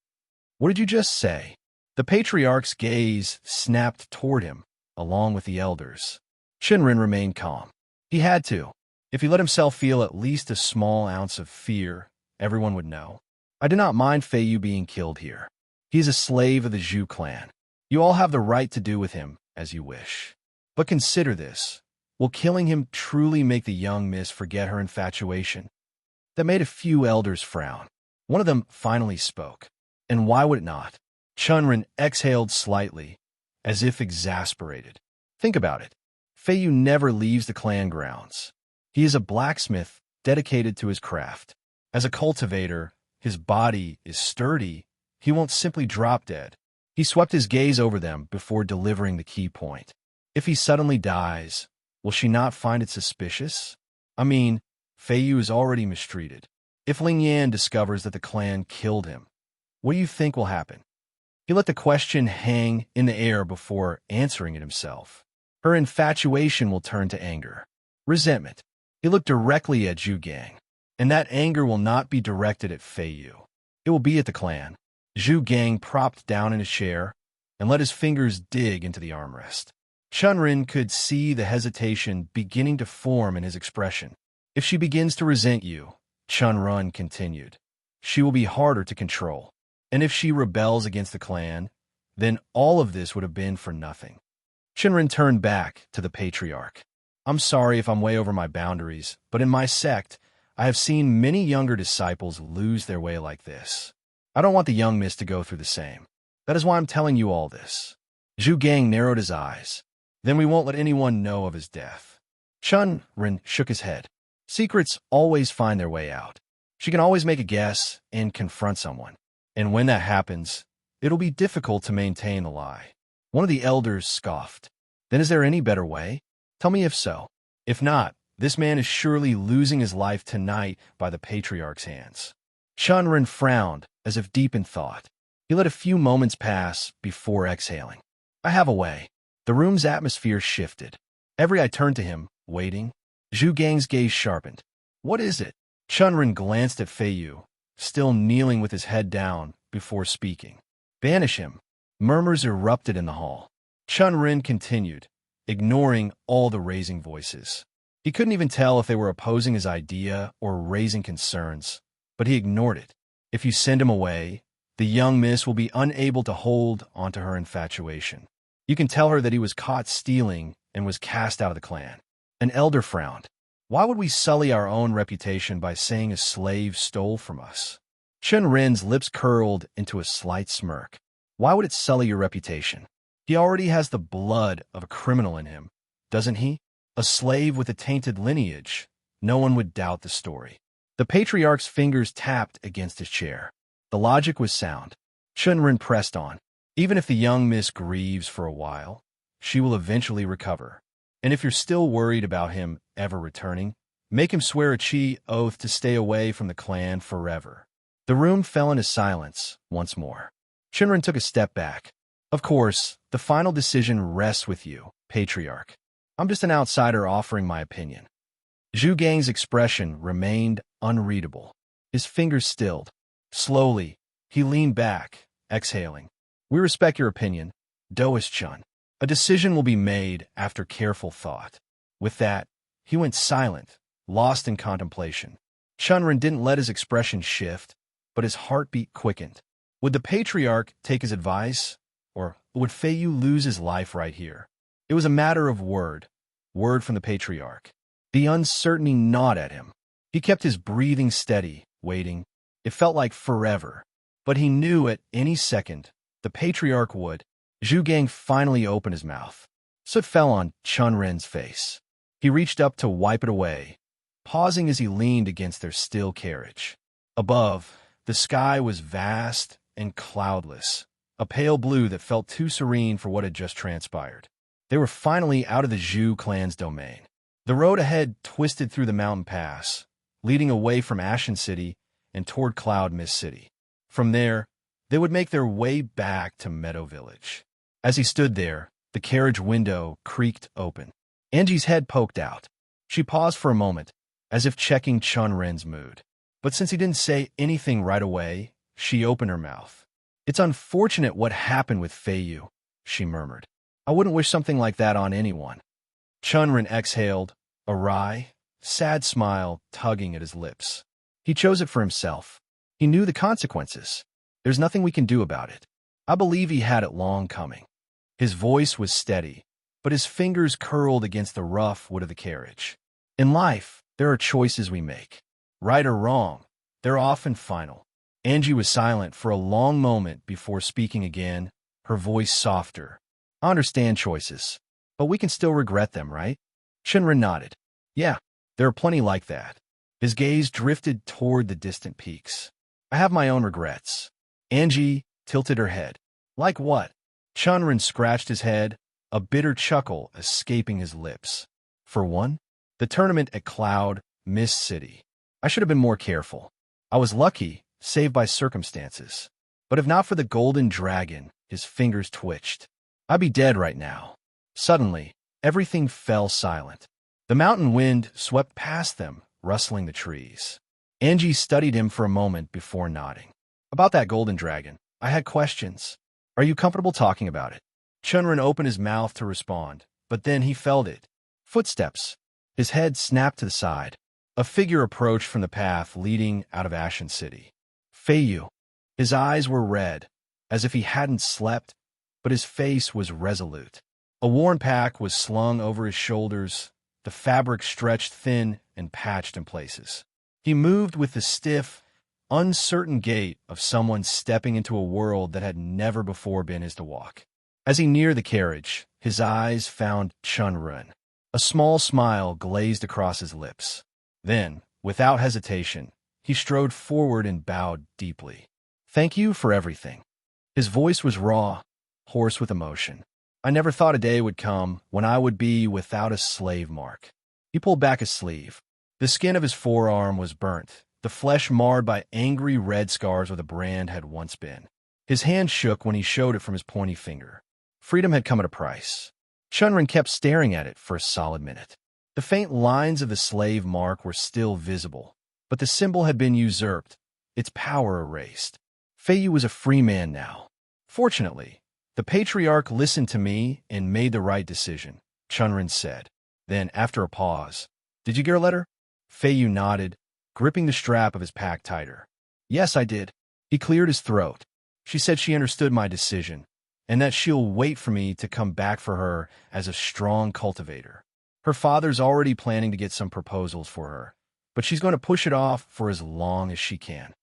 What did you just say? The Patriarch's gaze snapped toward him, along with the elders. Chen Ren remained calm. He had to. If he let himself feel at least a small ounce of fear, everyone would know. I do not mind Fei Yu being killed here. He is a slave of the Zhu clan. You all have the right to do with him as you wish. But consider this. Will killing him truly make the young miss forget her infatuation? That made a few elders frown. One of them finally spoke. And why would it not? Chen Ren exhaled slightly, as if exasperated. Think about it. Fei Yu never leaves the clan grounds. He is a blacksmith dedicated to his craft. As a cultivator, his body is sturdy. He won't simply drop dead. He swept his gaze over them before delivering the key point. If he suddenly dies, will she not find it suspicious? I mean, Fei Yu is already mistreated. If Ling Yan discovers that the clan killed him, what do you think will happen? He let the question hang in the air before answering it himself. Her infatuation will turn to anger, resentment. He looked directly at Zhu Gang, and that anger will not be directed at Fei Yu. It will be at the clan. Zhu Gang propped down in his chair and let his fingers dig into the armrest. Chen Ren could see the hesitation beginning to form in his expression. If she begins to resent you, Chen Ren continued, she will be harder to control. And if she rebels against the clan, then all of this would have been for nothing. Chen Ren turned back to the patriarch. I'm sorry if I'm way over my boundaries, but in my sect, I have seen many younger disciples lose their way like this. I don't want the young miss to go through the same. That is why I'm telling you all this. Zhu Gang narrowed his eyes. Then we won't let anyone know of his death. Chen Ren shook his head. Secrets always find their way out. She can always make a guess and confront someone. And when that happens, it'll be difficult to maintain the lie. One of the elders scoffed. Then is there any better way? Tell me if so. If not, this man is surely losing his life tonight by the patriarch's hands. Chen Ren frowned, as if deep in thought. He let a few moments pass before exhaling. I have a way. The room's atmosphere shifted. I turned to him, waiting. Zhu Gang's gaze sharpened. What is it? Chen Ren glanced at Fei Yu, still kneeling with his head down, before speaking. Banish him. Murmurs erupted in the hall. Chen Ren continued, ignoring all the raising voices. He couldn't even tell if they were opposing his idea or raising concerns, but he ignored it. If you send him away, the young miss will be unable to hold onto her infatuation. You can tell her that he was caught stealing and was cast out of the clan. An elder frowned. Why would we sully our own reputation by saying a slave stole from us? Chen Ren's lips curled into a slight smirk. Why would it sully your reputation? He already has the blood of a criminal in him, doesn't he? A slave with a tainted lineage. No one would doubt the story. The patriarch's fingers tapped against his chair. The logic was sound. Chen Ren pressed on. Even if the young miss grieves for a while, she will eventually recover. And if you're still worried about him ever returning, make him swear a Qi oath to stay away from the clan forever. The room fell into silence once more. Chen Ren took a step back. Of course, the final decision rests with you, Patriarch. I'm just an outsider offering my opinion. Zhu Gang's expression remained unreadable. His fingers stilled. Slowly, he leaned back, exhaling. We respect your opinion, Daos Chun. A decision will be made after careful thought. With that, he went silent, lost in contemplation. Chen Ren didn't let his expression shift, but his heartbeat quickened. Would the Patriarch take his advice, or would Fei Yu lose his life right here? It was a matter of word from the Patriarch. The uncertainty gnawed at him. He kept his breathing steady, waiting. It felt like forever, but he knew at any second the Patriarch would. Zhu Gang finally opened his mouth. Soot fell on Chen Ren's face. He reached up to wipe it away, pausing as he leaned against their still carriage. Above, the sky was vast and cloudless, a pale blue that felt too serene for what had just transpired. They were finally out of the Zhu clan's domain. The road ahead twisted through the mountain pass, leading away from Ashen City and toward Cloud Mist City. From there, they would make their way back to Meadow Village. As he stood there, the carriage window creaked open. Angie's head poked out. She paused for a moment, as if checking Chen Ren's mood. But since he didn't say anything right away, she opened her mouth. It's unfortunate what happened with Fei Yu, she murmured. I wouldn't wish something like that on anyone. Chen Ren exhaled, a wry, sad smile tugging at his lips. He chose it for himself. He knew the consequences. There's nothing we can do about it. I believe he had it long coming. His voice was steady, but his fingers curled against the rough wood of the carriage. In life, there are choices we make. Right or wrong, they're often final. Angie was silent for a long moment before speaking again, her voice softer. I understand choices, but we can still regret them, right? Chen Ren nodded. Yeah, there are plenty like that. His gaze drifted toward the distant peaks. I have my own regrets. Angie tilted her head. Like what? Chen Ren scratched his head, a bitter chuckle escaping his lips. For one, the tournament at Cloud Mist City. I should have been more careful. I was lucky, saved by circumstances. But if not for the golden dragon, his fingers twitched. I'd be dead right now. Suddenly, everything fell silent. The mountain wind swept past them, rustling the trees. Angie studied him for a moment before nodding. About that golden dragon, I had questions. Are you comfortable talking about it? Chen Ren opened his mouth to respond, but then he felt it. Footsteps. His head snapped to the side. A figure approached from the path leading out of Ashen City. Fei Yu. His eyes were red, as if he hadn't slept, but his face was resolute. A worn pack was slung over his shoulders, the fabric stretched thin and patched in places. He moved with the stiff, uncertain gait of someone stepping into a world that had never before been his to walk. As he neared the carriage, his eyes found Chen Ren. A small smile glazed across his lips. Then, without hesitation, he strode forward and bowed deeply. Thank you for everything. His voice was raw, hoarse with emotion. I never thought a day would come when I would be without a slave mark. He pulled back his sleeve. The skin of his forearm was burnt, the flesh marred by angry red scars where the brand had once been. His hand shook when he showed it from his pointy finger. Freedom had come at a price. Chen Ren kept staring at it for a solid minute. The faint lines of the slave mark were still visible, but the symbol had been usurped, its power erased. Fei Yu was a free man now. Fortunately, the Patriarch listened to me and made the right decision, Chen Ren said. Then, after a pause, did you get her letter? Fei Yu nodded, gripping the strap of his pack tighter. Yes, I did. He cleared his throat. She said she understood my decision, and that she'll wait for me to come back for her as a strong cultivator. Her father's already planning to get some proposals for her, but she's going to push it off for as long as she can.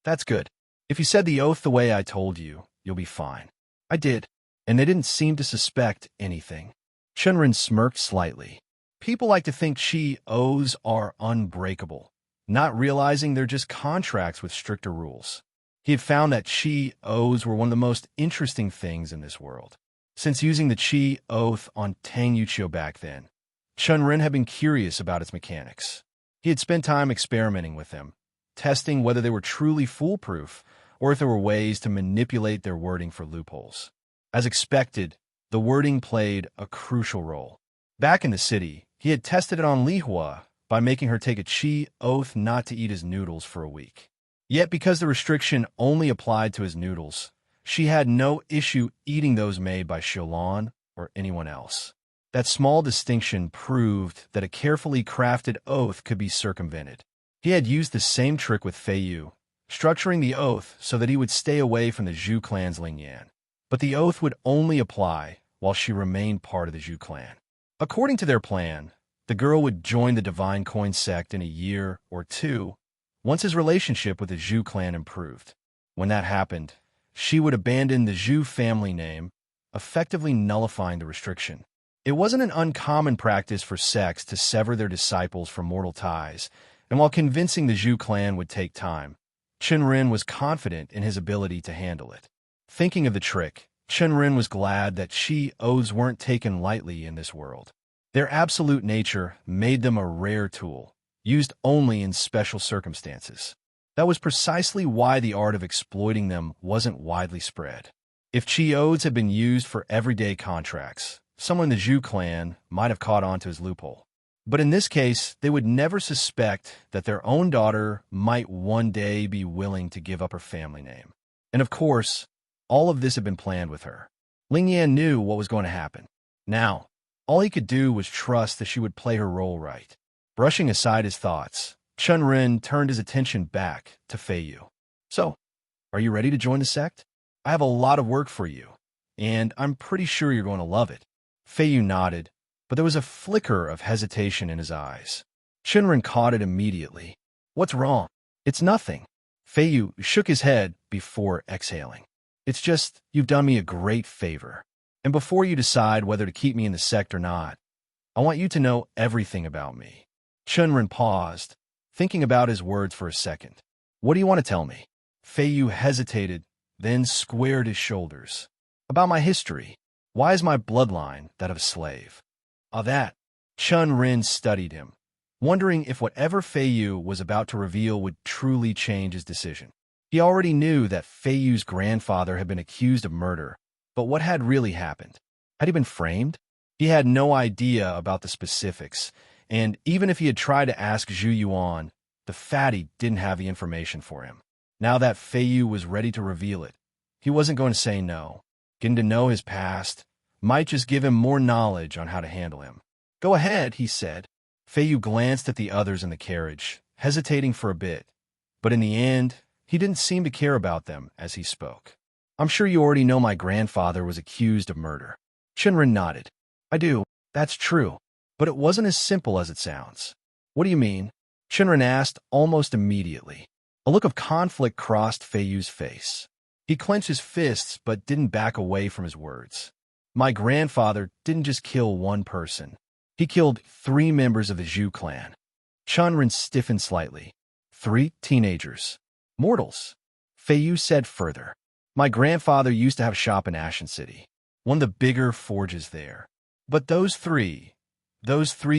That's good. If you said the oath the way I told you, you'll be fine. I did, and they didn't seem to suspect anything. Chen Ren smirked slightly. People like to think oaths are unbreakable, not realizing they're just contracts with stricter rules. He had found that oaths were one of the most interesting things in this world. Since using the oath on Tang Yuqiu back then, Chen Ren had been curious about its mechanics. He had spent time experimenting with them, testing whether they were truly foolproof or if there were ways to manipulate their wording for loopholes. As expected, the wording played a crucial role. Back in the city, he had tested it on Li Hua by making her take a oath not to eat his noodles for a week. Yet because the restriction only applied to his noodles, she had no issue eating those made by Xiaolan or anyone else. That small distinction proved that a carefully crafted oath could be circumvented. He had used the same trick with Fei Yu, structuring the oath so that he would stay away from the Zhu clan's Lingyan. But the oath would only apply while she remained part of the Zhu clan. According to their plan, the girl would join the Divine Coin sect in a year or two, once his relationship with the Zhu clan improved. When that happened, she would abandon the Zhu family name, effectively nullifying the restriction. It wasn't an uncommon practice for sects to sever their disciples from mortal ties, and while convincing the Zhu clan would take time, Chen Ren was confident in his ability to handle it. Thinking of the trick, Chen Ren was glad that oaths weren't taken lightly in this world. Their absolute nature made them a rare tool, used only in special circumstances. That was precisely why the art of exploiting them wasn't widely spread. If oaths had been used for everyday contracts, someone in the Zhu clan might have caught on to his loophole. But in this case, they would never suspect that their own daughter might one day be willing to give up her family name. And of course, all of this had been planned with her. Lingyan knew what was going to happen. Now, all he could do was trust that she would play her role right. Brushing aside his thoughts, Chen Ren turned his attention back to Fei Yu. So, are you ready to join the sect? I have a lot of work for you, and I'm pretty sure you're going to love it. Fei Yu nodded, but there was a flicker of hesitation in his eyes. Chen Ren caught it immediately. What's wrong? It's nothing. Fei Yu shook his head before exhaling. It's just, you've done me a great favor. And before you decide whether to keep me in the sect or not, I want you to know everything about me. Chen Ren paused, thinking about his words for a second. What do you want to tell me? Fei Yu hesitated, then squared his shoulders. About my history. Why is my bloodline that of a slave? That. Chen Ren studied him, wondering if whatever Fei Yu was about to reveal would truly change his decision. He already knew that Fei Yu's grandfather had been accused of murder, but what had really happened? Had he been framed? He had no idea about the specifics, and even if he had tried to ask Zhu Yuan, the fatty didn't have the information for him. Now that Fei Yu was ready to reveal it, he wasn't going to say no. Getting to know his past might just give him more knowledge on how to handle him. Go ahead, he said. Fei Yu glanced at the others in the carriage, hesitating for a bit, but in the end, he didn't seem to care about them as he spoke. I'm sure you already know my grandfather was accused of murder. Chen Ren nodded. I do, that's true, but it wasn't as simple as it sounds. What do you mean? Chen Ren asked almost immediately. A look of conflict crossed Fei Yu's face. He clenched his fists but didn't back away from his words. My grandfather didn't just kill one person. He killed 3 members of the Zhu clan. Chen Ren stiffened slightly. 3 teenagers. Mortals. Fei Yu said further. My grandfather used to have a shop in Ashen City, one of the bigger forges there. But those three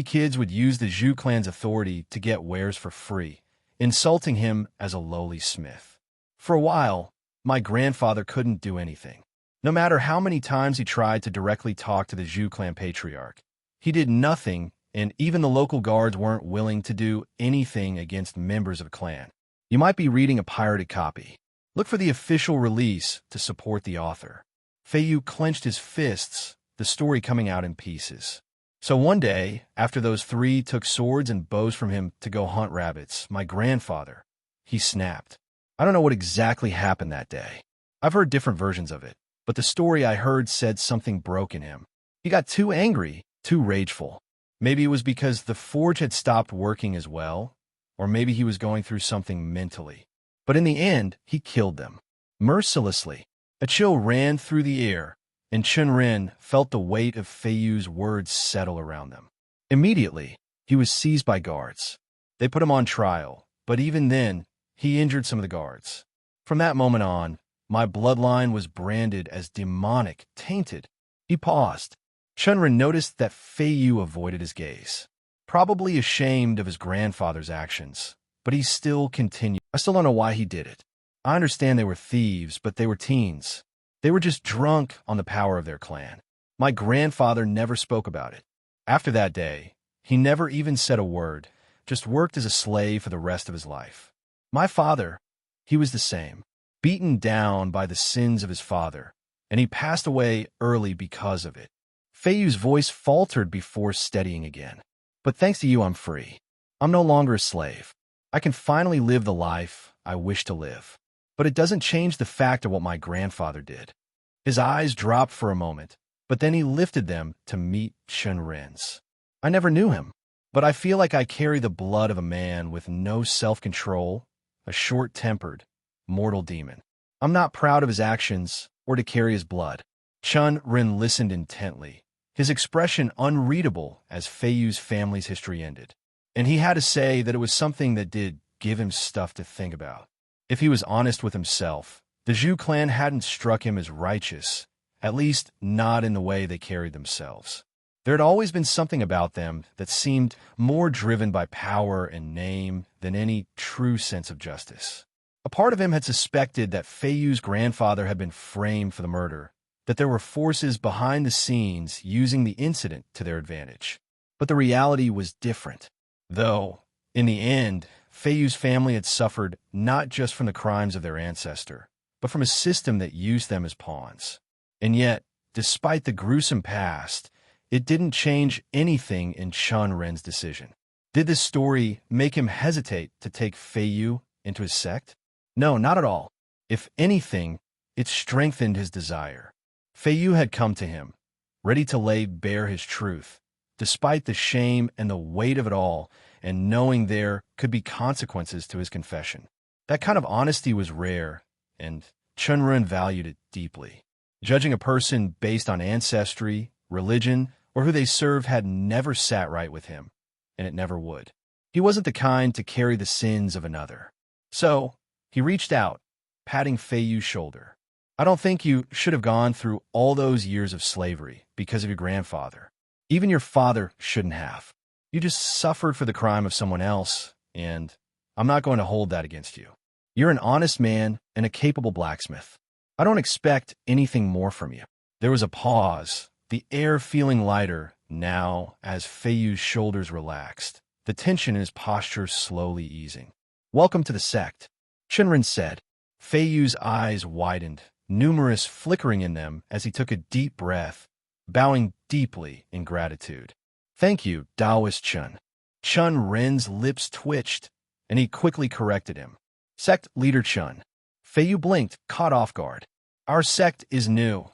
kids would use the Zhu clan's authority to get wares for free, insulting him as a lowly smith. For a while, my grandfather couldn't do anything. No matter how many times he tried to directly talk to the Zhu clan patriarch, he did nothing, and even the local guards weren't willing to do anything against members of the clan. You might be reading a pirated copy. Look for the official release to support the author. Fei Yu clenched his fists, the story coming out in pieces. So one day, after those 3 took swords and bows from him to go hunt rabbits, my grandfather, he snapped. I don't know what exactly happened that day. I've heard different versions of it, but the story I heard said something broke in him. He got too angry, too rageful. Maybe it was because the forge had stopped working as well, or maybe he was going through something mentally. But in the end, he killed them. Mercilessly. A chill ran through the air, and Chen Ren felt the weight of Fei Yu's words settle around them. Immediately, he was seized by guards. They put him on trial, but even then, he injured some of the guards. From that moment on, my bloodline was branded as demonic, tainted. He paused. Chen Ren noticed that Fei Yu avoided his gaze, probably ashamed of his grandfather's actions, but he still continued. I still don't know why he did it. I understand they were thieves, but they were teens. They were just drunk on the power of their clan. My grandfather never spoke about it. After that day, he never even said a word, just worked as a slave for the rest of his life. My father, he was the same, beaten down by the sins of his father, and he passed away early because of it. Fei Yu's voice faltered before steadying again. But thanks to you, I'm free. I'm no longer a slave. I can finally live the life I wish to live. But it doesn't change the fact of what my grandfather did. His eyes dropped for a moment, but then he lifted them to meet Chen Ren's. I never knew him, but I feel like I carry the blood of a man with no self-control, a short-tempered, mortal demon. I'm not proud of his actions or to carry his blood. Chen Ren listened intently, his expression unreadable as Fei Yu's family's history ended. And he had to say that it was something that did give him stuff to think about. If he was honest with himself, the Zhu clan hadn't struck him as righteous, at least not in the way they carried themselves. There had always been something about them that seemed more driven by power and name than any true sense of justice. A part of him had suspected that Fei Yu's grandfather had been framed for the murder, that there were forces behind the scenes using the incident to their advantage. But the reality was different. Though, in the end, Fei Yu's family had suffered not just from the crimes of their ancestor, but from a system that used them as pawns. And yet, despite the gruesome past, it didn't change anything in Chen Ren's decision. Did this story make him hesitate to take Fei Yu into his sect? No, not at all. If anything, it strengthened his desire. Fei Yu had come to him, ready to lay bare his truth, despite the shame and the weight of it all, and knowing there could be consequences to his confession. That kind of honesty was rare, and Chen Ren valued it deeply. Judging a person based on ancestry, religion, or who they serve had never sat right with him, and it never would. He wasn't the kind to carry the sins of another. So, he reached out, patting Fei Yu's shoulder. I don't think you should have gone through all those years of slavery because of your grandfather. Even your father shouldn't have. You just suffered for the crime of someone else, and I'm not going to hold that against you. You're an honest man and a capable blacksmith. I don't expect anything more from you. There was a pause, the air feeling lighter now as Fei Yu's shoulders relaxed, the tension in his posture slowly easing. Welcome to the sect, Chen Ren said. Fei Yu's eyes widened, numerous flickering in them as he took a deep breath, bowing deeply in gratitude. Thank you, Daoist Chen. Chen Ren's lips twitched, and he quickly corrected him. Sect leader Chen. Fei Yu blinked, caught off guard. Our sect is new,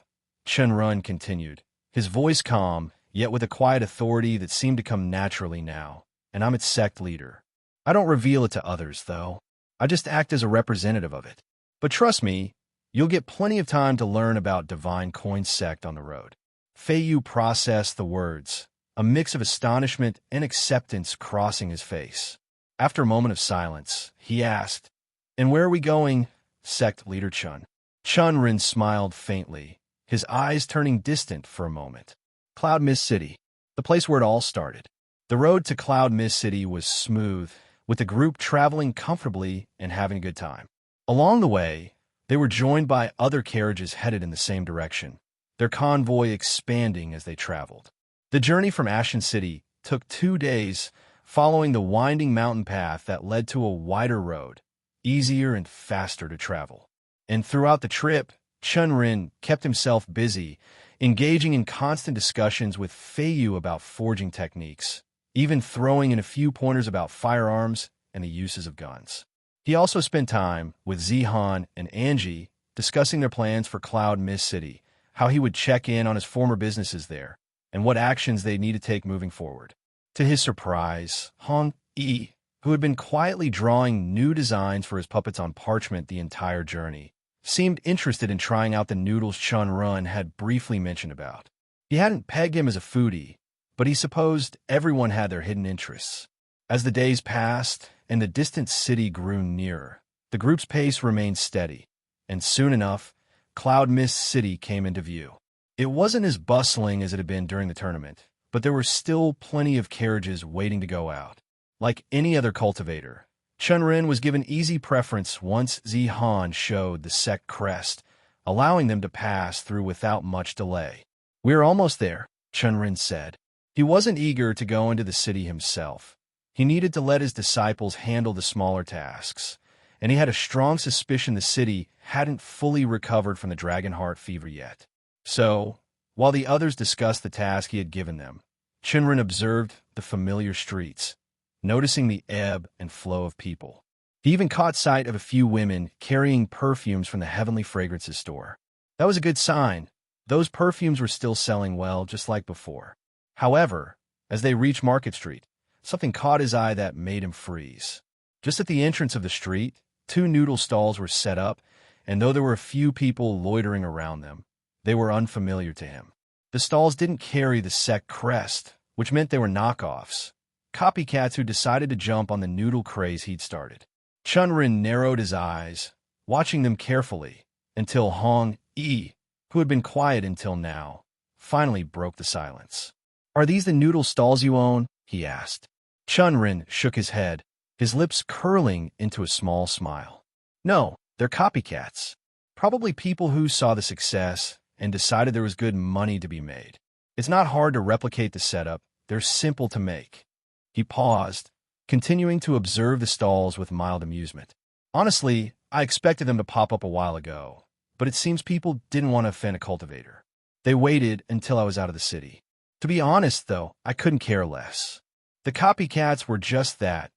Chen Ren continued, his voice calm, yet with a quiet authority that seemed to come naturally now, and I'm its sect leader. I don't reveal it to others, though. I just act as a representative of it. But trust me, you'll get plenty of time to learn about Divine Coin's sect on the road. Fei Yu processed the words, a mix of astonishment and acceptance crossing his face. After a moment of silence, he asked, And where are we going, sect leader Chen? Chen Ren smiled faintly, his eyes turning distant for a moment. Cloud Mist City, the place where it all started. The road to Cloud Mist City was smooth, with the group traveling comfortably and having a good time. Along the way, they were joined by other carriages headed in the same direction, their convoy expanding as they traveled. The journey from Ashen City took 2 days, following the winding mountain path that led to a wider road, easier and faster to travel. And throughout the trip, Chen Ren kept himself busy, engaging in constant discussions with Fei Yu about forging techniques, even throwing in a few pointers about firearms and the uses of guns. He also spent time with Zihan and Angie discussing their plans for Cloud Mist City, how he would check in on his former businesses there, and what actions they need to take moving forward. To his surprise, Hong Yi, who had been quietly drawing new designs for his puppets on parchment the entire journey, seemed interested in trying out the noodles Chen Ren had briefly mentioned about. He hadn't pegged him as a foodie, but he supposed everyone had their hidden interests. As the days passed and the distant city grew nearer, the group's pace remained steady, and soon enough, Cloud Mist City came into view. It wasn't as bustling as it had been during the tournament, but there were still plenty of carriages waiting to go out. Like any other cultivator, Chen Ren was given easy preference once Zihan showed the sect crest, allowing them to pass through without much delay. "We're almost there," Chen Ren said. He wasn't eager to go into the city himself. He needed to let his disciples handle the smaller tasks, and he had a strong suspicion the city hadn't fully recovered from the Dragonheart fever yet. So, while the others discussed the task he had given them, Chen Ren observed the familiar streets, noticing the ebb and flow of people. He even caught sight of a few women carrying perfumes from the Heavenly Fragrances store. That was a good sign. Those perfumes were still selling well, just like before. However, as they reached Market Street, something caught his eye that made him freeze. Just at the entrance of the street, 2 noodle stalls were set up, and though there were a few people loitering around them, they were unfamiliar to him. The stalls didn't carry the sect crest, which meant they were knockoffs, copycats who decided to jump on the noodle craze he'd started. Chen Ren narrowed his eyes, watching them carefully, until Hong Yi, who had been quiet until now, finally broke the silence. "Are these the noodle stalls you own?" he asked. Chen Ren shook his head, his lips curling into a small smile. "No, they're copycats. Probably people who saw the success and decided there was good money to be made. It's not hard to replicate the setup. They're simple to make." He paused, continuing to observe the stalls with mild amusement. "Honestly, I expected them to pop up a while ago, but it seems people didn't want to offend a cultivator. They waited until I was out of the city. To be honest, though, I couldn't care less. The copycats were just that,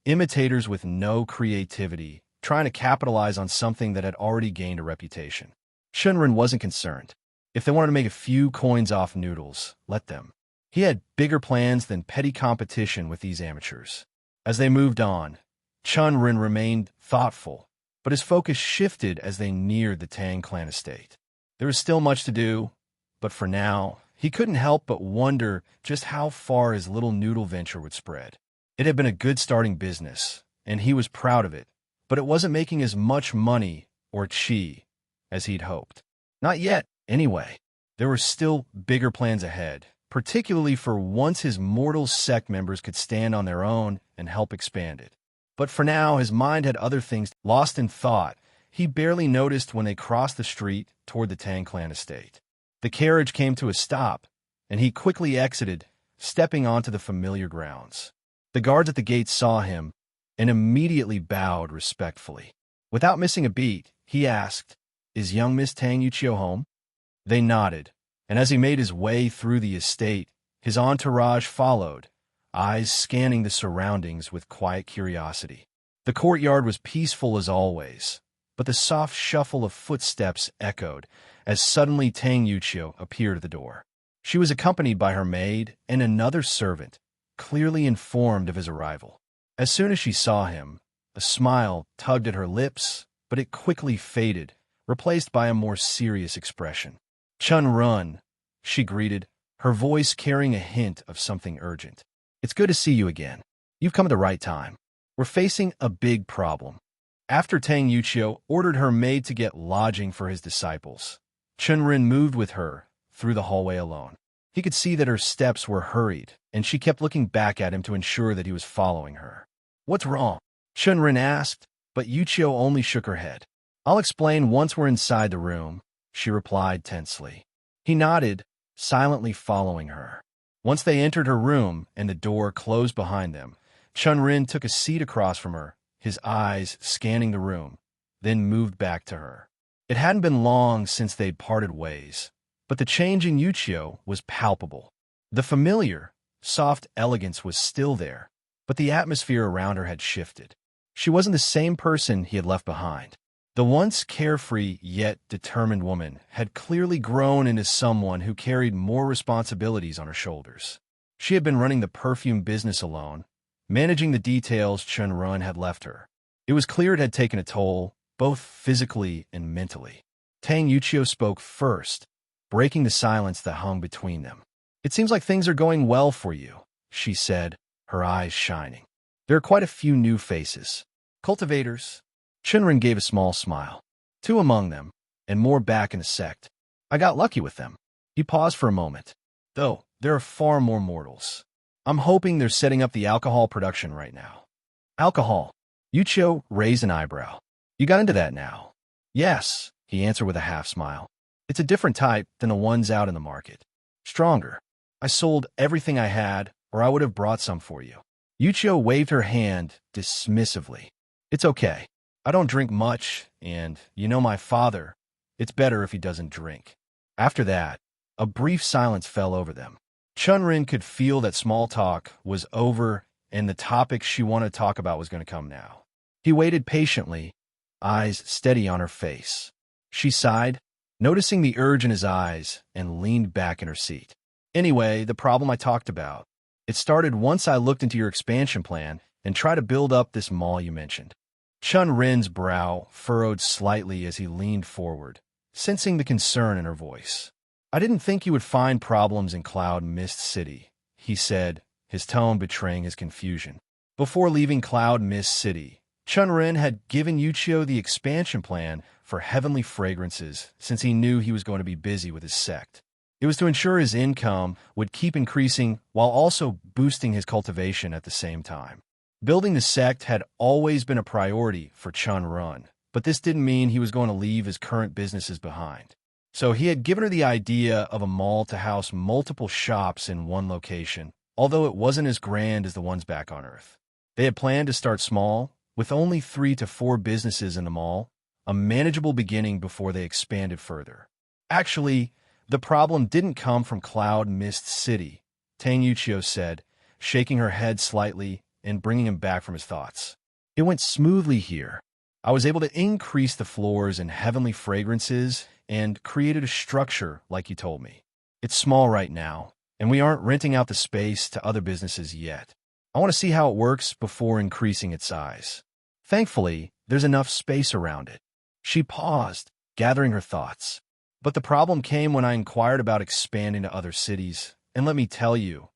imitators with no creativity, trying to capitalize on something that had already gained a reputation." Chen Ren wasn't concerned. If they wanted to make a few coins off noodles, let them. He had bigger plans than petty competition with these amateurs. As they moved on, Chen Ren remained thoughtful, but his focus shifted as they neared the Tang clan estate. There was still much to do, but for now, he couldn't help but wonder just how far his little noodle venture would spread. It had been a good starting business, and he was proud of it, but it wasn't making as much money or chi as he'd hoped. Not yet, anyway. There were still bigger plans ahead, particularly for once his mortal sect members could stand on their own and help expand it. But for now, his mind had other things. Lost in thought, he barely noticed when they crossed the street toward the Tang clan estate. The carriage came to a stop, and he quickly exited, stepping onto the familiar grounds. The guards at the gate saw him and immediately bowed respectfully. Without missing a beat, he asked, "Is young Miss Tang Yuchio home?" They nodded, and as he made his way through the estate, his entourage followed, eyes scanning the surroundings with quiet curiosity. The courtyard was peaceful as always, but the soft shuffle of footsteps echoed as suddenly Tang Yuchio appeared at the door. She was accompanied by her maid and another servant, clearly informed of his arrival. As soon as she saw him, a smile tugged at her lips, but it quickly faded, replaced by a more serious expression. "Chen Ren," she greeted, her voice carrying a hint of something urgent. "It's good to see you again. You've come at the right time. We're facing a big problem." After Tang Yuchio ordered her maid to get lodging for his disciples, Chen Ren moved with her through the hallway alone. He could see that her steps were hurried, and she kept looking back at him to ensure that he was following her. "What's wrong?" Chen Ren asked, but Yuchio only shook her head. "I'll explain once we're inside the room," she replied tensely. He nodded, silently following her. Once they entered her room and the door closed behind them, Chen Ren took a seat across from her, his eyes scanning the room, then moved back to her. It hadn't been long since they'd parted ways, but the change in Yuchio was palpable. The familiar, soft elegance was still there, but the atmosphere around her had shifted. She wasn't the same person he had left behind. The once carefree yet determined woman had clearly grown into someone who carried more responsibilities on her shoulders. She had been running the perfume business alone, managing the details Chen Ren had left her. It was clear it had taken a toll, both physically and mentally. Tang Yuchio spoke first, breaking the silence that hung between them. "It seems like things are going well for you," she said, her eyes shining. "There are quite a few new faces. Cultivators." Chen Ren gave a small smile. "Two among them, and more back in the sect. I got lucky with them." He paused for a moment. "Though, there are far more mortals. I'm hoping they're setting up the alcohol production right now." "Alcohol?" Yuchio raised an eyebrow. "You got into that now?" "Yes," he answered with a half-smile. "It's a different type than the ones out in the market. Stronger. I sold everything I had, or I would have brought some for you." Yuchio waved her hand dismissively. "It's okay. I don't drink much, and you know my father. It's better if he doesn't drink." After that, a brief silence fell over them. Chen Ren could feel that small talk was over and the topic she wanted to talk about was going to come now. He waited patiently, eyes steady on her face. She sighed, noticing the urge in his eyes, and leaned back in her seat. "Anyway, the problem I talked about. It started once I looked into your expansion plan and tried to build up this mall you mentioned." Chen Ren's brow furrowed slightly as he leaned forward, sensing the concern in her voice. "I didn't think you would find problems in Cloud Mist City," he said, his tone betraying his confusion. Before leaving Cloud Mist City, Chen Ren had given Yuchio the expansion plan for heavenly fragrances since he knew he was going to be busy with his sect. It was to ensure his income would keep increasing while also boosting his cultivation at the same time. Building the sect had always been a priority for Chen Ren, but this didn't mean he was going to leave his current businesses behind. So he had given her the idea of a mall to house multiple shops in one location, although it wasn't as grand as the ones back on Earth. They had planned to start small, with only 3 to 4 businesses in the mall, a manageable beginning before they expanded further. Actually, the problem didn't come from Cloud Mist City, Tang Yuchio said, shaking her head slightly and bringing him back from his thoughts. "It went smoothly here. I was able to increase the floors in heavenly fragrances and created a structure like you told me. It's small right now, and we aren't renting out the space to other businesses yet. I want to see how it works before increasing its size. Thankfully, there's enough space around it." She paused, gathering her thoughts. "But the problem came when I inquired about expanding to other cities, and let me tell you,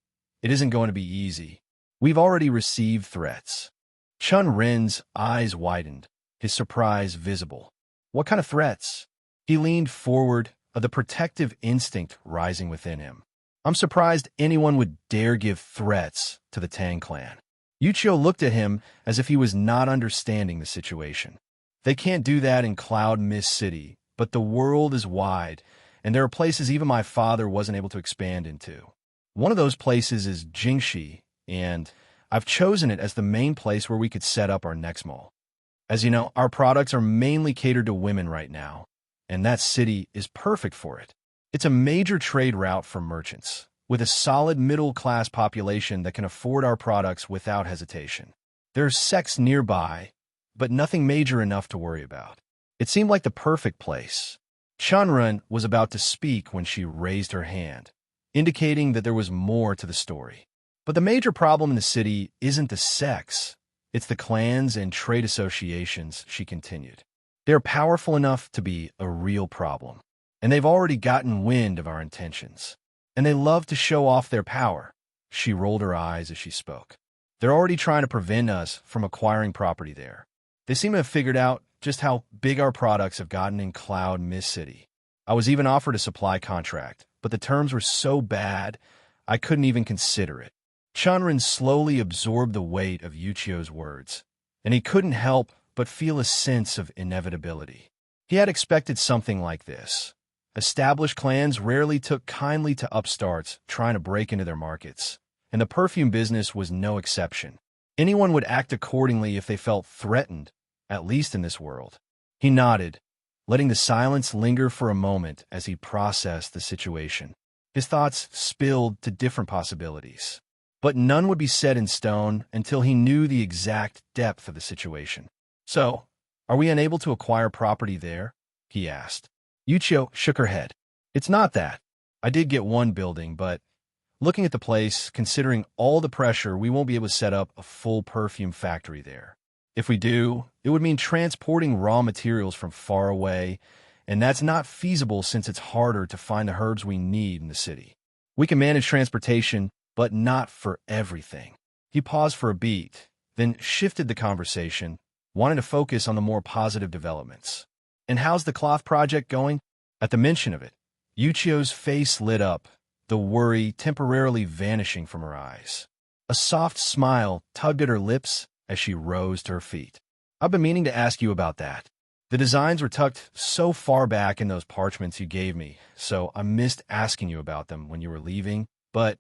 it isn't going to be easy. We've already received threats." Chen Ren's eyes widened, his surprise visible. "What kind of threats?" He leaned forward, the protective instinct rising within him. "I'm surprised anyone would dare give threats to the Tang clan." Yuchio looked at him as if he was not understanding the situation. "They can't do that in Cloud Mist City, but the world is wide, and there are places even my father wasn't able to expand into. One of those places is Jingxi, and I've chosen it as the main place where we could set up our next mall. As you know, our products are mainly catered to women right now, and that city is perfect for it. It's a major trade route for merchants, with a solid middle-class population that can afford our products without hesitation. There are sects nearby, but nothing major enough to worry about. It seemed like the perfect place." Chen Ren was about to speak when she raised her hand, indicating that there was more to the story. "But the major problem in the city isn't the sects. It's the clans and trade associations," she continued. "They're powerful enough to be a real problem, and they've already gotten wind of our intentions. And they love to show off their power." She rolled her eyes as she spoke. "They're already trying to prevent us from acquiring property there. They seem to have figured out just how big our products have gotten in Cloud Mist City. I was even offered a supply contract, but the terms were so bad, I couldn't even consider it." Chen Ren slowly absorbed the weight of Yuchio's words, and he couldn't help but feel a sense of inevitability. He had expected something like this. Established clans rarely took kindly to upstarts trying to break into their markets, and the perfume business was no exception. Anyone would act accordingly if they felt threatened, at least in this world. He nodded, letting the silence linger for a moment as he processed the situation. His thoughts spilled to different possibilities, but none would be set in stone until he knew the exact depth of the situation. "So, are we unable to acquire property there?" he asked. Yuchio shook her head. "It's not that. I did get one building, but Looking at the place, considering all the pressure, we won't be able to set up a full perfume factory there. If we do, it would mean transporting raw materials from far away, and that's not feasible since it's harder to find the herbs we need in the city. We can manage transportation, but not for everything. He paused for a beat, then shifted the conversation, wanting to focus on the more positive developments. And how's the cloth project going? At the mention of it, Yuchio's face lit up, the worry temporarily vanishing from her eyes. A soft smile tugged at her lips as she rose to her feet. I've been meaning to ask you about that. The designs were tucked so far back in those parchments you gave me, so I missed asking you about them when you were leaving, but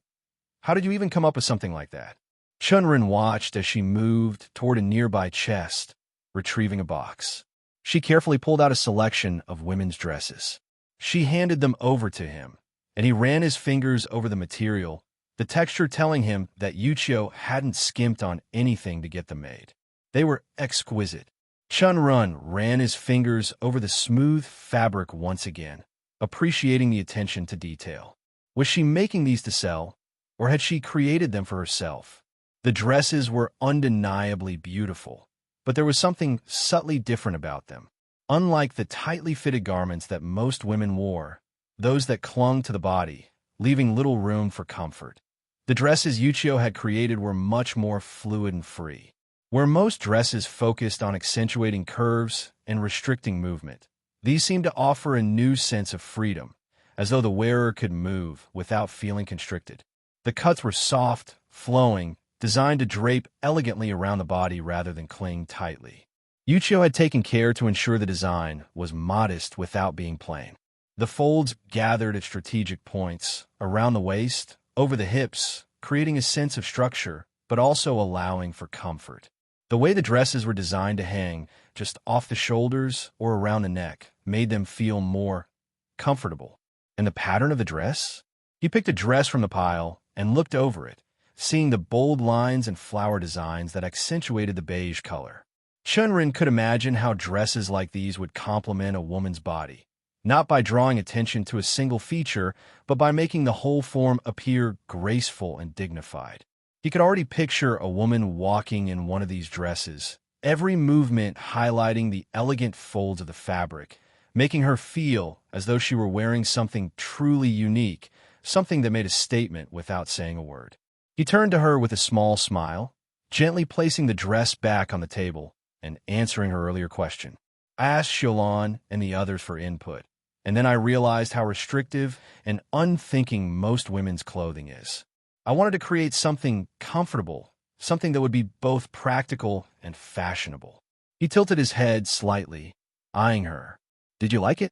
how did you even come up with something like that? Chen Ren watched as she moved toward a nearby chest, retrieving a box. She carefully pulled out a selection of women's dresses. She handed them over to him, and he ran his fingers over the material, the texture telling him that Yuchio hadn't skimped on anything to get them made. They were exquisite. Chen Ren ran his fingers over the smooth fabric once again, appreciating the attention to detail. Was she making these to sell, or had she created them for herself? The dresses were undeniably beautiful, but there was something subtly different about them. Unlike the tightly fitted garments that most women wore, those that clung to the body, leaving little room for comfort. The dresses Yuchio had created were much more fluid and free. Where most dresses focused on accentuating curves and restricting movement, these seemed to offer a new sense of freedom, as though the wearer could move without feeling constricted. The cuts were soft, flowing, designed to drape elegantly around the body rather than cling tightly. Yuchio had taken care to ensure the design was modest without being plain. The folds gathered at strategic points, around the waist, over the hips, creating a sense of structure, but also allowing for comfort. The way the dresses were designed to hang, just off the shoulders or around the neck, made them feel more comfortable. And the pattern of the dress? He picked a dress from the pile and looked over it, seeing the bold lines and flower designs that accentuated the beige color. Chen Ren could imagine how dresses like these would complement a woman's body, not by drawing attention to a single feature, but by making the whole form appear graceful and dignified. He could already picture a woman walking in one of these dresses, every movement highlighting the elegant folds of the fabric, making her feel as though she were wearing something truly unique, something that made a statement without saying a word. He turned to her with a small smile, gently placing the dress back on the table and answering her earlier question. I asked Xiaolan and the others for input, and then I realized how restrictive and unthinking most women's clothing is. I wanted to create something comfortable, something that would be both practical and fashionable. He tilted his head slightly, eyeing her. Did you like it?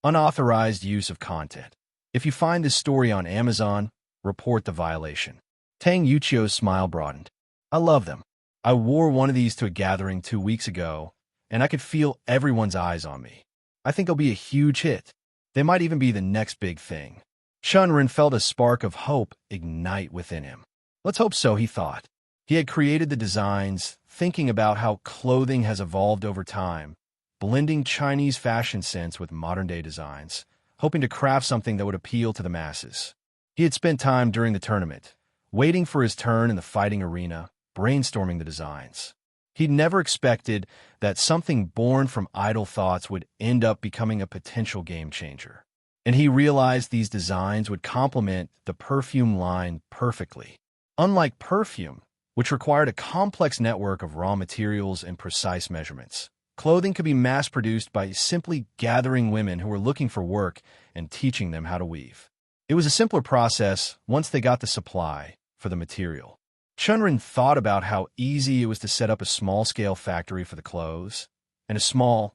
Unauthorized use of content. If you find this story on Amazon, report the violation. Tang Yuchio's smile broadened. I love them. I wore one of these to a gathering 2 weeks ago, and I could feel everyone's eyes on me. I think it'll be a huge hit. They might even be the next big thing. Chen Ren felt a spark of hope ignite within him. Let's hope so, he thought. He had created the designs, thinking about how clothing has evolved over time, blending Chinese fashion sense with modern-day designs, hoping to craft something that would appeal to the masses. He had spent time during the tournament, waiting for his turn in the fighting arena, brainstorming the designs. He'd never expected that something born from idle thoughts would end up becoming a potential game changer. And he realized these designs would complement the perfume line perfectly. Unlike perfume, which required a complex network of raw materials and precise measurements, clothing could be mass-produced by simply gathering women who were looking for work and teaching them how to weave. It was a simpler process once they got the supply for the material. Chen Ren thought about how easy it was to set up a small-scale factory for the clothes, and a small,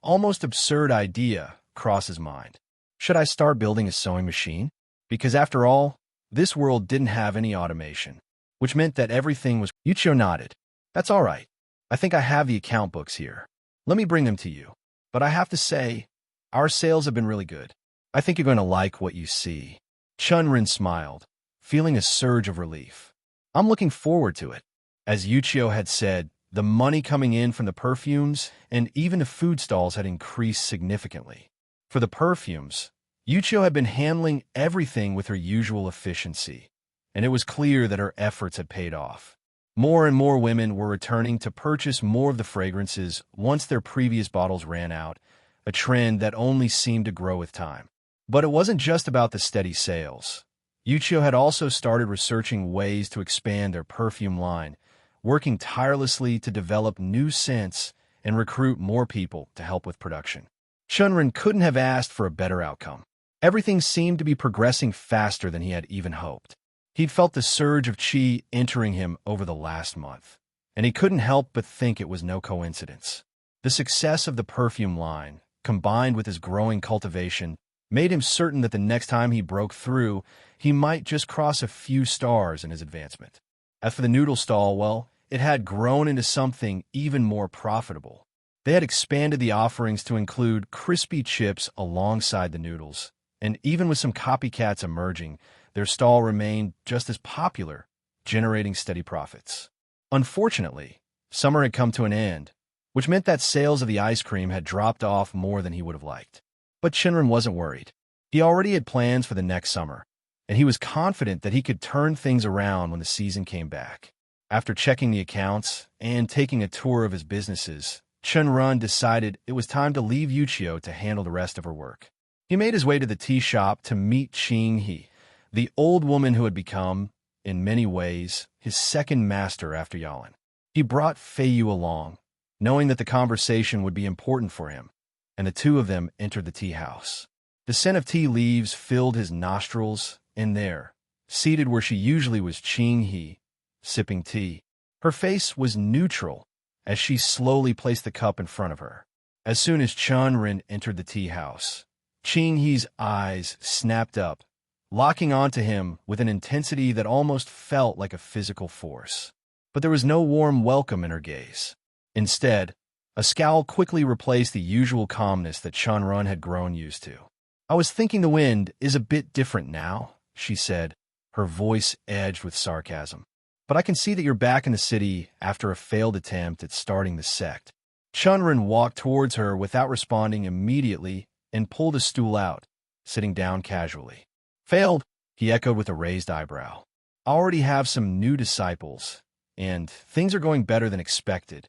almost absurd idea crossed his mind. Should I start building a sewing machine? Because after all, this world didn't have any automation, which meant that everything was... Yuchio nodded. That's all right. I think I have the account books here. Let me bring them to you. But I have to say, our sales have been really good. I think you're going to like what you see. Chen Ren smiled, feeling a surge of relief. I'm looking forward to it. As Yuchio had said, the money coming in from the perfumes and even the food stalls had increased significantly. For the perfumes, Yuchio had been handling everything with her usual efficiency, and it was clear that her efforts had paid off. More and more women were returning to purchase more of the fragrances once their previous bottles ran out, a trend that only seemed to grow with time. But it wasn't just about the steady sales. Yuchio had also started researching ways to expand their perfume line, working tirelessly to develop new scents and recruit more people to help with production. Chen Ren couldn't have asked for a better outcome. Everything seemed to be progressing faster than he had even hoped. He'd felt the surge of qi entering him over the last month, and he couldn't help but think it was no coincidence. The success of the perfume line, combined with his growing cultivation, made him certain that the next time he broke through, he might just cross a few stars in his advancement. As for the noodle stall, well, it had grown into something even more profitable. They had expanded the offerings to include crispy chips alongside the noodles, and even with some copycats emerging, their stall remained just as popular, generating steady profits. Unfortunately, summer had come to an end, which meant that sales of the ice cream had dropped off more than he would have liked. But Chen Ren wasn't worried. He already had plans for the next summer, and he was confident that he could turn things around when the season came back. After checking the accounts and taking a tour of his businesses, Chen Ren decided it was time to leave Yuchio to handle the rest of her work. He made his way to the tea shop to meet Qing He, the old woman who had become, in many ways, his second master after Yalin. He brought Feiyu along, knowing that the conversation would be important for him, and the two of them entered the tea house. The scent of tea leaves filled his nostrils, and there, seated where she usually was Qing He, sipping tea. Her face was neutral as she slowly placed the cup in front of her. As soon as Chen Ren entered the tea house, Qing He's eyes snapped up, locking onto him with an intensity that almost felt like a physical force. But there was no warm welcome in her gaze. Instead, a scowl quickly replaced the usual calmness that Chen Ren had grown used to. "I was thinking the wind is a bit different now," she said, her voice edged with sarcasm. "But I can see that you're back in the city after a failed attempt at starting the sect." Chen Ren walked towards her without responding immediately and pulled a stool out, sitting down casually. "Failed?" he echoed with a raised eyebrow. "I already have some new disciples, and things are going better than expected."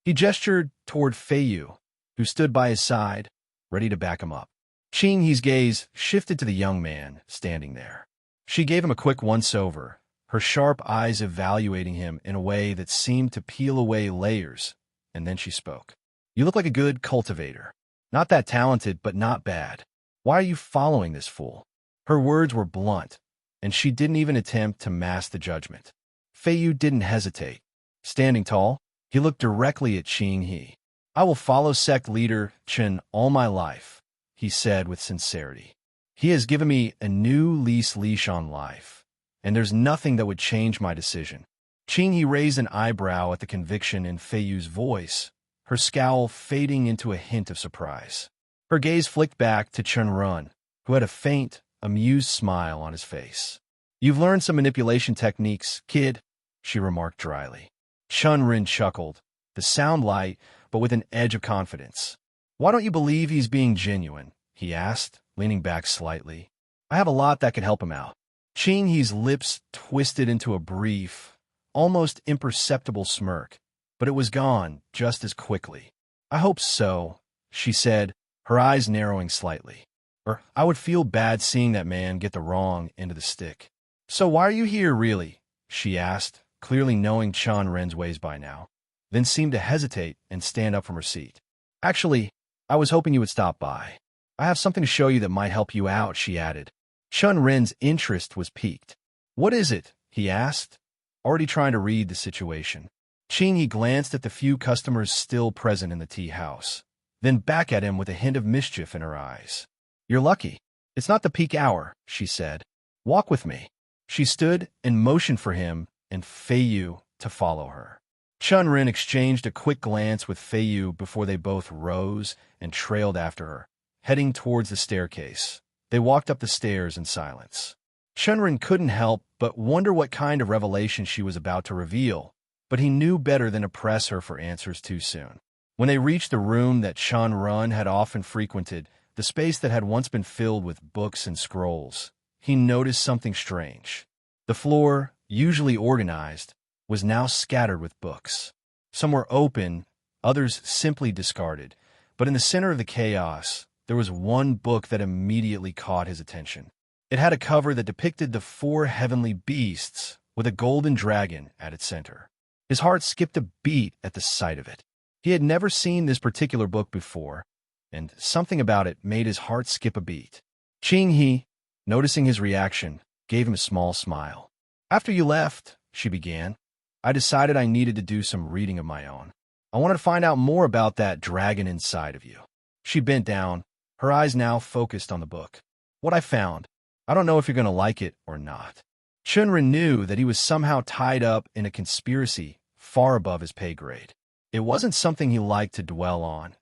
He gestured toward Feiyu, who stood by his side, ready to back him up. Qing He's gaze shifted to the young man standing there. She gave him a quick once-over, her sharp eyes evaluating him in a way that seemed to peel away layers, and then she spoke. "You look like a good cultivator. Not that talented, but not bad. Why are you following this fool?" Her words were blunt, and she didn't even attempt to mask the judgment. Feiyu didn't hesitate. Standing tall, he looked directly at Qing He. "I will follow sect leader Chen all my life," he said with sincerity. "He has given me a new leash on life, and there's nothing that would change my decision." Qing He raised an eyebrow at the conviction in Feiyu's voice, her scowl fading into a hint of surprise. Her gaze flicked back to Chen Ren, who had a faint, amused smile on his face. "You've learned some manipulation techniques, kid," she remarked dryly. Chen Ren chuckled, the sound light, but with an edge of confidence. "Why don't you believe he's being genuine?" he asked, leaning back slightly. "I have a lot that could help him out." Qing He's lips twisted into a brief, almost imperceptible smirk, but it was gone just as quickly. "I hope so," she said, her eyes narrowing slightly. "Or I would feel bad seeing that man get the wrong end of the stick." "So why are you here, really?" she asked, clearly knowing Chen Ren's ways by now, then seemed to hesitate and stand up from her seat. "Actually, I was hoping you would stop by. I have something to show you that might help you out," she added. Chen Ren's interest was piqued. "What is it?" he asked, already trying to read the situation. Qing He glanced at the few customers still present in the tea house, then back at him with a hint of mischief in her eyes. "You're lucky. It's not the peak hour," she said. "Walk with me." She stood and motioned for him and Feiyu to follow her. Chen Ren exchanged a quick glance with Feiyu before they both rose and trailed after her, heading towards the staircase. They walked up the stairs in silence. Chen Ren couldn't help but wonder what kind of revelation she was about to reveal, but he knew better than to press her for answers too soon. When they reached the room that Chen Ren had often frequented, the space that had once been filled with books and scrolls, he noticed something strange. The floor, usually organized, was now scattered with books. Some were open, others simply discarded, but in the center of the chaos, there was one book that immediately caught his attention. It had a cover that depicted the four heavenly beasts with a golden dragon at its center. His heart skipped a beat at the sight of it. He had never seen this particular book before, and something about it made his heart skip a beat. Ching He, noticing his reaction, gave him a small smile. "After you left," she began, "I decided I needed to do some reading of my own. I wanted to find out more about that dragon inside of you." She bent down, her eyes now focused on the book. "What I found. I don't know if you're going to like it or not." Chen Ren knew that he was somehow tied up in a conspiracy far above his pay grade. It wasn't something he liked to dwell on.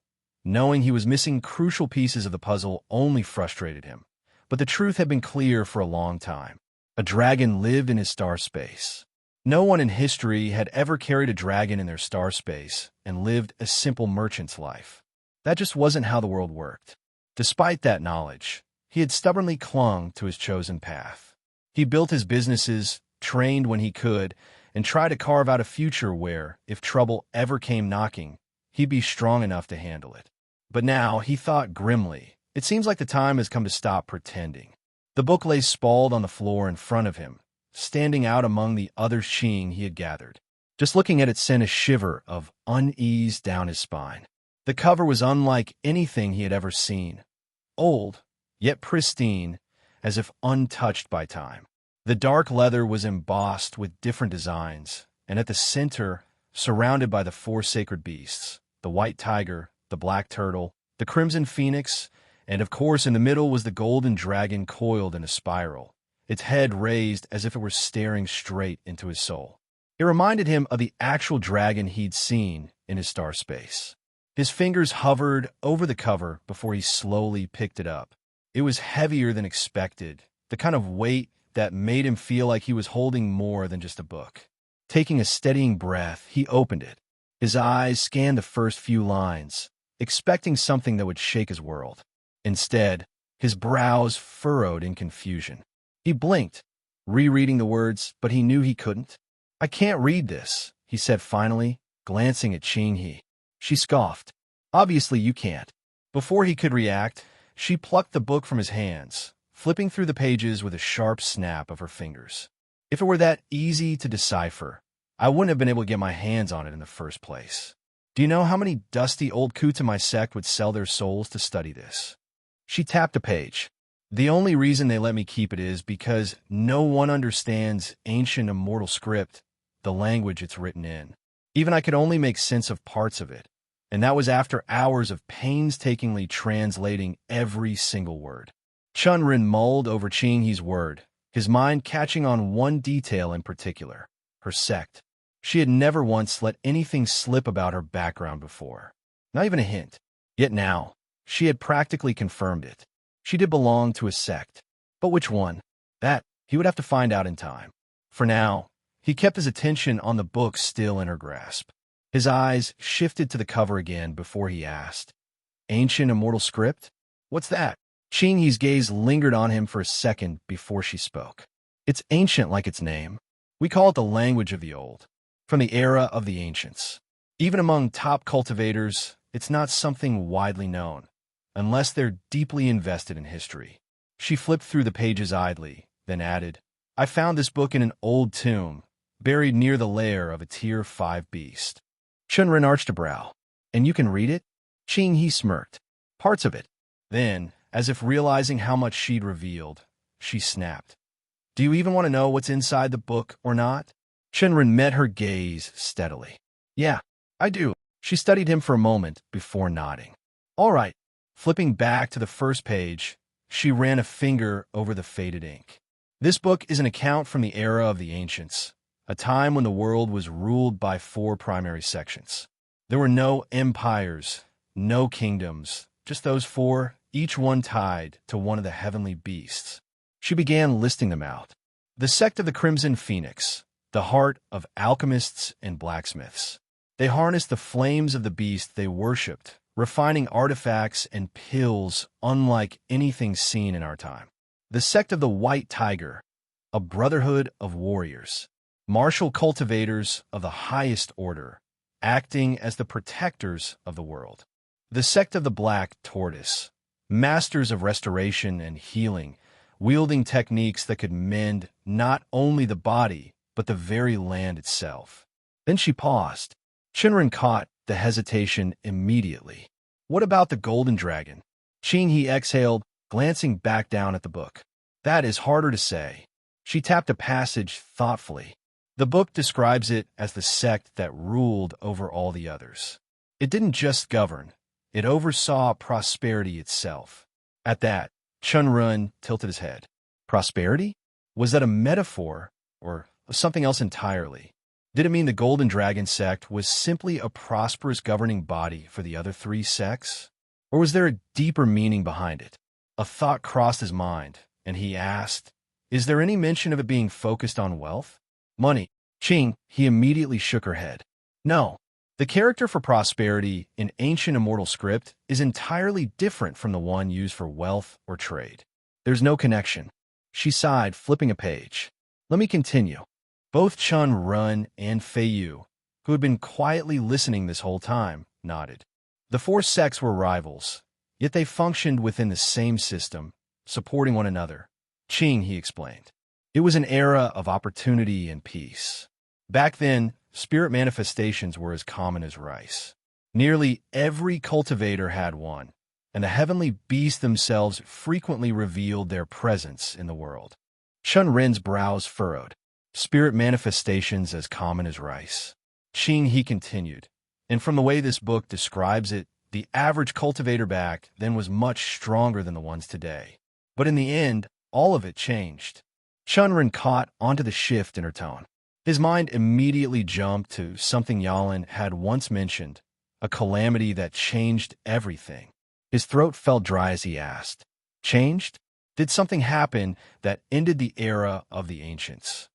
Knowing he was missing crucial pieces of the puzzle only frustrated him. But the truth had been clear for a long time. A dragon lived in his star space. No one in history had ever carried a dragon in their star space and lived a simple merchant's life. That just wasn't how the world worked. Despite that knowledge, he had stubbornly clung to his chosen path. He built his businesses, trained when he could, and tried to carve out a future where, if trouble ever came knocking, he'd be strong enough to handle it. But now, he thought grimly, it seems like the time has come to stop pretending. The book lay sprawled on the floor in front of him, standing out among the other Qing he had gathered. Just looking at it sent a shiver of unease down his spine. The cover was unlike anything he had ever seen. Old, yet pristine, as if untouched by time. The dark leather was embossed with different designs, and at the center, surrounded by the four sacred beasts, the white tiger, the black turtle, the crimson phoenix, and of course in the middle was the golden dragon coiled in a spiral, its head raised as if it were staring straight into his soul. It reminded him of the actual dragon he'd seen in his star space. His fingers hovered over the cover before he slowly picked it up. It was heavier than expected, the kind of weight that made him feel like he was holding more than just a book. Taking a steadying breath, he opened it. His eyes scanned the first few lines, expecting something that would shake his world. Instead, his brows furrowed in confusion. He blinked, rereading the words, but he knew he couldn't. "I can't read this," he said finally, glancing at Qing He. She scoffed. "Obviously you can't." Before he could react, she plucked the book from his hands, flipping through the pages with a sharp snap of her fingers. If it were that easy to decipher, I wouldn't have been able to get my hands on it in the first place. Do you know how many dusty old coots in my sect would sell their souls to study this? She tapped a page. "The only reason they let me keep it is because no one understands ancient immortal script, the language it's written in. Even I could only make sense of parts of it, and that was after hours of painstakingly translating every single word." Chen Ren mulled over Qing He's word, his mind catching on one detail in particular, her sect. She had never once let anything slip about her background before, not even a hint. Yet now, she had practically confirmed it. She did belong to a sect. But which one? That, he would have to find out in time. For now, he kept his attention on the book still in her grasp. His eyes shifted to the cover again before he asked, "Ancient immortal script? What's that?" Qing He's gaze lingered on him for a second before she spoke. "It's ancient like its name. We call it the language of the old, from the era of the ancients. Even among top cultivators, it's not something widely known, unless they're deeply invested in history." She flipped through the pages idly, then added, "I found this book in an old tomb, buried near the lair of a Tier 5 beast." Chen Ren arched a brow. "And you can read it?" Qing He smirked. "Parts of it." Then, as if realizing how much she'd revealed, she snapped, "Do you even want to know what's inside the book or not?" Chen Ren met her gaze steadily. "Yeah, I do." She studied him for a moment before nodding. "All right." Flipping back to the first page, she ran a finger over the faded ink. "This book is an account from the era of the ancients, a time when the world was ruled by 4 primary sections. There were no empires, no kingdoms, just those 4, each one tied to one of the heavenly beasts." She began listing them out. The sect of the Crimson Phoenix, the heart of alchemists and blacksmiths. They harnessed the flames of the beast they worshipped, refining artifacts and pills unlike anything seen in our time. The sect of the White Tiger, a brotherhood of warriors, martial cultivators of the highest order, acting as the protectors of the world. The sect of the Black Tortoise, masters of restoration and healing, wielding techniques that could mend not only the body, but the very land itself. Then she paused. Chen Ren caught the hesitation immediately. What about the golden dragon? Qing, he exhaled, glancing back down at the book. That is harder to say. She tapped a passage thoughtfully. The book describes it as the sect that ruled over all the others. It didn't just govern, it oversaw prosperity itself. At that, Chen Ren tilted his head. Prosperity? Was that a metaphor, or something else entirely? Did it mean the Golden Dragon sect was simply a prosperous governing body for the other three sects? Or was there a deeper meaning behind it? A thought crossed his mind, and he asked, is there any mention of it being focused on wealth? Money. Qing, he immediately shook her head. No. The character for prosperity in ancient immortal script is entirely different from the one used for wealth or trade. There's no connection. She sighed, flipping a page. Let me continue. Both Chen Ren and Fei Yu, who had been quietly listening this whole time, nodded. The four sects were rivals, yet they functioned within the same system, supporting one another. Qing, he explained. It was an era of opportunity and peace. Back then, spirit manifestations were as common as rice. Nearly every cultivator had one, and the heavenly beasts themselves frequently revealed their presence in the world. Chen Ren's brows furrowed. Spirit manifestations as common as rice. Qing, he continued, and from the way this book describes it, the average cultivator back then was much stronger than the ones today. But in the end, all of it changed. Chen Ren caught onto the shift in her tone. His mind immediately jumped to something Yalin had once mentioned, a calamity that changed everything. His throat felt dry as he asked, changed? Did something happen that ended the era of the ancients?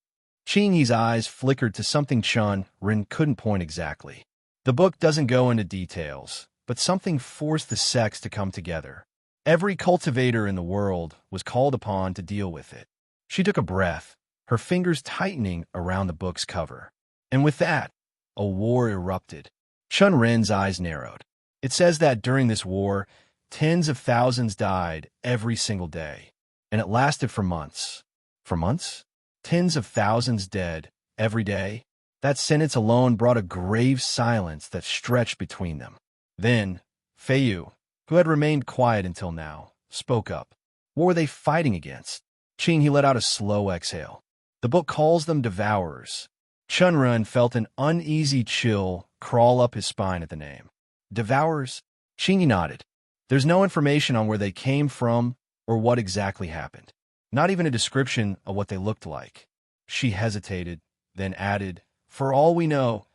Qing's eyes flickered to something Chen Ren couldn't point exactly. The book doesn't go into details, but something forced the sects to come together. Every cultivator in the world was called upon to deal with it. She took a breath, her fingers tightening around the book's cover. And with that, a war erupted. Chen Ren's eyes narrowed. It says that during this war, tens of thousands died every single day, and it lasted for months. For months? Tens of thousands dead every day? That sentence alone brought a grave silence that stretched between them. Then, Fei Yu, who had remained quiet until now, spoke up. What were they fighting against? Qing, he let out a slow exhale. The book calls them devourers. Chen Ren felt an uneasy chill crawl up his spine at the name. Devourers? Qing, he nodded. There's no information on where they came from or what exactly happened. Not even a description of what they looked like. She hesitated, then added, for all we know,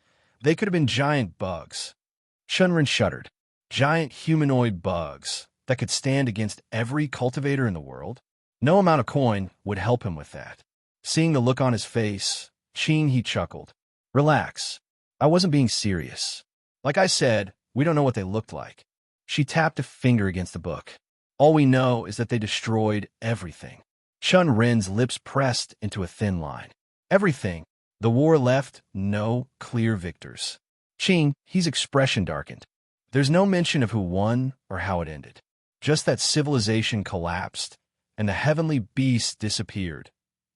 they could have been giant bugs. Chen Ren shuddered. Giant humanoid bugs that could stand against every cultivator in the world? No amount of coin would help him with that. Seeing the look on his face, Qing, he chuckled. Relax. I wasn't being serious. Like I said, we don't know what they looked like. She tapped a finger against the book. All we know is that they destroyed everything. Chen Ren's lips pressed into a thin line. Everything. The war left no clear victors. Qing, his expression darkened. There's no mention of who won or how it ended. Just that civilization collapsed, and the heavenly beasts disappeared,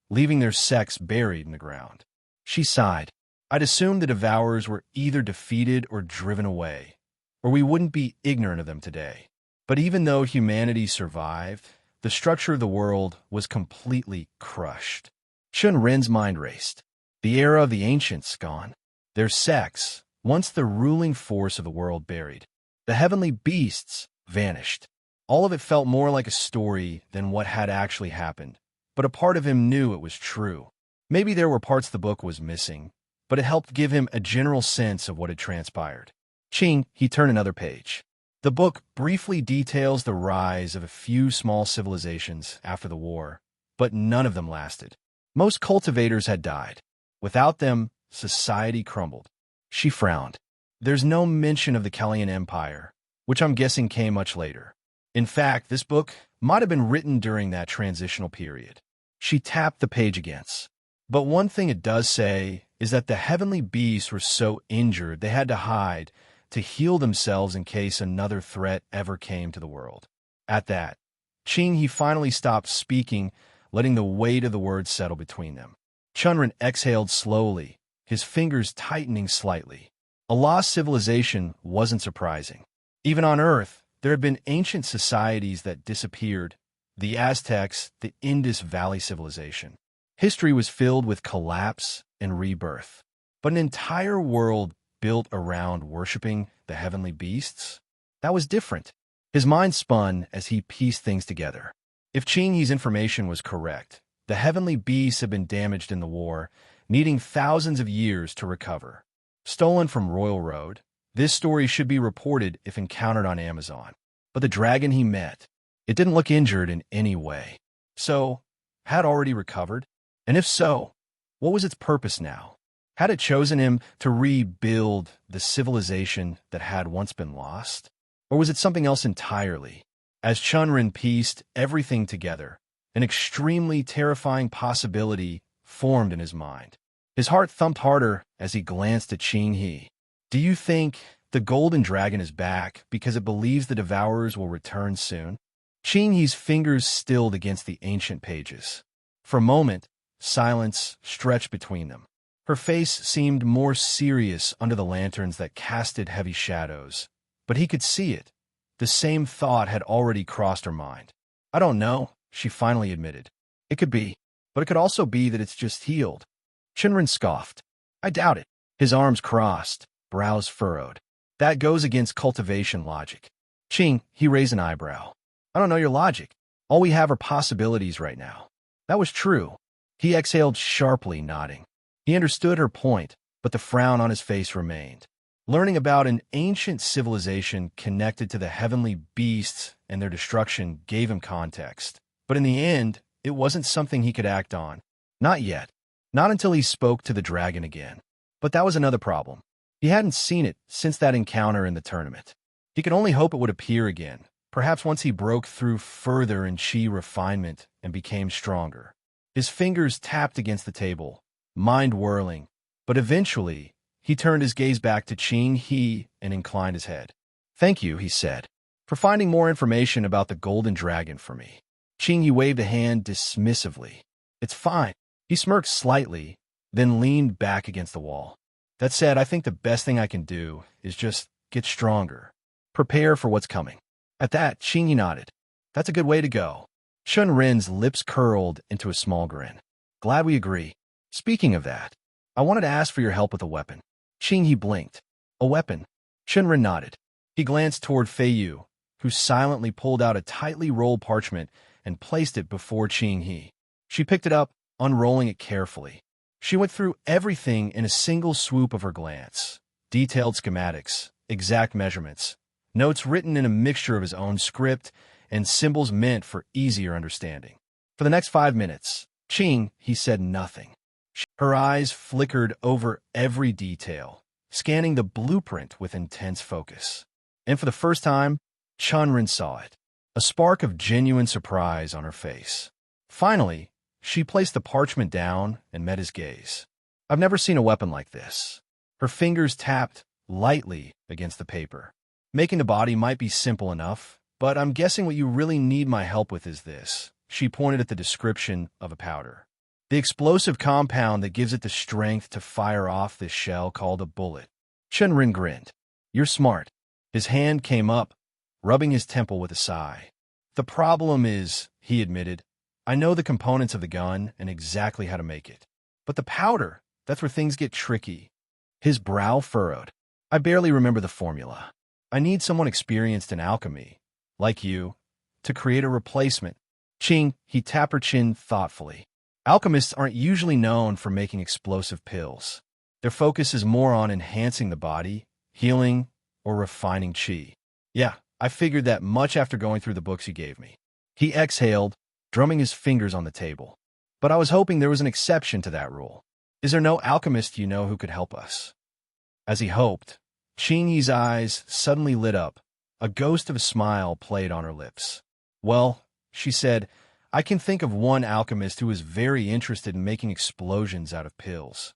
leaving their sects buried in the ground. She sighed. I'd assumed the devourers were either defeated or driven away, or we wouldn't be ignorant of them today. But even though humanity survived, the structure of the world was completely crushed. Chen Ren's mind raced. The era of the ancients gone. Their sects, once the ruling force of the world, buried. The heavenly beasts vanished. All of it felt more like a story than what had actually happened, but a part of him knew it was true. Maybe there were parts the book was missing, but it helped give him a general sense of what had transpired. Qing, he turned another page. The book briefly details the rise of a few small civilizations after the war, but none of them lasted. Most cultivators had died. Without them, society crumbled. She frowned. There's no mention of the Kellyan Empire, which I'm guessing came much later. In fact, this book might have been written during that transitional period. She tapped the page against. But one thing it does say is that the heavenly beasts were so injured they had to hide to heal themselves in case another threat ever came to the world. At that, Chen He finally stopped speaking, letting the weight of the words settle between them. Chen Ren exhaled slowly, his fingers tightening slightly. A lost civilization wasn't surprising. Even on Earth, there had been ancient societies that disappeared. The Aztecs, the Indus Valley civilization. History was filled with collapse and rebirth. But an entire world built around worshiping the heavenly beasts? That was different. His mind spun as he pieced things together. If Chen Yi's information was correct, the heavenly beasts had been damaged in the war, needing thousands of years to recover. Stolen from Royal Road, this story should be reported if encountered on Amazon. But the dragon he met, it didn't look injured in any way. So, had already recovered? And if so, what was its purpose now? Had it chosen him to rebuild the civilization that had once been lost? Or was it something else entirely? As Chen Ren pieced everything together, an extremely terrifying possibility formed in his mind. His heart thumped harder as he glanced at Chen He. Do you think the golden dragon is back because it believes the devourers will return soon? Chen He's fingers stilled against the ancient pages. For a moment, silence stretched between them. Her face seemed more serious under the lanterns that casted heavy shadows. But he could see it. The same thought had already crossed her mind. I don't know, she finally admitted. It could be, but it could also be that it's just healed. Chen Ren scoffed. I doubt it. His arms crossed, brows furrowed. That goes against cultivation logic. Ching, he raised an eyebrow. I don't know your logic. All we have are possibilities right now. That was true. He exhaled sharply, nodding. He understood her point, but the frown on his face remained. Learning about an ancient civilization connected to the heavenly beasts and their destruction gave him context. But in the end, it wasn't something he could act on. Not yet. Not until he spoke to the dragon again. But that was another problem. He hadn't seen it since that encounter in the tournament. He could only hope it would appear again, perhaps once he broke through further in chi refinement and became stronger. His fingers tapped against the table, mind whirling, but eventually, he turned his gaze back to Chen He and inclined his head. Thank you, he said, for finding more information about the golden dragon for me. Chen He waved a hand dismissively. It's fine. He smirked slightly, then leaned back against the wall. That said, I think the best thing I can do is just get stronger. Prepare for what's coming. At that, Chen He nodded. That's a good way to go. Chen Ren's lips curled into a small grin. Glad we agree. Speaking of that, I wanted to ask for your help with a weapon. Chen He blinked. A weapon? Chen Ren nodded. He glanced toward Fei Yu, who silently pulled out a tightly rolled parchment and placed it before Chen He. She picked it up, unrolling it carefully. She went through everything in a single swoop of her glance. Detailed schematics, exact measurements, notes written in a mixture of his own script, and symbols meant for easier understanding. For the next 5 minutes, Chen He said nothing. Her eyes flickered over every detail, scanning the blueprint with intense focus. And for the first time, Chen Ren saw it, a spark of genuine surprise on her face. Finally, she placed the parchment down and met his gaze. I've never seen a weapon like this. Her fingers tapped lightly against the paper. Making the body might be simple enough, but I'm guessing what you really need my help with is this. She pointed at the description of a powder. The explosive compound that gives it the strength to fire off this shell called a bullet. Chen Ren grinned. You're smart. His hand came up, rubbing his temple with a sigh. The problem is, he admitted, I know the components of the gun and exactly how to make it. But the powder, that's where things get tricky. His brow furrowed. I barely remember the formula. I need someone experienced in alchemy, like you, to create a replacement. Ching, he tapped her chin thoughtfully. Alchemists aren't usually known for making explosive pills. Their focus is more on enhancing the body, healing, or refining chi. Yeah, I figured that much after going through the books you gave me. He exhaled, drumming his fingers on the table. But I was hoping there was an exception to that rule. Is there no alchemist you know who could help us? As he hoped, Chen Yi's eyes suddenly lit up. A ghost of a smile played on her lips. Well, she said, I can think of one alchemist who was very interested in making explosions out of pills.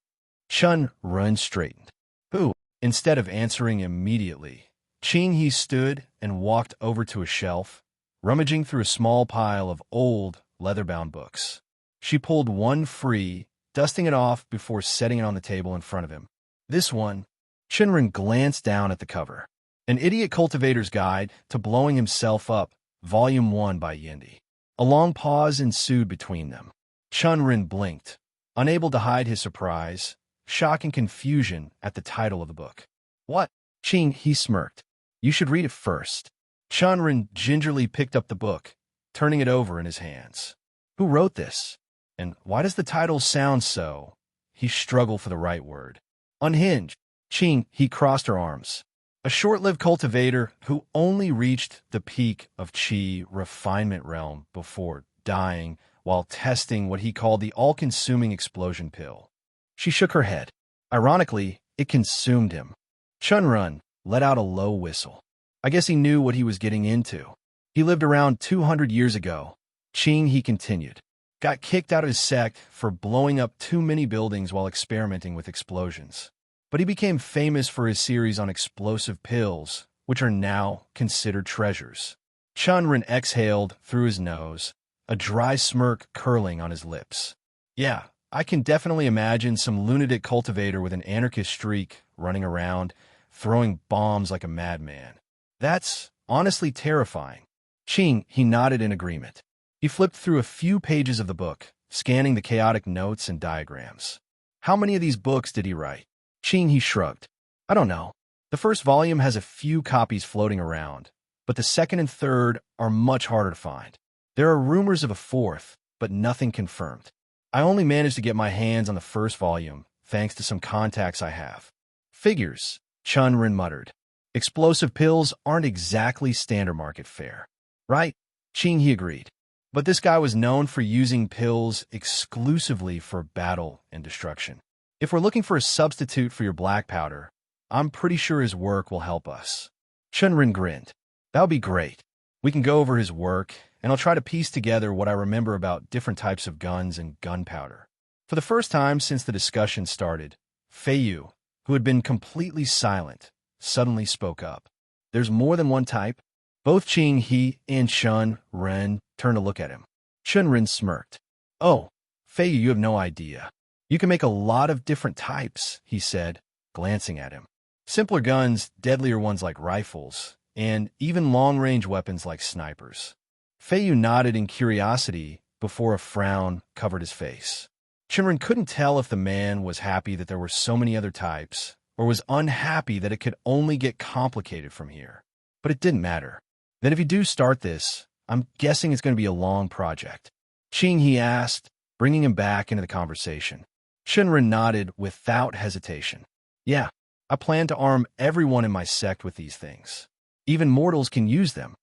Chen Ren straightened. Who? Instead of answering immediately, Qing He stood and walked over to a shelf, rummaging through a small pile of old, leather-bound books. She pulled one free, dusting it off before setting it on the table in front of him. This one. Chen Ren glanced down at the cover. An Idiot Cultivator's Guide to Blowing Himself Up, Volume 1 by Yendi. A long pause ensued between them. Chen Ren blinked, unable to hide his surprise, shock and confusion at the title of the book. What? Qing He smirked. You should read it first. Chen Ren gingerly picked up the book, turning it over in his hands. Who wrote this? And why does the title sound so? He struggled for the right word. Unhinged. Qing He crossed her arms. A short-lived cultivator who only reached the peak of qi refinement realm before dying while testing what he called the all-consuming explosion pill. She shook her head. Ironically, it consumed him. Chen Ren let out a low whistle. I guess he knew what he was getting into. He lived around 200 years ago. Qing He continued. Got kicked out of his sect for blowing up too many buildings while experimenting with explosions. But he became famous for his series on explosive pills, which are now considered treasures. Chen Ren exhaled through his nose, a dry smirk curling on his lips. Yeah, I can definitely imagine some lunatic cultivator with an anarchist streak running around, throwing bombs like a madman. That's honestly terrifying. Qing He nodded in agreement. He flipped through a few pages of the book, scanning the chaotic notes and diagrams. How many of these books did he write? Qing He shrugged. I don't know. The first volume has a few copies floating around, but the second and third are much harder to find. There are rumors of a fourth, but nothing confirmed. I only managed to get my hands on the first volume, thanks to some contacts I have. Figures, Chen Ren muttered. Explosive pills aren't exactly standard market fare. Right? Qing He agreed. But this guy was known for using pills exclusively for battle and destruction. If we're looking for a substitute for your black powder, I'm pretty sure his work will help us. Chen Ren grinned. That would be great. We can go over his work, and I'll try to piece together what I remember about different types of guns and gunpowder. For the first time since the discussion started, Fei Yu, who had been completely silent, suddenly spoke up. There's more than one type? Both Qing He and Chen Ren turned to look at him. Chen Ren smirked. Oh, Fei Yu, you have no idea. You can make a lot of different types, he said, glancing at him. Simpler guns, deadlier ones like rifles, and even long-range weapons like snipers. Fei Yu nodded in curiosity before a frown covered his face. Chen Ren couldn't tell if the man was happy that there were so many other types, or was unhappy that it could only get complicated from here. But it didn't matter. Then if you do start this, I'm guessing it's going to be a long project. Qing He asked, bringing him back into the conversation. Chen Ren nodded without hesitation. Yeah, I plan to arm everyone in my sect with these things. Even mortals can use them.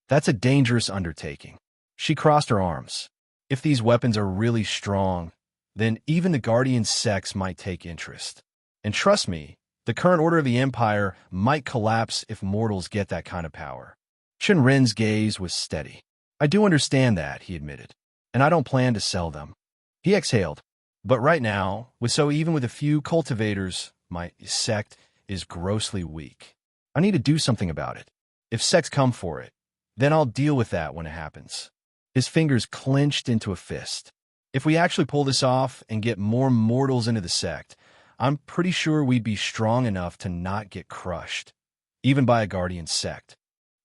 That's a dangerous undertaking. She crossed her arms. If these weapons are really strong, then even the guardian sects might take interest. And trust me, the current order of the Empire might collapse if mortals get that kind of power. Chen Ren's gaze was steady. I do understand that, he admitted, and I don't plan to sell them. He exhaled. But right now, even with a few cultivators, my sect is grossly weak. I need to do something about it. If sects come for it, then I'll deal with that when it happens. His fingers clenched into a fist. If we actually pull this off and get more mortals into the sect, I'm pretty sure we'd be strong enough to not get crushed, even by a guardian sect.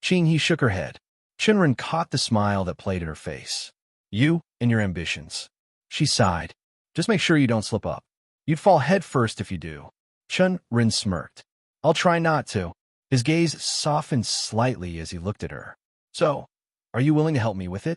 Qing He shook her head. Chen Ren caught the smile that played in her face. You and your ambitions. She sighed. Just make sure you don't slip up. You'd fall headfirst if you do. Chen Ren smirked. I'll try not to. His gaze softened slightly as he looked at her. So, are you willing to help me with it?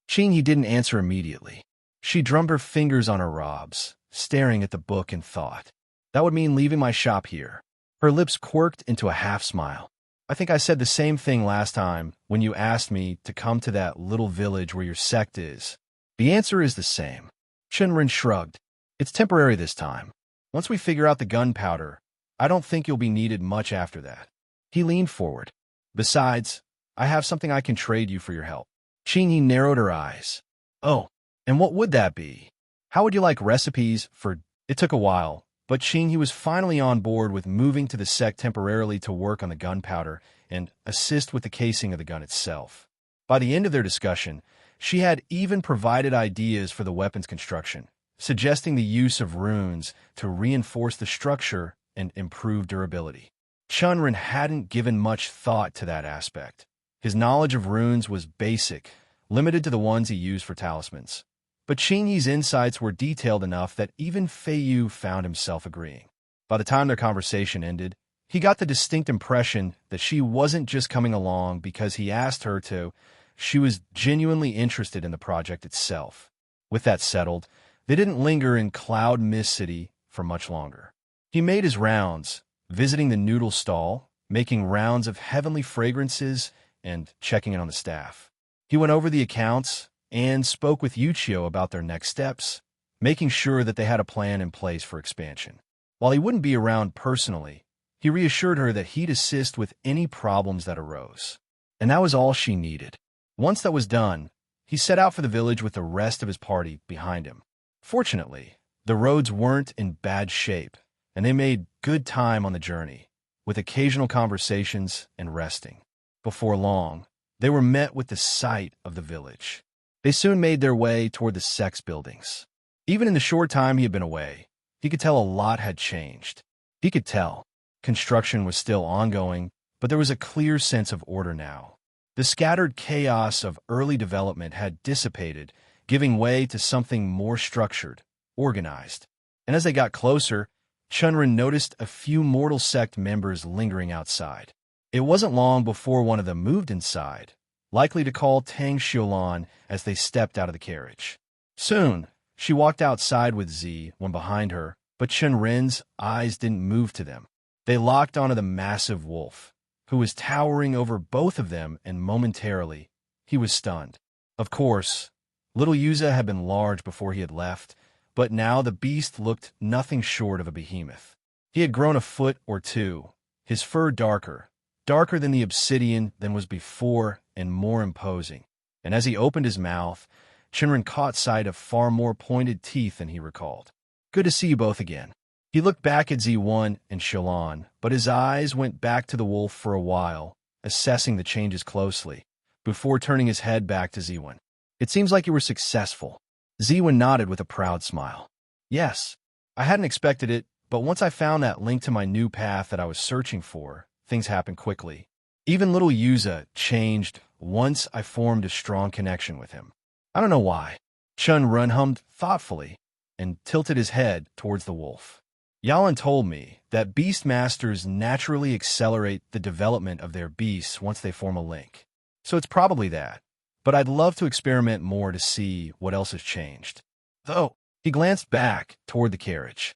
Qing He didn't answer immediately. She drummed her fingers on her robes, staring at the book in thought. That would mean leaving my shop here. Her lips quirked into a half-smile. I think I said the same thing last time when you asked me to come to that little village where your sect is. The answer is the same. Chen Ren shrugged. It's temporary this time. Once we figure out the gunpowder, I don't think you'll be needed much after that. He leaned forward. Besides, I have something I can trade you for your help. Qing He narrowed her eyes. Oh, and what would that be? How would you like recipes for... It took a while, but Qing he was finally on board with moving to the sect temporarily to work on the gunpowder and assist with the casing of the gun itself. By the end of their discussion, she had even provided ideas for the weapon's construction, suggesting the use of runes to reinforce the structure and improve durability. Chen Ren hadn't given much thought to that aspect. His knowledge of runes was basic, limited to the ones he used for talismans. But Qing Yi's insights were detailed enough that even Fei Yu found himself agreeing. By the time their conversation ended, he got the distinct impression that she wasn't just coming along because he asked her to. She was genuinely interested in the project itself. With that settled, they didn't linger in Cloud Mist City for much longer. He made his rounds, visiting the noodle stall, making rounds of heavenly fragrances, and checking in on the staff. He went over the accounts and spoke with Yuchio about their next steps, making sure that they had a plan in place for expansion. While he wouldn't be around personally, he reassured her that he'd assist with any problems that arose. And that was all she needed. Once that was done, he set out for the village with the rest of his party behind him. Fortunately, the roads weren't in bad shape, and they made good time on the journey, with occasional conversations and resting. Before long, they were met with the sight of the village. They soon made their way toward the sects buildings. Even in the short time he had been away, he could tell a lot had changed. He could tell construction was still ongoing, but there was a clear sense of order now. The scattered chaos of early development had dissipated, giving way to something more structured, organized. And as they got closer, Chen Ren noticed a few mortal sect members lingering outside. It wasn't long before one of them moved inside, likely to call Tang Xiulan as they stepped out of the carriage. Soon, she walked outside with Z when behind her, but Chen Ren's eyes didn't move to them. They locked onto the massive wolf, who was towering over both of them, and momentarily, he was stunned. Of course, little Yuza had been large before he had left, but now the beast looked nothing short of a behemoth. He had grown a foot or two, his fur darker than the obsidian than was before and more imposing. And as he opened his mouth, Chen Ren caught sight of far more pointed teeth than he recalled. Good to see you both again. He looked back at Z1 and Xilan, but his eyes went back to the wolf for a while, assessing the changes closely, before turning his head back to Z1. It seems like you were successful. Z1 nodded with a proud smile. Yes, I hadn't expected it, but once I found that link to my new path that I was searching for, things happened quickly. Even little Yuza changed once I formed a strong connection with him. I don't know why. Chen Ren hummed thoughtfully and tilted his head towards the wolf. Yalan told me that beast masters naturally accelerate the development of their beasts once they form a link. So it's probably that. But I'd love to experiment more to see what else has changed. Though, he glanced back toward the carriage.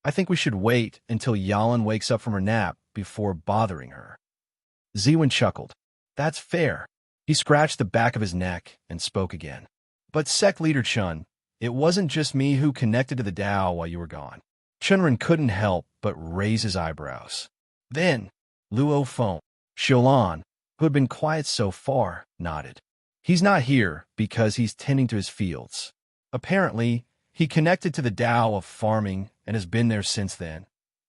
I think we should wait until Yalan wakes up from her nap before bothering her. Ziwin chuckled. That's fair. He scratched the back of his neck and spoke again. But sect leader Chun, it wasn't just me who connected to the Dao while you were gone. Chunren couldn't help but raise his eyebrows. Then, Luo Feng, Xiulan, who had been quiet so far, nodded. He's not here because he's tending to his fields. Apparently, he connected to the Dao of farming and has been there since then,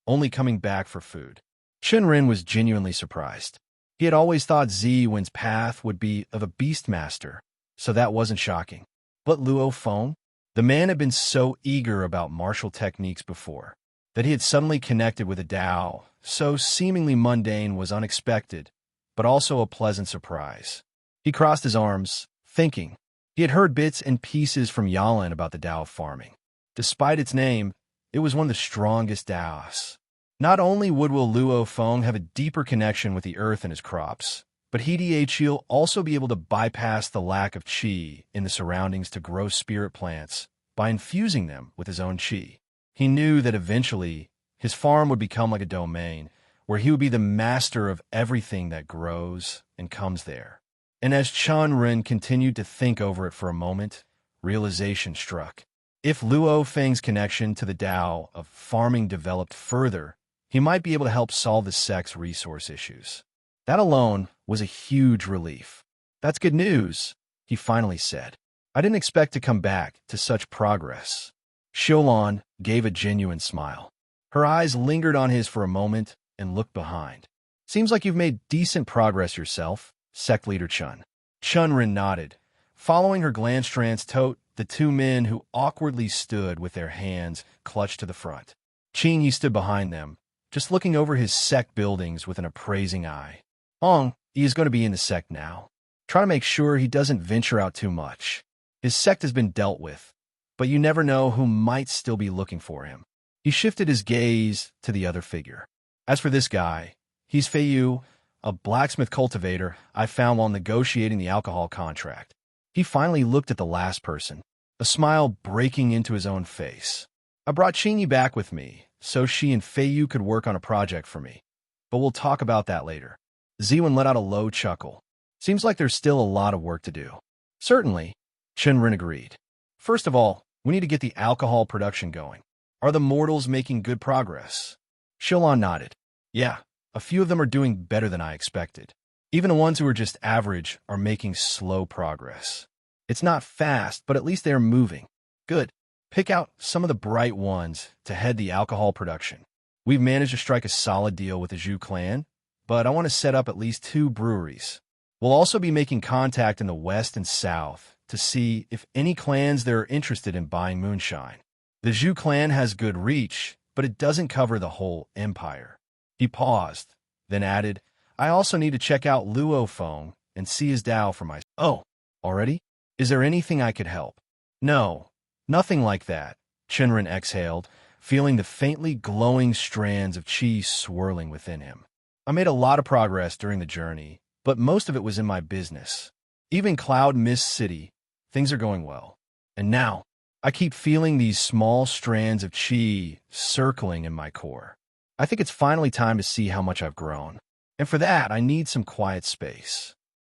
only coming back for food. Chen Ren was genuinely surprised. He had always thought Zi-Wen's path would be of a beast master, so that wasn't shocking. But Luo Feng? The man had been so eager about martial techniques before, that he had suddenly connected with a Dao, so seemingly mundane was unexpected, but also a pleasant surprise. He crossed his arms, thinking. He had heard bits and pieces from Yalan about the Dao of farming. Despite its name, it was one of the strongest daos. Not only would Luo Feng have a deeper connection with the earth and his crops, but he'll also be able to bypass the lack of qi in the surroundings to grow spirit plants by infusing them with his own qi. He knew that eventually his farm would become like a domain where he would be the master of everything that grows and comes there. And as Chen Ren continued to think over it for a moment, realization struck. If Luo Feng's connection to the Dao of farming developed further, he might be able to help solve the sect's resource issues. That alone was a huge relief. That's good news, he finally said. I didn't expect to come back to such progress. Xiaolan gave a genuine smile. Her eyes lingered on his for a moment and looked behind. Seems like you've made decent progress yourself, sect leader Chen. Chen Ren nodded. Following her glance the two men who awkwardly stood with their hands clutched to the front. Qin Yi stood behind them, just looking over his sect buildings with an appraising eye. He is going to be in the sect now. Try to make sure he doesn't venture out too much. His sect has been dealt with, but you never know who might still be looking for him. He shifted his gaze to the other figure. As for this guy, he's Feiyu, a blacksmith cultivator I found while negotiating the alcohol contract. He finally looked at the last person, a smile breaking into his own face. I brought Qingyi back with me, so she and Feiyu could work on a project for me. But we'll talk about that later. Ziwen let out a low chuckle. Seems like there's still a lot of work to do. Certainly, Chen Ren agreed. First of all, we need to get the alcohol production going. Are the mortals making good progress? Xiaolan nodded. Yeah, a few of them are doing better than I expected. Even the ones who are just average are making slow progress. It's not fast, but at least they are moving. Good. Pick out some of the bright ones to head the alcohol production. We've managed to strike a solid deal with the Zhu clan, but I want to set up at least 2 breweries. We'll also be making contact in the west and south to see if any clans there are interested in buying moonshine. The Zhu clan has good reach, but it doesn't cover the whole empire. He paused, then added, I also need to check out Luo Feng and see his Dao for myself. Oh, already? Is there anything I could help? No, nothing like that. Chen Ren exhaled, feeling the faintly glowing strands of qi swirling within him. I made a lot of progress during the journey, but most of it was in my business. Even Cloud Mist City, things are going well. And now, I keep feeling these small strands of qi circling in my core. I think it's finally time to see how much I've grown. And for that, I need some quiet space.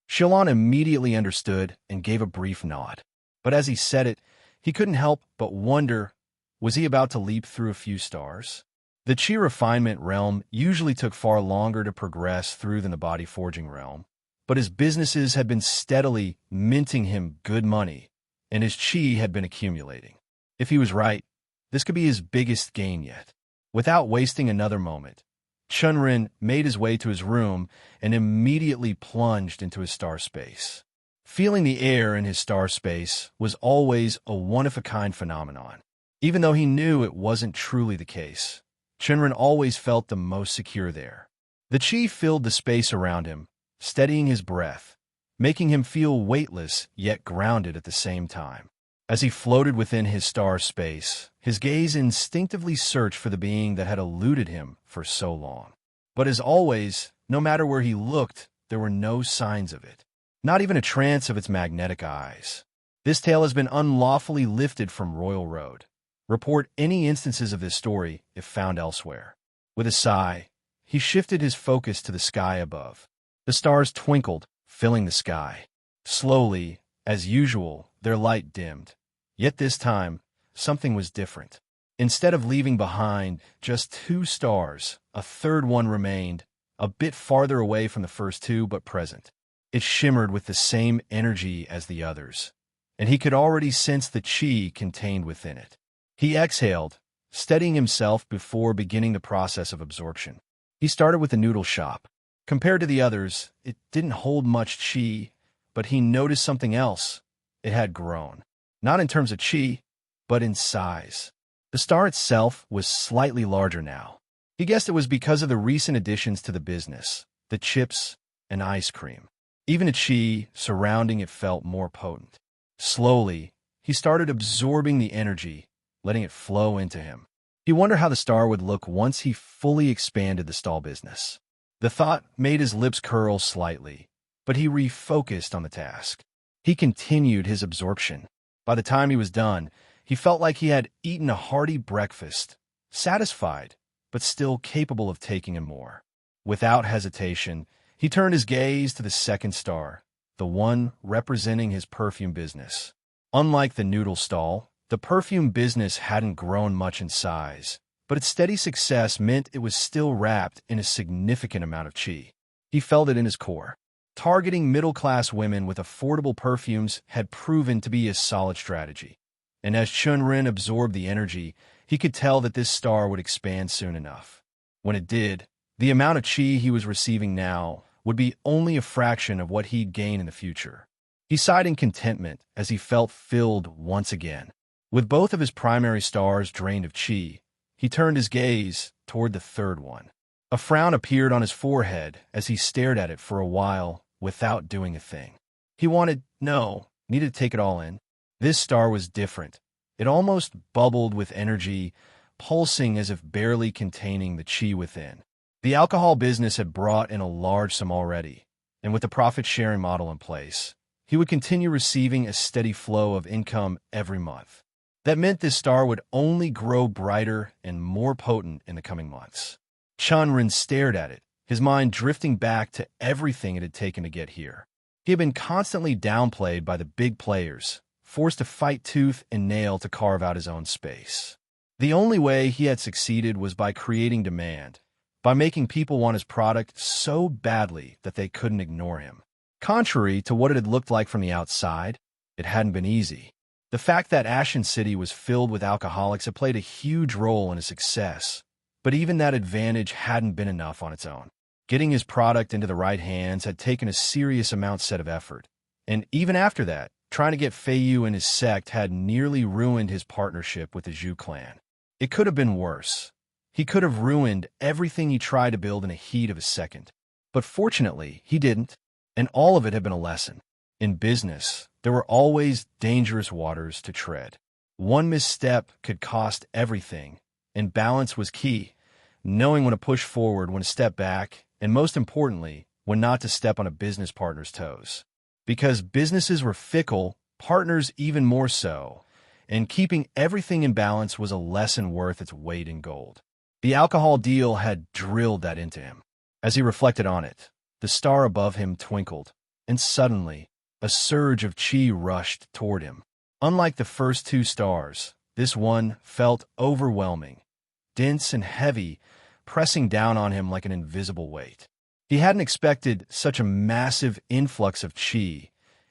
Xiaolan immediately understood and gave a brief nod. But as he said it, he couldn't help but wonder, was he about to leap through a few stars? The qi refinement realm usually took far longer to progress through than the body forging realm, but his businesses had been steadily minting him good money, and his qi had been accumulating. If he was right, this could be his biggest gain yet. Without wasting another moment, Chen Ren made his way to his room and immediately plunged into his star space. Feeling the air in his star space was always a one-of-a-kind phenomenon. Even though he knew it wasn't truly the case, Chen Ren always felt the most secure there. The qi filled the space around him, steadying his breath, making him feel weightless yet grounded at the same time. As he floated within his star space, his gaze instinctively searched for the being that had eluded him for so long. But as always, no matter where he looked, there were no signs of it. Not even a trance of its magnetic eyes. This tale has been unlawfully lifted from Royal Road. Report any instances of this story if found elsewhere. With a sigh, he shifted his focus to the sky above. The stars twinkled, filling the sky. Slowly, as usual, their light dimmed. Yet this time, something was different. Instead of leaving behind just 2 stars, a third one remained, a bit farther away from the first 2 but present. It shimmered with the same energy as the others, and he could already sense the qi contained within it. He exhaled, steadying himself before beginning the process of absorption. He started with the noodle shop. Compared to the others, it didn't hold much qi, but he noticed something else. It had grown. Not in terms of qi, but in size. The star itself was slightly larger now. He guessed it was because of the recent additions to the business, the chips and ice cream. Even the qi surrounding it felt more potent. Slowly, he started absorbing the energy, letting it flow into him. He wondered how the star would look once he fully expanded the stall business. The thought made his lips curl slightly, but he refocused on the task. He continued his absorption. By the time he was done, he felt like he had eaten a hearty breakfast, satisfied, but still capable of taking in more. Without hesitation, he turned his gaze to the second star, the one representing his perfume business. Unlike the noodle stall, the perfume business hadn't grown much in size, but its steady success meant it was still wrapped in a significant amount of qi. He felt it in his core. Targeting middle-class women with affordable perfumes had proven to be a solid strategy. And as Chen Ren absorbed the energy, he could tell that this star would expand soon enough. When it did, the amount of chi he was receiving now would be only a fraction of what he'd gain in the future. He sighed in contentment as he felt filled once again. With both of his primary stars drained of chi, he turned his gaze toward the third one. A frown appeared on his forehead as he stared at it for a while without doing a thing. He needed to take it all in. This star was different. It almost bubbled with energy, pulsing as if barely containing the chi within. The alcohol business had brought in a large sum already, and with the profit-sharing model in place, he would continue receiving a steady flow of income every month. That meant this star would only grow brighter and more potent in the coming months. Chen Ren stared at it, his mind drifting back to everything it had taken to get here. He had been constantly downplayed by the big players, forced to fight tooth and nail to carve out his own space. The only way he had succeeded was by creating demand, by making people want his product so badly that they couldn't ignore him. Contrary to what it had looked like from the outside, it hadn't been easy. The fact that Ashen City was filled with alcoholics had played a huge role in his success, but even that advantage hadn't been enough on its own. Getting his product into the right hands had taken a serious set of effort, and even after that, trying to get Feiyu and his sect had nearly ruined his partnership with the Zhu clan. It could have been worse. He could have ruined everything he tried to build in a heat of a second. But fortunately, he didn't, and all of it had been a lesson. In business, there were always dangerous waters to tread. One misstep could cost everything, and balance was key, knowing when to push forward, when to step back, and most importantly, when not to step on a business partner's toes. Because businesses were fickle, partners even more so, and keeping everything in balance was a lesson worth its weight in gold. The alcohol deal had drilled that into him. As he reflected on it, the star above him twinkled, and suddenly, a surge of chi rushed toward him. Unlike the first two stars, this one felt overwhelming, dense and heavy, pressing down on him like an invisible weight. He hadn't expected such a massive influx of chi,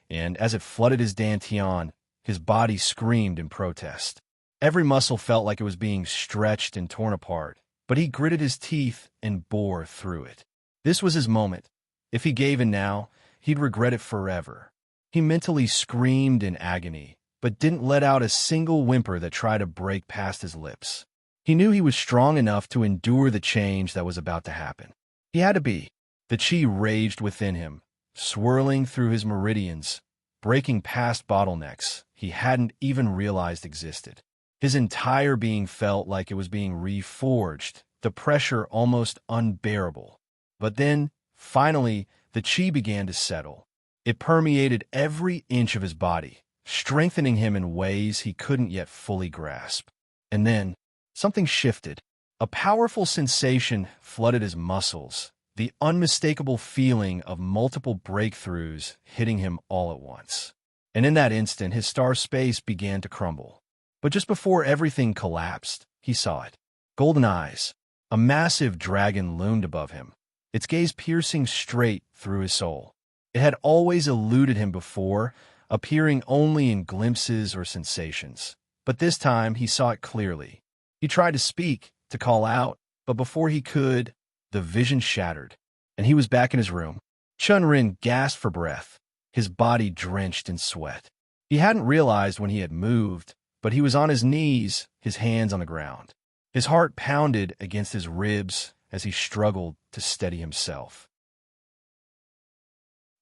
and as it flooded his dantian, his body screamed in protest. Every muscle felt like it was being stretched and torn apart, but he gritted his teeth and bore through it. This was his moment. If he gave in now, he'd regret it forever. He mentally screamed in agony, but didn't let out a single whimper that tried to break past his lips. He knew he was strong enough to endure the change that was about to happen. He had to be. The chi raged within him, swirling through his meridians, breaking past bottlenecks he hadn't even realized existed. His entire being felt like it was being reforged, the pressure almost unbearable. But then, finally, the chi began to settle. It permeated every inch of his body, strengthening him in ways he couldn't yet fully grasp. And then, something shifted. A powerful sensation flooded his muscles, the unmistakable feeling of multiple breakthroughs hitting him all at once. And in that instant, his star space began to crumble. But just before everything collapsed, he saw it. Golden eyes. A massive dragon loomed above him, its gaze piercing straight through his soul. It had always eluded him before, appearing only in glimpses or sensations. But this time, he saw it clearly. He tried to speak, to call out, but before he could, the vision shattered, and he was back in his room. Chen Ren gasped for breath, his body drenched in sweat. He hadn't realized when he had moved, but he was on his knees, his hands on the ground. His heart pounded against his ribs as he struggled to steady himself.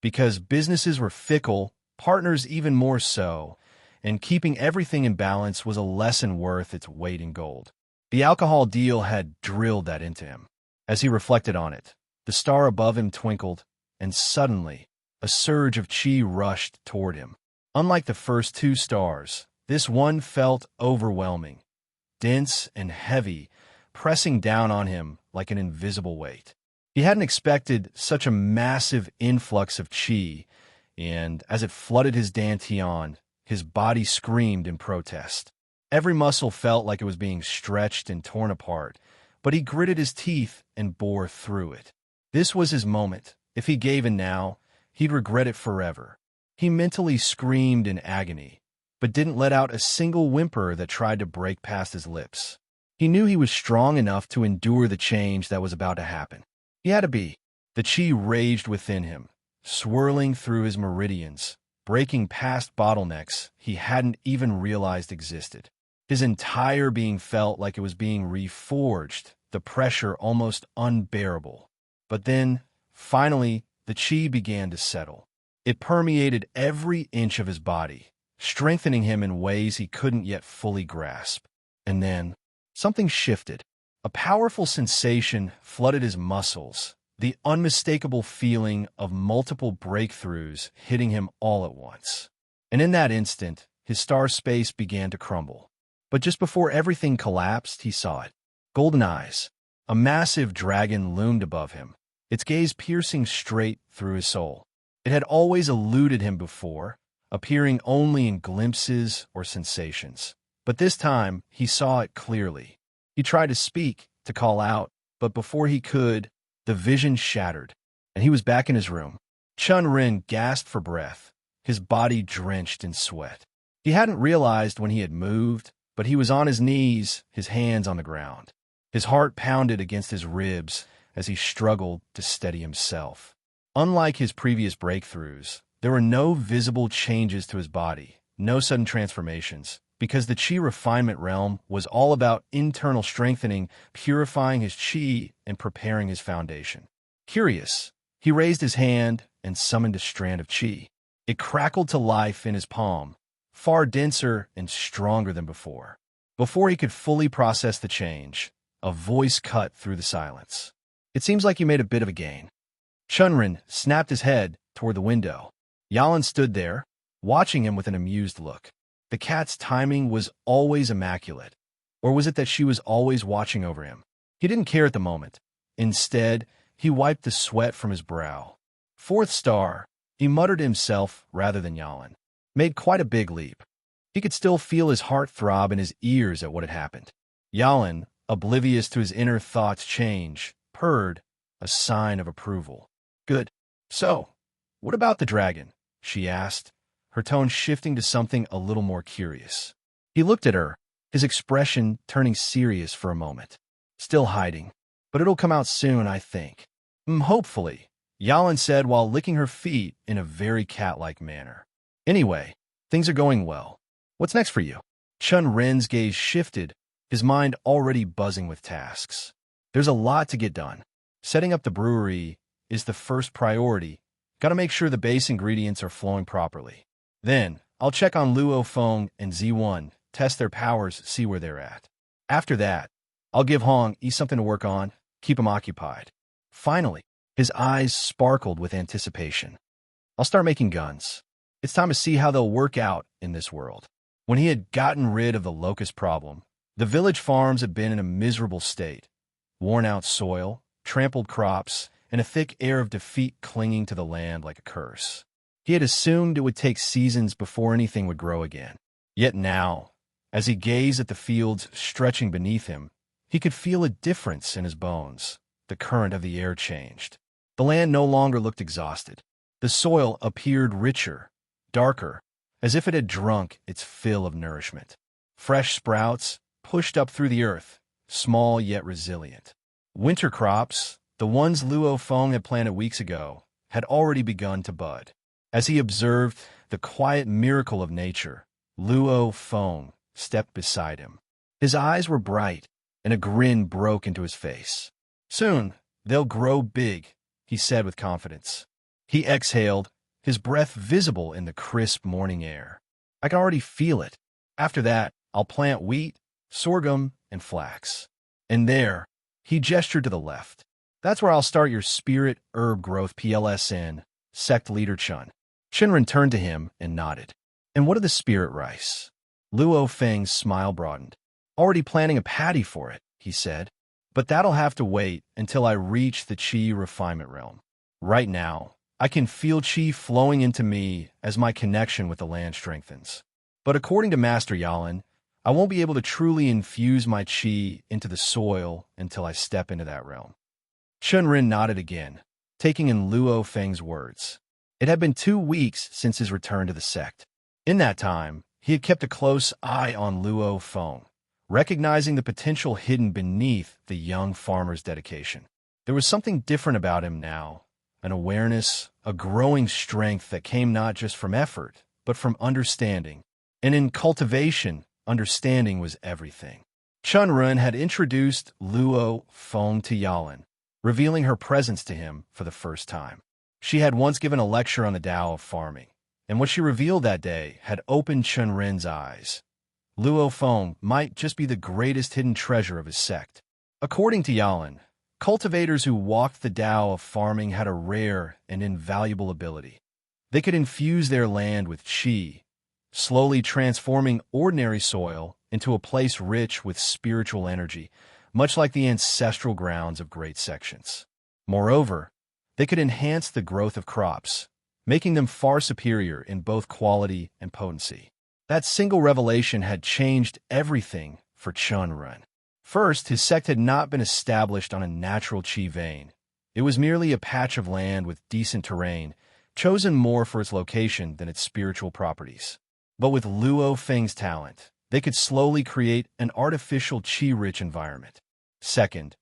Because businesses were fickle, partners even more so, and keeping everything in balance was a lesson worth its weight in gold. The alcohol deal had drilled that into him. As he reflected on it, the star above him twinkled, and suddenly, a surge of chi rushed toward him. Unlike the first two stars, this one felt overwhelming, dense and heavy, pressing down on him like an invisible weight. He hadn't expected such a massive influx of chi, and as it flooded his dantian, his body screamed in protest. Every muscle felt like it was being stretched and torn apart, but he gritted his teeth and bore through it. This was his moment. If he gave in now, he'd regret it forever. He mentally screamed in agony, but didn't let out a single whimper that tried to break past his lips. He knew he was strong enough to endure the change that was about to happen. He had to be. The chi raged within him, swirling through his meridians, breaking past bottlenecks he hadn't even realized existed. His entire being felt like it was being reforged, the pressure almost unbearable. But then, finally, the chi began to settle. It permeated every inch of his body, strengthening him in ways he couldn't yet fully grasp. And then, something shifted. A powerful sensation flooded his muscles, the unmistakable feeling of multiple breakthroughs hitting him all at once. And in that instant, his star space began to crumble. But just before everything collapsed, he saw it. Golden eyes. A massive dragon loomed above him, its gaze piercing straight through his soul. It had always eluded him before, appearing only in glimpses or sensations. But this time, he saw it clearly. He tried to speak, to call out, but before he could, the vision shattered, and he was back in his room. Chen Ren gasped for breath, his body drenched in sweat. He hadn't realized when he had moved, but he was on his knees, his hands on the ground. His heart pounded against his ribs as he struggled to steady himself. Unlike his previous breakthroughs, there were no visible changes to his body, no sudden transformations, because the chi refinement realm was all about internal strengthening, purifying his chi, and preparing his foundation. Curious, he raised his hand and summoned a strand of chi. It crackled to life in his palm, far denser and stronger than before. Before he could fully process the change, a voice cut through the silence. "It seems like you made a bit of a gain." Chen Ren snapped his head toward the window. Yalan stood there, watching him with an amused look. The cat's timing was always immaculate. Or was it that she was always watching over him? He didn't care at the moment. Instead, he wiped the sweat from his brow. Fourth star, he muttered to himself rather than Yalan. Made quite a big leap. He could still feel his heart throb in his ears at what had happened. Yalan, oblivious to his inner thoughts' change, purred, a sign of approval. "Good. So, what about the dragon?" she asked, her tone shifting to something a little more curious. He looked at her, his expression turning serious for a moment. "Still hiding, but it'll come out soon, I think." Hopefully," Yalan said while licking her feet in a very cat-like manner. "Anyway, things are going well. What's next for you?" Chen Ren's gaze shifted, his mind already buzzing with tasks. "There's a lot to get done. Setting up the brewery is the first priority. Gotta make sure the base ingredients are flowing properly. Then, I'll check on Luo Feng and Z1, test their powers, see where they're at. After that, I'll give Hong Yi something to work on, keep him occupied." Finally, his eyes sparkled with anticipation. "I'll start making guns. It's time to see how they'll work out in this world." When he had gotten rid of the locust problem, the village farms had been in a miserable state. Worn-out soil, trampled crops, and a thick air of defeat clinging to the land like a curse. He had assumed it would take seasons before anything would grow again. Yet now, as he gazed at the fields stretching beneath him, he could feel a difference in his bones. The current of the air changed. The land no longer looked exhausted. The soil appeared richer, darker, as if it had drunk its fill of nourishment. Fresh sprouts pushed up through the earth, small yet resilient. Winter crops, the ones Luo Feng had planted weeks ago, had already begun to bud. As he observed the quiet miracle of nature, Luo Feng stepped beside him. His eyes were bright, and a grin broke into his face. "Soon, they'll grow big," he said with confidence. He exhaled, his breath visible in the crisp morning air. "I can already feel it. After that, I'll plant wheat, sorghum, and flax. And there," he gestured to the left, "that's where I'll start your spirit herb growth PLSN, sect leader Chun." Chen Ren turned to him and nodded. "And what of the spirit rice?" Luo Feng's smile broadened. "Already planning a patty for it," he said. "But that'll have to wait until I reach the chi refinement realm. Right now, I can feel chi flowing into me as my connection with the land strengthens. But according to Master Yalan, I won't be able to truly infuse my chi into the soil until I step into that realm." Chen Ren nodded again, taking in Luo Feng's words. It had been 2 weeks since his return to the sect. In that time, he had kept a close eye on Luo Feng, recognizing the potential hidden beneath the young farmer's dedication. There was something different about him now, an awareness, a growing strength that came not just from effort, but from understanding. And in cultivation, understanding was everything. Chen Ren had introduced Luo Feng to Yalan, revealing her presence to him for the first time. She had once given a lecture on the Dao of farming, and what she revealed that day had opened Chen Ren's eyes. Luo Feng might just be the greatest hidden treasure of his sect. According to Yalan, cultivators who walked the Dao of farming had a rare and invaluable ability. They could infuse their land with qi, slowly transforming ordinary soil into a place rich with spiritual energy, much like the ancestral grounds of great sections. Moreover, they could enhance the growth of crops, making them far superior in both quality and potency. That single revelation had changed everything for Chen Ren. First, his sect had not been established on a natural qi vein. It was merely a patch of land with decent terrain, chosen more for its location than its spiritual properties. But with Luo Feng's talent, they could slowly create an artificial qi-rich environment. Second,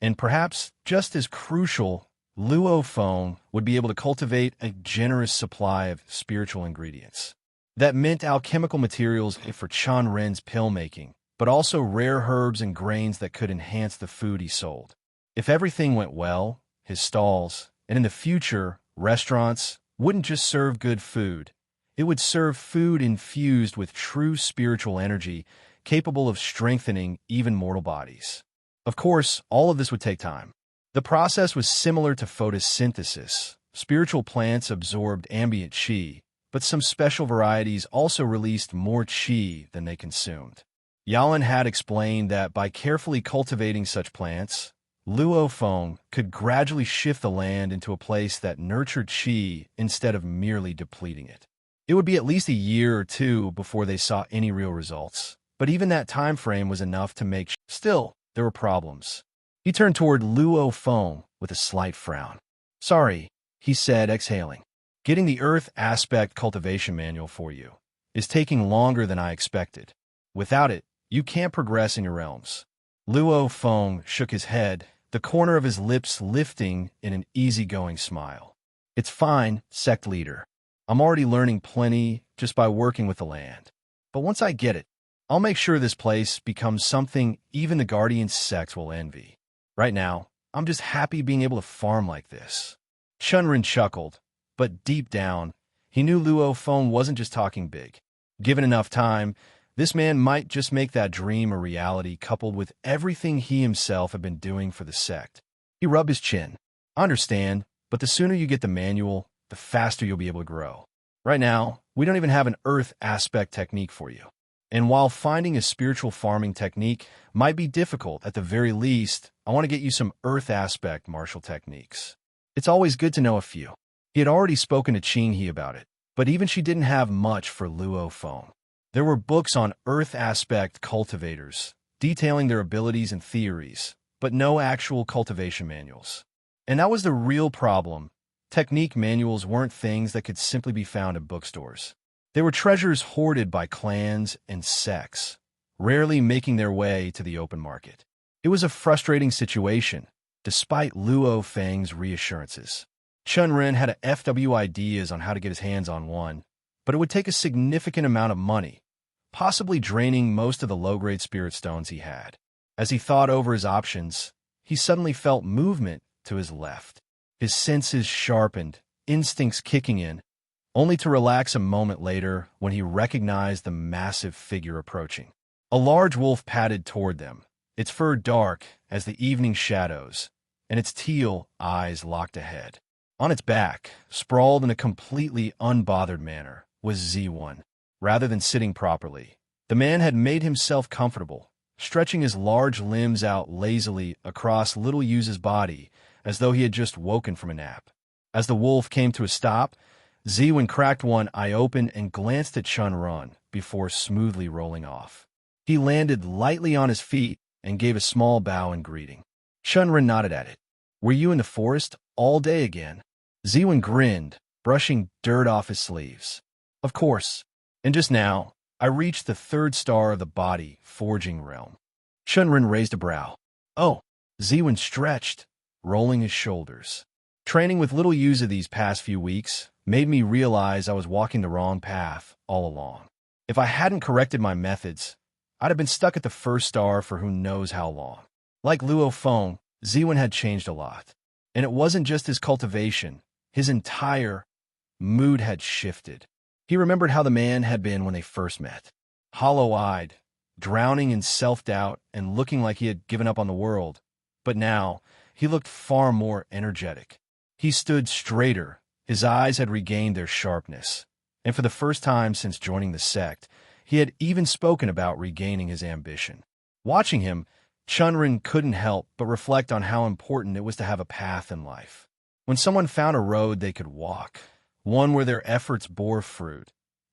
and perhaps just as crucial, Luo Feng would be able to cultivate a generous supply of spiritual ingredients. That meant alchemical materials for Chen Ren's pill making, but also rare herbs and grains that could enhance the food he sold. If everything went well, his stalls, and in the future, restaurants, wouldn't just serve good food. It would serve food infused with true spiritual energy, capable of strengthening even mortal bodies. Of course, all of this would take time. The process was similar to photosynthesis. Spiritual plants absorbed ambient qi, but some special varieties also released more qi than they consumed. Yalan had explained that by carefully cultivating such plants, Luo Feng could gradually shift the land into a place that nurtured qi instead of merely depleting it. It would be at least a year or two before they saw any real results, but even that time frame was enough to make Still, there were problems. He turned toward Luo Feng with a slight frown. "Sorry," he said, exhaling. "Getting the Earth Aspect Cultivation Manual for you is taking longer than I expected. Without it, you can't progress in your realms." Luo Feng shook his head, the corner of his lips lifting in an easygoing smile. "It's fine, sect leader. I'm already learning plenty just by working with the land. But once I get it, I'll make sure this place becomes something even the Guardian sects will envy. Right now, I'm just happy being able to farm like this." Chen Ren chuckled, but deep down, he knew Luo Feng wasn't just talking big. Given enough time, this man might just make that dream a reality, coupled with everything he himself had been doing for the sect. He rubbed his chin. "I understand, but the sooner you get the manual, the faster you'll be able to grow. Right now, we don't even have an Earth Aspect technique for you. And while finding a spiritual farming technique might be difficult, at the very least, I want to get you some Earth Aspect martial techniques. It's always good to know a few." He had already spoken to Qing He about it, but even she didn't have much for Luo Feng. There were books on Earth Aspect cultivators, detailing their abilities and theories, but no actual cultivation manuals. And that was the real problem. Technique manuals weren't things that could simply be found in bookstores. They were treasures hoarded by clans and sects, rarely making their way to the open market. It was a frustrating situation, despite Luo Feng's reassurances. Chen Ren had a FW ideas on how to get his hands on one, but it would take a significant amount of money, possibly draining most of the low-grade spirit stones he had. As he thought over his options, he suddenly felt movement to his left. His senses sharpened, instincts kicking in, only to relax a moment later when he recognized the massive figure approaching. A large wolf padded toward them, its fur dark as the evening shadows, and its teal eyes locked ahead. On its back, sprawled in a completely unbothered manner, was Z1. Rather than sitting properly, the man had made himself comfortable, stretching his large limbs out lazily across Little Yu's body as though he had just woken from a nap. As the wolf came to a stop, Z1 cracked one eye open and glanced at Chen Ren before smoothly rolling off. He landed lightly on his feet and gave a small bow in greeting. Chen Ren nodded at it. "Were you in the forest all day again?" Z1 grinned, brushing dirt off his sleeves. Of course. And just now, I reached the third star of the body forging realm. Chen Ren raised a brow. Oh, Ziwen stretched, rolling his shoulders. Training with little Yuza these past few weeks made me realize I was walking the wrong path all along. If I hadn't corrected my methods, I'd have been stuck at the first star for who knows how long. Like Luo Feng, Ziwen had changed a lot. And it wasn't just his cultivation. His entire mood had shifted. He remembered how the man had been when they first met. Hollow-eyed, drowning in self-doubt and looking like he had given up on the world. But now, he looked far more energetic. He stood straighter. His eyes had regained their sharpness. And for the first time since joining the sect, he had even spoken about regaining his ambition. Watching him, Chen Ren couldn't help but reflect on how important it was to have a path in life. When someone found a road they could walk, one where their efforts bore fruit,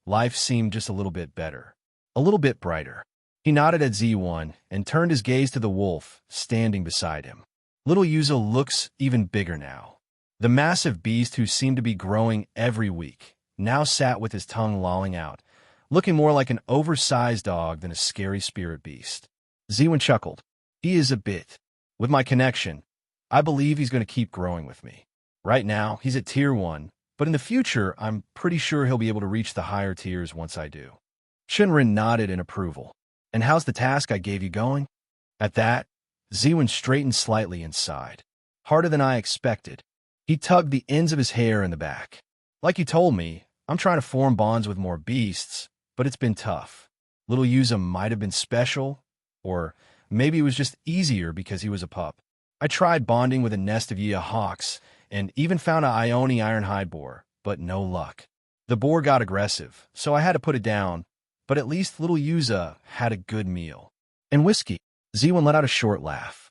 life seemed just a little bit better, a little bit brighter. He nodded at Z1 and turned his gaze to the wolf standing beside him. Little Yuza looks even bigger now. The massive beast who seemed to be growing every week now sat with his tongue lolling out, looking more like an oversized dog than a scary spirit beast. Z1 chuckled. He is a bit. With my connection, I believe he's going to keep growing with me. Right now, he's at tier 1, but in the future, I'm pretty sure he'll be able to reach the higher tiers once I do. Chen Ren nodded in approval. And how's the task I gave you going? At that, Ziwen straightened slightly inside. Harder than I expected. He tugged the ends of his hair in the back. Like you told me, I'm trying to form bonds with more beasts, but it's been tough. Little Yuza might have been special, or maybe it was just easier because he was a pup. I tried bonding with a nest of Yia hawks, and even found a Ione ironhide boar, but no luck. The boar got aggressive, so I had to put it down, but at least little Yuza had a good meal. And whiskey. Ziwen let out a short laugh.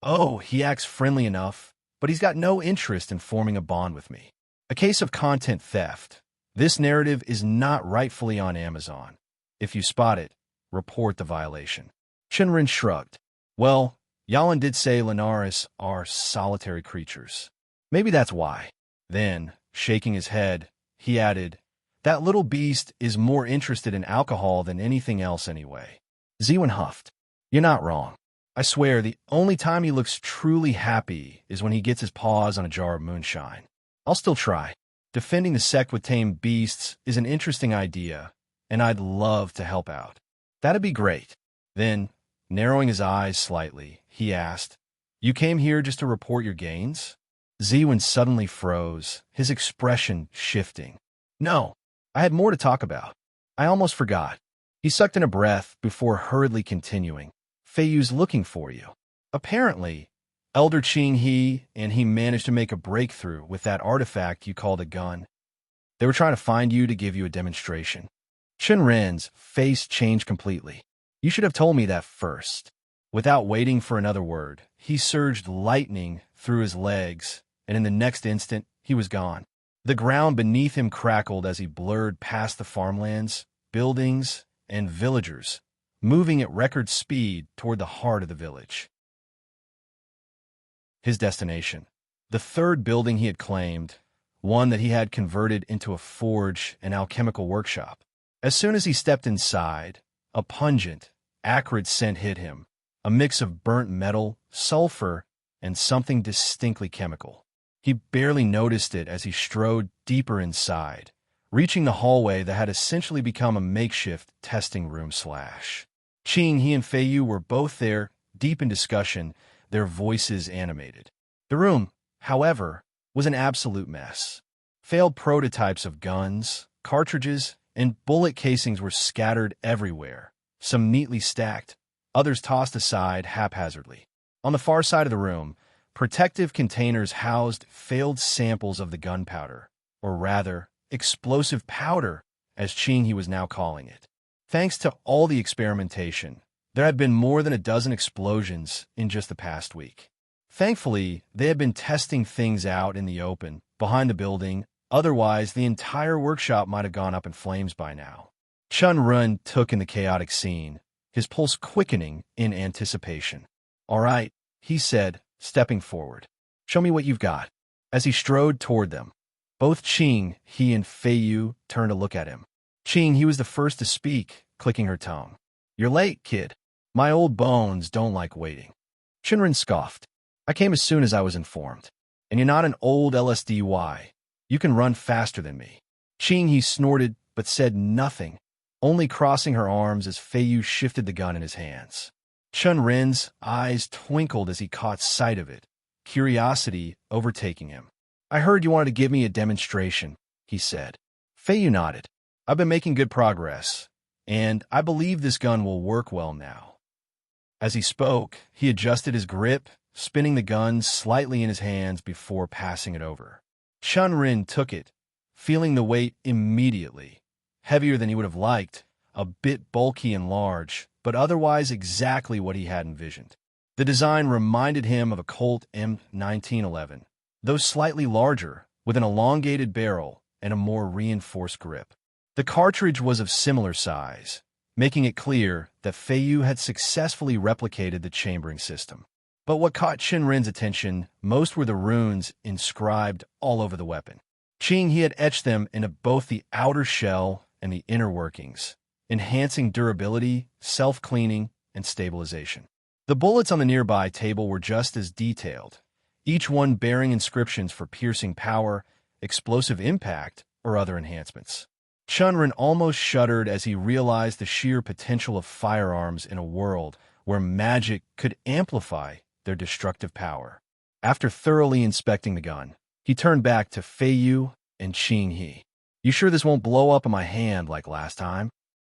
Oh, he acts friendly enough, but he's got no interest in forming a bond with me. A case of content theft. This narrative is not rightfully on Amazon. If you spot it, report the violation. Chen Ren shrugged. Well, Yalan did say Linares are solitary creatures. Maybe that's why. Then, shaking his head, he added, that little beast is more interested in alcohol than anything else anyway. Ziwen huffed. You're not wrong. I swear the only time he looks truly happy is when he gets his paws on a jar of moonshine. I'll still try. Defending the sect with tame beasts is an interesting idea, and I'd love to help out. That'd be great. Then, narrowing his eyes slightly, he asked, You came here just to report your gains? Ziwen suddenly froze, his expression shifting. No, I had more to talk about. I almost forgot. He sucked in a breath before hurriedly continuing. Feiyu's looking for you. Apparently, Elder Qing and he managed to make a breakthrough with that artifact you called a gun. They were trying to find you to give you a demonstration. Chen Ren's face changed completely. You should have told me that first. Without waiting for another word, he surged lightning through his legs, and in the next instant, he was gone. The ground beneath him crackled as he blurred past the farmlands, buildings, and villagers, moving at record speed toward the heart of the village. His destination. The third building he had claimed, one that he had converted into a forge and alchemical workshop. As soon as he stepped inside, a pungent, acrid scent hit him, a mix of burnt metal, sulfur, and something distinctly chemical. He barely noticed it as he strode deeper inside, reaching the hallway that had essentially become a makeshift testing room. Qing, he and Feiyu were both there, deep in discussion, their voices animated. The room, however, was an absolute mess. Failed prototypes of guns, cartridges, and bullet casings were scattered everywhere, some neatly stacked, others tossed aside haphazardly. On the far side of the room, protective containers housed failed samples of the gunpowder, or rather, explosive powder, as Qing he was now calling it. Thanks to all the experimentation, there had been more than a dozen explosions in just the past week. Thankfully, they had been testing things out in the open, behind the building, otherwise the entire workshop might have gone up in flames by now. Chen Ren took in the chaotic scene, his pulse quickening in anticipation. All right, he said, stepping forward. Show me what you've got. As he strode toward them, Both Qing, he and Fei Yu turned to look at him. Qing, he was the first to speak, clicking her tongue. "You're late, kid. My old bones don't like waiting." Chen Ren scoffed. "I came as soon as I was informed. And you're not an old LSDY. You can run faster than me." Qing, he snorted, but said nothing, only crossing her arms as Fei Yu shifted the gun in his hands. Chen Ren's eyes twinkled as he caught sight of it, curiosity overtaking him. "I heard you wanted to give me a demonstration," he said. Fei Yu nodded. "I've been making good progress, and I believe this gun will work well now." As he spoke, he adjusted his grip, spinning the gun slightly in his hands before passing it over. Chen Ren took it, feeling the weight immediately. Heavier than he would have liked, a bit bulky and large, but otherwise exactly what he had envisioned. The design reminded him of a Colt M1911, though slightly larger, with an elongated barrel and a more reinforced grip. The cartridge was of similar size, making it clear that Fei Yu had successfully replicated the chambering system. But what caught Chen Ren's attention most were the runes inscribed all over the weapon. Qing, he had etched them into both the outer shell and the inner workings, enhancing durability, self-cleaning, and stabilization. The bullets on the nearby table were just as detailed, each one bearing inscriptions for piercing power, explosive impact, or other enhancements. Chen Ren almost shuddered as he realized the sheer potential of firearms in a world where magic could amplify their destructive power. After thoroughly inspecting the gun, he turned back to Fei Yu and Qing He. "You sure this won't blow up in my hand like last time?"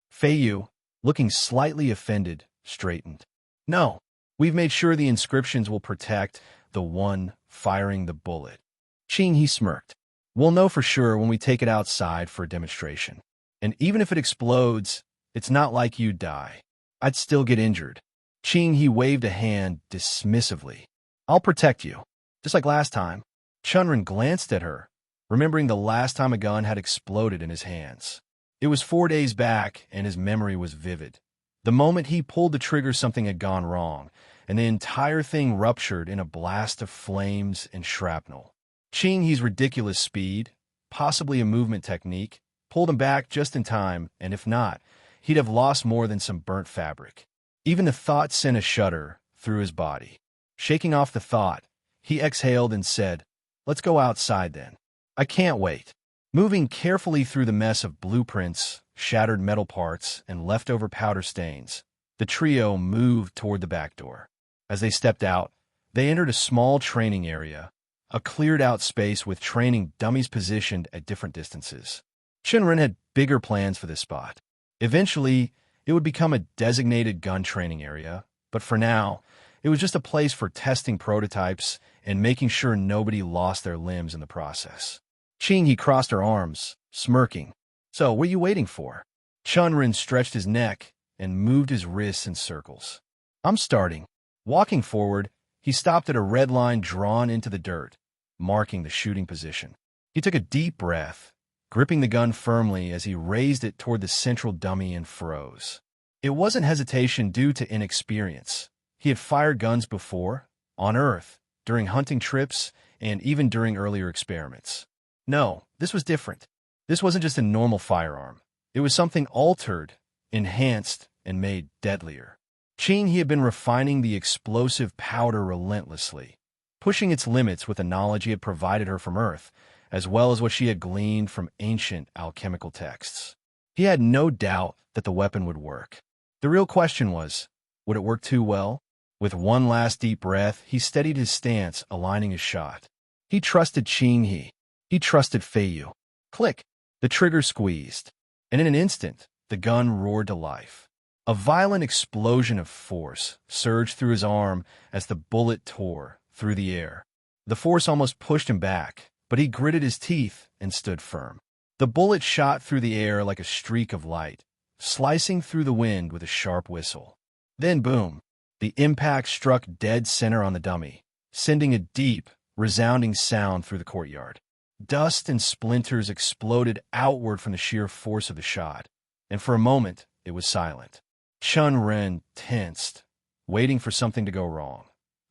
Fei Yu, looking slightly offended, straightened. "No, we've made sure the inscriptions will protect the one firing the bullet." Qing He smirked. "We'll know for sure when we take it outside for a demonstration. And even if it explodes, it's not like you'd die. I'd still get injured." Qing He waved a hand dismissively. "I'll protect you, just like last time." Chen Ren glanced at her, remembering the last time a gun had exploded in his hands. It was 4 days back, and his memory was vivid. The moment he pulled the trigger, something had gone wrong, and the entire thing ruptured in a blast of flames and shrapnel. Qing He's ridiculous speed, possibly a movement technique, pulled him back just in time, and if not, he'd have lost more than some burnt fabric. Even the thought sent a shudder through his body. Shaking off the thought, he exhaled and said, "Let's go outside then. I can't wait." Moving carefully through the mess of blueprints, shattered metal parts, and leftover powder stains, the trio moved toward the back door. As they stepped out, they entered a small training area, a cleared-out space with training dummies positioned at different distances. Chen Ren had bigger plans for this spot. Eventually, it would become a designated gun training area, but for now, it was just a place for testing prototypes and making sure nobody lost their limbs in the process. Qing He crossed her arms, smirking. "So, what are you waiting for?" Chen Ren stretched his neck and moved his wrists in circles. "I'm starting." Walking forward, he stopped at a red line drawn into the dirt, marking the shooting position. He took a deep breath, gripping the gun firmly as he raised it toward the central dummy and froze. It wasn't hesitation due to inexperience. He had fired guns before, on Earth, during hunting trips, and even during earlier experiments. No, this was different. This wasn't just a normal firearm. It was something altered, enhanced, and made deadlier. Qing He had been refining the explosive powder relentlessly, pushing its limits with the knowledge he had provided her from Earth, as well as what she had gleaned from ancient alchemical texts. He had no doubt that the weapon would work. The real question was, would it work too well? With one last deep breath, he steadied his stance, aligning his shot. He trusted Qing He. He trusted Fei Yu. Click! The trigger squeezed, and in an instant, the gun roared to life. A violent explosion of force surged through his arm as the bullet tore through the air. The force almost pushed him back, but he gritted his teeth and stood firm. The bullet shot through the air like a streak of light, slicing through the wind with a sharp whistle. Then boom! The impact struck dead center on the dummy, sending a deep, resounding sound through the courtyard. Dust and splinters exploded outward from the sheer force of the shot, and for a moment it was silent. Chen Ren tensed, waiting for something to go wrong.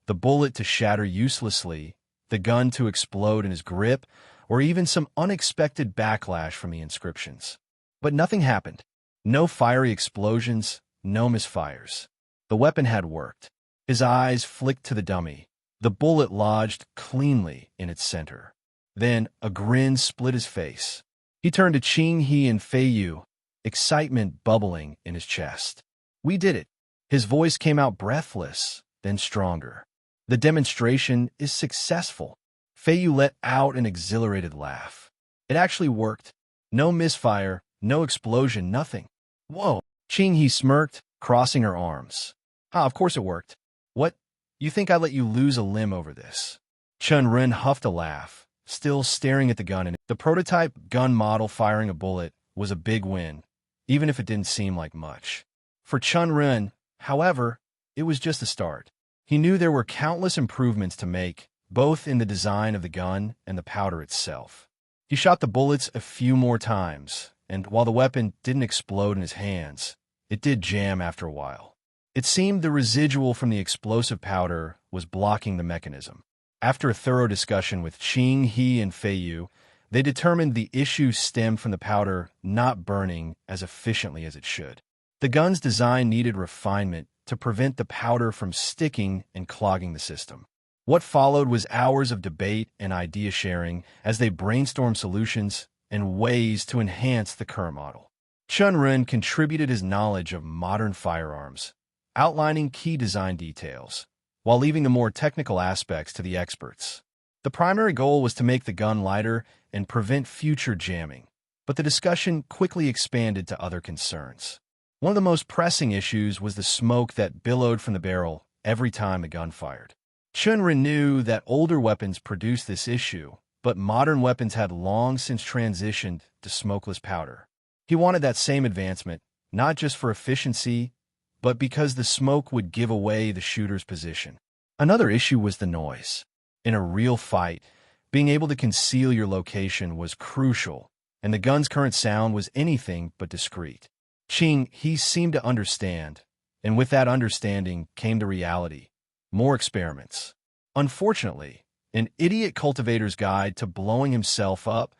The bullet to shatter uselessly, the gun to explode in his grip, or even some unexpected backlash from the inscriptions. But nothing happened. No fiery explosions, no misfires. The weapon had worked. His eyes flicked to the dummy. The bullet lodged cleanly in its center. Then a grin split his face. He turned to Qing He and Fei Yu, excitement bubbling in his chest. "We did it." His voice came out breathless, then stronger. "The demonstration is successful." Fei Yu let out an exhilarated laugh. "It actually worked. No misfire, no explosion, nothing." "Whoa." Qing He smirked, crossing her arms. "Ah, of course it worked. What? You think I let you lose a limb over this?" Chen Ren huffed a laugh, still staring at the gun. And the prototype gun model firing a bullet was a big win, even if it didn't seem like much. For Chen Ren, however, it was just a start. He knew there were countless improvements to make, both in the design of the gun and the powder itself. He shot the bullets a few more times, and while the weapon didn't explode in his hands, it did jam after a while. It seemed the residual from the explosive powder was blocking the mechanism. After a thorough discussion with Qing He and Fei Yu, they determined the issue stemmed from the powder not burning as efficiently as it should. The gun's design needed refinement to prevent the powder from sticking and clogging the system. What followed was hours of debate and idea sharing as they brainstormed solutions and ways to enhance the current model. Chen Ren contributed his knowledge of modern firearms, outlining key design details, while leaving the more technical aspects to the experts. The primary goal was to make the gun lighter and prevent future jamming, but the discussion quickly expanded to other concerns. One of the most pressing issues was the smoke that billowed from the barrel every time the gun fired. Chen Ren knew that older weapons produced this issue, but modern weapons had long since transitioned to smokeless powder. He wanted that same advancement, not just for efficiency, but because the smoke would give away the shooter's position. Another issue was the noise. In a real fight, being able to conceal your location was crucial, and the gun's current sound was anything but discreet. Qing He seemed to understand, and with that understanding came the reality. More experiments. Unfortunately, an idiot cultivator's guide to blowing himself up,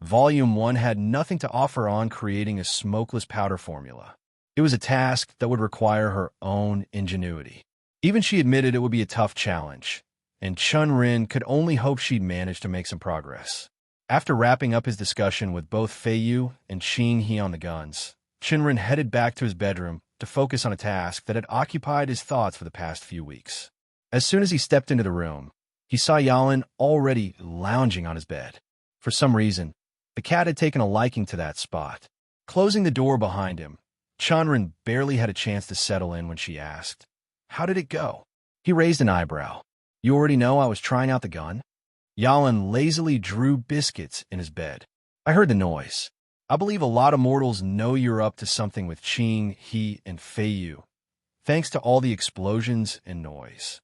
Volume 1 had nothing to offer on creating a smokeless powder formula. It was a task that would require her own ingenuity. Even she admitted it would be a tough challenge, and Chen Ren could only hope she'd manage to make some progress. After wrapping up his discussion with both Fei Yu and Qing He on the guns, Chen Ren headed back to his bedroom to focus on a task that had occupied his thoughts for the past few weeks. As soon as he stepped into the room, he saw Yalan already lounging on his bed. For some reason, the cat had taken a liking to that spot. Closing the door behind him, Chen Ren barely had a chance to settle in when she asked, "How did it go?" He raised an eyebrow. "You already know I was trying out the gun?" Yalan lazily drew biscuits in his bed. "I heard the noise. I believe a lot of mortals know you're up to something with Qing He and Fei Yu, thanks to all the explosions and noise."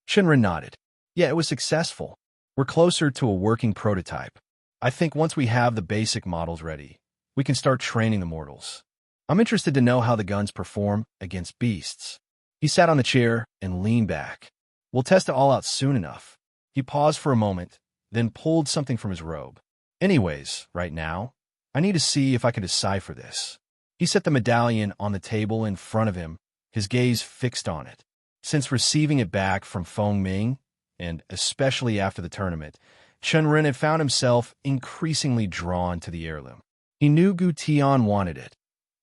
Chen Ren nodded. "Yeah, it was successful. We're closer to a working prototype. I think once we have the basic models ready, we can start training the mortals. I'm interested to know how the guns perform against beasts." He sat on the chair and leaned back. "We'll test it all out soon enough." He paused for a moment, then pulled something from his robe. "Anyways, right now, I need to see if I can decipher this." He set the medallion on the table in front of him, his gaze fixed on it. Since receiving it back from Feng Ming, and especially after the tournament, Chen Ren had found himself increasingly drawn to the heirloom. He knew Gu Tian wanted it,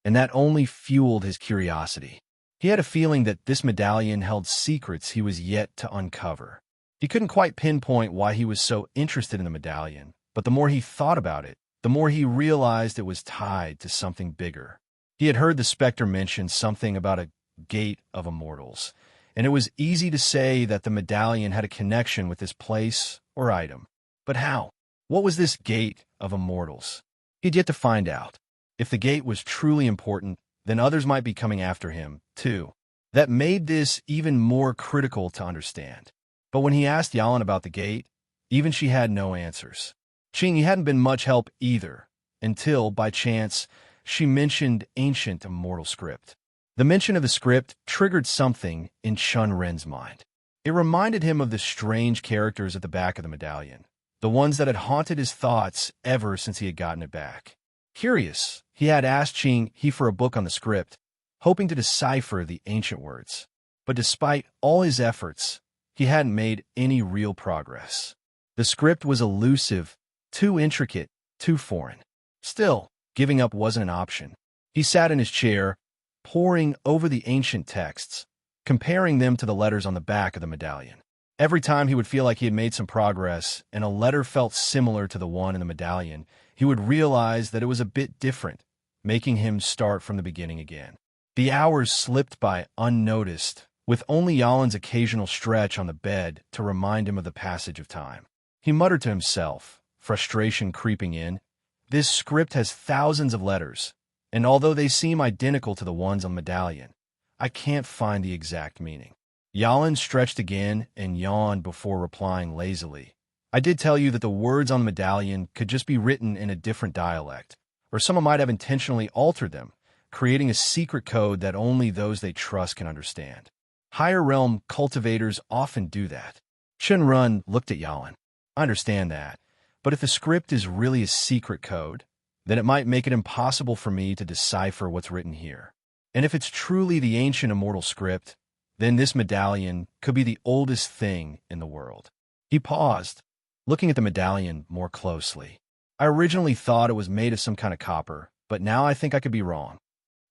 and that only fueled his curiosity. He had a feeling that this medallion held secrets he was yet to uncover. He couldn't quite pinpoint why he was so interested in the medallion, but the more he thought about it, the more he realized it was tied to something bigger. He had heard the Spectre mention something about a gate of immortals, and it was easy to say that the medallion had a connection with this place or item. But how? What was this gate of immortals? He'd yet to find out. If the gate was truly important, then others might be coming after him, too. That made this even more critical to understand. But when he asked Yalan about the gate, even she had no answers. Qing hadn't been much help either, until, by chance, she mentioned ancient immortal script. The mention of the script triggered something in Chen Ren's mind. It reminded him of the strange characters at the back of the medallion, the ones that had haunted his thoughts ever since he had gotten it back. Curious, he had asked Qing He for a book on the script, hoping to decipher the ancient words. But despite all his efforts, he hadn't made any real progress. The script was elusive, too intricate, too foreign. Still, giving up wasn't an option. He sat in his chair, poring over the ancient texts, comparing them to the letters on the back of the medallion. Every time he would feel like he had made some progress and a letter felt similar to the one in the medallion, he would realize that it was a bit different, making him start from the beginning again. The hours slipped by unnoticed, with only Yalin's occasional stretch on the bed to remind him of the passage of time. He muttered to himself, frustration creeping in. This script has thousands of letters, and although they seem identical to the ones on the medallion, I can't find the exact meaning. Yalin stretched again and yawned before replying lazily. I did tell you that the words on the medallion could just be written in a different dialect, or someone might have intentionally altered them, creating a secret code that only those they trust can understand. Higher realm cultivators often do that. Chen Ren looked at Yalin. I understand that, but if the script is really a secret code, then it might make it impossible for me to decipher what's written here. And if it's truly the ancient immortal script, then this medallion could be the oldest thing in the world. He paused, looking at the medallion more closely. I originally thought it was made of some kind of copper, but now I think I could be wrong.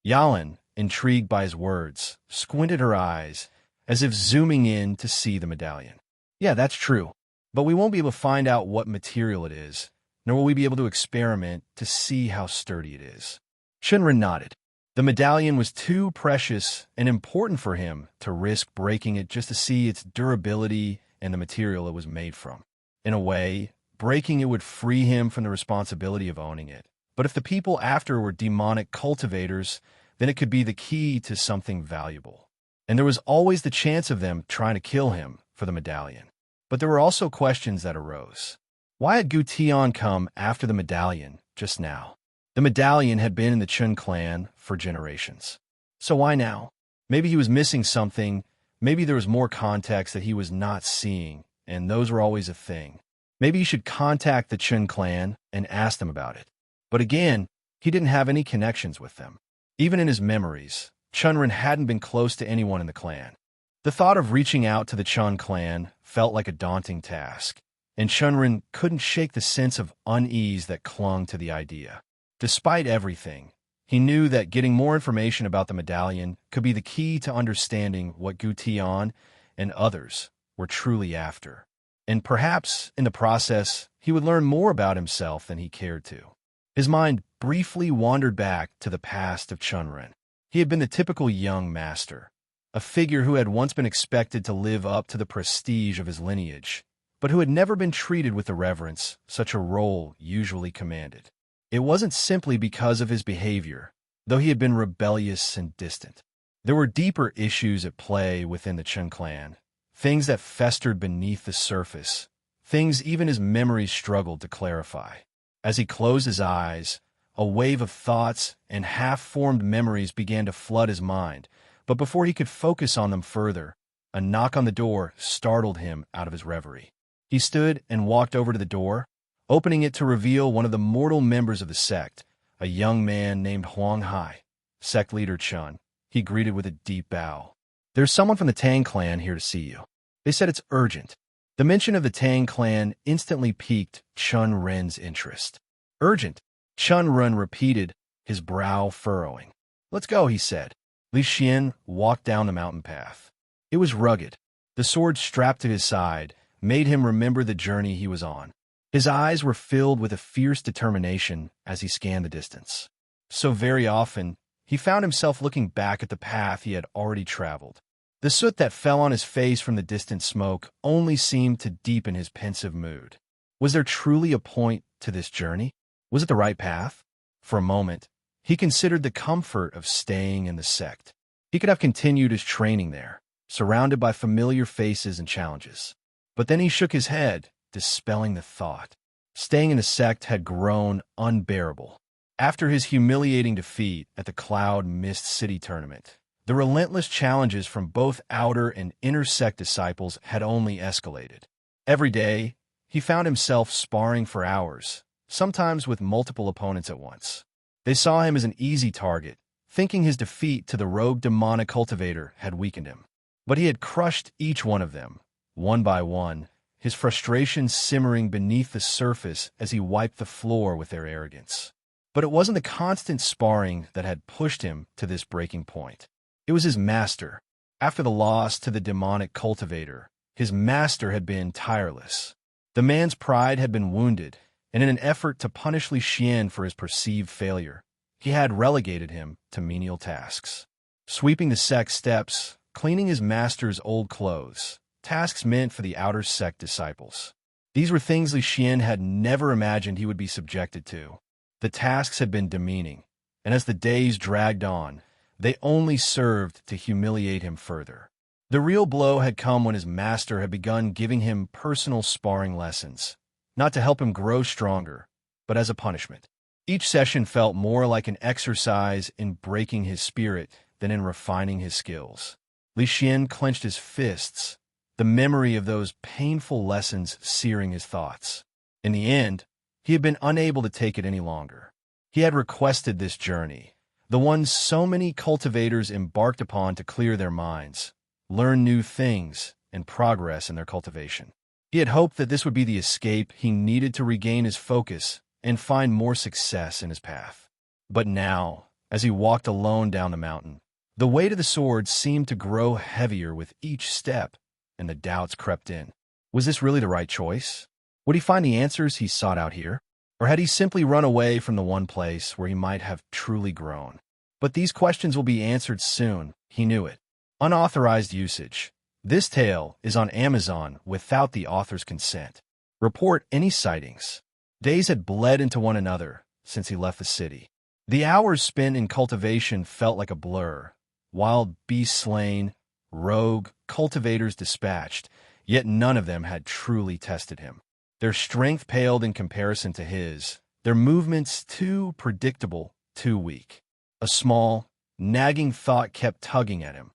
Yalin, intrigued by his words, squinted her eyes, as if zooming in to see the medallion. Yeah, that's true, but we won't be able to find out what material it is, nor will we be able to experiment to see how sturdy it is. Chen Ren nodded. The medallion was too precious and important for him to risk breaking it just to see its durability and the material it was made from. In a way, breaking it would free him from the responsibility of owning it. But if the people after were demonic cultivators, then it could be the key to something valuable. And there was always the chance of them trying to kill him for the medallion. But there were also questions that arose. Why had Gu Tian come after the medallion just now? The medallion had been in the Chen clan for generations. So why now? Maybe he was missing something. Maybe there was more context that he was not seeing, and those were always a thing. Maybe he should contact the Chen clan and ask them about it. But again, he didn't have any connections with them. Even in his memories, Chen Ren hadn't been close to anyone in the clan. The thought of reaching out to the Chen clan felt like a daunting task, and Chen Ren couldn't shake the sense of unease that clung to the idea. Despite everything, he knew that getting more information about the medallion could be the key to understanding what Gu Tian and others were truly after. And perhaps, in the process, he would learn more about himself than he cared to. His mind briefly wandered back to the past of Chen Ren. He had been the typical young master, a figure who had once been expected to live up to the prestige of his lineage, but who had never been treated with the reverence such a role usually commanded. It wasn't simply because of his behavior, though he had been rebellious and distant. There were deeper issues at play within the Chen clan, things that festered beneath the surface, things even his memories struggled to clarify. As he closed his eyes, a wave of thoughts and half-formed memories began to flood his mind, but before he could focus on them further, a knock on the door startled him out of his reverie. He stood and walked over to the door, opening it to reveal one of the mortal members of the sect, a young man named Huang Hai. Sect leader Chen, he greeted with a deep bow. There's someone from the Tang clan here to see you. They said it's urgent. The mention of the Tang clan instantly piqued Chen Ren's interest. Urgent, Chen Ren repeated, his brow furrowing. Let's go, he said. Li Xian walked down the mountain path. It was rugged. The sword strapped to his side made him remember the journey he was on. His eyes were filled with a fierce determination as he scanned the distance. So very often, he found himself looking back at the path he had already traveled. The soot that fell on his face from the distant smoke only seemed to deepen his pensive mood. Was there truly a point to this journey? Was it the right path? For a moment, he considered the comfort of staying in the sect. He could have continued his training there, surrounded by familiar faces and challenges. But then he shook his head, dispelling the thought. Staying in the sect had grown unbearable. After his humiliating defeat at the Cloud Mist City tournament, the relentless challenges from both outer and inner sect disciples had only escalated. Every day, He found himself sparring for hours, sometimes with multiple opponents at once. They saw him as an easy target, thinking his defeat to the rogue demonic cultivator had weakened him. But he had crushed each one of them, one by one, his frustration simmering beneath the surface as he wiped the floor with their arrogance. But it wasn't the constant sparring that had pushed him to this breaking point. It was his master. After the loss to the demonic cultivator, his master had been tireless. The man's pride had been wounded, and in an effort to punish Li Xian for his perceived failure, he had relegated him to menial tasks. Sweeping the sect steps, cleaning his master's old clothes, tasks meant for the outer sect disciples. These were things Li Xian had never imagined he would be subjected to. The tasks had been demeaning, and as the days dragged on, they only served to humiliate him further. The real blow had come when his master had begun giving him personal sparring lessons, not to help him grow stronger, but as a punishment. Each session felt more like an exercise in breaking his spirit than in refining his skills. Li Xian clenched his fists, the memory of those painful lessons searing his thoughts. In the end, he had been unable to take it any longer. He had requested this journey, the one so many cultivators embarked upon to clear their minds, learn new things, and progress in their cultivation. He had hoped that this would be the escape he needed to regain his focus and find more success in his path. But now, as he walked alone down the mountain, the weight of the sword seemed to grow heavier with each step, and the doubts crept in. Was this really the right choice? Would he find the answers he sought out here? Or had he simply run away from the one place where he might have truly grown? But these questions will be answered soon, he knew it. Unauthorized usage. This tale is on Amazon without the author's consent. Report any sightings. Days had bled into one another since he left the city. The hours spent in cultivation felt like a blur. Wild beasts slain, rogue cultivators dispatched, yet none of them had truly tested him. Their strength paled in comparison to his, their movements too predictable, too weak. A small, nagging thought kept tugging at him.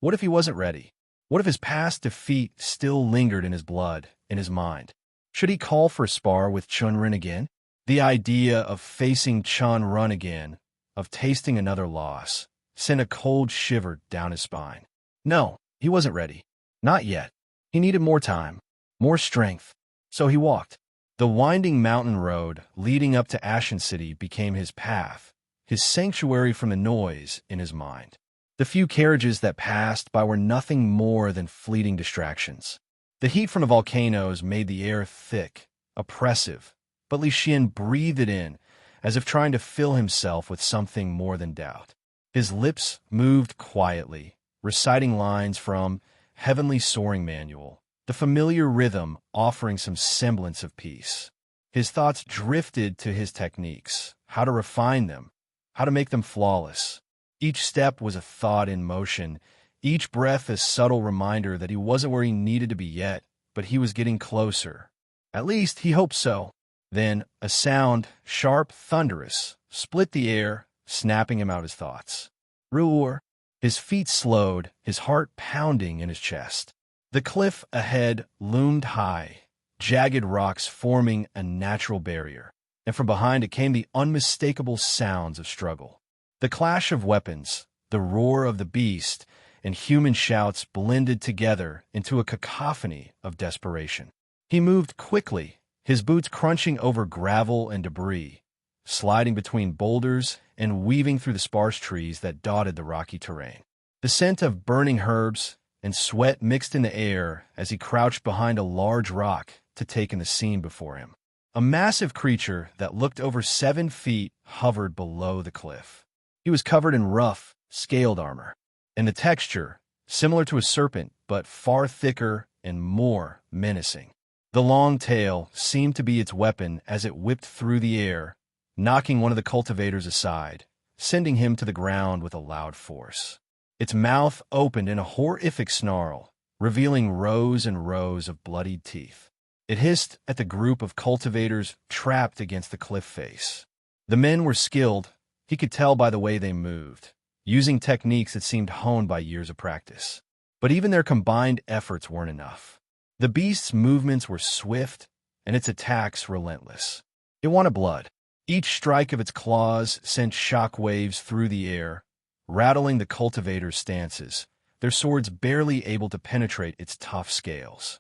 What if he wasn't ready? What if his past defeat still lingered in his blood, in his mind? Should he call for a spar with Chen Ren again? The idea of facing Chen Ren again, of tasting another loss, sent a cold shiver down his spine. No, he wasn't ready. Not yet. He needed more time, more strength. So he walked. The winding mountain road leading up to Ashen City became his path, his sanctuary from the noise in his mind. The few carriages that passed by were nothing more than fleeting distractions. The heat from the volcanoes made the air thick, oppressive, but Li Xian breathed it in, as if trying to fill himself with something more than doubt. His lips moved quietly, reciting lines from Heavenly Soaring Manual, the familiar rhythm offering some semblance of peace. His thoughts drifted to his techniques, how to refine them, how to make them flawless. Each step was a thought in motion, each breath a subtle reminder that he wasn't where he needed to be yet, but he was getting closer. At least he hoped so. Then a sound, sharp, thunderous, split the air, snapping him out of his thoughts. Ruor. His feet slowed, his heart pounding in his chest. The cliff ahead loomed high, jagged rocks forming a natural barrier, and from behind it came the unmistakable sounds of struggle. The clash of weapons, the roar of the beast, and human shouts blended together into a cacophony of desperation. He moved quickly, his boots crunching over gravel and debris, sliding between boulders and weaving through the sparse trees that dotted the rocky terrain. The scent of burning herbs and sweat mixed in the air as he crouched behind a large rock to take in the scene before him. A massive creature that looked over 7 feet hovered below the cliff. He was covered in rough, scaled armor, and the texture, similar to a serpent, but far thicker and more menacing. The long tail seemed to be its weapon as it whipped through the air, knocking one of the cultivators aside, sending him to the ground with a loud force. Its mouth opened in a horrific snarl, revealing rows and rows of bloodied teeth. It hissed at the group of cultivators trapped against the cliff face. The men were skilled, he could tell by the way they moved, using techniques that seemed honed by years of practice. But even their combined efforts weren't enough. The beast's movements were swift, and its attacks relentless. It wanted blood. Each strike of its claws sent shock waves through the air, rattling the cultivator's stances, their swords barely able to penetrate its tough scales.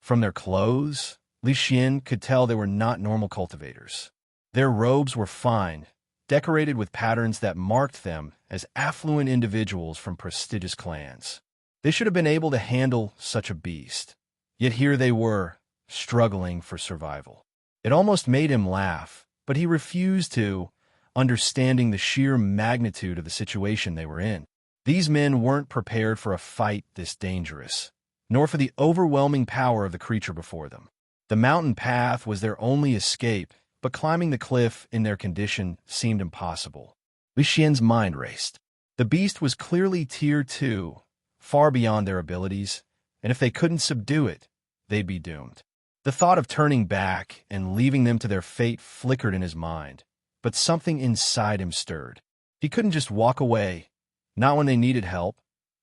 From their clothes, Li Xian could tell they were not normal cultivators. Their robes were fine, decorated with patterns that marked them as affluent individuals from prestigious clans. They should have been able to handle such a beast. Yet here they were, struggling for survival. It almost made him laugh, but he refused to, understanding the sheer magnitude of the situation they were in. These men weren't prepared for a fight this dangerous, nor for the overwhelming power of the creature before them. The mountain path was their only escape, but climbing the cliff in their condition seemed impossible. Li Xian's mind raced. The beast was clearly Tier 2, far beyond their abilities, and if they couldn't subdue it, they'd be doomed. The thought of turning back and leaving them to their fate flickered in his mind, but something inside him stirred. He couldn't just walk away, not when they needed help,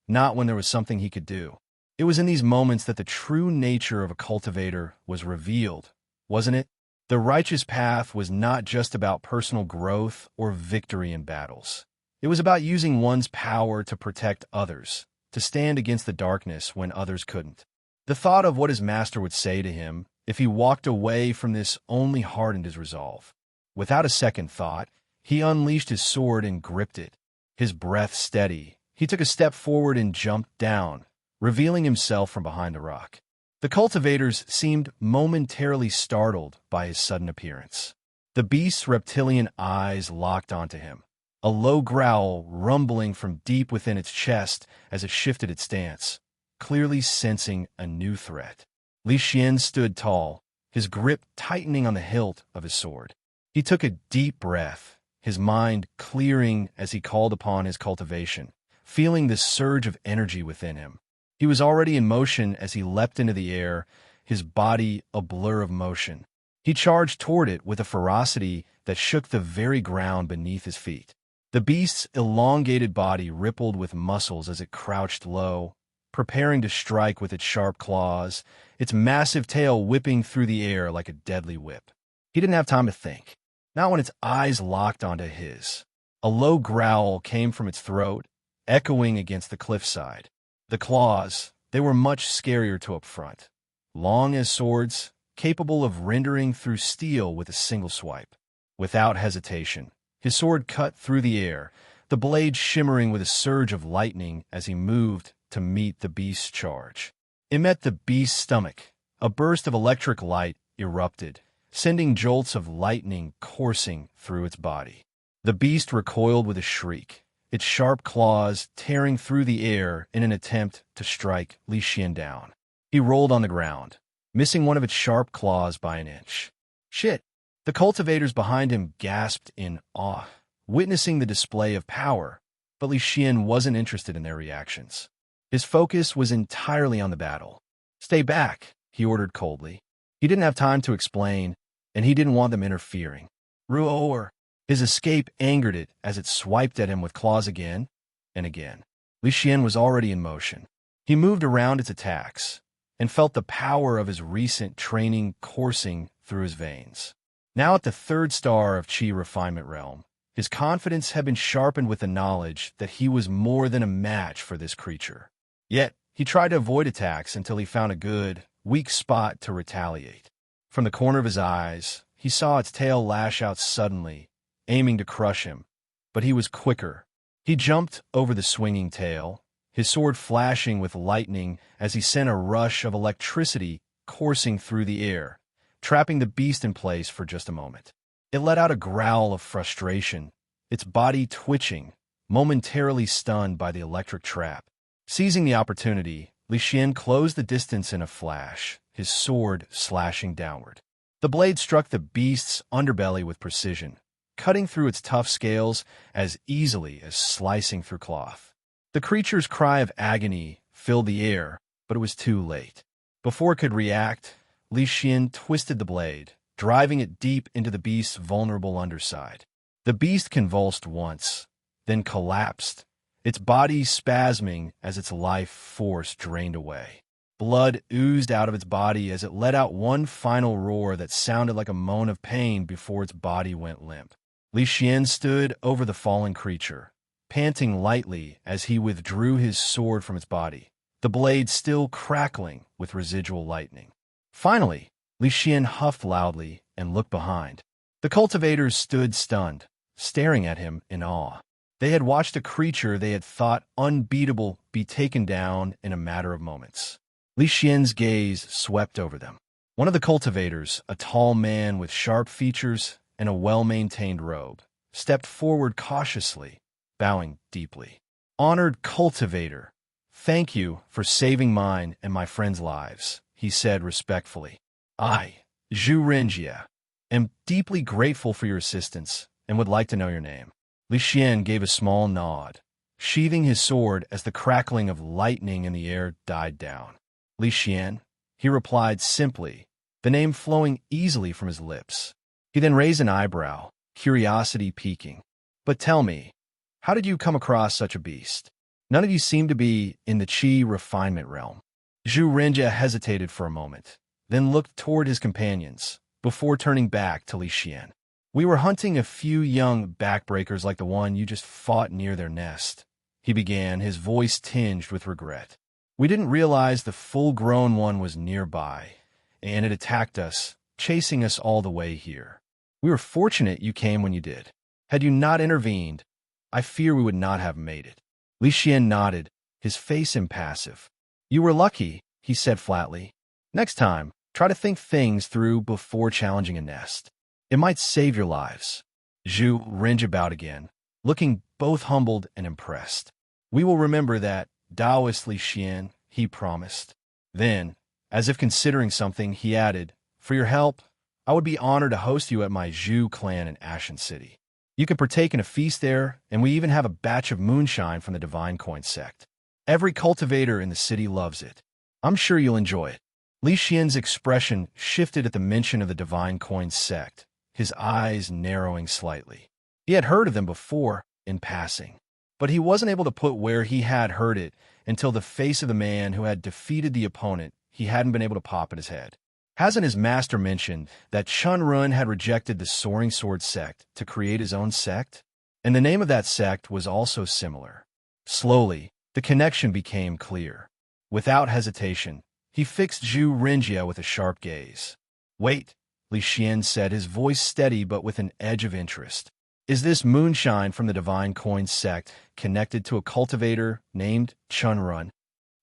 not when there was something he could do. It was in these moments that the true nature of a cultivator was revealed, wasn't it? The righteous path was not just about personal growth or victory in battles. It was about using one's power to protect others, to stand against the darkness when others couldn't. The thought of what his master would say to him if he walked away from this only hardened his resolve. Without a second thought, he unleashed his sword and gripped it. His breath steady, he took a step forward and jumped down, revealing himself from behind the rock. The cultivators seemed momentarily startled by his sudden appearance. The beast's reptilian eyes locked onto him, a low growl rumbling from deep within its chest as it shifted its stance, clearly sensing a new threat. Li Xian stood tall, his grip tightening on the hilt of his sword. He took a deep breath, his mind clearing as he called upon his cultivation, feeling this surge of energy within him. He was already in motion as he leapt into the air, his body a blur of motion. He charged toward it with a ferocity that shook the very ground beneath his feet. The beast's elongated body rippled with muscles as it crouched low, preparing to strike with its sharp claws, its massive tail whipping through the air like a deadly whip. He didn't have time to think, not when its eyes locked onto his. A low growl came from its throat, echoing against the cliffside. The claws, they were much scarier to up front, long as swords, capable of rendering through steel with a single swipe. Without hesitation, his sword cut through the air, the blade shimmering with a surge of lightning as he moved to meet the beast's charge. It met the beast's stomach. A burst of electric light erupted, sending jolts of lightning coursing through its body. The beast recoiled with a shriek, its sharp claws tearing through the air in an attempt to strike Li Xian down. He rolled on the ground, missing one of its sharp claws by an inch. Shit! The cultivators behind him gasped in awe, witnessing the display of power, but Li Xian wasn't interested in their reactions. His focus was entirely on the battle. "Stay back," he ordered coldly. He didn't have time to explain, and he didn't want them interfering. Ruor! His escape angered it as it swiped at him with claws again and again. Li Xian was already in motion. He moved around its attacks and felt the power of his recent training coursing through his veins. Now at the third star of Qi refinement realm, his confidence had been sharpened with the knowledge that he was more than a match for this creature. Yet, he tried to avoid attacks until he found a good, weak spot to retaliate. From the corner of his eyes, he saw its tail lash out suddenly, aiming to crush him, but he was quicker. He jumped over the swinging tail, his sword flashing with lightning as he sent a rush of electricity coursing through the air, trapping the beast in place for just a moment. It let out a growl of frustration, its body twitching, momentarily stunned by the electric trap. Seizing the opportunity, Li Xian closed the distance in a flash, his sword slashing downward. The blade struck the beast's underbelly with precision, cutting through its tough scales as easily as slicing through cloth. The creature's cry of agony filled the air, but it was too late. Before it could react, Li Xian twisted the blade, driving it deep into the beast's vulnerable underside. The beast convulsed once, then collapsed, its body spasming as its life force drained away. Blood oozed out of its body as it let out one final roar that sounded like a moan of pain before its body went limp. Li Xian stood over the fallen creature, panting lightly as he withdrew his sword from its body, the blade still crackling with residual lightning. Finally, Li Xian huffed loudly and looked behind. The cultivators stood stunned, staring at him in awe. They had watched a creature they had thought unbeatable be taken down in a matter of moments. Li Xian's gaze swept over them. One of the cultivators, a tall man with sharp features and a well-maintained robe, stepped forward cautiously, bowing deeply. "Honored cultivator, thank you for saving mine and my friends' lives," he said respectfully. "I, Zhu Renjie, am deeply grateful for your assistance and would like to know your name." Li Xian gave a small nod, sheathing his sword as the crackling of lightning in the air died down. "Li Xian," he replied simply, the name flowing easily from his lips. He then raised an eyebrow, curiosity piquing. "But tell me, how did you come across such a beast? None of you seem to be in the Qi refinement realm." Zhu Renjie hesitated for a moment, then looked toward his companions, before turning back to Li Xian. "We were hunting a few young backbreakers like the one you just fought near their nest," he began, his voice tinged with regret. "We didn't realize the full-grown one was nearby, and it attacked us, chasing us all the way here. We were fortunate you came when you did. Had you not intervened, I fear we would not have made it." Li Xian nodded, his face impassive. "You were lucky," he said flatly. "Next time, try to think things through before challenging a nest. It might save your lives." Zhu Renjie bowed again, looking both humbled and impressed. "We will remember that, Daoist Li Xian," he promised. Then, as if considering something, he added, "For your help, I would be honored to host you at my Zhu clan in Ashen City. You can partake in a feast there, and we even have a batch of moonshine from the Divine Coin sect. Every cultivator in the city loves it. I'm sure you'll enjoy it." Li Xian's expression shifted at the mention of the Divine Coin sect, his eyes narrowing slightly. He had heard of them before, in passing, but he wasn't able to put where he had heard it until the face of the man who had defeated the opponent he hadn't been able to pop in his head. Hasn't his master mentioned that Chen Ren had rejected the Soaring Sword sect to create his own sect? And the name of that sect was also similar. Slowly, the connection became clear. Without hesitation, he fixed Zhu Renjie with a sharp gaze. "Wait," Li Xian said, his voice steady but with an edge of interest. "Is this moonshine from the Divine Coin sect connected to a cultivator named Chen Ren?"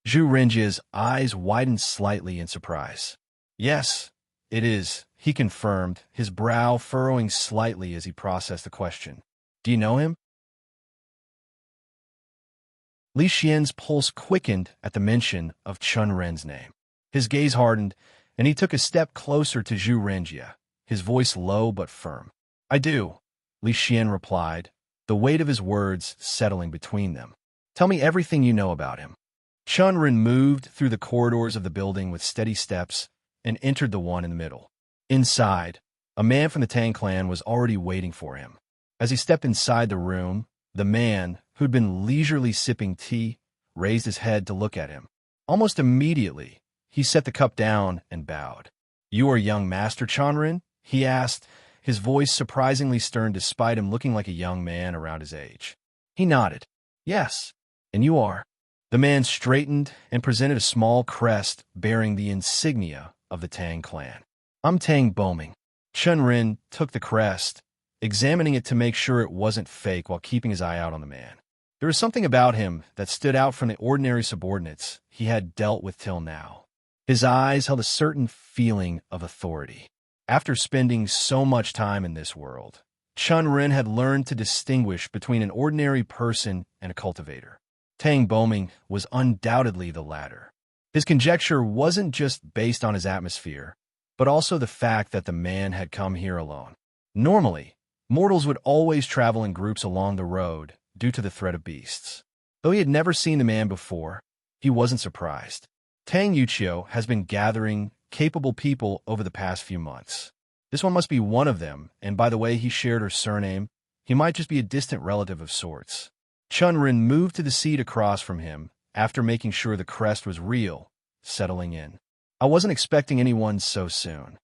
Zhu Renjie's eyes widened slightly in surprise. "Yes, it is," he confirmed, his brow furrowing slightly as he processed the question. "Do you know him?" Li Xian's pulse quickened at the mention of Chen Ren's name. His gaze hardened, and he took a step closer to Zhu Renjie, his voice low but firm. "I do," Li Xian replied, the weight of his words settling between them. "Tell me everything you know about him." Chen Ren moved through the corridors of the building with steady steps and entered the one in the middle. Inside, a man from the Tang clan was already waiting for him. As he stepped inside the room, the man, who'd been leisurely sipping tea, raised his head to look at him. Almost immediately, he set the cup down and bowed. "You are young Master Chen Ren?" he asked, his voice surprisingly stern despite him looking like a young man around his age. He nodded. "Yes, and you are?" The man straightened and presented a small crest bearing the insignia of the Tang clan. "I'm Tang Boming." Chen Ren took the crest, examining it to make sure it wasn't fake while keeping his eye out on the man. There was something about him that stood out from the ordinary subordinates he had dealt with till now. His eyes held a certain feeling of authority. After spending so much time in this world, Chen Ren had learned to distinguish between an ordinary person and a cultivator. Tang Boming was undoubtedly the latter. His conjecture wasn't just based on his atmosphere, but also the fact that the man had come here alone. Normally, mortals would always travel in groups along the road due to the threat of beasts. Though he had never seen the man before, he wasn't surprised. Tang Yuqiu has been gathering capable people over the past few months. This one must be one of them, and by the way he shared her surname, he might just be a distant relative of sorts. Chen Ren moved to the seat across from him after making sure the crest was real, settling in. I wasn't expecting anyone so soon.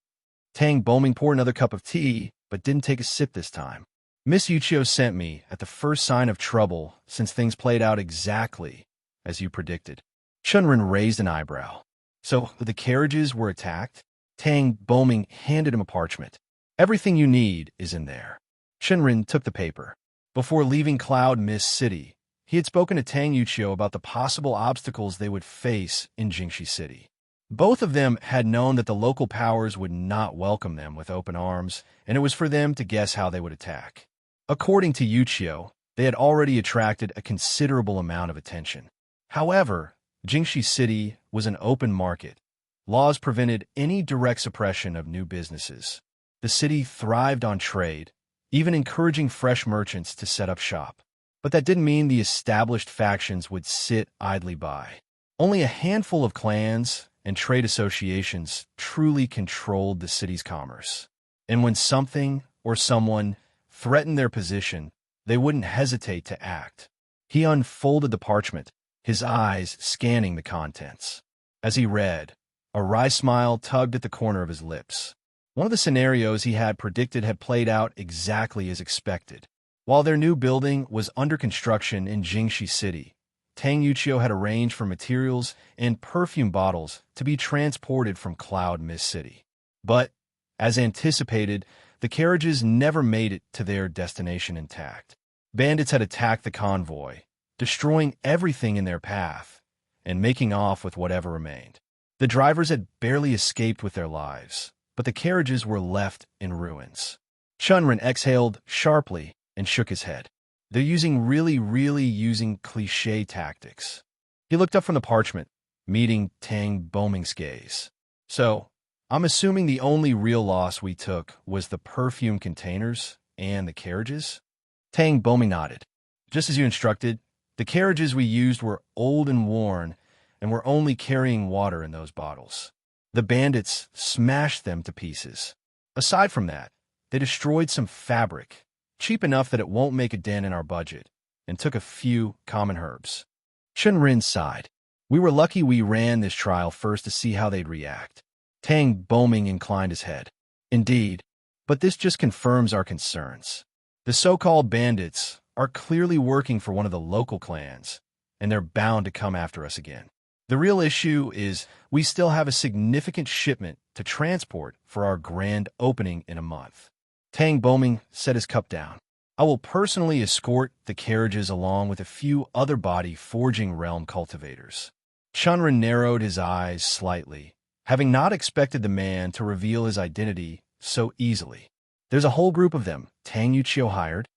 Tang Boming poured another cup of tea, but didn't take a sip this time. Miss Yuchio sent me at the first sign of trouble since things played out exactly as you predicted. Chen Ren raised an eyebrow. So the carriages were attacked? Tang Boming handed him a parchment. Everything you need is in there. Chen Ren took the paper. Before leaving Cloud Mist City, he had spoken to Tang Yuchio about the possible obstacles they would face in Jingxi City. Both of them had known that the local powers would not welcome them with open arms, and it was for them to guess how they would attack. According to Yuchio, they had already attracted a considerable amount of attention. However, Jingxi City was an open market. Laws prevented any direct suppression of new businesses. The city thrived on trade, even encouraging fresh merchants to set up shop. But that didn't mean the established factions would sit idly by. Only a handful of clans and trade associations truly controlled the city's commerce. And when something or someone threatened their position, they wouldn't hesitate to act. He unfolded the parchment, his eyes scanning the contents. As he read, a wry smile tugged at the corner of his lips. One of the scenarios he had predicted had played out exactly as expected. While their new building was under construction in Jingxi City, Tang Yuchio had arranged for materials and perfume bottles to be transported from Cloud Mist City. But, as anticipated, the carriages never made it to their destination intact. Bandits had attacked the convoy, destroying everything in their path and making off with whatever remained. The drivers had barely escaped with their lives, but the carriages were left in ruins. Chen Ren exhaled sharply and shook his head. They're really using cliché tactics. He looked up from the parchment, meeting Tang Boming's gaze. So, I'm assuming the only real loss we took was the perfume containers and the carriages? Tang Boming nodded. Just as you instructed, the carriages we used were old and worn, and were only carrying water in those bottles. The bandits smashed them to pieces. Aside from that, they destroyed some fabric, cheap enough that it won't make a dent in our budget, and took a few common herbs. Chen Ren sighed. We were lucky we ran this trial first to see how they'd react. Tang Boming inclined his head. Indeed, but this just confirms our concerns. The so-called bandits are clearly working for one of the local clans, and they're bound to come after us again. The real issue is we still have a significant shipment to transport for our grand opening in a month. Tang Boming set his cup down. I will personally escort the carriages along with a few other body forging realm cultivators. Chen Ren narrowed his eyes slightly, having not expected the man to reveal his identity so easily. There's a whole group of them Tang Yuchio hired?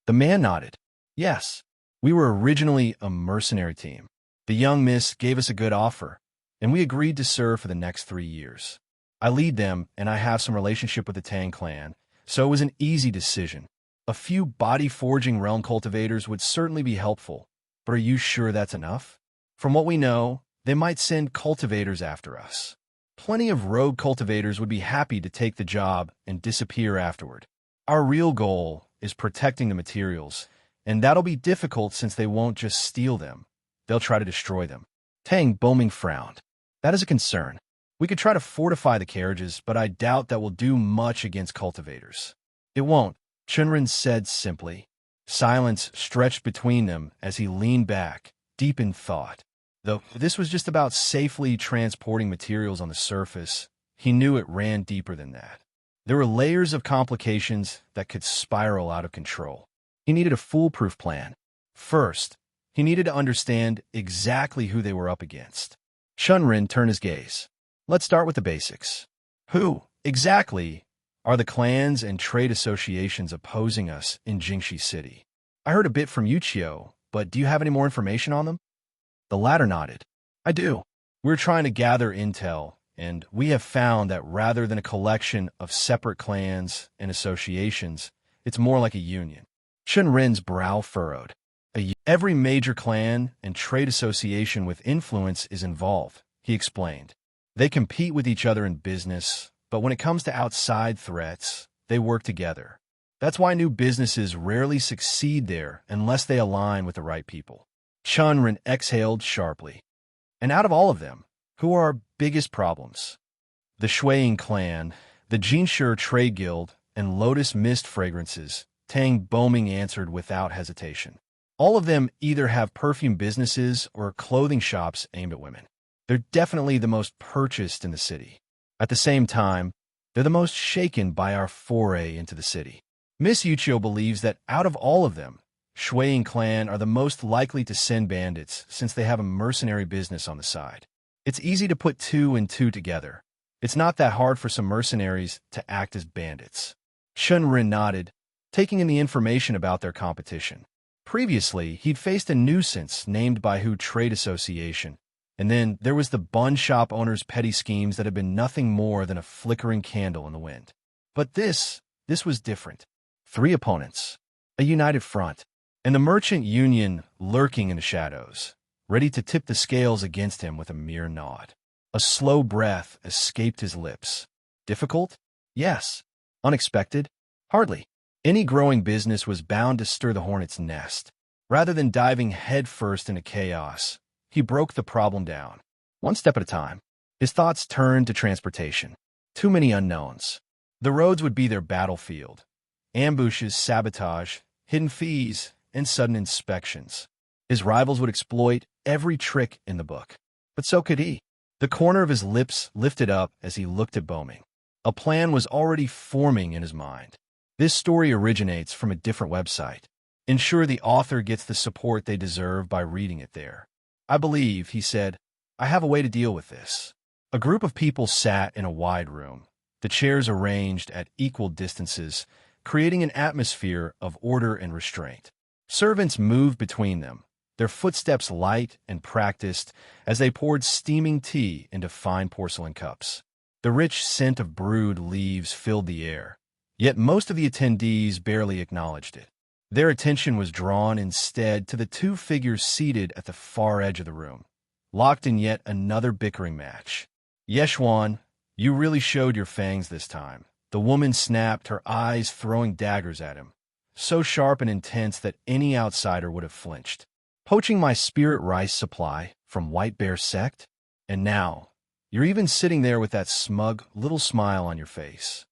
The man nodded. Yes, we were originally a mercenary team. The young miss gave us a good offer, and we agreed to serve for the next 3 years. I lead them, and I have some relationship with the Tang clan, so it was an easy decision. A few body-forging realm cultivators would certainly be helpful, but are you sure that's enough? From what we know, they might send cultivators after us. Plenty of rogue cultivators would be happy to take the job and disappear afterward. Our real goal is protecting the materials, and that'll be difficult since they won't just steal them. They'll try to destroy them. Tang Boming frowned. That is a concern. We could try to fortify the carriages, but I doubt that will do much against cultivators. It won't, Chen Ren said simply. Silence stretched between them as he leaned back, deep in thought. Though this was just about safely transporting materials on the surface, he knew it ran deeper than that. There were layers of complications that could spiral out of control. He needed a foolproof plan. First, he needed to understand exactly who they were up against. Chen Ren turned his gaze. Let's start with the basics. Who, exactly, are the clans and trade associations opposing us in Jingxi City? I heard a bit from Yuchio, but do you have any more information on them? The latter nodded. I do. We're trying to gather intel, and we have found that rather than a collection of separate clans and associations, it's more like a union. Chen Ren's brow furrowed. Every major clan and trade association with influence is involved, he explained. They compete with each other in business, but when it comes to outside threats, they work together. That's why new businesses rarely succeed there unless they align with the right people. Chen Ren exhaled sharply. And out of all of them, Who are our biggest problems? The Shuang clan, the Jinshi trade guild, and Lotus Mist fragrances, Tang Boming answered without hesitation. All of them either have perfume businesses or clothing shops aimed at women. They're definitely the most purchased in the city. At the same time, they're the most shaken by our foray into the city. Miss Yuchio believes that out of all of them, Shuang clan are the most likely to send bandits since they have a mercenary business on the side. It's easy to put two and two together. It's not that hard for some mercenaries to act as bandits. Chen Ren nodded, taking in the information about their competition. Previously, he'd faced a nuisance named by Hu Trade Association, and then there was the bun shop owner's petty schemes that had been nothing more than a flickering candle in the wind. But this was different. 3 opponents, a united front, and the merchant union lurking in the shadows, ready to tip the scales against him with a mere nod. A slow breath escaped his lips. Difficult? Yes. Unexpected? Hardly. Any growing business was bound to stir the hornet's nest. Rather than diving headfirst into chaos, he broke the problem down, one step at a time. His thoughts turned to transportation. Too many unknowns. The roads would be their battlefield. Ambushes, sabotage, hidden fees, and sudden inspections. His rivals would exploit every trick in the book. But so could he. The corner of his lips lifted up as he looked at Boming. A plan was already forming in his mind. This story originates from a different website. Ensure the author gets the support they deserve by reading it there. I believe, he said, I have a way to deal with this. A group of people sat in a wide room, the chairs arranged at equal distances, creating an atmosphere of order and restraint. Servants moved between them, their footsteps light and practiced as they poured steaming tea into fine porcelain cups. The rich scent of brewed leaves filled the air, yet most of the attendees barely acknowledged it. Their attention was drawn instead to the 2 figures seated at the far edge of the room, locked in yet another bickering match. Yeshuan, you really showed your fangs this time. The woman snapped, her eyes throwing daggers at him, so sharp and intense that any outsider would have flinched. Poaching my spirit rice supply from White Bear sect? And now, you're even sitting there with that smug little smile on your face.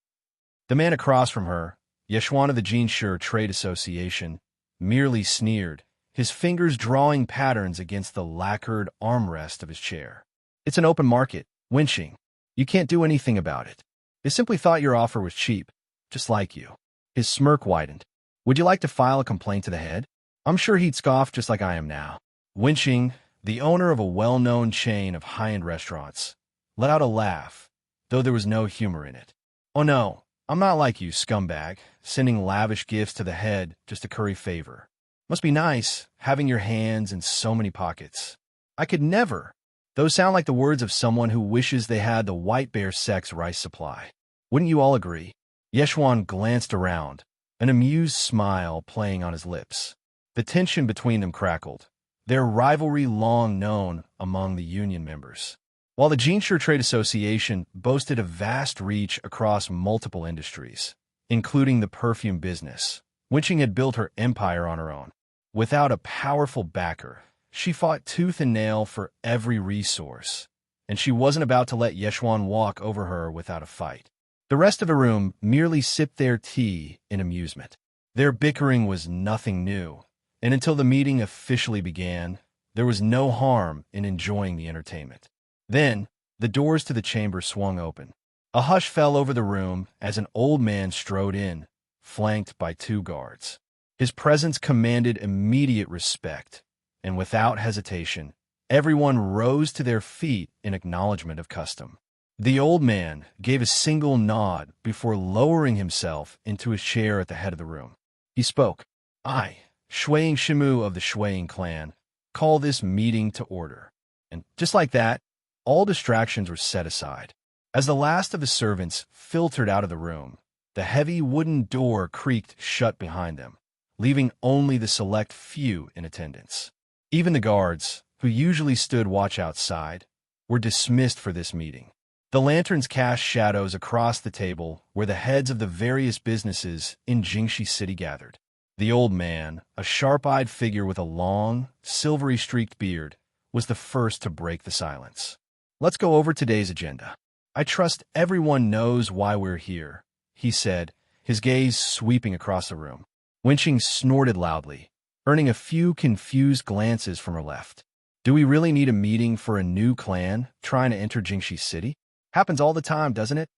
The man across from her, Yeshuan of the Jinshi Trade Association, merely sneered, his fingers drawing patterns against the lacquered armrest of his chair. It's an open market, winching. You can't do anything about it. They simply thought your offer was cheap, just like you. His smirk widened. Would you like to file a complaint to the head? I'm sure he'd scoff just like I am now. Winching, the owner of a well-known chain of high-end restaurants, let out a laugh, though there was no humor in it. Oh no, I'm not like you, scumbag, sending lavish gifts to the head just to curry favor. Must be nice, having your hands in so many pockets. I could never. Those sound like the words of someone who wishes they had the White Bear sect's rice supply. Wouldn't you all agree? Yeshuan glanced around, an amused smile playing on his lips. The tension between them crackled, their rivalry long known among the union members. While the Jinshi Trade Association boasted a vast reach across multiple industries, including the perfume business, Winching had built her empire on her own. Without a powerful backer, she fought tooth and nail for every resource, and she wasn't about to let Yeshuan walk over her without a fight. The rest of the room merely sipped their tea in amusement. Their bickering was nothing new, and until the meeting officially began, there was no harm in enjoying the entertainment. Then, the doors to the chamber swung open. A hush fell over the room as an old man strode in, flanked by 2 guards. His presence commanded immediate respect, and without hesitation, everyone rose to their feet in acknowledgement of custom. The old man gave a single nod before lowering himself into his chair at the head of the room. He spoke. I, Shuang Shimu of the Shuang clan, call this meeting to order. And just like that, all distractions were set aside. As the last of the servants filtered out of the room, the heavy wooden door creaked shut behind them, leaving only the select few in attendance. Even the guards, who usually stood watch outside, were dismissed for this meeting. The lanterns cast shadows across the table where the heads of the various businesses in Jingxi City gathered. The old man, a sharp-eyed figure with a long, silvery-streaked beard, was the first to break the silence. Let's go over today's agenda. I trust everyone knows why we're here, he said, his gaze sweeping across the room. Wenqing snorted loudly, earning a few confused glances from her left. Do we really need a meeting for a new clan trying to enter Jingxi City? Happens all the time, doesn't it?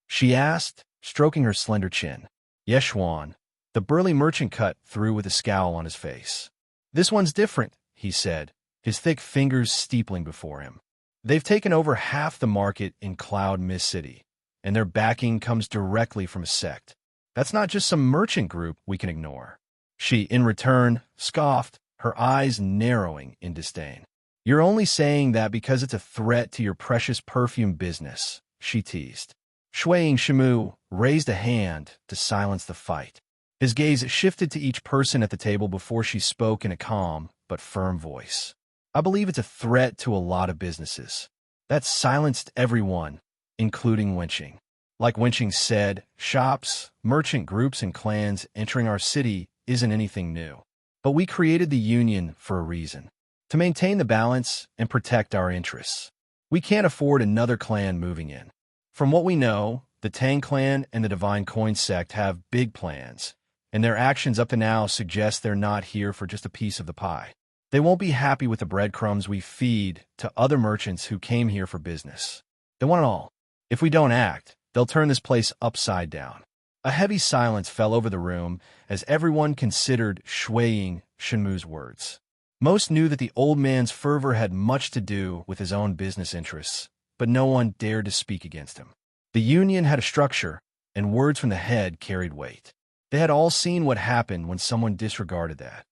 She asked, stroking her slender chin. Yes, Xuan. The burly merchant cut through with a scowl on his face. This one's different, he said, his thick fingers steepling before him. They've taken over half the market in Cloud Mist City, and their backing comes directly from a sect. That's not just some merchant group we can ignore. She, in return, scoffed, her eyes narrowing in disdain. You're only saying that because it's a threat to your precious perfume business, she teased. Shuiying Shimu raised a hand to silence the fight. His gaze shifted to each person at the table before she spoke in a calm but firm voice. I believe it's a threat to a lot of businesses. That silenced everyone, including Wenqing. Like Wenqing said, shops, merchant groups, and clans entering our city isn't anything new. But we created the union for a reason. To maintain the balance and protect our interests. We can't afford another clan moving in. From what we know, the Tang clan and the Divine Coin sect have big plans, and their actions up to now suggest they're not here for just a piece of the pie. They won't be happy with the breadcrumbs we feed to other merchants who came here for business. They want it all. If we don't act, they'll turn this place upside down. A heavy silence fell over the room as everyone considered Shuiying Shenmu's words. Most knew that the old man's fervor had much to do with his own business interests, but no one dared to speak against him. The union had a structure, and words from the head carried weight. They had all seen what happened when someone disregarded that.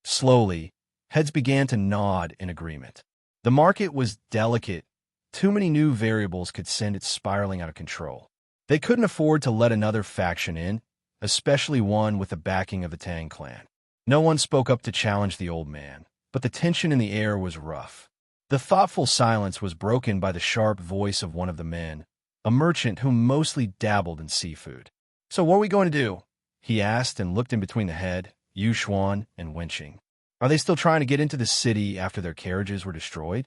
Slowly, heads began to nod in agreement. The market was delicate. Too many new variables could send it spiraling out of control. They couldn't afford to let another faction in, especially one with the backing of the Tang clan. No one spoke up to challenge the old man, but the tension in the air was rough. The thoughtful silence was broken by the sharp voice of one of the men, a merchant who mostly dabbled in seafood. So what are we going to do? He asked and looked in between the head, Yu Xuan, and Wenqing. Are they still trying to get into the city after their carriages were destroyed?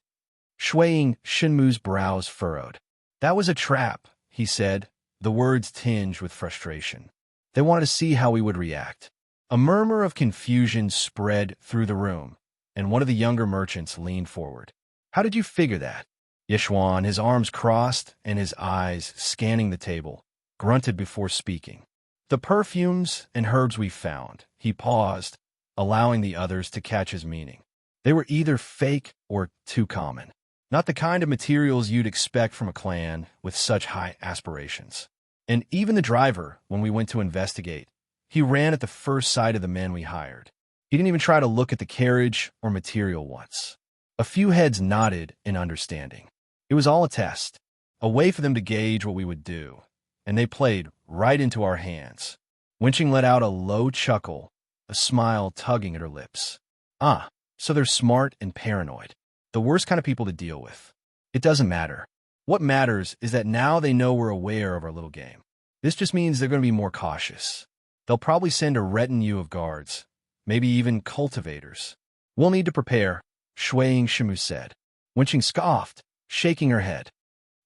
Shuiying Shenmu's brows furrowed. That was a trap, he said, the words tinged with frustration. They wanted to see how we would react. A murmur of confusion spread through the room, and one of the younger merchants leaned forward. How did you figure that? Yishuan, his arms crossed and his eyes scanning the table, grunted before speaking. The perfumes and herbs we found. He paused, allowing the others to catch his meaning. They were either fake or too common. Not the kind of materials you'd expect from a clan with such high aspirations. And even the driver, when we went to investigate, he ran at the first sight of the men we hired. He didn't even try to look at the carriage or material once. A few heads nodded in understanding. It was all a test, a way for them to gauge what we would do, and they played right into our hands. Wenqing let out a low chuckle, a smile tugging at her lips. Ah, so they're smart and paranoid. The worst kind of people to deal with. It doesn't matter. What matters is that now they know we're aware of our little game. This just means they're going to be more cautious. They'll probably send a retinue of guards, maybe even cultivators. We'll need to prepare, Shuiying Shimu said. Wenqing scoffed, shaking her head.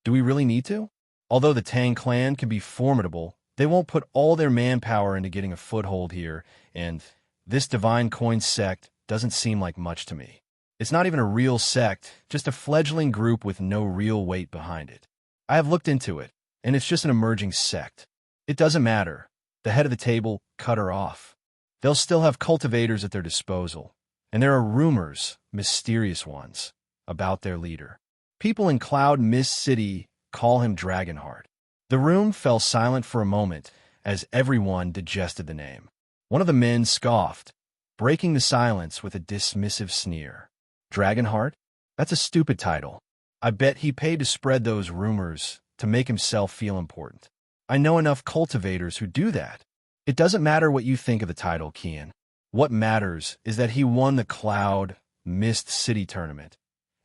Do we really need to? Although the Tang clan can be formidable, they won't put all their manpower into getting a foothold here, and this Divine Coin sect doesn't seem like much to me. It's not even a real sect, just a fledgling group with no real weight behind it. I have looked into it, and it's just an emerging sect. It doesn't matter. The head of the table cut her off. They'll still have cultivators at their disposal, and there are rumors, mysterious ones, about their leader. People in Cloud Mist City call him Dragonheart. The room fell silent for a moment as everyone digested the name. One of the men scoffed, breaking the silence with a dismissive sneer. Dragonheart? That's a stupid title. I bet he paid to spread those rumors to make himself feel important. I know enough cultivators who do that. It doesn't matter what you think of the title, Kian. What matters is that he won the Cloud Mist City tournament,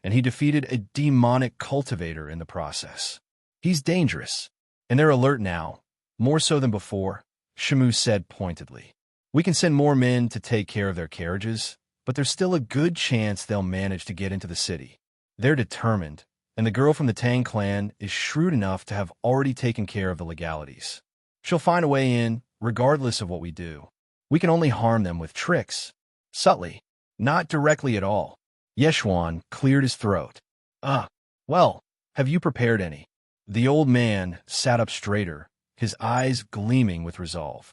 and he defeated a demonic cultivator in the process. He's dangerous, and they're alert now, more so than before, Shimu said pointedly. We can send more men to take care of their carriages, but there's still a good chance they'll manage to get into the city. They're determined, and the girl from the Tang clan is shrewd enough to have already taken care of the legalities. She'll find a way in, regardless of what we do. We can only harm them with tricks. Subtly. Not directly at all. Yeshuan cleared his throat. Well, have you prepared any? The old man sat up straighter, his eyes gleaming with resolve.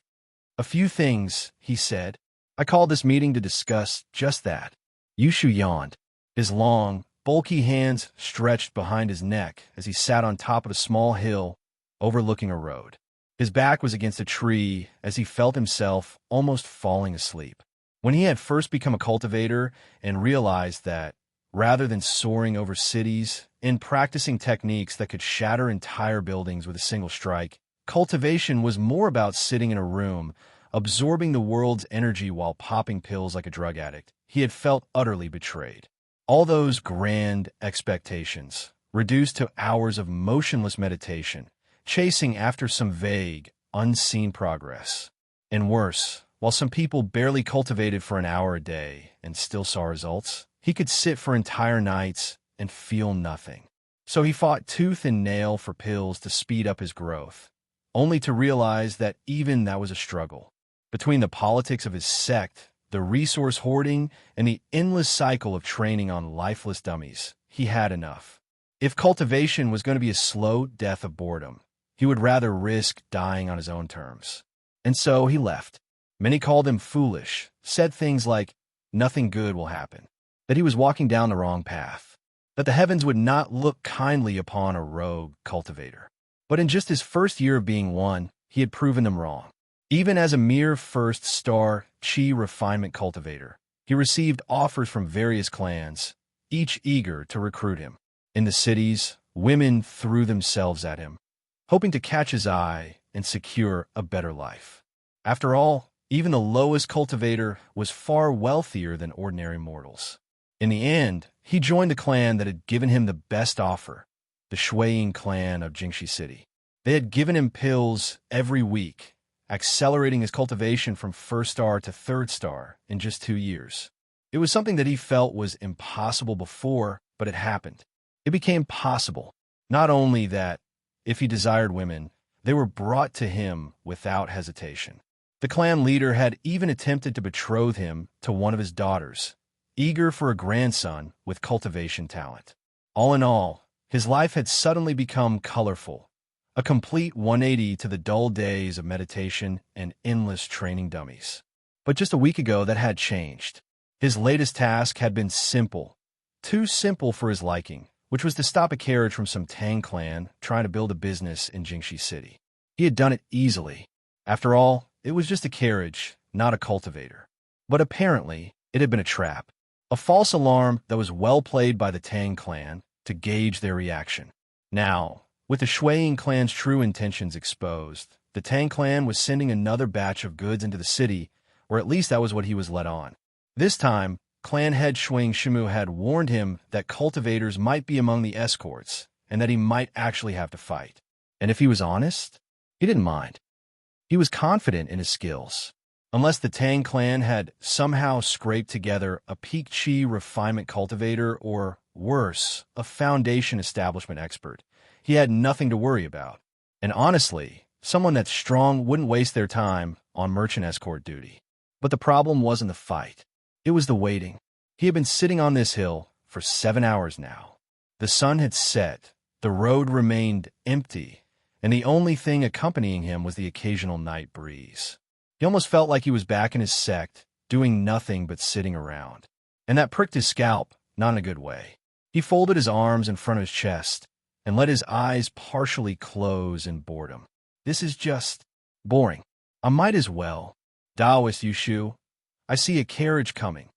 A few things, he said. I called this meeting to discuss just that. Yushu yawned, his long, bulky hands stretched behind his neck as he sat on top of a small hill overlooking a road. His back was against a tree as he felt himself almost falling asleep. When he had first become a cultivator and realized that, rather than soaring over cities and practicing techniques that could shatter entire buildings with a single strike, cultivation was more about sitting in a room, absorbing the world's energy while popping pills like a drug addict. He had felt utterly betrayed. All those grand expectations, reduced to hours of motionless meditation, chasing after some vague, unseen progress. And worse, while some people barely cultivated for an hour a day and still saw results, he could sit for entire nights and feel nothing. So he fought tooth and nail for pills to speed up his growth, only to realize that even that was a struggle. Between the politics of his sect, the resource hoarding, and the endless cycle of training on lifeless dummies, he had enough. If cultivation was going to be a slow death of boredom, he would rather risk dying on his own terms. And so he left. Many called him foolish, said things like, nothing good will happen, that he was walking down the wrong path, that the heavens would not look kindly upon a rogue cultivator. But in just his first year of being one, he had proven them wrong. Even as a mere first-star chi refinement cultivator, he received offers from various clans, each eager to recruit him. In the cities, women threw themselves at him, hoping to catch his eye and secure a better life. After all, even the lowest cultivator was far wealthier than ordinary mortals. In the end, he joined the clan that had given him the best offer, the Shuiying clan of Jingxi City. They had given him pills every week, accelerating his cultivation from first star to third star in just 2 years. It was something that he felt was impossible before, but it happened. It became possible. Not only that, if he desired women, they were brought to him without hesitation. The clan leader had even attempted to betroth him to one of his daughters, eager for a grandson with cultivation talent. All in all, his life had suddenly become colorful, a complete 180 to the dull days of meditation and endless training dummies. But just a week ago, that had changed. His latest task had been simple, too simple for his liking, which was to stop a carriage from some Tang clan trying to build a business in Jingxi City. He had done it easily. After all, it was just a carriage, not a cultivator. But apparently, it had been a trap, a false alarm that was well played by the Tang clan to gauge their reaction. Now, with the Shuiying clan's true intentions exposed, the Tang clan was sending another batch of goods into the city, or at least that was what he was led on. This time, clan head Shuiying Shimu had warned him that cultivators might be among the escorts, and that he might actually have to fight. And if he was honest, he didn't mind. He was confident in his skills. Unless the Tang clan had somehow scraped together a peak chi refinement cultivator or, worse, a foundation establishment expert, he had nothing to worry about. And honestly, someone that strong wouldn't waste their time on merchant escort duty. But the problem wasn't the fight. It was the waiting. He had been sitting on this hill for 7 hours now. The sun had set, the road remained empty, and the only thing accompanying him was the occasional night breeze. He almost felt like he was back in his sect, doing nothing but sitting around. And that pricked his scalp, not in a good way. He folded his arms in front of his chest and let his eyes partially close in boredom. This is just boring. I might as well. Daoist Yushu, I see a carriage coming.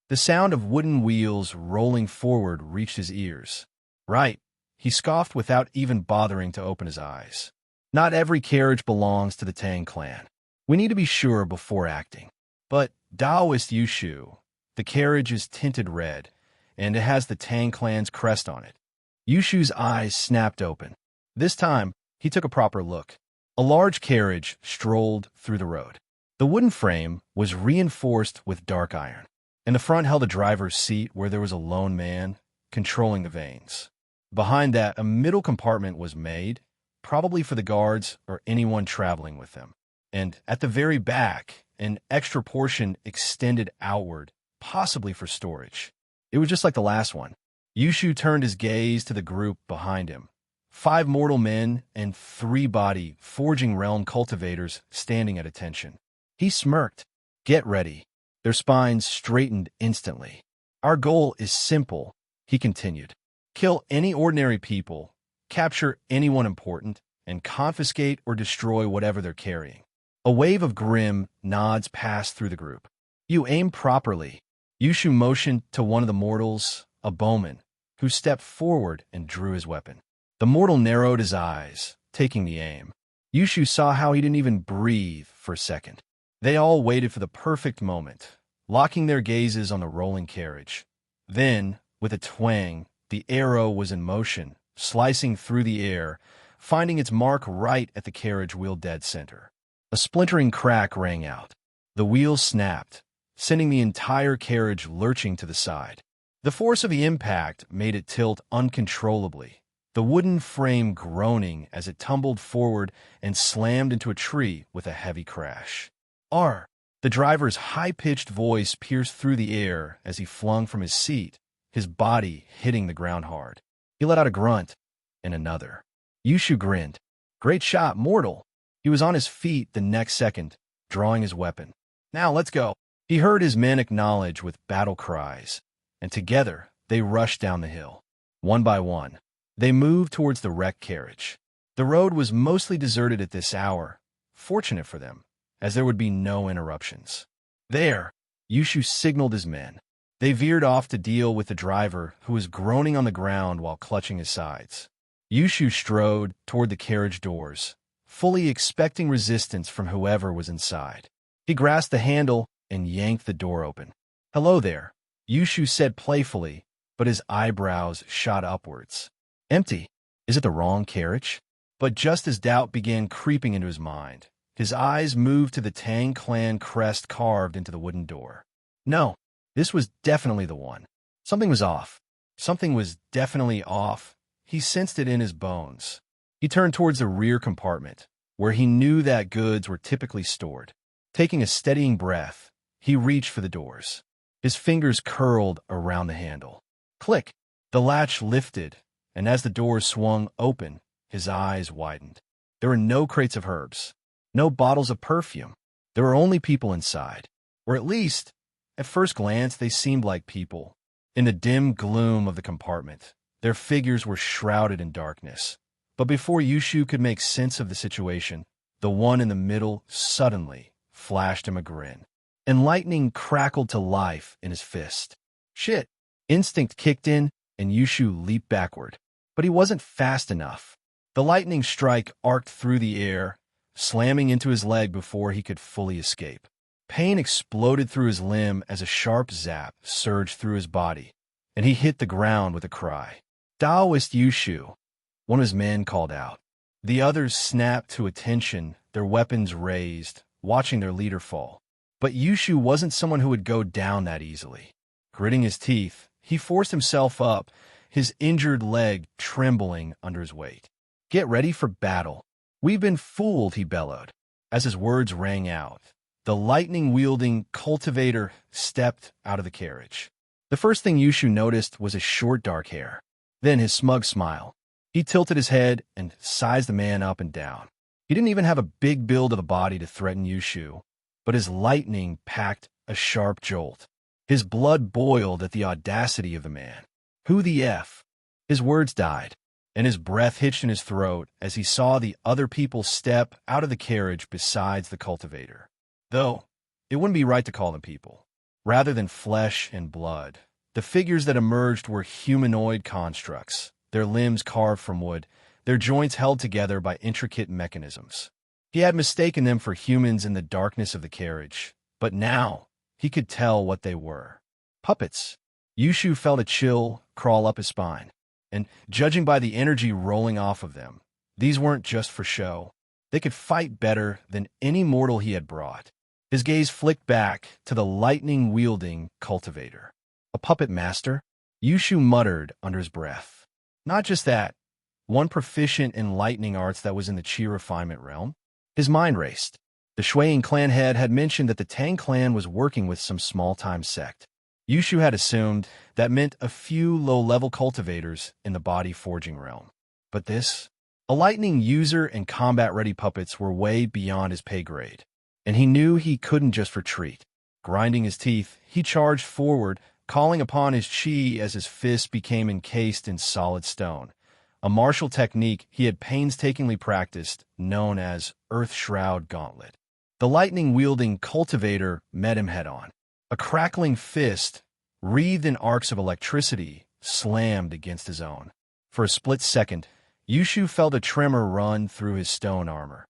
The sound of wooden wheels rolling forward reached his ears. Right, he scoffed without even bothering to open his eyes. Not every carriage belongs to the Tang clan. We need to be sure before acting. But Daoist Yushu, the carriage is tinted red, and it has the Tang clan's crest on it. Yushu's eyes snapped open. This time, he took a proper look. A large carriage strolled through the road. The wooden frame was reinforced with dark iron, and the front held a driver's seat where there was a lone man controlling the reins. Behind that, a middle compartment was made, probably for the guards or anyone traveling with them. And at the very back, an extra portion extended outward, possibly for storage. It was just like the last one. Yushu turned his gaze to the group behind him. 5 mortal men and 3 body, forging realm cultivators standing at attention. He smirked. Get ready. Their spines straightened instantly. Our goal is simple, he continued. Kill any ordinary people, capture anyone important, and confiscate or destroy whatever they're carrying. A wave of grim nods passed through the group. You aim properly. Yushu motioned to one of the mortals, a bowman, who stepped forward and drew his weapon. The mortal narrowed his eyes, taking the aim. Yushu saw how he didn't even breathe for a second. They all waited for the perfect moment, locking their gazes on the rolling carriage. Then, with a twang, the arrow was in motion, slicing through the air, finding its mark right at the carriage wheel dead center. A splintering crack rang out. The wheels snapped, sending the entire carriage lurching to the side. The force of the impact made it tilt uncontrollably, the wooden frame groaning as it tumbled forward and slammed into a tree with a heavy crash. R. The driver's high-pitched voice pierced through the air as he flung from his seat, his body hitting the ground hard. He let out a grunt, and another. Yushu grinned. Great shot, mortal. He was on his feet the next second, drawing his weapon. Now let's go. He heard his men acknowledge with battle cries, and together they rushed down the hill. One by one, they moved towards the wrecked carriage. The road was mostly deserted at this hour, fortunate for them, as there would be no interruptions. There, Yushu signaled his men. They veered off to deal with the driver, who was groaning on the ground while clutching his sides. Yushu strode toward the carriage doors, fully expecting resistance from whoever was inside. He grasped the handle and yanked the door open. Hello there, Yushu said playfully, but his eyebrows shot upwards. Empty. Is it the wrong carriage? But just as doubt began creeping into his mind, his eyes moved to the Tang clan crest carved into the wooden door. No, this was definitely the one. Something was off. Something was definitely off. He sensed it in his bones. He turned towards the rear compartment, where he knew that goods were typically stored. Taking a steadying breath, he reached for the doors. His fingers curled around the handle. Click! The latch lifted, and as the doors swung open, his eyes widened. There were no crates of herbs, no bottles of perfume. There were only people inside. Or at least, at first glance, they seemed like people. In the dim gloom of the compartment, their figures were shrouded in darkness. But before Yushu could make sense of the situation, the one in the middle suddenly flashed him a grin, and lightning crackled to life in his fist. Shit! Instinct kicked in, and Yushu leaped backward. But he wasn't fast enough. The lightning strike arced through the air, slamming into his leg before he could fully escape. Pain exploded through his limb as a sharp zap surged through his body, and he hit the ground with a cry. Daoist Yushu, one of his men called out. The others snapped to attention, their weapons raised, watching their leader fall. But Yushu wasn't someone who would go down that easily. Gritting his teeth, he forced himself up, his injured leg trembling under his weight. Get ready for battle. We've been fooled, he bellowed. As his words rang out, the lightning-wielding cultivator stepped out of the carriage. The first thing Yushu noticed was his short dark hair, then his smug smile. He tilted his head and sized the man up and down. He didn't even have a big build of a body to threaten Yushu, but his lightning packed a sharp jolt. His blood boiled at the audacity of the man. Who the F? His words died, and his breath hitched in his throat as he saw the other people step out of the carriage besides the cultivator. Though, it wouldn't be right to call them people. Rather than flesh and blood, the figures that emerged were humanoid constructs, their limbs carved from wood, their joints held together by intricate mechanisms. He had mistaken them for humans in the darkness of the carriage, but now he could tell what they were. Puppets. Yushu felt a chill crawl up his spine, and judging by the energy rolling off of them, these weren't just for show. They could fight better than any mortal he had brought. His gaze flicked back to the lightning-wielding cultivator. A puppet master? Yushu muttered under his breath. Not just that, one proficient in lightning arts that was in the chi refinement realm. His mind raced. The Shuang clan head had mentioned that the Tang clan was working with some small-time sect. Yushu had assumed that meant a few low-level cultivators in the body forging realm. But this? A lightning user and combat-ready puppets were way beyond his pay grade, and he knew he couldn't just retreat. Grinding his teeth, he charged forward, calling upon his chi as his fist became encased in solid stone, a martial technique he had painstakingly practiced, known as Earth Shroud Gauntlet. The lightning-wielding cultivator met him head-on. A crackling fist, wreathed in arcs of electricity, slammed against his own. For a split second, Yushu felt a tremor run through his stone armor.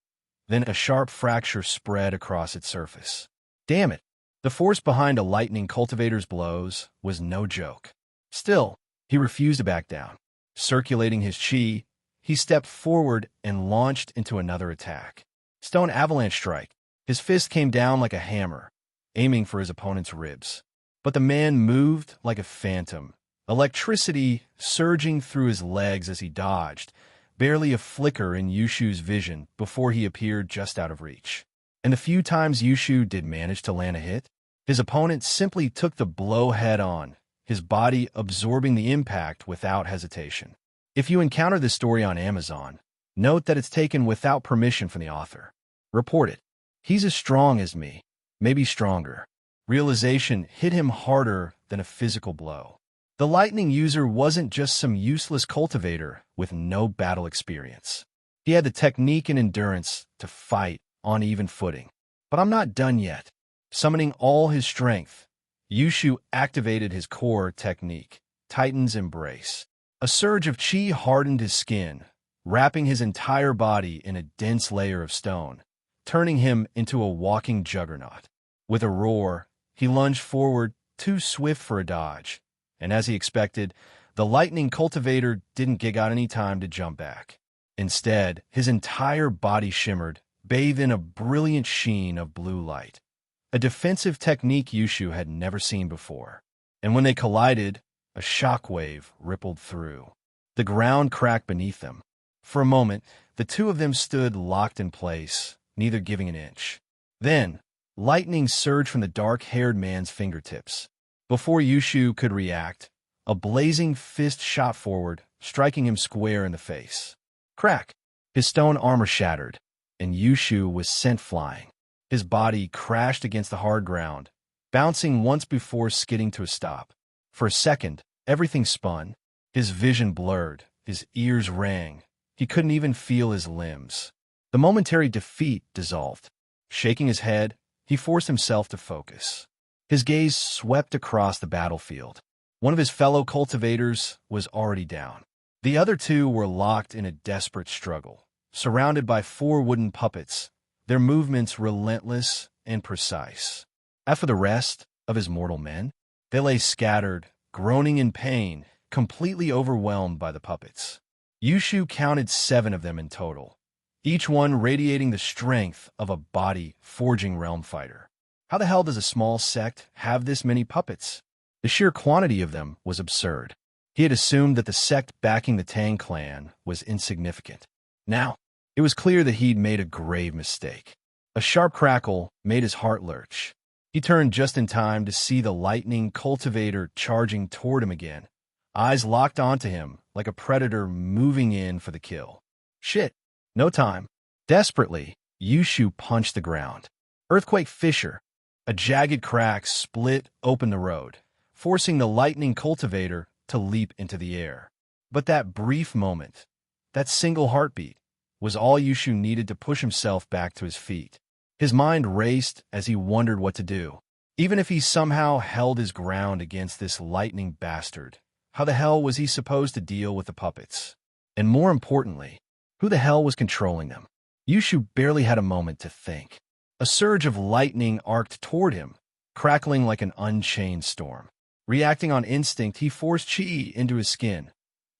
Then a sharp fracture spread across its surface. Damn it! The force behind a lightning cultivator's blows was no joke. Still, he refused to back down. Circulating his chi, he stepped forward and launched into another attack. Stone avalanche strike. His fist came down like a hammer, aiming for his opponent's ribs. But the man moved like a phantom, electricity surging through his legs as he dodged, barely a flicker in Yushu's vision before he appeared just out of reach. And the few times Yushu did manage to land a hit, his opponent simply took the blow head-on, his body absorbing the impact without hesitation. If you encounter this story on Amazon, note that it's taken without permission from the author. Report it. He's as strong as me, maybe stronger. Realization hit him harder than a physical blow. The lightning user wasn't just some useless cultivator with no battle experience. He had the technique and endurance to fight on even footing. But I'm not done yet. Summoning all his strength, Yushu activated his core technique, Titan's Embrace. A surge of chi hardened his skin, wrapping his entire body in a dense layer of stone, turning him into a walking juggernaut. With a roar, he lunged forward, too swift for a dodge, and as he expected, the lightning cultivator didn't give out any time to jump back. Instead, his entire body shimmered, bathed in a brilliant sheen of blue light. A defensive technique Yushu had never seen before. And when they collided, a shockwave rippled through. The ground cracked beneath them. For a moment, the two of them stood locked in place, neither giving an inch. Then, lightning surged from the dark-haired man's fingertips. Before Yushu could react, a blazing fist shot forward, striking him square in the face. Crack! His stone armor shattered, and Yushu was sent flying. His body crashed against the hard ground, bouncing once before skidding to a stop. For a second, everything spun. His vision blurred, his ears rang. He couldn't even feel his limbs. The momentary defeat dissolved. Shaking his head, he forced himself to focus. His gaze swept across the battlefield. One of his fellow cultivators was already down. The other two were locked in a desperate struggle, surrounded by 4 wooden puppets, their movements relentless and precise. As for the rest of his mortal men, they lay scattered, groaning in pain, completely overwhelmed by the puppets. Yushu counted 7 of them in total, each one radiating the strength of a body-forging realm fighter. How the hell does a small sect have this many puppets? The sheer quantity of them was absurd. He had assumed that the sect backing the Tang clan was insignificant. Now, it was clear that he'd made a grave mistake. A sharp crackle made his heart lurch. He turned just in time to see the lightning cultivator charging toward him again, eyes locked onto him like a predator moving in for the kill. Shit, no time. Desperately, Yushu punched the ground. Earthquake fissure. A jagged crack split open the road, forcing the lightning cultivator to leap into the air. But that brief moment, that single heartbeat, was all Yushu needed to push himself back to his feet. His mind raced as he wondered what to do. Even if he somehow held his ground against this lightning bastard, how the hell was he supposed to deal with the puppets? And more importantly, who the hell was controlling them? Yushu barely had a moment to think. A surge of lightning arced toward him, crackling like an unchained storm. Reacting on instinct, he forced chi into his skin.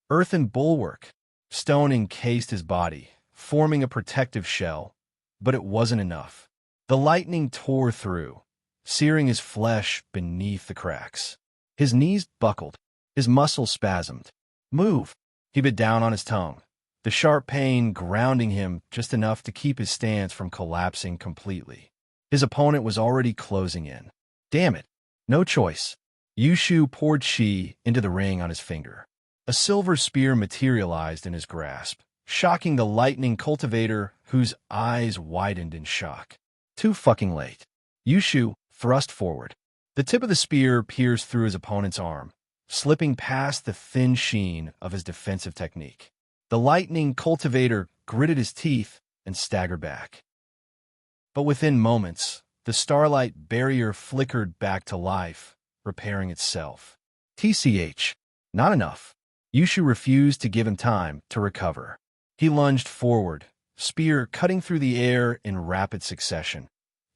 Earthen bulwark, stone encased his body, forming a protective shell, but it wasn't enough. The lightning tore through, searing his flesh beneath the cracks. His knees buckled, his muscles spasmed. Move! He bit down on his tongue, the sharp pain grounding him just enough to keep his stance from collapsing completely. His opponent was already closing in. Damn it. No choice. Yushu poured qi into the ring on his finger. A silver spear materialized in his grasp, shocking the lightning cultivator, whose eyes widened in shock. Too fucking late. Yushu thrust forward. The tip of the spear pierced through his opponent's arm, slipping past the thin sheen of his defensive technique. The lightning cultivator gritted his teeth and staggered back. But within moments, the starlight barrier flickered back to life, repairing itself. TCH. Not enough. Yushu refused to give him time to recover. He lunged forward, spear cutting through the air in rapid succession,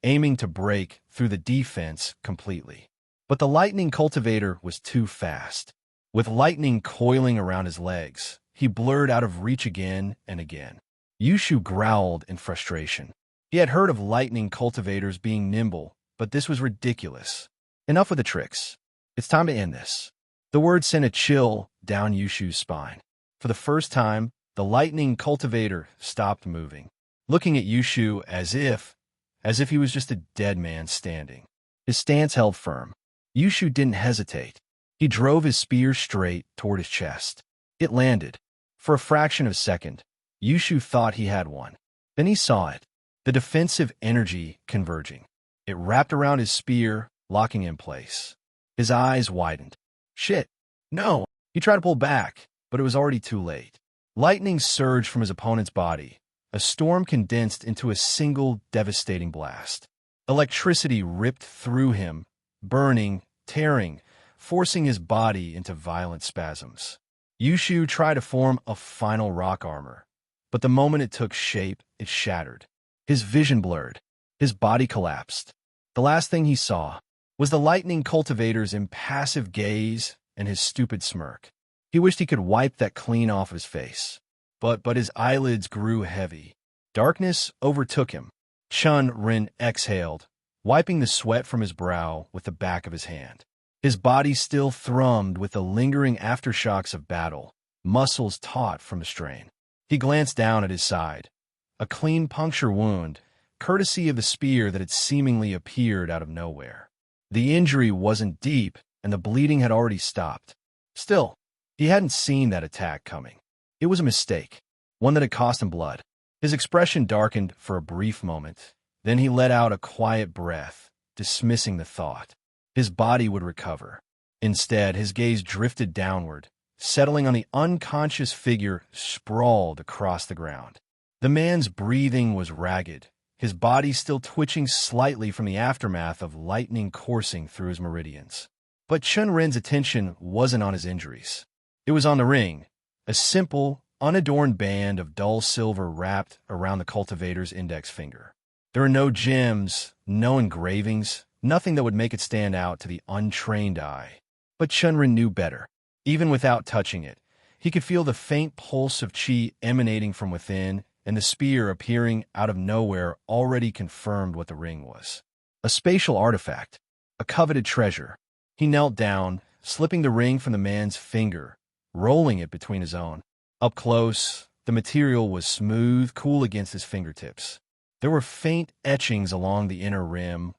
aiming to break through the defense completely. But the lightning cultivator was too fast. With lightning coiling around his legs, he blurred out of reach again and again. Yushu growled in frustration. He had heard of lightning cultivators being nimble, but this was ridiculous. Enough with the tricks. It's time to end this. The word sent a chill down Yushu's spine. For the first time, the lightning cultivator stopped moving, looking at Yushu as if he was just a dead man standing. His stance held firm. Yushu didn't hesitate. He drove his spear straight toward his chest. It landed. For a fraction of a second, Yushu thought he had one. Then he saw it, the defensive energy converging. It wrapped around his spear, locking in place. His eyes widened. Shit. No. He tried to pull back, but it was already too late. Lightning surged from his opponent's body. A storm condensed into a single devastating blast. Electricity ripped through him, burning, tearing, forcing his body into violent spasms. Yushu tried to form a final rock armor, but the moment it took shape, it shattered. His vision blurred. His body collapsed. The last thing he saw was the lightning cultivator's impassive gaze and his stupid smirk. He wished he could wipe that clean off his face. But his eyelids grew heavy. Darkness overtook him. Chen Ren exhaled, wiping the sweat from his brow with the back of his hand. His body still thrummed with the lingering aftershocks of battle, muscles taut from the strain. He glanced down at his side. A clean puncture wound, courtesy of the spear that had seemingly appeared out of nowhere. The injury wasn't deep, and the bleeding had already stopped. Still, he hadn't seen that attack coming. It was a mistake, one that had cost him blood. His expression darkened for a brief moment. Then he let out a quiet breath, dismissing the thought. His body would recover. Instead, his gaze drifted downward, settling on the unconscious figure sprawled across the ground. The man's breathing was ragged, his body still twitching slightly from the aftermath of lightning coursing through his meridians. But Chen Ren's attention wasn't on his injuries. It was on the ring, a simple, unadorned band of dull silver wrapped around the cultivator's index finger. There were no gems, no engravings, nothing that would make it stand out to the untrained eye. But Chen Ren knew better. Even without touching it, he could feel the faint pulse of qi emanating from within, and the spear appearing out of nowhere already confirmed what the ring was. A spatial artifact, a coveted treasure. He knelt down, slipping the ring from the man's finger, rolling it between his own. Up close, the material was smooth, cool against his fingertips. There were faint etchings along the inner rim,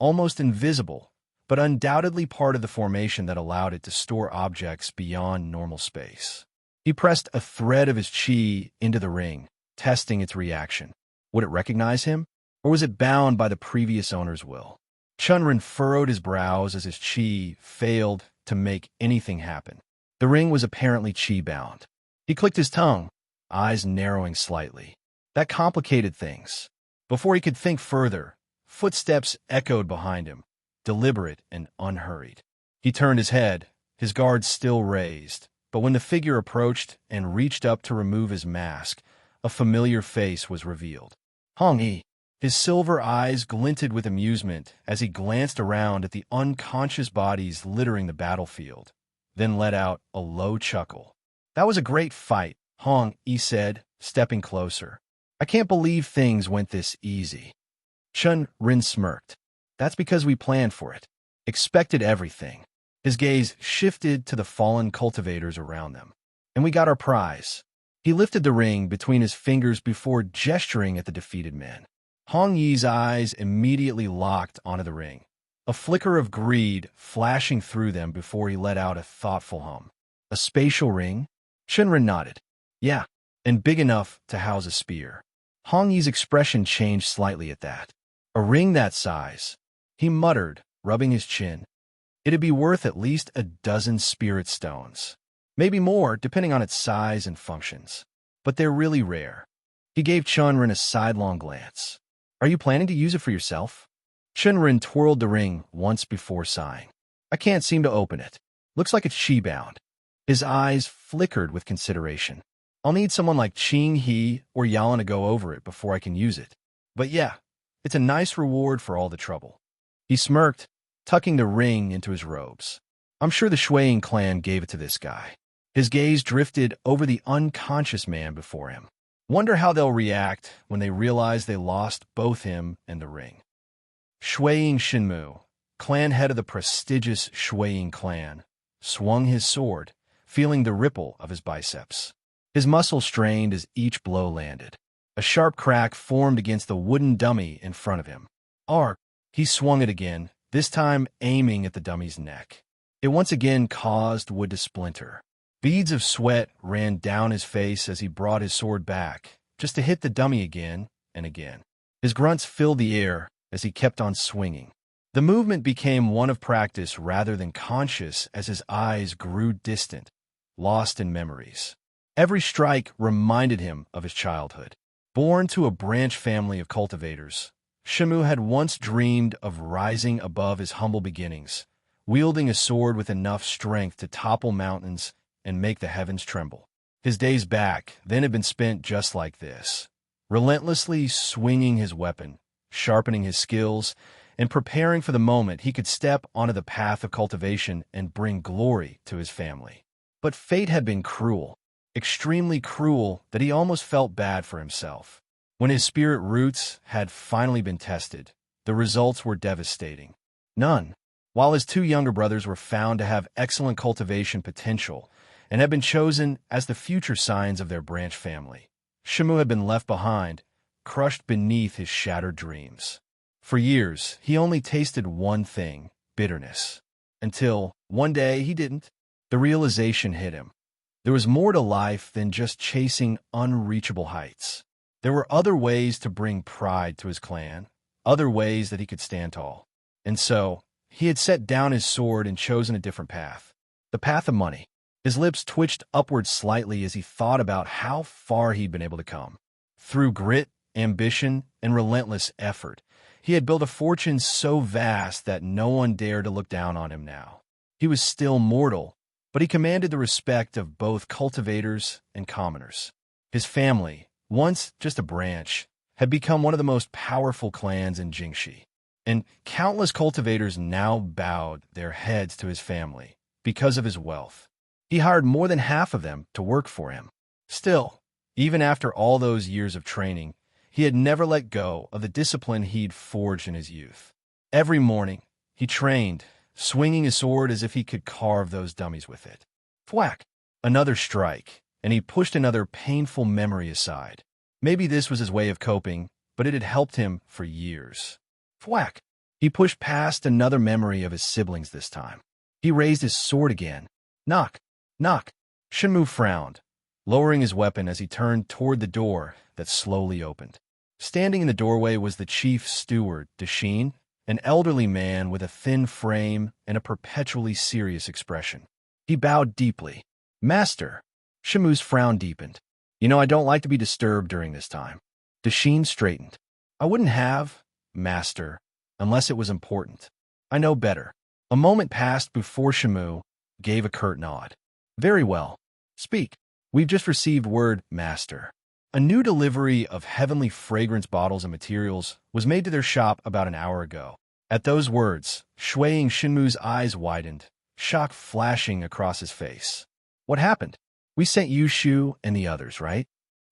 almost invisible, but undoubtedly part of the formation that allowed it to store objects beyond normal space. He pressed a thread of his qi into the ring, testing its reaction. Would it recognize him, or was it bound by the previous owner's will? Chen Ren furrowed his brows as his qi failed to make anything happen. The ring was apparently qi-bound. He clicked his tongue, eyes narrowing slightly. That complicated things. Before he could think further, footsteps echoed behind him, deliberate and unhurried. He turned his head, his guard still raised, but when the figure approached and reached up to remove his mask, a familiar face was revealed. Hong Yi. His silver eyes glinted with amusement as he glanced around at the unconscious bodies littering the battlefield, then let out a low chuckle. That was a great fight, Hong Yi said, stepping closer. I can't believe things went this easy. Chen Ren smirked. That's because we planned for it. Expected everything. His gaze shifted to the fallen cultivators around them. and we got our prize. He lifted the ring between his fingers before gesturing at the defeated men. Hong Yi's eyes immediately locked onto the ring, a flicker of greed flashing through them before he let out a thoughtful hum. A spatial ring? Chen Ren nodded. Yeah, and big enough to house a spear. Hong Yi's expression changed slightly at that. A ring that size, he muttered, rubbing his chin. It'd be worth at least a dozen spirit stones. Maybe more, depending on its size and functions. But they're really rare. He gave Chen Ren a sidelong glance. Are you planning to use it for yourself? Chen Ren twirled the ring once before sighing. I can't seem to open it. Looks like it's chi-bound. His eyes flickered with consideration. I'll need someone like Qing He or Yalan to go over it before I can use it. But yeah, it's a nice reward for all the trouble. He smirked, tucking the ring into his robes. I'm sure the Shuiying clan gave it to this guy. His gaze drifted over the unconscious man before him. Wonder how they'll react when they realize they lost both him and the ring. Shuiying Shinmu, clan head of the prestigious Shuiying clan, swung his sword, feeling the ripple of his biceps. His muscles strained as each blow landed. A sharp crack formed against the wooden dummy in front of him. Ark! He swung it again, this time aiming at the dummy's neck. It once again caused wood to splinter. Beads of sweat ran down his face as he brought his sword back, just to hit the dummy again and again. His grunts filled the air as he kept on swinging. The movement became one of practice rather than conscious as his eyes grew distant, lost in memories. Every strike reminded him of his childhood. Born to a branch family of cultivators, Shimu had once dreamed of rising above his humble beginnings, wielding a sword with enough strength to topple mountains and make the heavens tremble. His days back then had been spent just like this, relentlessly swinging his weapon, sharpening his skills, and preparing for the moment he could step onto the path of cultivation and bring glory to his family. But fate had been cruel, extremely cruel, that he almost felt bad for himself. When his spirit roots had finally been tested, the results were devastating. None. While his two younger brothers were found to have excellent cultivation potential and had been chosen as the future scions of their branch family, Shimu had been left behind, crushed beneath his shattered dreams. For years, he only tasted one thing, bitterness. Until, one day, he didn't. The realization hit him. There was more to life than just chasing unreachable heights. There were other ways to bring pride to his clan, other ways that he could stand tall. And so, he had set down his sword and chosen a different path. The path of money. His lips twitched upward slightly as he thought about how far he'd been able to come. Through grit, ambition, and relentless effort, he had built a fortune so vast that no one dared to look down on him now. He was still mortal, but he commanded the respect of both cultivators and commoners. His family, once just a branch, had become one of the most powerful clans in Jingxi, and countless cultivators now bowed their heads to his family because of his wealth. He hired more than half of them to work for him. Still, even after all those years of training, he had never let go of the discipline he'd forged in his youth. Every morning, he trained, swinging his sword as if he could carve those dummies with it. Thwack! Another strike, and he pushed another painful memory aside. Maybe this was his way of coping, but it had helped him for years. Thwack! He pushed past another memory of his siblings this time. He raised his sword again. Knock! Knock! Shinmu frowned, lowering his weapon as he turned toward the door that slowly opened. Standing in the doorway was the chief steward, Dashin, an elderly man with a thin frame and a perpetually serious expression. He bowed deeply. Master! Shimu's frown deepened. I don't like to be disturbed during this time. Dashin straightened. I wouldn't have, Master, unless it was important. I know better. A moment passed before Shimu gave a curt nod. Very well. Speak. We've just received word, Master. A new delivery of heavenly fragrance bottles and materials was made to their shop about an hour ago. At those words, Shuiying Shinmu's eyes widened, shock flashing across his face. What happened? We sent you, Shu, and the others, right?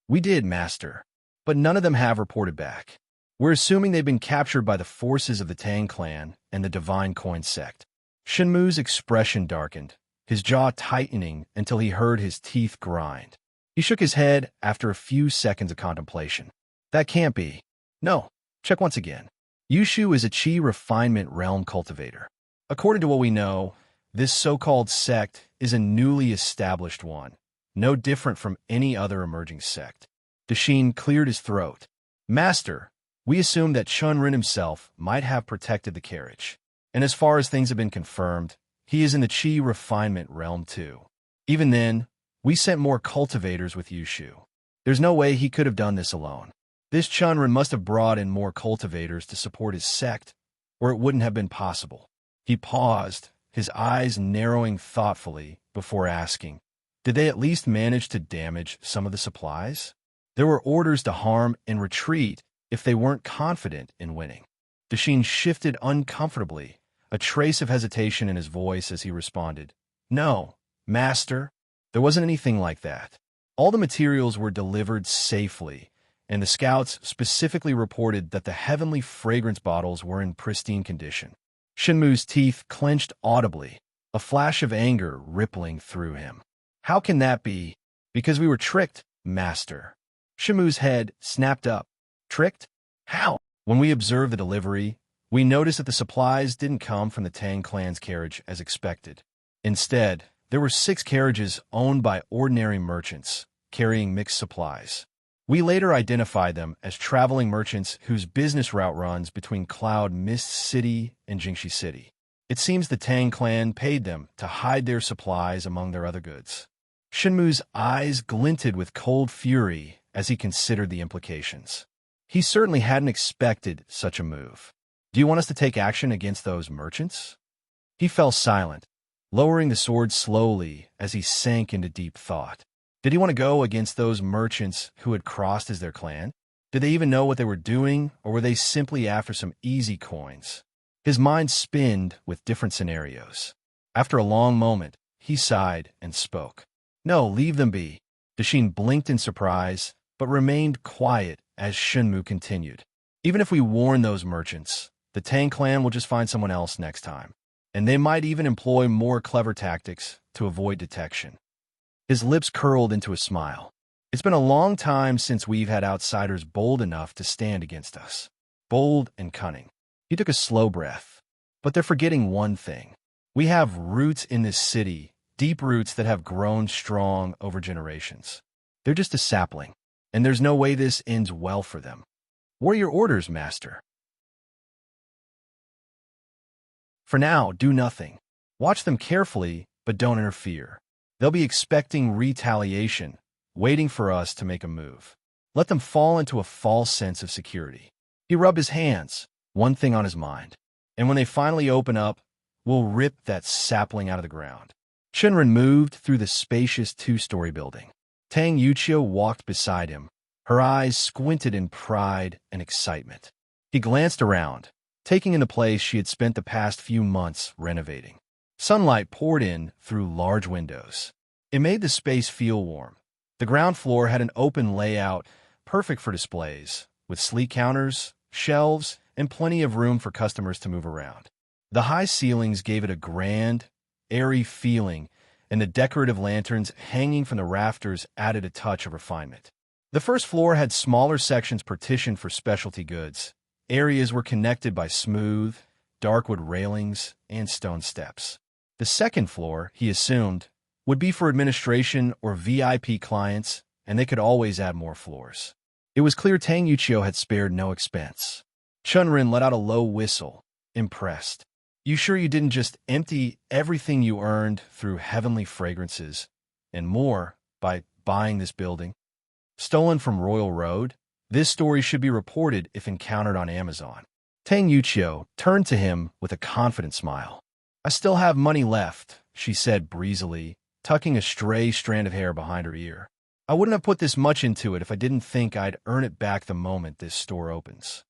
We did, Master. But none of them have reported back. We're assuming they've been captured by the forces of the Tang clan and the Divine Coin sect. Shinmu's expression darkened, his jaw tightening until he heard his teeth grind. He shook his head after a few seconds of contemplation. That can't be. No, check once again. Yushu is a chi refinement realm cultivator. According to what we know, this so-called sect is a newly established one, no different from any other emerging sect. Dashin cleared his throat. Master, we assume that Chen Ren himself might have protected the carriage. And as far as things have been confirmed, he is in the chi refinement realm too. Even then, we sent more cultivators with Yushu. There's no way he could have done this alone. This Chen Ren must have brought in more cultivators to support his sect, or it wouldn't have been possible. He paused, his eyes narrowing thoughtfully before asking, did they at least manage to damage some of the supplies? There were orders to harm and retreat if they weren't confident in winning. Dashin shifted uncomfortably, a trace of hesitation in his voice as he responded, No, Master, there wasn't anything like that. All the materials were delivered safely, and the scouts specifically reported that the heavenly fragrance bottles were in pristine condition. Shenmu's teeth clenched audibly, a flash of anger rippling through him. How can that be? Because we were tricked, Master. Shenmu's head snapped up. Tricked? How? When we observed the delivery, we noticed that the supplies didn't come from the Tang clan's carriage as expected. Instead, there were 6 carriages owned by ordinary merchants, carrying mixed supplies. We later identified them as traveling merchants whose business route runs between Cloud Mist City and Jingxi City. It seems the Tang clan paid them to hide their supplies among their other goods. Shenmu's eyes glinted with cold fury as he considered the implications. He certainly hadn't expected such a move. Do you want us to take action against those merchants? He fell silent, lowering the sword slowly as he sank into deep thought. Did he want to go against those merchants who had crossed as their clan? Did they even know what they were doing, or were they simply after some easy coins? His mind spinned with different scenarios. After a long moment, he sighed and spoke. No, leave them be. Dashin blinked in surprise, but remained quiet as Shenmu continued. Even if we warn those merchants, the Tang clan will just find someone else next time, and they might even employ more clever tactics to avoid detection. His lips curled into a smile. It's been a long time since we've had outsiders bold enough to stand against us. Bold and cunning. He took a slow breath. But they're forgetting one thing. We have roots in this city, deep roots that have grown strong over generations. They're just a sapling, and there's no way this ends well for them. What are your orders, Master? For now, do nothing. Watch them carefully, but don't interfere. They'll be expecting retaliation, waiting for us to make a move. Let them fall into a false sense of security. He rubbed his hands, one thing on his mind. And when they finally open up, we'll rip that sapling out of the ground. Chen Ren moved through the spacious 2-story building. Tang Yuchio walked beside him, her eyes squinted in pride and excitement. He glanced around, taking in the place she had spent the past few months renovating. Sunlight poured in through large windows. It made the space feel warm. The ground floor had an open layout, perfect for displays, with sleek counters, shelves, and plenty of room for customers to move around. The high ceilings gave it a grand, airy feeling, and the decorative lanterns hanging from the rafters added a touch of refinement. The first floor had smaller sections partitioned for specialty goods. Areas were connected by smooth, dark wood railings and stone steps. The second floor, he assumed, would be for administration or VIP clients, and they could always add more floors. It was clear Tang Yuchio had spared no expense. Chen Ren let out a low whistle, impressed. You sure you didn't just empty everything you earned through heavenly fragrances, and more, by buying this building? Stolen from Royal Road? This story should be reported if encountered on Amazon. Tang Yuchio turned to him with a confident smile. I still have money left, she said breezily, tucking a stray strand of hair behind her ear. I wouldn't have put this much into it if I didn't think I'd earn it back the moment this store opens.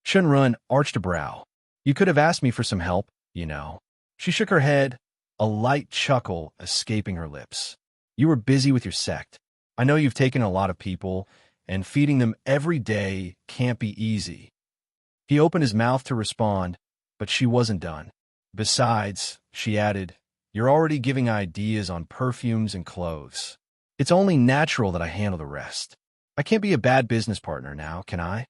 Chen Ren arched a brow. You could have asked me for some help, you know. She shook her head, a light chuckle escaping her lips. You were busy with your sect. I know you've taken a lot of people, and feeding them every day can't be easy. He opened his mouth to respond, but she wasn't done. Besides, she added, You're already giving ideas on perfumes and clothes. It's only natural that I handle the rest. I can't be a bad business partner now, can I?"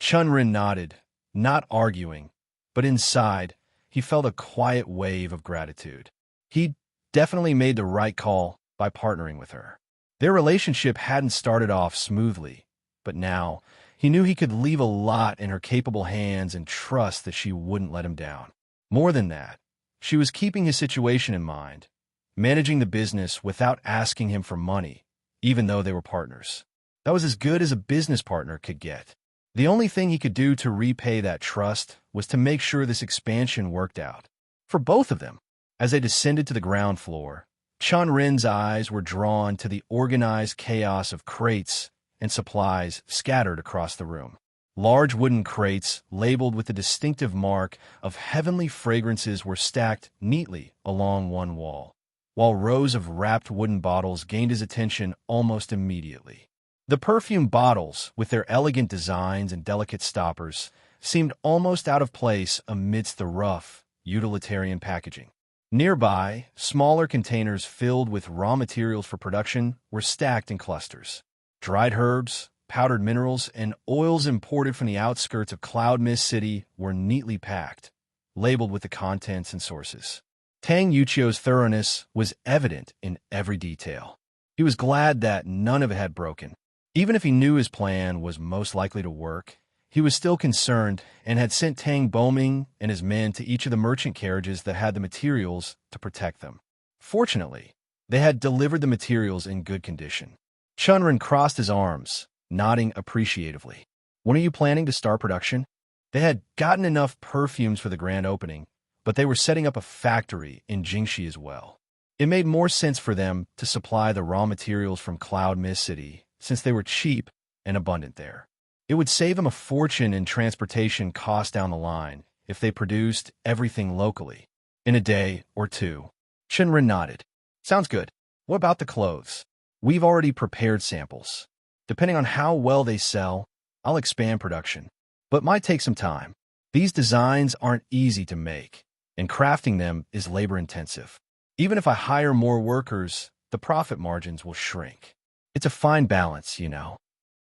Chen Ren nodded, not arguing, but inside, he felt a quiet wave of gratitude. He'd definitely made the right call by partnering with her. Their relationship hadn't started off smoothly, but now he knew he could leave a lot in her capable hands and trust that she wouldn't let him down. More than that, she was keeping his situation in mind, managing the business without asking him for money, even though they were partners. That was as good as a business partner could get. The only thing he could do to repay that trust was to make sure this expansion worked out. For both of them. As they descended to the ground floor, Chen Ren's eyes were drawn to the organized chaos of crates and supplies scattered across the room. Large wooden crates, labeled with the distinctive mark of heavenly fragrances, were stacked neatly along one wall, while rows of wrapped wooden bottles gained his attention almost immediately. The perfume bottles, with their elegant designs and delicate stoppers, seemed almost out of place amidst the rough, utilitarian packaging. Nearby, smaller containers filled with raw materials for production were stacked in clusters. Dried herbs, powdered minerals, and oils imported from the outskirts of Cloud Mist City were neatly packed, labeled with the contents and sources. Tang Yuchio's thoroughness was evident in every detail. He was glad that none of it had broken. Even if he knew his plan was most likely to work, he was still concerned and had sent Tang Boming and his men to each of the merchant carriages that had the materials to protect them. Fortunately, they had delivered the materials in good condition. Chen Ren crossed his arms, nodding appreciatively. "When are you planning to start production?" They had gotten enough perfumes for the grand opening, but they were setting up a factory in Jingxi as well. It made more sense for them to supply the raw materials from Cloud Mist City, since they were cheap and abundant there. It would save them a fortune in transportation costs down the line if they produced everything locally. In a day or two. Chen Ren nodded. "Sounds good. What about the clothes? We've already prepared samples. Depending on how well they sell, I'll expand production. But might take some time. These designs aren't easy to make, and crafting them is labor-intensive. Even if I hire more workers, the profit margins will shrink. It's a fine balance, you know."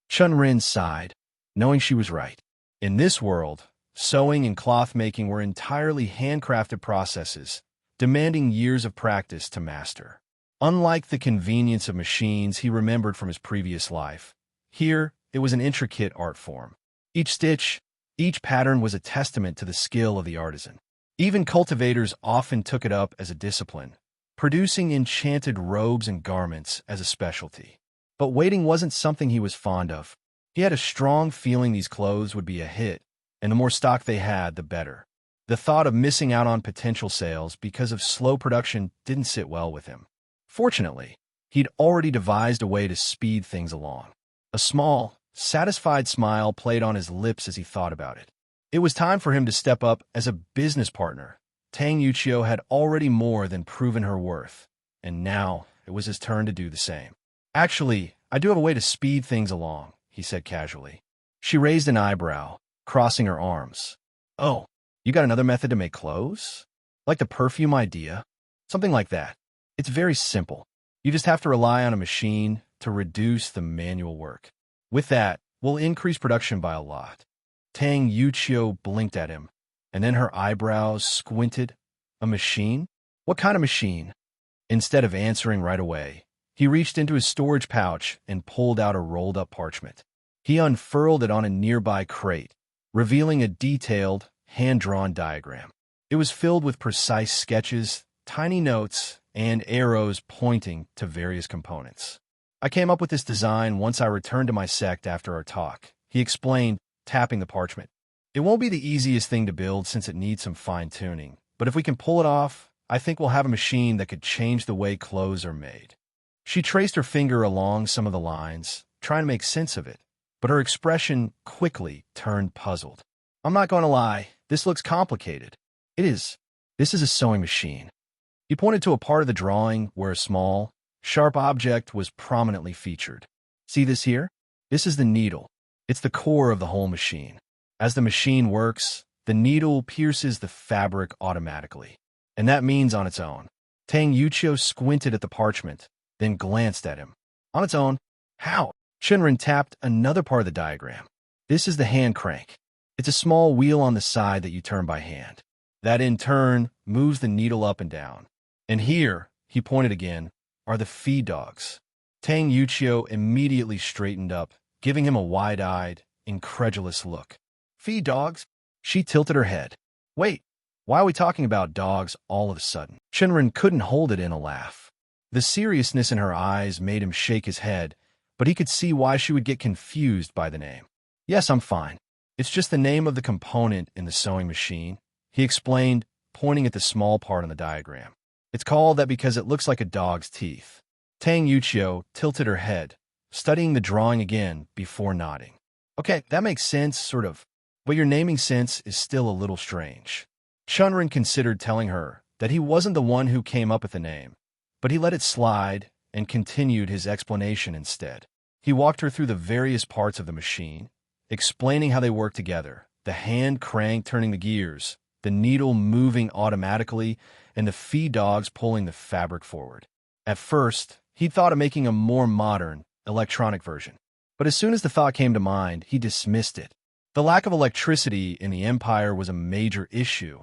Chen Ren sighed, knowing she was right. In this world, sewing and cloth-making were entirely handcrafted processes, demanding years of practice to master. Unlike the convenience of machines he remembered from his previous life, here it was an intricate art form. Each stitch, each pattern was a testament to the skill of the artisan. Even cultivators often took it up as a discipline, producing enchanted robes and garments as a specialty. But waiting wasn't something he was fond of. He had a strong feeling these clothes would be a hit, and the more stock they had, the better. The thought of missing out on potential sales because of slow production didn't sit well with him. Fortunately, he'd already devised a way to speed things along. A small, satisfied smile played on his lips as he thought about it. It was time for him to step up as a business partner. Tang Yuchio had already more than proven her worth, and now it was his turn to do the same. "Actually, I do have a way to speed things along," he said casually. She raised an eyebrow, crossing her arms. "Oh, you got another method to make clothes? Like the perfume idea? Something like that. It's very simple. You just have to rely on a machine to reduce the manual work. With that, we'll increase production by a lot." Tang Yuchio blinked at him, and then her eyebrows squinted. "A machine? What kind of machine?" Instead of answering right away, he reached into his storage pouch and pulled out a rolled-up parchment. He unfurled it on a nearby crate, revealing a detailed, hand-drawn diagram. It was filled with precise sketches, tiny notes, and arrows pointing to various components. "I came up with this design once I returned to my sect after our talk," he explained, tapping the parchment. "It won't be the easiest thing to build since it needs some fine-tuning, but if we can pull it off, I think we'll have a machine that could change the way clothes are made." She traced her finger along some of the lines, trying to make sense of it, but her expression quickly turned puzzled. "I'm not going to lie, this looks complicated." "It is. This is a sewing machine." He pointed to a part of the drawing where a small, sharp object was prominently featured. "See this here? This is the needle. It's the core of the whole machine. As the machine works, the needle pierces the fabric automatically, and that means on its own. Tang Yuchio squinted at the parchment, then glanced at him. On its own. How? Chen Ren tapped another part of the diagram. This is the hand crank. It's a small wheel on the side that you turn by hand. That in turn moves the needle up and down. And here, he pointed again, are the feed dogs. Tang Yuchio immediately straightened up, giving him a wide-eyed, incredulous look. Feed dogs? She tilted her head. Wait, why are we talking about dogs all of a sudden? Chen Ren couldn't hold it in a laugh. The seriousness in her eyes made him shake his head, but he could see why she would get confused by the name. Yes, I'm fine. It's just the name of the component in the sewing machine, he explained, pointing at the small part on the diagram. It's called that because it looks like a dog's teeth. Tang Yuchio tilted her head, studying the drawing again before nodding. Okay, that makes sense, sort of. But your naming sense is still a little strange. Chen Ren considered telling her that he wasn't the one who came up with the name, but he let it slide and continued his explanation instead. He walked her through the various parts of the machine, explaining how they work together, the hand crank turning the gears, the needle moving automatically, and the feed dogs pulling the fabric forward. At first, he thought of making a more modern, electronic version. But as soon as the thought came to mind, he dismissed it. The lack of electricity in the Empire was a major issue,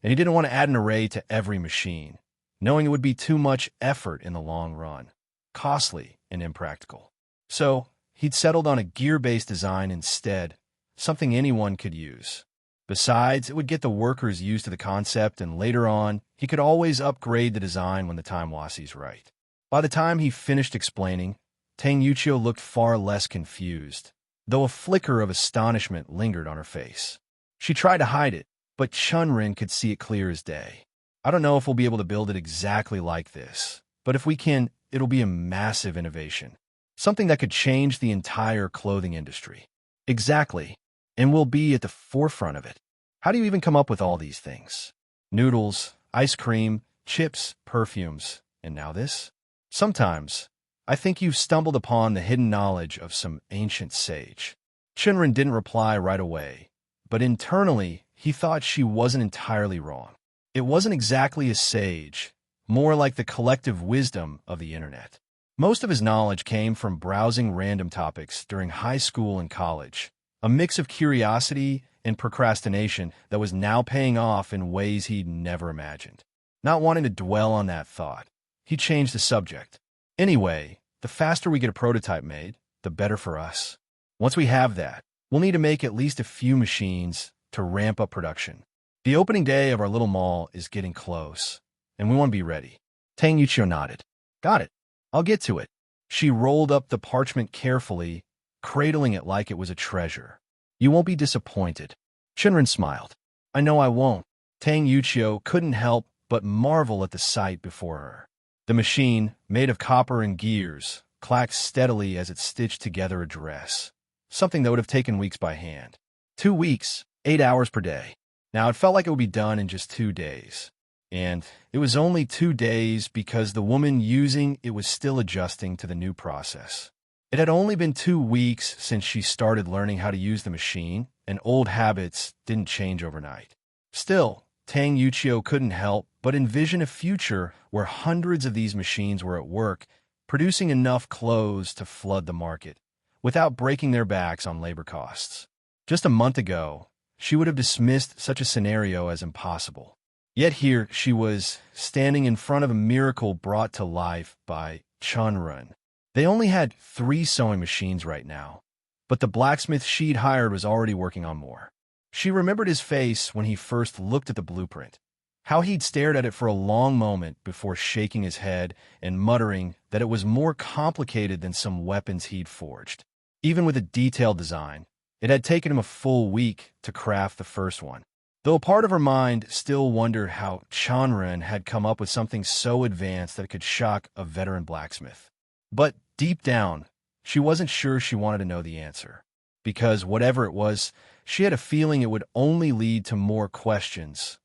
and he didn't want to add an array to every machine, knowing it would be too much effort in the long run, costly and impractical. So, he'd settled on a gear-based design instead, something anyone could use. Besides, it would get the workers used to the concept, and later on, he could always upgrade the design when the time was right. By the time he finished explaining, Tang Yuchio looked far less confused, though a flicker of astonishment lingered on her face. She tried to hide it, but Chen Ren could see it clear as day. I don't know if we'll be able to build it exactly like this, but if we can, it'll be a massive innovation. Something that could change the entire clothing industry. Exactly, and we'll be at the forefront of it. How do you even come up with all these things? Noodles, ice cream, chips, perfumes, and now this? Sometimes, I think you've stumbled upon the hidden knowledge of some ancient sage. Chen Ren didn't reply right away, but internally, he thought she wasn't entirely wrong. It wasn't exactly a sage, more like the collective wisdom of the internet. Most of his knowledge came from browsing random topics during high school and college, a mix of curiosity and procrastination that was now paying off in ways he'd never imagined. Not wanting to dwell on that thought, he changed the subject. Anyway, the faster we get a prototype made, the better for us. Once we have that, we'll need to make at least a few machines to ramp up production. The opening day of our little mall is getting close, and we want to be ready. Tang Yuchio nodded. Got it. I'll get to it. She rolled up the parchment carefully, cradling it like it was a treasure. You won't be disappointed. Chen Ren smiled. I know I won't. Tang Yuchio couldn't help but marvel at the sight before her. The machine, made of copper and gears, clacked steadily as it stitched together a dress, something that would have taken weeks by hand. 2 weeks, 8 hours per day. Now, it felt like it would be done in just 2 days. And it was only 2 days because the woman using it was still adjusting to the new process. It had only been 2 weeks since she started learning how to use the machine, and old habits didn't change overnight. Still, Tang Yuchio couldn't help but envision a future where hundreds of these machines were at work, producing enough clothes to flood the market, without breaking their backs on labor costs. Just a month ago, she would have dismissed such a scenario as impossible. Yet here she was, standing in front of a miracle brought to life by Chen Ren. They only had 3 sewing machines right now, but the blacksmith she'd hired was already working on more. She remembered his face when he first looked at the blueprint, how he'd stared at it for a long moment before shaking his head and muttering that it was more complicated than some weapons he'd forged. Even with a detailed design, it had taken him a full week to craft the first one. Though a part of her mind still wondered how Chen Ren had come up with something so advanced that it could shock a veteran blacksmith. But deep down, she wasn't sure she wanted to know the answer, because whatever it was, she had a feeling it would only lead to more questions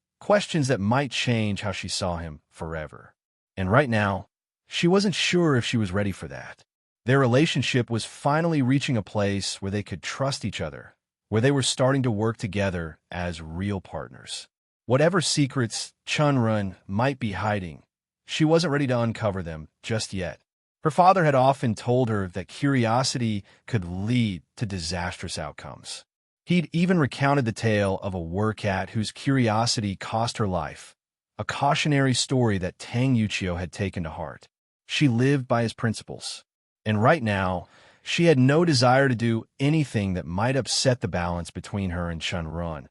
that might change how she saw him forever. And right now, she wasn't sure if she was ready for that. Their relationship was finally reaching a place where they could trust each other, where they were starting to work together as real partners. Whatever secrets Chen Ren might be hiding, she wasn't ready to uncover them just yet. Her father had often told her that curiosity could lead to disastrous outcomes. He'd even recounted the tale of a workat whose curiosity cost her life, a cautionary story that Tang Yuchio had taken to heart. She lived by his principles. And right now, she had no desire to do anything that might upset the balance between her and Chen Ren,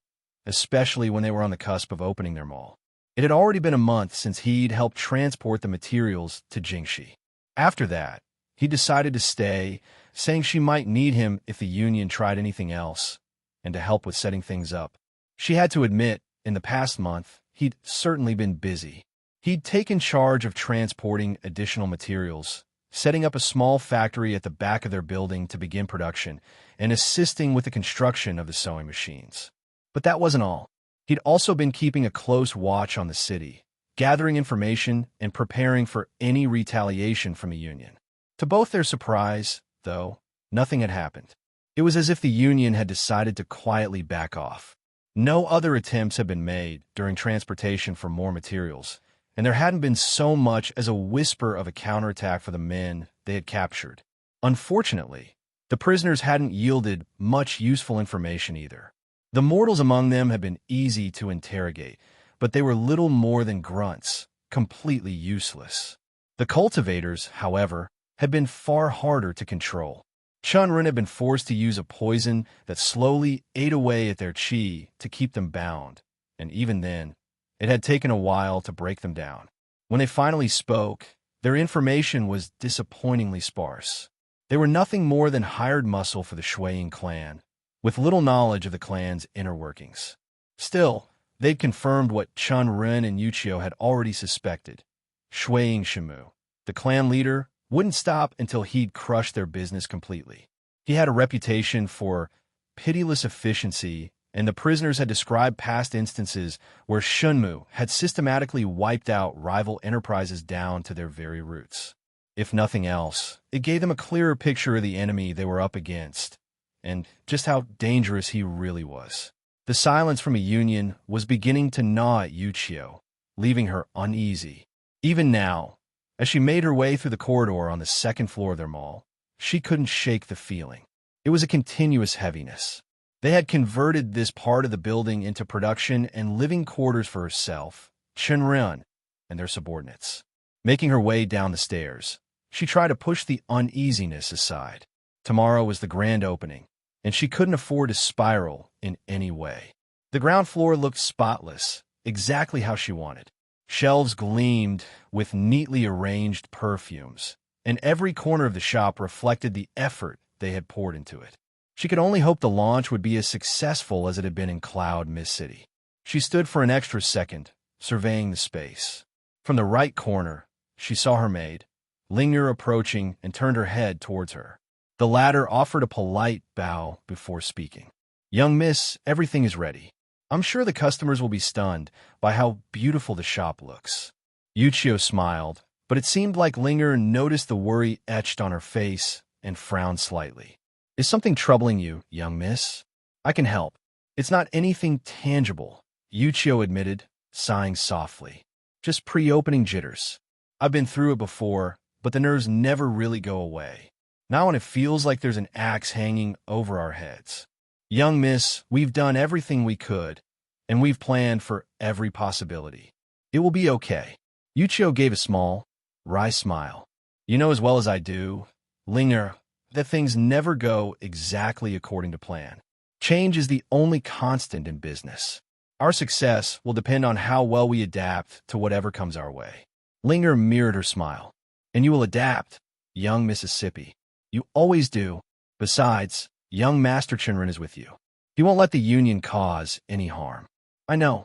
especially when they were on the cusp of opening their mall. It had already been a month since he'd helped transport the materials to Jingxi. After that, he decided to stay, saying she might need him if the union tried anything else, and to help with setting things up. She had to admit, in the past month, he'd certainly been busy. He'd taken charge of transporting additional materials, setting up a small factory at the back of their building to begin production, and assisting with the construction of the sewing machines. But that wasn't all. He'd also been keeping a close watch on the city, gathering information and preparing for any retaliation from the union. To both their surprise, though, nothing had happened. It was as if the union had decided to quietly back off. No other attempts had been made during transportation for more materials, and there hadn't been so much as a whisper of a counterattack for the men they had captured. Unfortunately, the prisoners hadn't yielded much useful information either. The mortals among them had been easy to interrogate, but they were little more than grunts, completely useless. The cultivators, however, had been far harder to control. Chen Ren had been forced to use a poison that slowly ate away at their qi to keep them bound, and even then, it had taken a while to break them down. When they finally spoke, their information was disappointingly sparse. They were nothing more than hired muscle for the Shuiying clan, with little knowledge of the clan's inner workings. Still, they'd confirmed what Chen Ren and Yuchio had already suspected. Shuiying Shimu, the clan leader, wouldn't stop until he'd crushed their business completely. He had a reputation for pitiless efficiency, and the prisoners had described past instances where Shunmu had systematically wiped out rival enterprises down to their very roots. If nothing else, it gave them a clearer picture of the enemy they were up against, and just how dangerous he really was. The silence from a union was beginning to gnaw at Yuchio, leaving her uneasy. Even now, as she made her way through the corridor on the second floor of their mall, she couldn't shake the feeling. It was a continuous heaviness. They had converted this part of the building into production and living quarters for herself, Chen Ren, and their subordinates. Making her way down the stairs, she tried to push the uneasiness aside. Tomorrow was the grand opening, and she couldn't afford to spiral in any way. The ground floor looked spotless, exactly how she wanted. Shelves gleamed with neatly arranged perfumes, and every corner of the shop reflected the effort they had poured into it. She could only hope the launch would be as successful as it had been in Cloud Mist City. She stood for an extra second, surveying the space. From the right corner, she saw her maid, Linger, approaching and turned her head towards her. The latter offered a polite bow before speaking. "Young miss, everything is ready. I'm sure the customers will be stunned by how beautiful the shop looks." Yuchio smiled, but it seemed like Linger noticed the worry etched on her face and frowned slightly. "Is something troubling you, young miss? I can help. It's not anything tangible," Yuchio admitted, sighing softly. "Just pre-opening jitters. I've been through it before, but the nerves never really go away. Now when it feels like there's an axe hanging over our heads. Young miss, we've done everything we could, and we've planned for every possibility. It will be okay." Yuchio gave a small, wry smile. "You know as well as I do, Linger, that things never go exactly according to plan. Change is the only constant in business. Our success will depend on how well we adapt to whatever comes our way." Linger mirrored her smile. "And you will adapt, young Mississippi. You always do. Besides, young Master Chen Ren is with you. He won't let the union cause any harm." "I know,"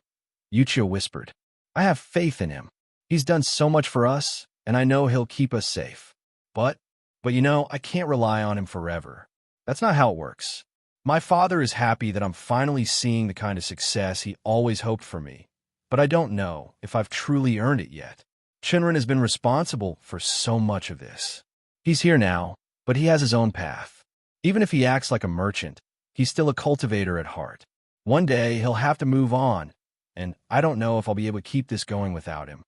Yuchio whispered. "I have faith in him. He's done so much for us, and I know he'll keep us safe. But you know, I can't rely on him forever. That's not how it works. My father is happy that I'm finally seeing the kind of success he always hoped for me, but I don't know if I've truly earned it yet. Chen Ren has been responsible for so much of this. He's here now, but he has his own path. Even if he acts like a merchant, he's still a cultivator at heart. One day he'll have to move on, and I don't know if I'll be able to keep this going without him."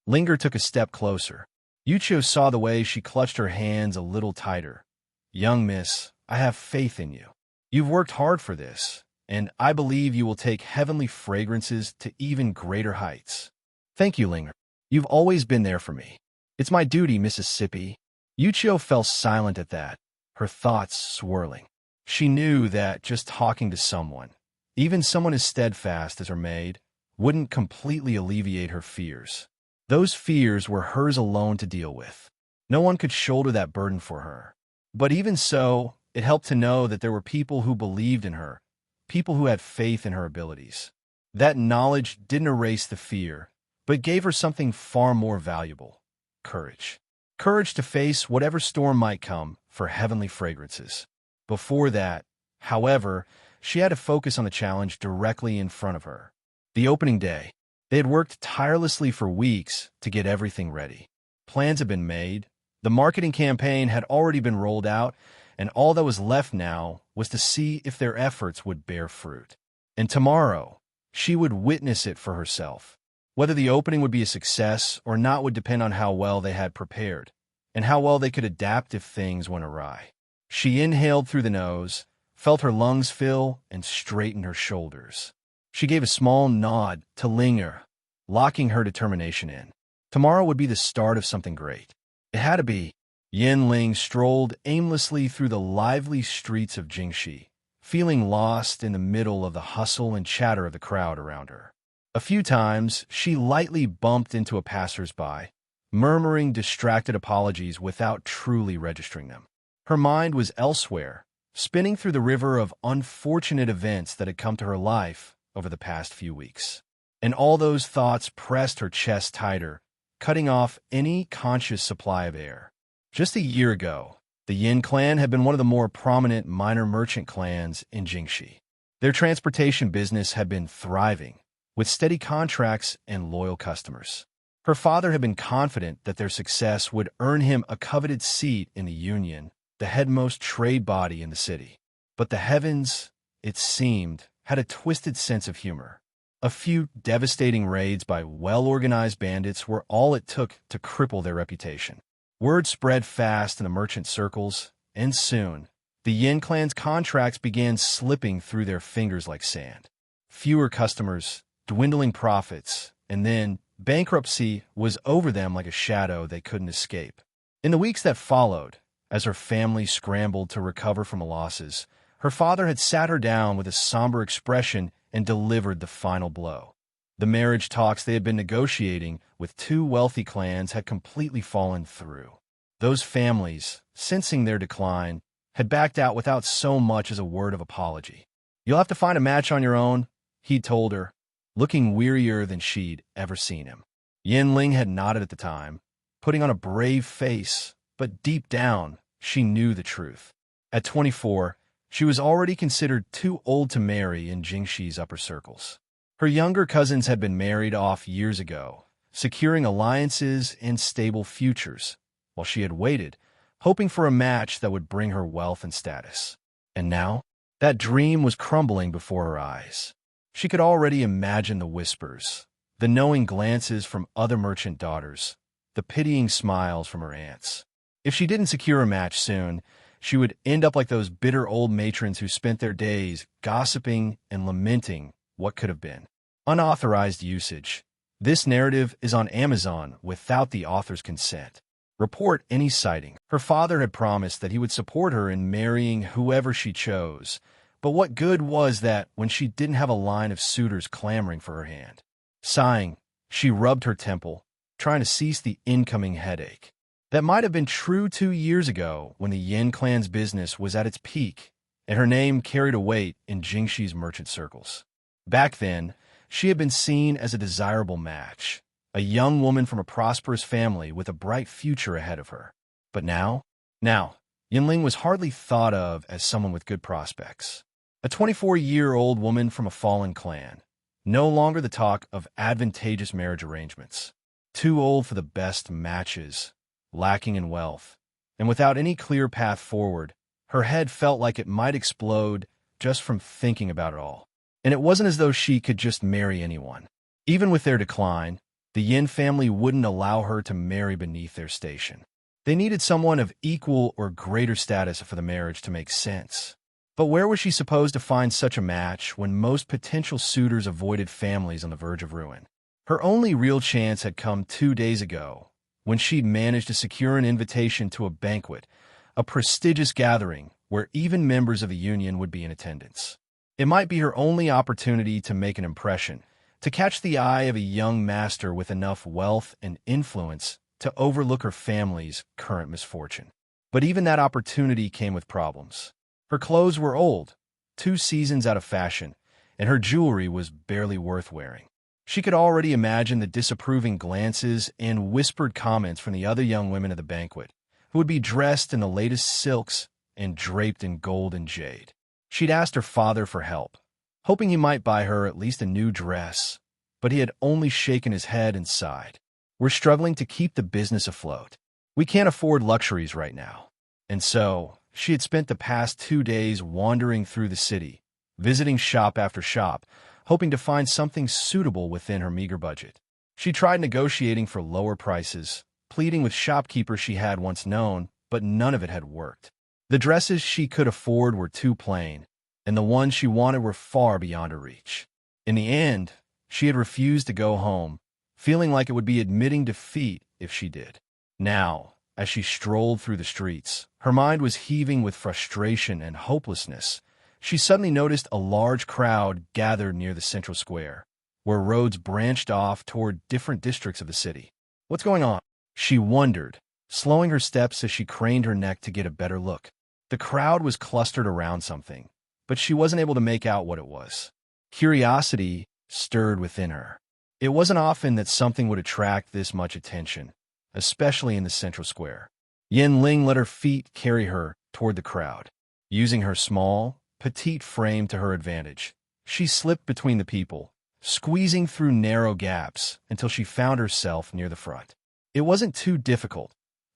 Linger took a step closer. Yuchio saw the way she clutched her hands a little tighter. Young miss, I have faith in you. You've worked hard for this, and I believe you will take heavenly fragrances to even greater heights. Thank you, Linger. You've always been there for me. It's my duty, Mississippi. Yuchio fell silent at that, her thoughts swirling. She knew that just talking to someone, even someone as steadfast as her maid, wouldn't completely alleviate her fears. Those fears were hers alone to deal with. No one could shoulder that burden for her. But even so, it helped to know that there were people who believed in her, people who had faith in her abilities. That knowledge didn't erase the fear, but gave her something far more valuable: courage. Courage to face whatever storm might come for heavenly fragrances. Before that, however, she had to focus on the challenge directly in front of her. The opening day. They had worked tirelessly for weeks to get everything ready. Plans had been made, the marketing campaign had already been rolled out, and all that was left now was to see if their efforts would bear fruit. And tomorrow, she would witness it for herself. Whether the opening would be a success or not would depend on how well they had prepared, and how well they could adapt if things went awry. She inhaled through the nose, felt her lungs fill, and straightened her shoulders. She gave a small nod to Linger, locking her determination in. Tomorrow would be the start of something great. It had to be. Yin Ling strolled aimlessly through the lively streets of Jingxi, feeling lost in the middle of the hustle and chatter of the crowd around her. A few times, she lightly bumped into a passersby, murmuring distracted apologies without truly registering them. Her mind was elsewhere, spinning through the river of unfortunate events that had come to her life over the past few weeks. And all those thoughts pressed her chest tighter, cutting off any conscious supply of air. Just a year ago, the Yin clan had been one of the more prominent minor merchant clans in Jingxi. Their transportation business had been thriving, with steady contracts and loyal customers. Her father had been confident that their success would earn him a coveted seat in the union, the headmost trade body in the city. But the heavens, it seemed, had a twisted sense of humor. A few devastating raids by well-organized bandits were all it took to cripple their reputation. Word spread fast in the merchant circles, and soon, the Yin clan's contracts began slipping through their fingers like sand. Fewer customers, dwindling profits, and then bankruptcy was over them like a shadow they couldn't escape. In the weeks that followed, as her family scrambled to recover from the losses, her father had sat her down with a somber expression and delivered the final blow. The marriage talks they had been negotiating with two wealthy clans had completely fallen through. Those families, sensing their decline, had backed out without so much as a word of apology. "You'll have to find a match on your own," he'd told her, looking wearier than she'd ever seen him. Yin Ling had nodded at the time, putting on a brave face, but deep down, she knew the truth. At 24, she was already considered too old to marry in Jingxi's upper circles. Her younger cousins had been married off years ago, securing alliances and stable futures, while she had waited, hoping for a match that would bring her wealth and status. And now, that dream was crumbling before her eyes. She could already imagine the whispers, the knowing glances from other merchant daughters, the pitying smiles from her aunts. If she didn't secure a match soon, she would end up like those bitter old matrons who spent their days gossiping and lamenting what could have been. Unauthorized usage. This narrative is on Amazon without the author's consent. Report any sighting. Her father had promised that he would support her in marrying whoever she chose, but what good was that when she didn't have a line of suitors clamoring for her hand? Sighing, she rubbed her temple, trying to cease the incoming headache. That might have been true 2 years ago when the Yin clan's business was at its peak, and her name carried a weight in Jingxi's merchant circles. Back then, she had been seen as a desirable match, a young woman from a prosperous family with a bright future ahead of her. But now, Yinling was hardly thought of as someone with good prospects. A 24-year-old woman from a fallen clan, no longer the talk of advantageous marriage arrangements. Too old for the best matches, lacking in wealth, and without any clear path forward, her head felt like it might explode just from thinking about it all. And it wasn't as though she could just marry anyone. Even with their decline, The Yin family wouldn't allow her to marry beneath their station. They needed someone of equal or greater status for the marriage to make sense. But where was she supposed to find such a match when most potential suitors avoided families on the verge of ruin? Her only real chance had come 2 days ago, when she'd managed to secure an invitation to a banquet, a prestigious gathering where even members of the union would be in attendance. It might be her only opportunity to make an impression, to catch the eye of a young master with enough wealth and influence to overlook her family's current misfortune. But even that opportunity came with problems. Her clothes were old, 2 seasons out of fashion, and her jewelry was barely worth wearing. She could already imagine the disapproving glances and whispered comments from the other young women at the banquet, who would be dressed in the latest silks and draped in gold and jade. She'd asked her father for help, hoping he might buy her at least a new dress, but he had only shaken his head and sighed. "We're struggling to keep the business afloat. We can't afford luxuries right now." And so, she had spent the past 2 days wandering through the city, visiting shop after shop, hoping to find something suitable within her meager budget. She tried negotiating for lower prices, pleading with shopkeepers she had once known, but none of it had worked. The dresses she could afford were too plain, and the ones she wanted were far beyond her reach. In the end, she had refused to go home, feeling like it would be admitting defeat if she did. Now, as she strolled through the streets, her mind was heaving with frustration and hopelessness. She suddenly noticed a large crowd gathered near the central square, where roads branched off toward different districts of the city. "What's going on?" she wondered, slowing her steps as she craned her neck to get a better look. The crowd was clustered around something, but she wasn't able to make out what it was. Curiosity stirred within her. It wasn't often that something would attract this much attention, especially in the central square. Yin Ling let her feet carry her toward the crowd. Using her small, petite frame to her advantage, she slipped between the people, squeezing through narrow gaps until she found herself near the front. It wasn't too difficult.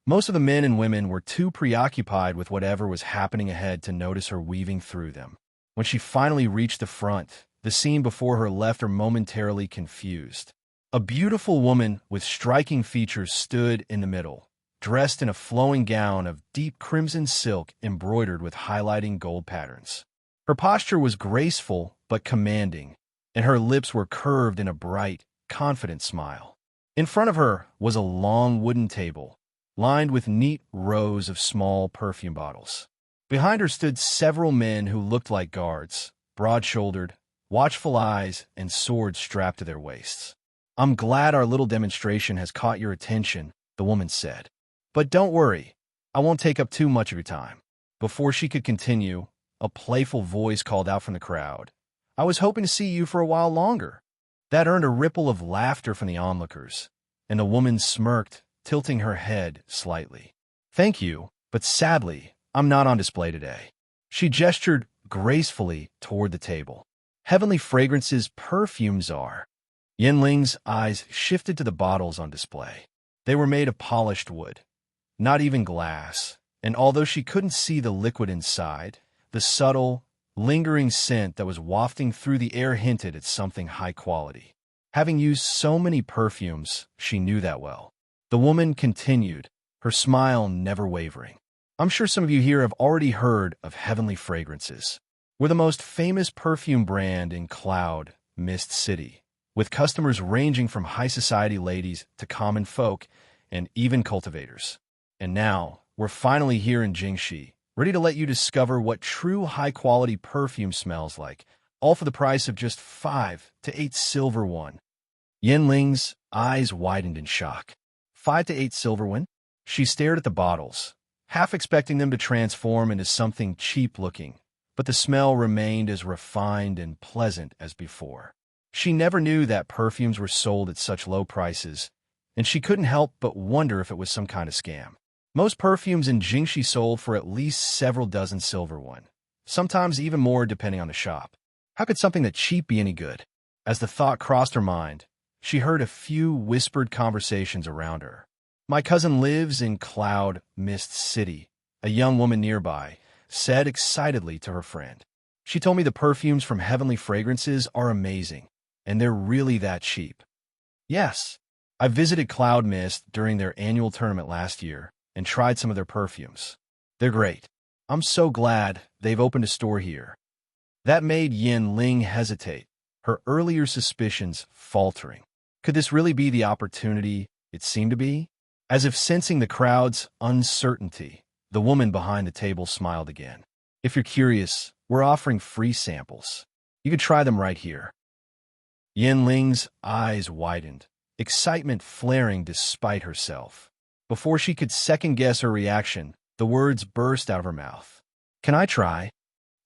Most of the men and women were too preoccupied with whatever was happening ahead to notice her weaving through them. When she finally reached the front, the scene before her left her momentarily confused. A beautiful woman with striking features stood in the middle, dressed in a flowing gown of deep crimson silk embroidered with highlighting gold patterns. Her posture was graceful but commanding, and her lips were curved in a bright, confident smile. In front of her was a long wooden table, lined with neat rows of small perfume bottles. Behind her stood several men who looked like guards, broad-shouldered, watchful eyes, and swords strapped to their waists. "I'm glad our little demonstration has caught your attention," the woman said. "But don't worry, I won't take up too much of your time." Before she could continue, a playful voice called out from the crowd, "I was hoping to see you for a while longer." That earned a ripple of laughter from the onlookers, and the woman smirked, tilting her head slightly. "Thank you, but sadly, I'm not on display today." She gestured gracefully toward the table. "Heavenly Fragrance's perfumes are." Yinling's eyes shifted to the bottles on display. They were made of polished wood, not even glass, and although she couldn't see the liquid inside, the subtle, lingering scent that was wafting through the air hinted at something high quality. Having used so many perfumes, she knew that well. The woman continued, her smile never wavering. "I'm sure some of you here have already heard of Heavenly Fragrances. We're the most famous perfume brand in Cloud Mist City, with customers ranging from high society ladies to common folk and even cultivators. And now, we're finally here in Jingxi, ready to let you discover what true high-quality perfume smells like, all for the price of just 5 to 8 silver won." Yinling's eyes widened in shock. 5 to 8 silver won? She stared at the bottles, half expecting them to transform into something cheap-looking, but the smell remained as refined and pleasant as before. She never knew that perfumes were sold at such low prices, and she couldn't help but wonder if it was some kind of scam. Most perfumes in Jingxi sold for at least several dozen silver won, sometimes even more depending on the shop. How could something that cheap be any good? As the thought crossed her mind, she heard a few whispered conversations around her. "My cousin lives in Cloud Mist City," a young woman nearby said excitedly to her friend. "She told me the perfumes from Heavenly Fragrances are amazing, and they're really that cheap." "Yes, I visited Cloud Mist during their annual tournament last year and tried some of their perfumes. They're great. I'm so glad they've opened a store here. That made Yin Ling hesitate, her earlier suspicions faltering. Could this really be the opportunity it seemed to be? As if sensing the crowd's uncertainty, the woman behind the table smiled again. If you're curious, we're offering free samples. You could try them right here. Yin Ling's eyes widened, excitement flaring despite herself. Before she could second-guess her reaction, the words burst out of her mouth. Can I try?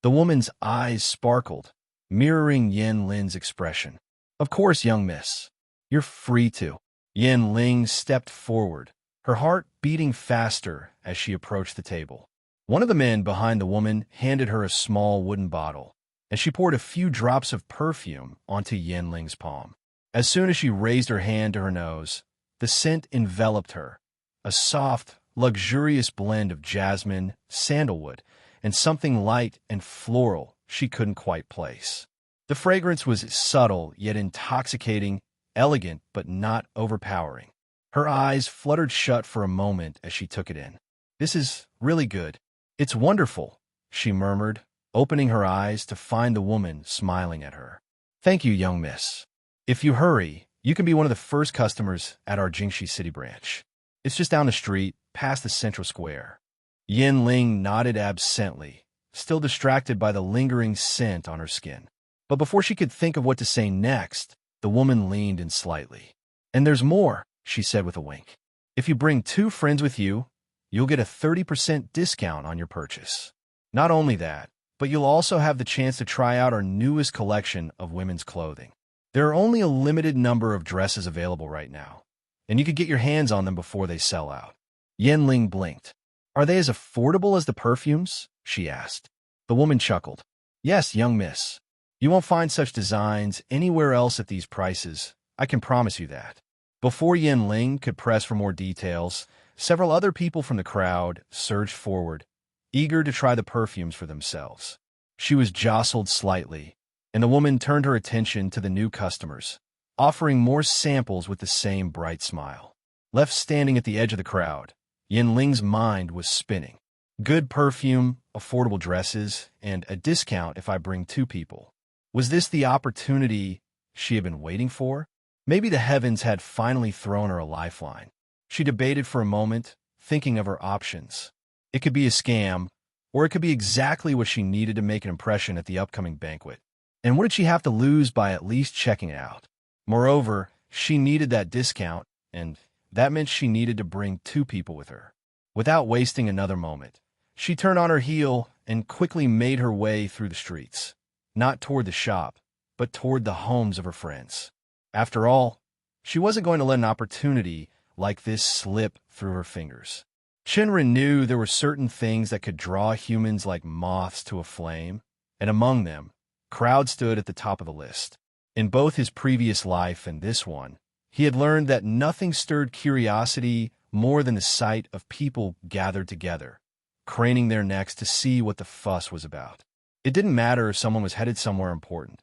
The woman's eyes sparkled, mirroring Yin Lin's expression. Of course, young miss. You're free to. Yin Ling stepped forward, her heart beating faster as she approached the table. One of the men behind the woman handed her a small wooden bottle, and she poured a few drops of perfume onto Yin Ling's palm. As soon as she raised her hand to her nose, the scent enveloped her, a soft, luxurious blend of jasmine, sandalwood, and something light and floral she couldn't quite place. The fragrance was subtle yet intoxicating, elegant but not overpowering. Her eyes fluttered shut for a moment as she took it in. This is really good. It's wonderful, she murmured, opening her eyes to find the woman smiling at her. Thank you, young miss. If you hurry, you can be one of the first customers at our Jingxi City branch. It's just down the street, past the central square. Yin Ling nodded absently, still distracted by the lingering scent on her skin. But before she could think of what to say next, the woman leaned in slightly. And there's more, she said with a wink. If you bring 2 friends with you, you'll get a 30% discount on your purchase. Not only that, but you'll also have the chance to try out our newest collection of women's clothing. There are only a limited number of dresses available right now, and you could get your hands on them before they sell out. Yin Ling blinked. Are they as affordable as the perfumes? She asked. The woman chuckled. Yes, young miss. You won't find such designs anywhere else at these prices, I can promise you that. Before Yin Ling could press for more details, several other people from the crowd surged forward, eager to try the perfumes for themselves. She was jostled slightly, and the woman turned her attention to the new customers, offering more samples with the same bright smile. Left standing at the edge of the crowd, Yin Ling's mind was spinning. Good perfume, affordable dresses, and a discount if I bring 2 people. Was this the opportunity she had been waiting for? Maybe the heavens had finally thrown her a lifeline. She debated for a moment, thinking of her options. It could be a scam, or it could be exactly what she needed to make an impression at the upcoming banquet. And what did she have to lose by at least checking it out? Moreover, she needed that discount, and that meant she needed to bring 2 people with her. Without wasting another moment, she turned on her heel and quickly made her way through the streets, not toward the shop, but toward the homes of her friends. After all, she wasn't going to let an opportunity like this slip through her fingers. Chen Ren knew there were certain things that could draw humans like moths to a flame, and among them, crowd stood at the top of the list. In both his previous life and this one, he had learned that nothing stirred curiosity more than the sight of people gathered together, craning their necks to see what the fuss was about. It didn't matter if someone was headed somewhere important.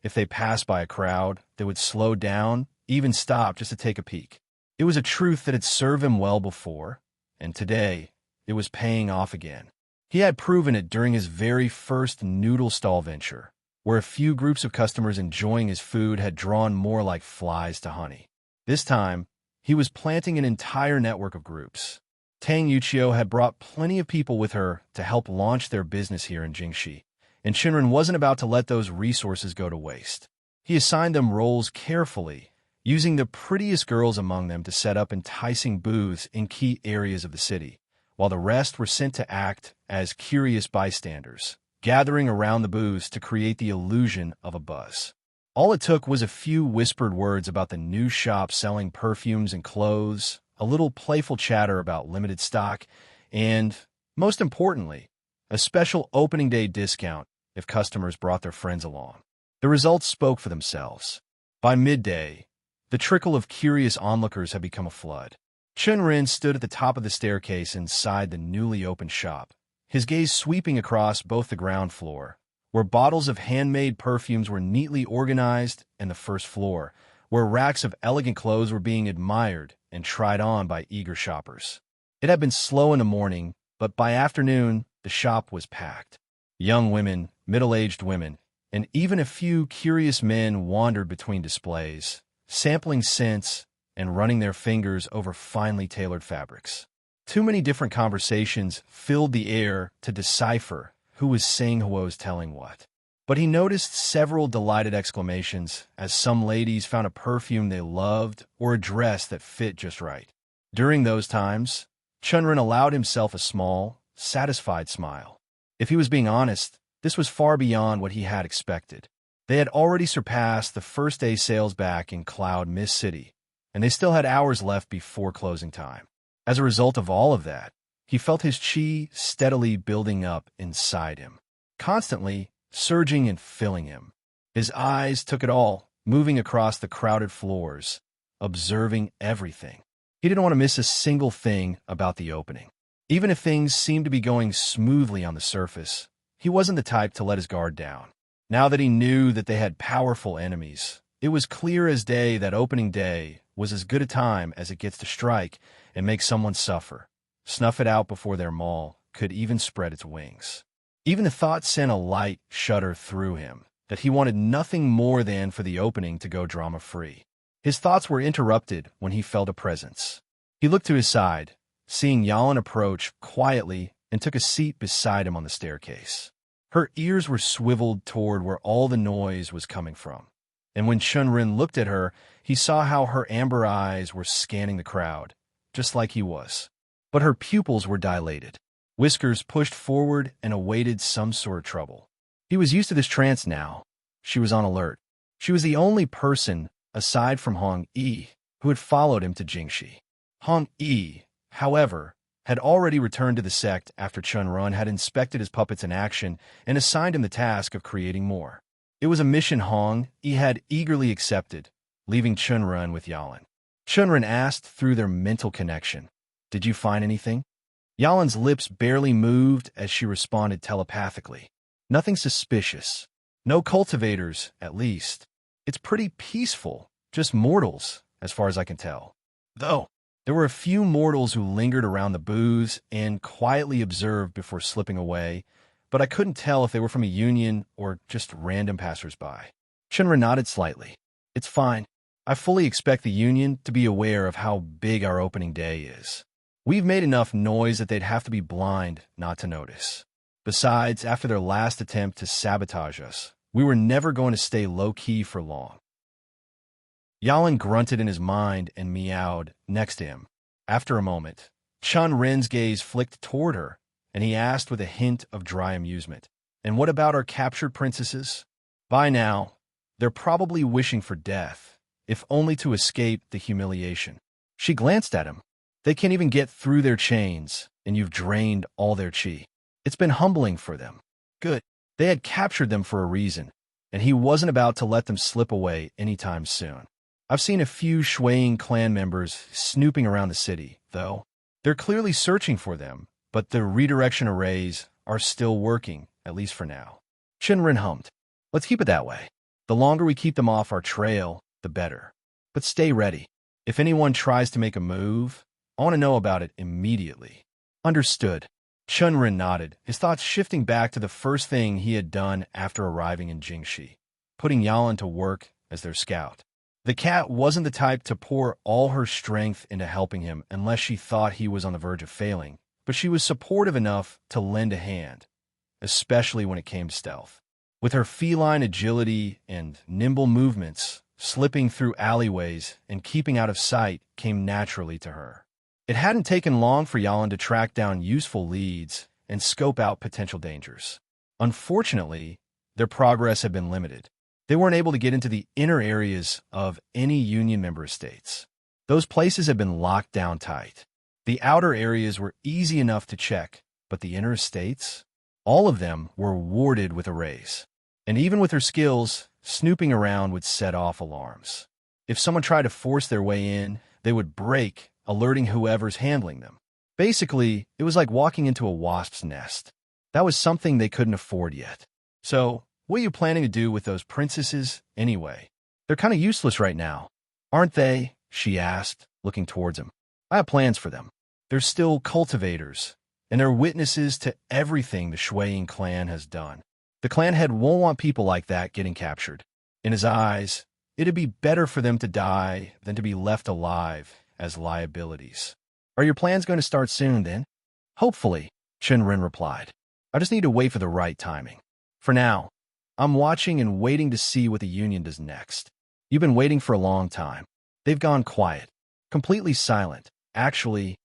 If they passed by a crowd, they would slow down, even stop just to take a peek. It was a truth that had served him well before, and today, it was paying off again. He had proven it during his very first noodle stall venture, where a few groups of customers enjoying his food had drawn more like flies to honey. This time, he was planting an entire network of groups. Tang Yuchio had brought plenty of people with her to help launch their business here in Jingxi, and Chen Ren wasn't about to let those resources go to waste. He assigned them roles carefully, using the prettiest girls among them to set up enticing booths in key areas of the city, while the rest were sent to act as curious bystanders, gathering around the booths to create the illusion of a buzz. All it took was a few whispered words about the new shop selling perfumes and clothes, a little playful chatter about limited stock, and, most importantly, a special opening day discount if customers brought their friends along. The results spoke for themselves. By midday, the trickle of curious onlookers had become a flood. Chen Ren stood at the top of the staircase inside the newly opened shop, his gaze sweeping across both the ground floor, where bottles of handmade perfumes were neatly organized, and the first floor, where racks of elegant clothes were being admired and tried on by eager shoppers. It had been slow in the morning, but by afternoon, the shop was packed. Young women, middle-aged women, and even a few curious men wandered between displays, sampling scents and running their fingers over finely tailored fabrics. Too many different conversations filled the air to decipher who was saying who was telling what. But he noticed several delighted exclamations as some ladies found a perfume they loved or a dress that fit just right. During those times, Chen Ren allowed himself a small, satisfied smile. If he was being honest, this was far beyond what he had expected. They had already surpassed the first-day sales back in Cloud Mist City, and they still had hours left before closing time. As a result of all of that, he felt his qi steadily building up inside him, constantly surging and filling him. His eyes took it all, moving across the crowded floors, observing everything. He didn't want to miss a single thing about the opening. Even if things seemed to be going smoothly on the surface, he wasn't the type to let his guard down. Now that he knew that they had powerful enemies, it was clear as day that opening day was as good a time as it gets to strike and make someone suffer, snuff it out before their maul could even spread its wings. Even the thought sent a light shudder through him that he wanted nothing more than for the opening to go drama-free. His thoughts were interrupted when he felt a presence. He looked to his side, seeing Yalin approach quietly, and took a seat beside him on the staircase. Her ears were swiveled toward where all the noise was coming from, and when Chen Ren looked at her, he saw how her amber eyes were scanning the crowd, just like he was. But her pupils were dilated, whiskers pushed forward and awaited some sort of trouble. He was used to this trance now. She was on alert. She was the only person, aside from Hong Yi, who had followed him to Jingxi. Hong Yi, however, had already returned to the sect after Chen Ren had inspected his puppets in action and assigned him the task of creating more. It was a mission Hong Yi had eagerly accepted, leaving Chen Ren with Yalin. Chen Ren asked through their mental connection, "Did you find anything?" Yalin's lips barely moved as she responded telepathically. "Nothing suspicious. No cultivators, at least. It's pretty peaceful, just mortals, as far as I can tell. Though, there were a few mortals who lingered around the booths and quietly observed before slipping away, but I couldn't tell if they were from a union or just random passersby." Chen Ren nodded slightly. "It's fine. I fully expect the union to be aware of how big our opening day is. We've made enough noise that they'd have to be blind not to notice. Besides, after their last attempt to sabotage us, we were never going to stay low-key for long." Yalin grunted in his mind and meowed next to him. After a moment, Chen Ren's gaze flicked toward her, and he asked with a hint of dry amusement, "And what about our captured princesses? By now, they're probably wishing for death, if only to escape the humiliation." She glanced at him. "They can't even get through their chains, and you've drained all their qi. It's been humbling for them." Good. They had captured them for a reason, and he wasn't about to let them slip away anytime soon. I've seen a few Shuang clan members snooping around the city, though. They're clearly searching for them, but the redirection arrays are still working, at least for now. Chen Ren hummed. "Let's keep it that way. The longer we keep them off our trail, the better. But stay ready. If anyone tries to make a move, I want to know about it immediately." "Understood." Chen Ren nodded, his thoughts shifting back to the first thing he had done after arriving in Jingxi, putting Yalin to work as their scout. The cat wasn't the type to pour all her strength into helping him unless she thought he was on the verge of failing, but she was supportive enough to lend a hand, especially when it came to stealth. With her feline agility and nimble movements, slipping through alleyways and keeping out of sight came naturally to her. It hadn't taken long for Yalin to track down useful leads and scope out potential dangers. Unfortunately, their progress had been limited. They weren't able to get into the inner areas of any Union member states. Those places had been locked down tight. The outer areas were easy enough to check, but the inner estates? All of them were warded with arrays. And even with her skills, snooping around would set off alarms. If someone tried to force their way in, they would break, alerting whoever's handling them. Basically, it was like walking into a wasp's nest. That was something they couldn't afford yet. So, what are you planning to do with those princesses anyway? They're kind of useless right now, Aren't they? She asked, looking towards him. I have plans for them. They're still cultivators, and they're witnesses to everything the Shuiying clan has done. The clan head won't want people like that getting captured. In his eyes, it'd be better for them to die than to be left alive as liabilities. Are your plans going to start soon, then? Hopefully, Chen Ren replied. I just need to wait for the right timing. For now, I'm watching and waiting to see what the Union does next. You've been waiting for a long time. They've gone quiet, completely silent. Actually,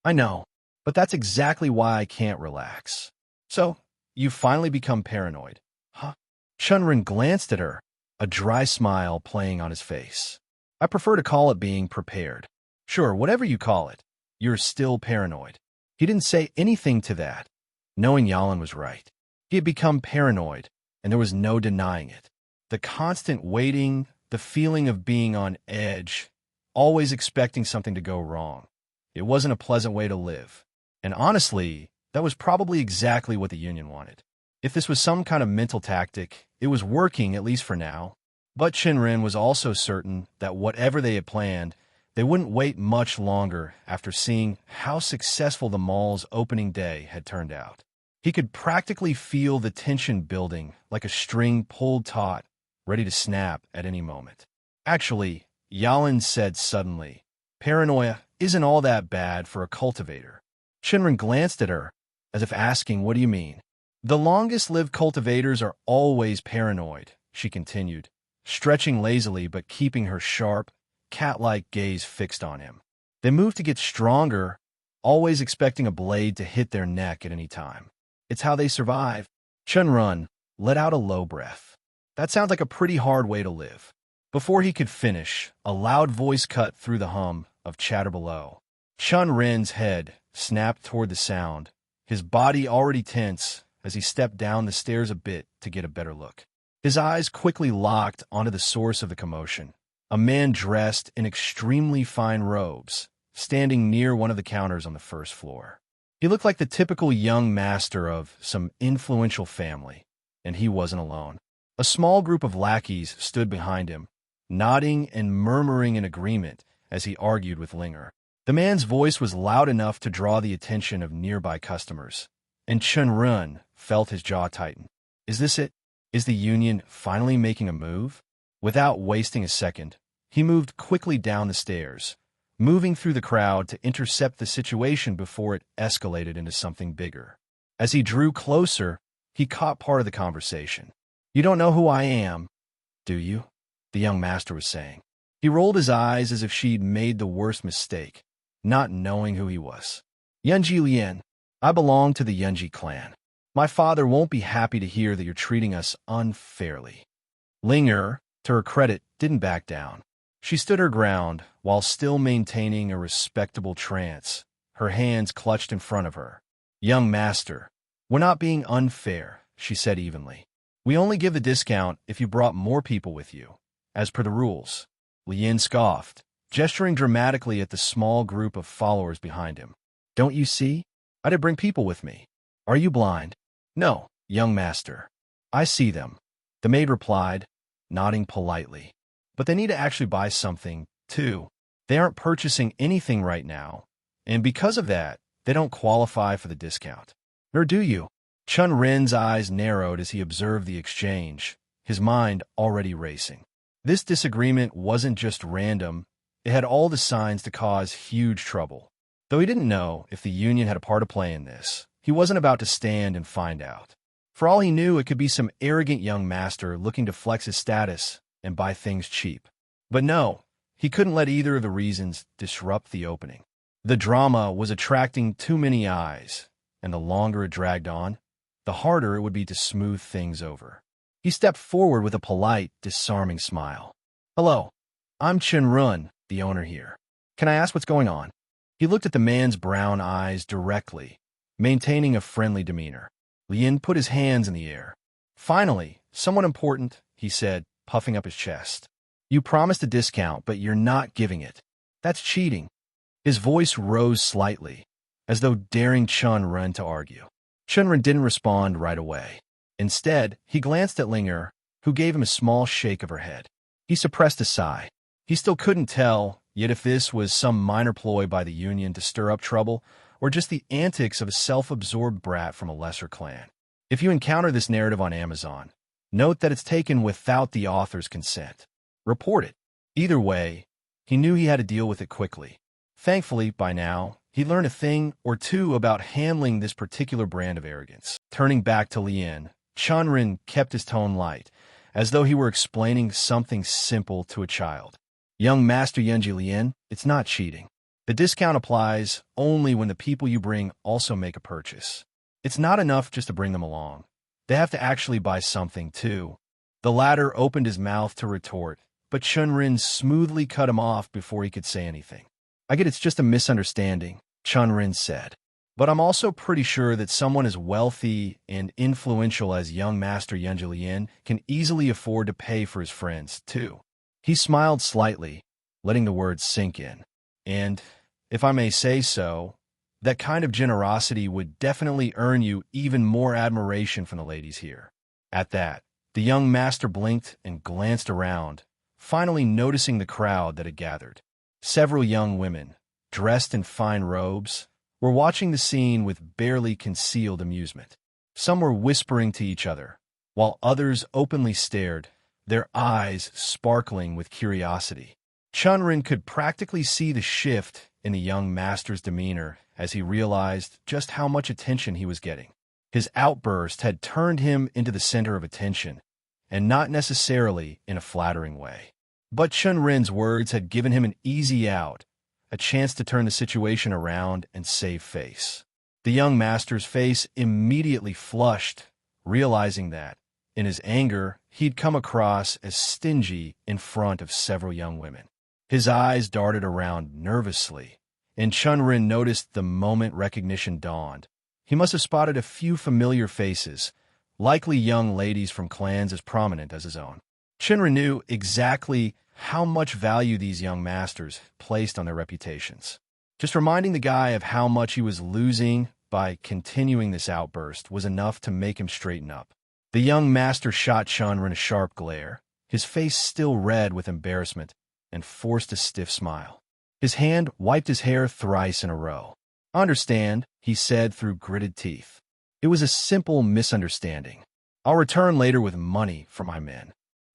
I know, but that's exactly why I can't relax. So, you've finally become paranoid, huh? Chen Ren glanced at her, a dry smile playing on his face. I prefer to call it being prepared. Sure, whatever you call it, you're still paranoid. He didn't say anything to that, knowing Yalan was right. He had become paranoid, and there was no denying it. The constant waiting, the feeling of being on edge, always expecting something to go wrong. It wasn't a pleasant way to live. And honestly, that was probably exactly what the Union wanted. If this was some kind of mental tactic, it was working, at least for now. But Chen Ren was also certain that whatever they had planned, they wouldn't wait much longer after seeing how successful the mall's opening day had turned out. He could practically feel the tension building like a string pulled taut, ready to snap at any moment. Actually, Yalan said suddenly, paranoia isn't all that bad for a cultivator. Chen Ren glanced at her, as if asking, what do you mean? The longest-lived cultivators are always paranoid, she continued, stretching lazily but keeping her sharp, cat-like gaze fixed on him. They move to get stronger, always expecting a blade to hit their neck at any time. It's how they survive. Chen Ren let out a low breath. That sounds like a pretty hard way to live. Before he could finish, a loud voice cut through the hum of chatter below. Chen Ren's head snapped toward the sound, his body already tense as he stepped down the stairs a bit to get a better look. His eyes quickly locked onto the source of the commotion, a man dressed in extremely fine robes, standing near one of the counters on the first floor. He looked like the typical young master of some influential family, and he wasn't alone. A small group of lackeys stood behind him, nodding and murmuring in agreement as he argued with Linger. The man's voice was loud enough to draw the attention of nearby customers, and Chen Ren felt his jaw tighten. Is this it? Is the Union finally making a move? Without wasting a second, he moved quickly down the stairs, moving through the crowd to intercept the situation before it escalated into something bigger. As he drew closer, he caught part of the conversation. You don't know who I am, do you? The young master was saying. He rolled his eyes as if she'd made the worst mistake, not knowing who he was. Yunji Lian, I belong to the Yunji clan. My father won't be happy to hear that you're treating us unfairly. Linger, to her credit, didn't back down. She stood her ground while still maintaining a respectable trance, her hands clutched in front of her. Young master, we're not being unfair, she said evenly. We only give the discount if you brought more people with you, as per the rules. Lian scoffed, gesturing dramatically at the small group of followers behind him. Don't you see? I did bring people with me. Are you blind? No, young master. I see them, the maid replied, nodding politely. But they need to actually buy something, too. They aren't purchasing anything right now, and because of that, they don't qualify for the discount. Nor do you. Chen Ren's eyes narrowed as he observed the exchange, his mind already racing. This disagreement wasn't just random, it had all the signs to cause huge trouble. Though he didn't know if the Union had a part to play in this, he wasn't about to stand and find out. For all he knew, it could be some arrogant young master looking to flex his status and buy things cheap. But no, he couldn't let either of the reasons disrupt the opening. The drama was attracting too many eyes, and the longer it dragged on, the harder it would be to smooth things over. He stepped forward with a polite, disarming smile. Hello, I'm Chen Ren, the owner here. Can I ask what's going on? He looked at the man's brown eyes directly, maintaining a friendly demeanor. Lian put his hands in the air. Finally, someone important, he said, puffing up his chest. You promised a discount, but you're not giving it. That's cheating. His voice rose slightly, as though daring Chen Ren to argue. Chen Ren didn't respond right away. Instead, he glanced at Linger, who gave him a small shake of her head. He suppressed a sigh. He still couldn't tell, yet if this was some minor ploy by the Union to stir up trouble, or just the antics of a self-absorbed brat from a lesser clan. If you encounter this narrative on Amazon, note that it's taken without the author's consent. Report it. Either way, he knew he had to deal with it quickly. Thankfully, by now, he learned a thing or two about handling this particular brand of arrogance. Turning back to Lien, Chen Ren kept his tone light, as though he were explaining something simple to a child. Young Master Yunji Lien, it's not cheating. The discount applies only when the people you bring also make a purchase. It's not enough just to bring them along. They have to actually buy something, too. The latter opened his mouth to retort, but Chen Ren smoothly cut him off before he could say anything. I get it's just a misunderstanding, Chen Ren said. But I'm also pretty sure that someone as wealthy and influential as young Master Yunji Lien can easily afford to pay for his friends, too. He smiled slightly, letting the words sink in. And, if I may say so, that kind of generosity would definitely earn you even more admiration from the ladies here. At that, the young master blinked and glanced around, finally noticing the crowd that had gathered. Several young women, dressed in fine robes, were watching the scene with barely concealed amusement. Some were whispering to each other, while others openly stared, their eyes sparkling with curiosity. Chen Ren could practically see the shift in the young master's demeanor as he realized just how much attention he was getting. His outburst had turned him into the center of attention, and not necessarily in a flattering way. But Chen Ren's words had given him an easy out, a chance to turn the situation around and save face. The young master's face immediately flushed, realizing that, in his anger, he'd come across as stingy in front of several young women. His eyes darted around nervously, and Chen Ren noticed the moment recognition dawned. He must have spotted a few familiar faces, likely young ladies from clans as prominent as his own. Chen Ren knew exactly how much value these young masters placed on their reputations. Just reminding the guy of how much he was losing by continuing this outburst was enough to make him straighten up. The young master shot Chen Ren a sharp glare, his face still red with embarrassment, and forced a stiff smile. His hand wiped his hair thrice in a row. "Understand," he said through gritted teeth. "It was a simple misunderstanding. I'll return later with money for my men."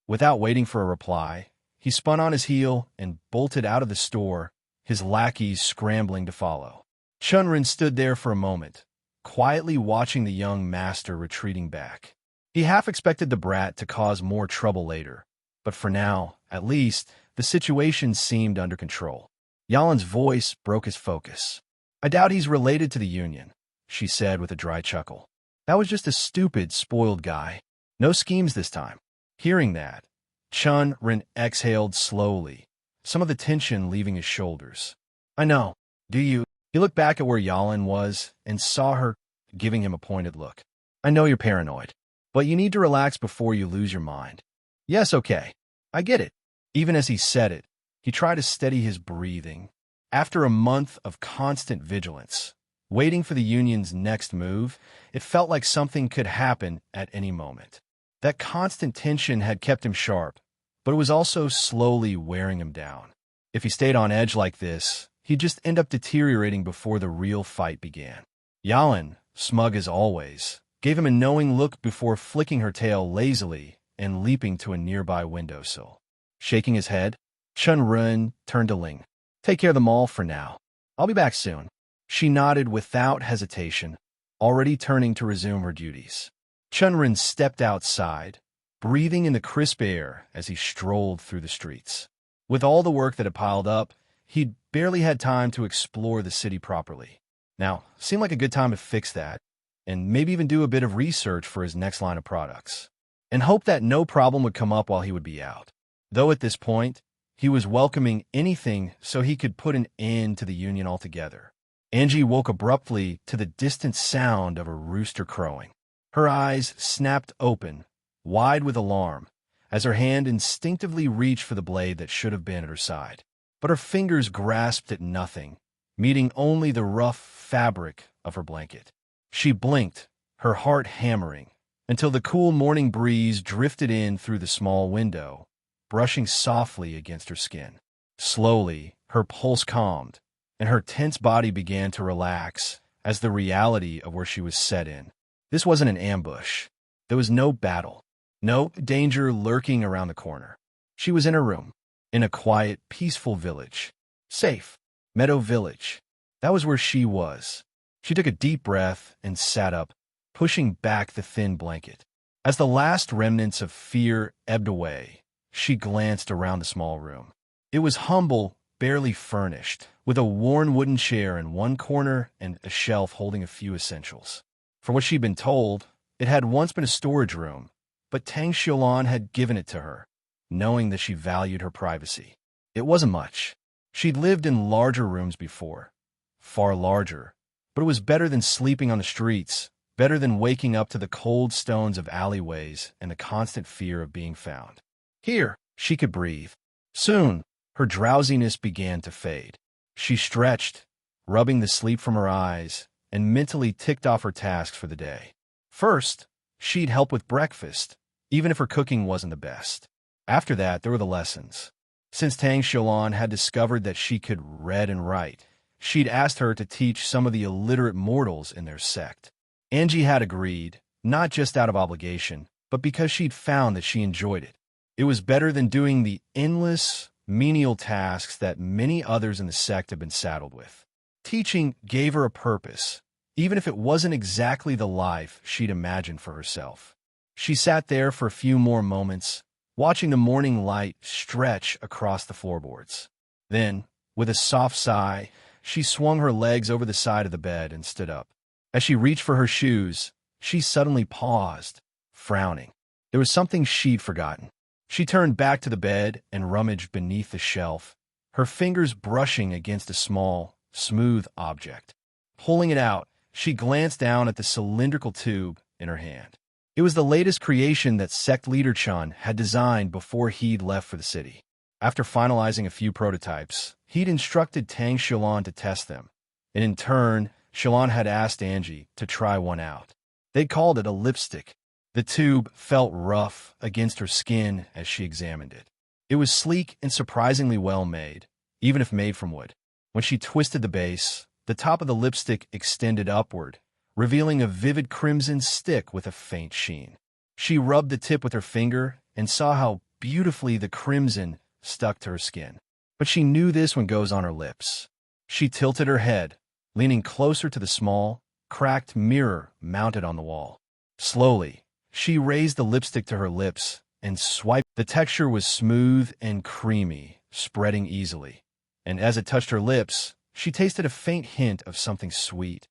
Without waiting for a reply, he spun on his heel and bolted out of the store, his lackeys scrambling to follow. Chen Ren stood there for a moment, quietly watching the young master retreating back. He half expected the brat to cause more trouble later, but for now, at least, the situation seemed under control. Yalin's voice broke his focus. "I doubt he's related to the Union," she said with a dry chuckle. "That was just a stupid, spoiled guy. No schemes this time." Hearing that, Chen Ren exhaled slowly, some of the tension leaving his shoulders. "I know. Do you?" He looked back at where Yalin was and saw her giving him a pointed look. "I know you're paranoid, but you need to relax before you lose your mind." "Yes, okay. I get it." Even as he said it, he tried to steady his breathing. After a month of constant vigilance, waiting for the Union's next move, it felt like something could happen at any moment. That constant tension had kept him sharp, but it was also slowly wearing him down. If he stayed on edge like this, he'd just end up deteriorating before the real fight began. Yalin, smug as always, gave him a knowing look before flicking her tail lazily and leaping to a nearby windowsill. Shaking his head, Chen Ren turned to Ling. "Take care of them all for now. I'll be back soon." She nodded without hesitation, already turning to resume her duties. Chen Ren stepped outside, breathing in the crisp air as he strolled through the streets. With all the work that had piled up, he'd barely had time to explore the city properly. Now, seemed like a good time to fix that, and maybe even do a bit of research for his next line of products, and hope that no problem would come up while he would be out. Though at this point, he was welcoming anything so he could put an end to the Union altogether. Angie woke abruptly to the distant sound of a rooster crowing. Her eyes snapped open, wide with alarm, as her hand instinctively reached for the blade that should have been at her side. But her fingers grasped at nothing, meeting only the rough fabric of her blanket. She blinked, her heart hammering, until the cool morning breeze drifted in through the small window, brushing softly against her skin. Slowly, her pulse calmed, and her tense body began to relax as the reality of where she was set in. This wasn't an ambush. There was no battle, no danger lurking around the corner. She was in her room, in a quiet, peaceful village. Safe. Meadow Village. That was where she was. She took a deep breath and sat up, pushing back the thin blanket. As the last remnants of fear ebbed away, she glanced around the small room. It was humble, barely furnished, with a worn wooden chair in one corner and a shelf holding a few essentials. For what she'd been told, it had once been a storage room, but Tang Xiulan had given it to her, knowing that she valued her privacy. It wasn't much. She'd lived in larger rooms before, far larger, but it was better than sleeping on the streets, better than waking up to the cold stones of alleyways and the constant fear of being found. Here, she could breathe. Soon, her drowsiness began to fade. She stretched, rubbing the sleep from her eyes, and mentally ticked off her tasks for the day. First, she'd help with breakfast, even if her cooking wasn't the best. After that, there were the lessons. Since Tang Xiulan had discovered that she could read and write, she'd asked her to teach some of the illiterate mortals in their sect. Angie had agreed, not just out of obligation, but because she'd found that she enjoyed it. It was better than doing the endless, menial tasks that many others in the sect had been saddled with. Teaching gave her a purpose, even if it wasn't exactly the life she'd imagined for herself. She sat there for a few more moments, watching the morning light stretch across the floorboards. Then, with a soft sigh, she swung her legs over the side of the bed and stood up. As she reached for her shoes, she suddenly paused, frowning. There was something she'd forgotten. She turned back to the bed and rummaged beneath the shelf, her fingers brushing against a small, smooth object. Pulling it out, she glanced down at the cylindrical tube in her hand. It was the latest creation that sect leader Chen had designed before he'd left for the city. After finalizing a few prototypes, he'd instructed Tang Xiulan to test them, and in turn, Xiulan had asked Angie to try one out. They'd called it a lipstick. The tube felt rough against her skin as she examined it. It was sleek and surprisingly well made, even if made from wood. When she twisted the base, the top of the lipstick extended upward, revealing a vivid crimson stick with a faint sheen. She rubbed the tip with her finger and saw how beautifully the crimson stuck to her skin. But she knew this one goes on her lips. She tilted her head, leaning closer to the small, cracked mirror mounted on the wall. Slowly, she raised the lipstick to her lips and swiped. The texture was smooth and creamy, spreading easily. And as it touched her lips, she tasted a faint hint of something sweet.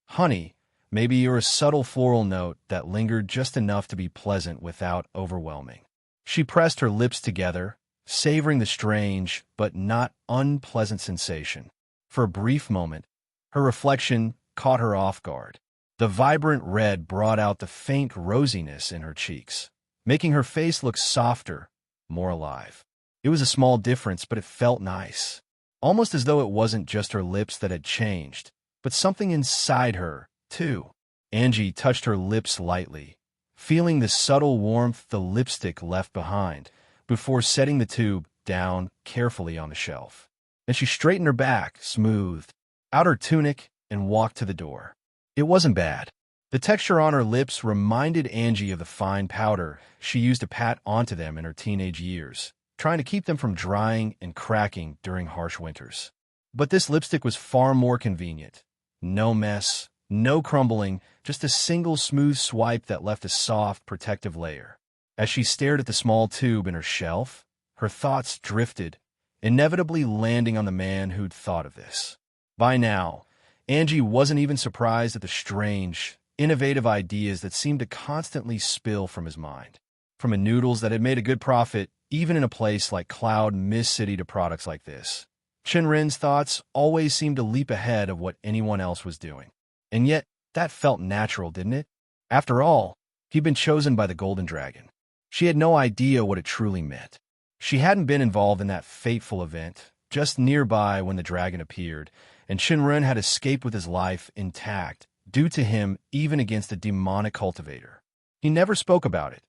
Honey, maybe, or a subtle floral note that lingered just enough to be pleasant without overwhelming. She pressed her lips together, savoring the strange but not unpleasant sensation. For a brief moment, her reflection caught her off guard. The vibrant red brought out the faint rosiness in her cheeks, making her face look softer, more alive. It was a small difference, but it felt nice. Almost as though it wasn't just her lips that had changed, but something inside her, too. Angie touched her lips lightly, feeling the subtle warmth the lipstick left behind, before setting the tube down carefully on the shelf. Then she straightened her back, smoothed out her tunic, and walked to the door. It wasn't bad. The texture on her lips reminded Angie of the fine powder she used to pat onto them in her teenage years, trying to keep them from drying and cracking during harsh winters. But this lipstick was far more convenient. No mess, no crumbling, just a single smooth swipe that left a soft, protective layer. As she stared at the small tube in her shelf, her thoughts drifted, inevitably landing on the man who'd thought of this. By now, Angie wasn't even surprised at the strange, innovative ideas that seemed to constantly spill from his mind. From noodles that had made a good profit, even in a place like Cloud Mist City, to products like this. Chen Ren's thoughts always seemed to leap ahead of what anyone else was doing. And yet, that felt natural, didn't it? After all, he'd been chosen by the Golden Dragon. She had no idea what it truly meant. She hadn't been involved in that fateful event, just nearby when the dragon appeared, and Chen Ren had escaped with his life intact, due to him even against a demonic cultivator. He never spoke about it,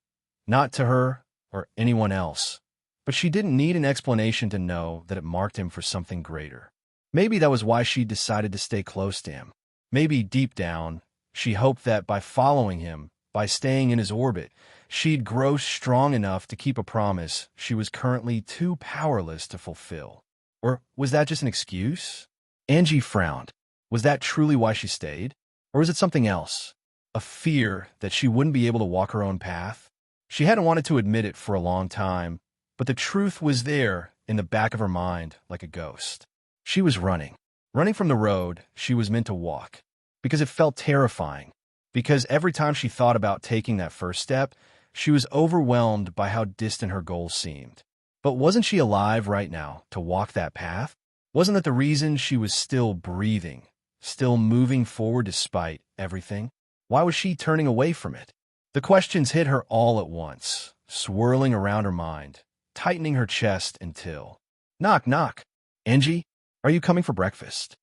not to her or anyone else, but she didn't need an explanation to know that it marked him for something greater. Maybe that was why she decided to stay close to him. Maybe deep down, she hoped that by following him, by staying in his orbit, she'd grow strong enough to keep a promise she was currently too powerless to fulfill. Or was that just an excuse? Angie frowned. Was that truly why she stayed? Or was it something else? A fear that she wouldn't be able to walk her own path? She hadn't wanted to admit it for a long time, but the truth was there in the back of her mind like a ghost. She was running. Running from the road she was meant to walk. Because it felt terrifying. Because every time she thought about taking that first step, she was overwhelmed by how distant her goals seemed. But wasn't she alive right now to walk that path? Wasn't that the reason she was still breathing, still moving forward despite everything? Why was she turning away from it? The questions hit her all at once, swirling around her mind, tightening her chest until... Knock, knock. Angie, are you coming for breakfast?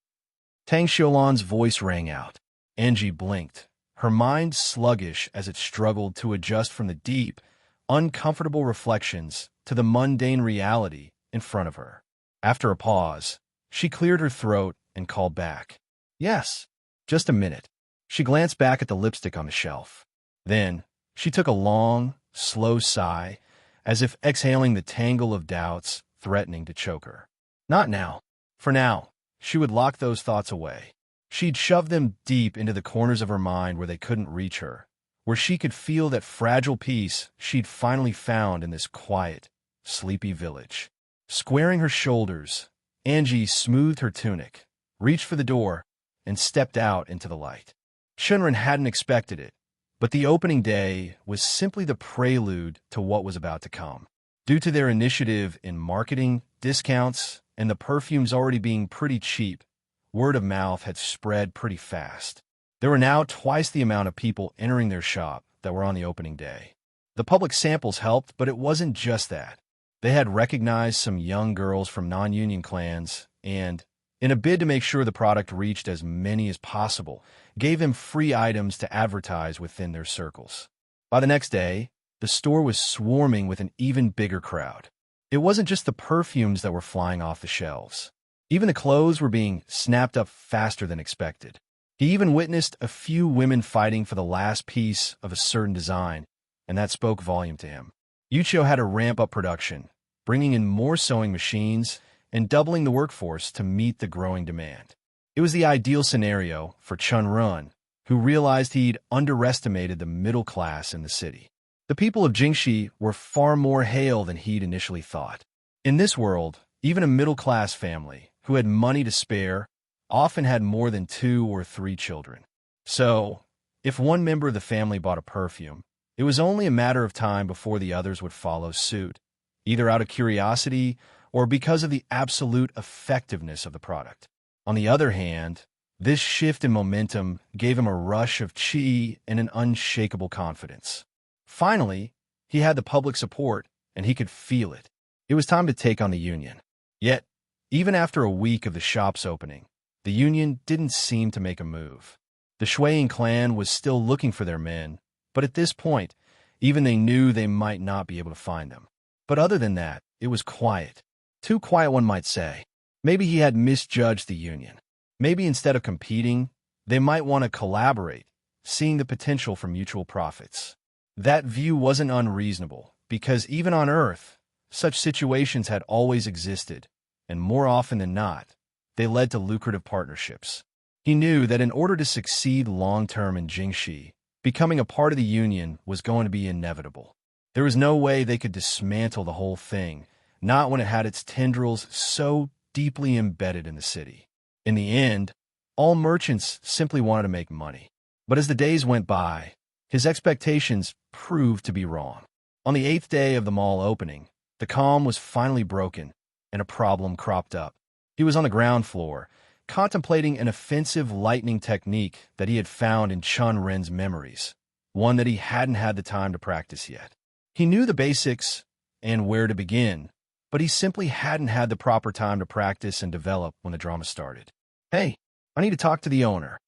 Tang Xiaolan's voice rang out. Angie blinked, her mind sluggish as it struggled to adjust from the deep, uncomfortable reflections to the mundane reality in front of her. After a pause, she cleared her throat and called back. Yes, just a minute. She glanced back at the lipstick on the shelf. Then, she took a long, slow sigh, as if exhaling the tangle of doubts threatening to choke her. Not now. For now, she would lock those thoughts away. She'd shove them deep into the corners of her mind where they couldn't reach her, where she could feel that fragile peace she'd finally found in this quiet, sleepy village. Squaring her shoulders, Angie smoothed her tunic, reached for the door, and stepped out into the light. Chen Ren hadn't expected it, but the opening day was simply the prelude to what was about to come. Due to their initiative in marketing, discounts, and the perfumes already being pretty cheap, word of mouth had spread pretty fast. There were now twice the amount of people entering their shop that were on the opening day. The public samples helped, but it wasn't just that. They had recognized some young girls from non-union clans and, in a bid to make sure the product reached as many as possible, gave them free items to advertise within their circles. By the next day, the store was swarming with an even bigger crowd. It wasn't just the perfumes that were flying off the shelves. Even the clothes were being snapped up faster than expected. He even witnessed a few women fighting for the last piece of a certain design, and that spoke volume to him. Yuchio had to ramp up production, bringing in more sewing machines and doubling the workforce to meet the growing demand. It was the ideal scenario for Chen Ren, who realized he'd underestimated the middle class in the city. The people of Jingxi were far more hale than he'd initially thought. In this world, even a middle-class family who had money to spare often had more than 2 or 3 children. So, if one member of the family bought a perfume, it was only a matter of time before the others would follow suit, either out of curiosity or because of the absolute effectiveness of the product. On the other hand, this shift in momentum gave him a rush of qi and an unshakable confidence. Finally, he had the public support, and he could feel it. It was time to take on the union. Yet, even after a week of the shop's opening, the union didn't seem to make a move. The Shuiying clan was still looking for their men, but at this point, even they knew they might not be able to find them. But other than that, it was quiet. Too quiet, one might say. Maybe he had misjudged the union. Maybe instead of competing, they might want to collaborate, seeing the potential for mutual profits. That view wasn't unreasonable, because even on Earth, such situations had always existed, and more often than not, they led to lucrative partnerships. He knew that in order to succeed long-term in Jingxi, becoming a part of the union was going to be inevitable. There was no way they could dismantle the whole thing, not when it had its tendrils so deeply embedded in the city. In the end, all merchants simply wanted to make money. But as the days went by, his expectations proved to be wrong. On the 8th day of the mall opening, the calm was finally broken, and a problem cropped up. He was on the ground floor, contemplating an offensive lightning technique that he had found in Chen Ren's memories, one that he hadn't had the time to practice yet. He knew the basics and where to begin, but he simply hadn't had the proper time to practice and develop when the drama started. "Hey, I need to talk to the owner."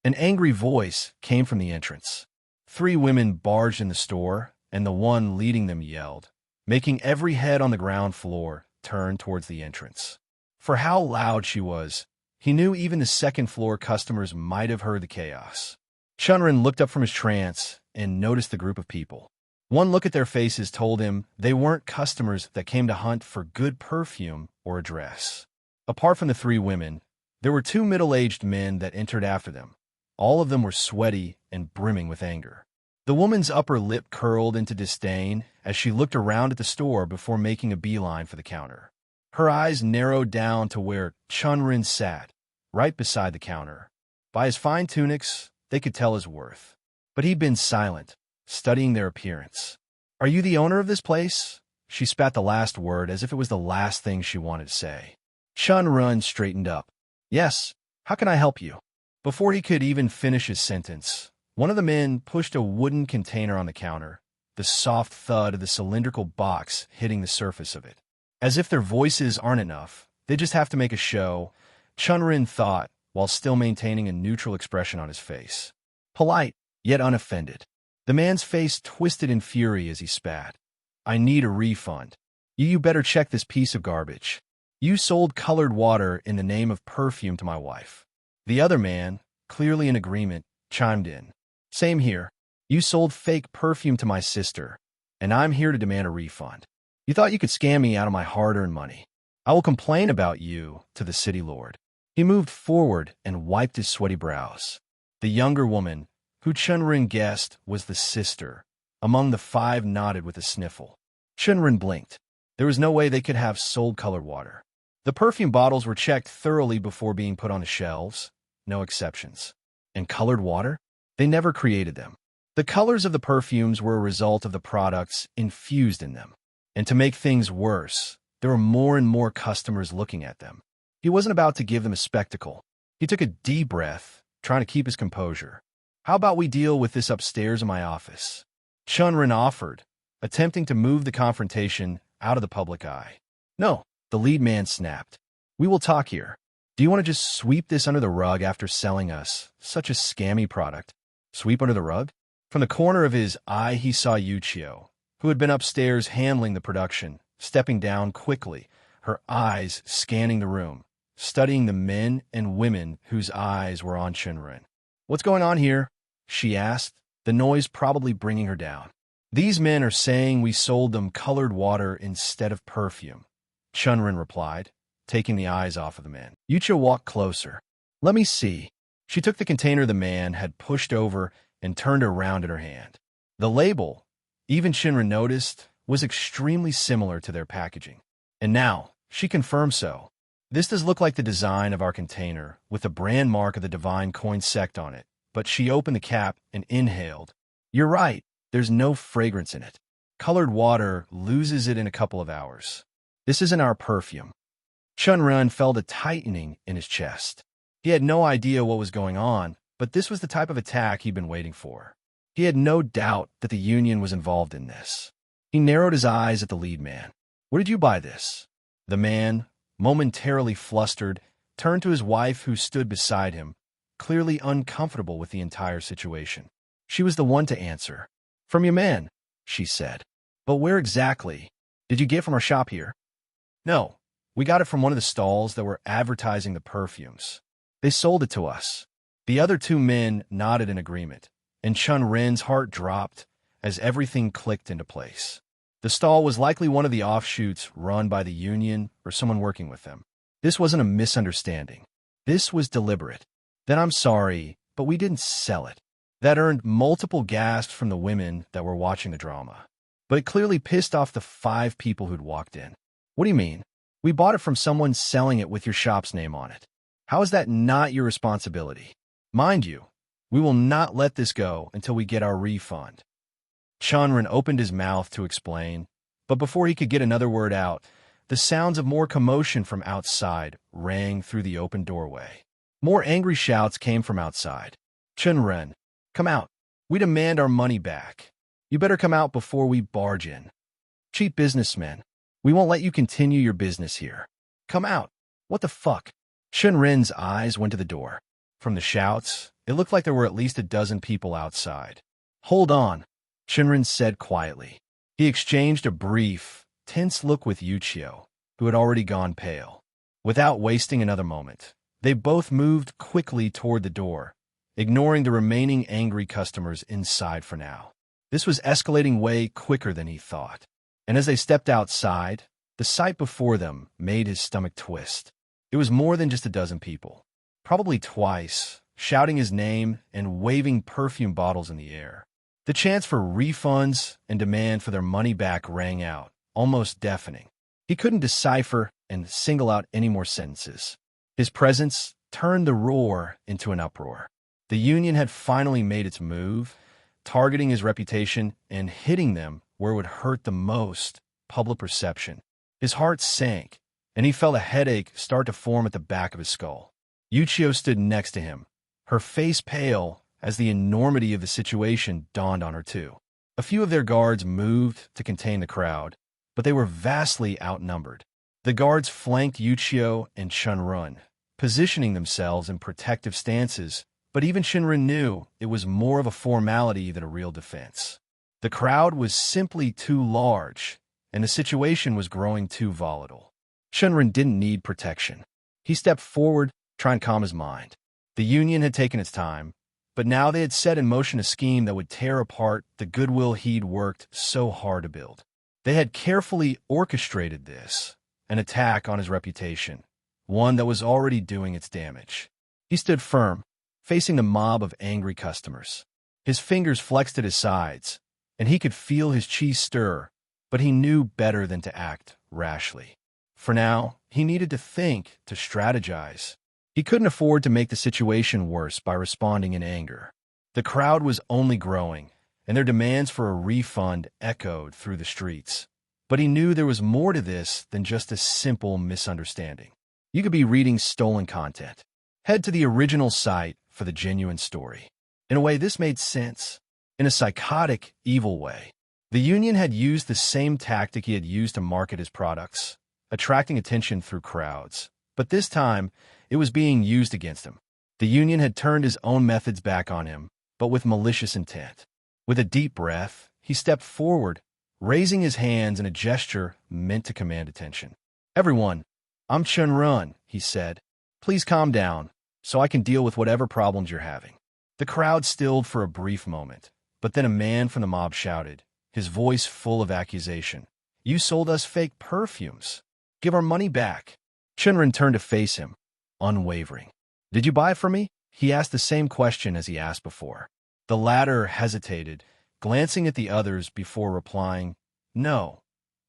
An angry voice came from the entrance. 3 women barged in the store, and the one leading them yelled, making every head on the ground floor turn towards the entrance. For how loud she was, he knew even the second-floor customers might have heard the chaos. Chen Ren looked up from his trance and noticed the group of people. One look at their faces told him they weren't customers that came to hunt for good perfume or a dress. Apart from the three women, there were two middle-aged men that entered after them. All of them were sweaty and brimming with anger. The woman's upper lip curled into disdain as she looked around at the store before making a beeline for the counter. Her eyes narrowed down to where Chen Ren sat, right beside the counter. By his fine tunics, they could tell his worth. But he'd been silent, studying their appearance. "Are you the owner of this place?" She spat the last word as if it was the last thing she wanted to say. Chen Ren straightened up. "Yes, how can I help you?" Before he could even finish his sentence, one of the men pushed a wooden container on the counter, the soft thud of the cylindrical box hitting the surface of it. As if their voices aren't enough, they just have to make a show, Chen Ren thought, while still maintaining a neutral expression on his face. Polite, yet unoffended. The man's face twisted in fury as he spat. "I need a refund. You better check this piece of garbage. You sold colored water in the name of perfume to my wife." The other man, clearly in agreement, chimed in. "Same here. You sold fake perfume to my sister, and I'm here to demand a refund. You thought you could scam me out of my hard-earned money. I will complain about you to the city lord." He moved forward and wiped his sweaty brows. The younger woman, who Chen Ren guessed was the sister, among the five nodded with a sniffle. Chen Ren blinked. There was no way they could have sold colored water. The perfume bottles were checked thoroughly before being put on the shelves, no exceptions. And colored water? They never created them. The colors of the perfumes were a result of the products infused in them. And to make things worse, there were more and more customers looking at them. He wasn't about to give them a spectacle. He took a deep breath, trying to keep his composure. "How about we deal with this upstairs in my office?" Chen Ren offered, attempting to move the confrontation out of the public eye. "No," the lead man snapped. "We will talk here. Do you want to just sweep this under the rug after selling us such a scammy product?" Sweep under the rug? From the corner of his eye he saw Yuchio, who had been upstairs handling the production, stepping down quickly, her eyes scanning the room, studying the men and women whose eyes were on Chen Ren. "What's going on here?" she asked, the noise probably bringing her down. "These men are saying we sold them colored water instead of perfume," Chen Ren replied, taking the eyes off of the man. Yuchio walked closer. "Let me see." She took the container the man had pushed over and turned it around in her hand. The label, even Chen Ren noticed, was extremely similar to their packaging. And now, she confirmed so. "This does look like the design of our container, with the brand mark of the Divine Coin sect on it." But she opened the cap and inhaled. "You're right, there's no fragrance in it. Colored water loses it in a couple of hours. This isn't our perfume." Chen Ren felt a tightening in his chest. He had no idea what was going on, but this was the type of attack he'd been waiting for. He had no doubt that the union was involved in this. He narrowed his eyes at the lead man. "Where did you buy this?" The man, momentarily flustered, turned to his wife who stood beside him, clearly uncomfortable with the entire situation. She was the one to answer. "From your man," she said. "But where exactly? Did you get it from our shop here?" "No, we got it from one of the stalls that were advertising the perfumes. They sold it to us." The other two men nodded in agreement, and Chen Ren's heart dropped as everything clicked into place. The stall was likely one of the offshoots run by the union or someone working with them. This wasn't a misunderstanding. This was deliberate. "Then I'm sorry, but we didn't sell it." That earned multiple gasps from the women that were watching the drama. But it clearly pissed off the five people who'd walked in. "What do you mean? We bought it from someone selling it with your shop's name on it. How is that not your responsibility? Mind you, we will not let this go until we get our refund." Chen Ren opened his mouth to explain, but before he could get another word out, the sounds of more commotion from outside rang through the open doorway. More angry shouts came from outside. "Chen Ren, come out. We demand our money back. You better come out before we barge in. Cheap businessmen. We won't let you continue your business here. Come out. What the fuck?" Chen Ren's eyes went to the door. From the shouts, it looked like there were at least a dozen people outside. "Hold on," Chen Ren said quietly. He exchanged a brief, tense look with Yuchio, who had already gone pale. Without wasting another moment, they both moved quickly toward the door, ignoring the remaining angry customers inside for now. This was escalating way quicker than he thought. And as they stepped outside, the sight before them made his stomach twist. It was more than just a dozen people, probably twice, shouting his name and waving perfume bottles in the air. The chants for refunds and demand for their money back rang out, almost deafening. He couldn't decipher and single out any more sentences. His presence turned the roar into an uproar. The union had finally made its move, targeting his reputation and hitting them where it would hurt the most: public perception. His heart sank, and he felt a headache start to form at the back of his skull. Yuchio stood next to him, her face pale as the enormity of the situation dawned on her too. A few of their guards moved to contain the crowd, but they were vastly outnumbered. The guards flanked Yuchio and Chen Ren, positioning themselves in protective stances, but even Chen Ren knew it was more of a formality than a real defense. The crowd was simply too large, and the situation was growing too volatile. Chen Ren didn't need protection. He stepped forward, trying to calm his mind. The union had taken its time, but now they had set in motion a scheme that would tear apart the goodwill he'd worked so hard to build. They had carefully orchestrated this, an attack on his reputation, one that was already doing its damage. He stood firm, facing the mob of angry customers. His fingers flexed at his sides, and he could feel his chi stir, but he knew better than to act rashly. For now, he needed to think, to strategize. He couldn't afford to make the situation worse by responding in anger. The crowd was only growing, and their demands for a refund echoed through the streets. But he knew there was more to this than just a simple misunderstanding. You could be reading stolen content. Head to the original site for the genuine story. In a way, this made sense. In a psychotic, evil way. The union had used the same tactic he had used to market his products, attracting attention through crowds. But this time, it was being used against him. The union had turned his own methods back on him, but with malicious intent. With a deep breath, he stepped forward, raising his hands in a gesture meant to command attention. "Everyone, I'm Chen Ren," he said. "Please calm down, so I can deal with whatever problems you're having." The crowd stilled for a brief moment, but then a man from the mob shouted, his voice full of accusation. "You sold us fake perfumes. Give our money back." Chen Ren turned to face him, unwavering. "Did you buy it from me?" He asked the same question as he asked before. The latter hesitated, glancing at the others before replying, "No,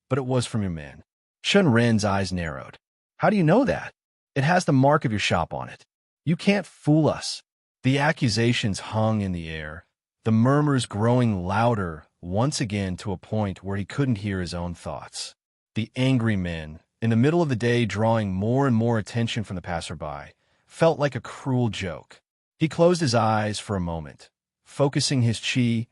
but it was from your man." Chen Ren's eyes narrowed. "How do you know that? It has the mark of your shop on it. You can't fool us." The accusations hung in the air, the murmurs growing louder once again to a point where he couldn't hear his own thoughts. The angry men, in the middle of the day drawing more and more attention from the passerby, felt like a cruel joke. He closed his eyes for a moment, focusing his chi,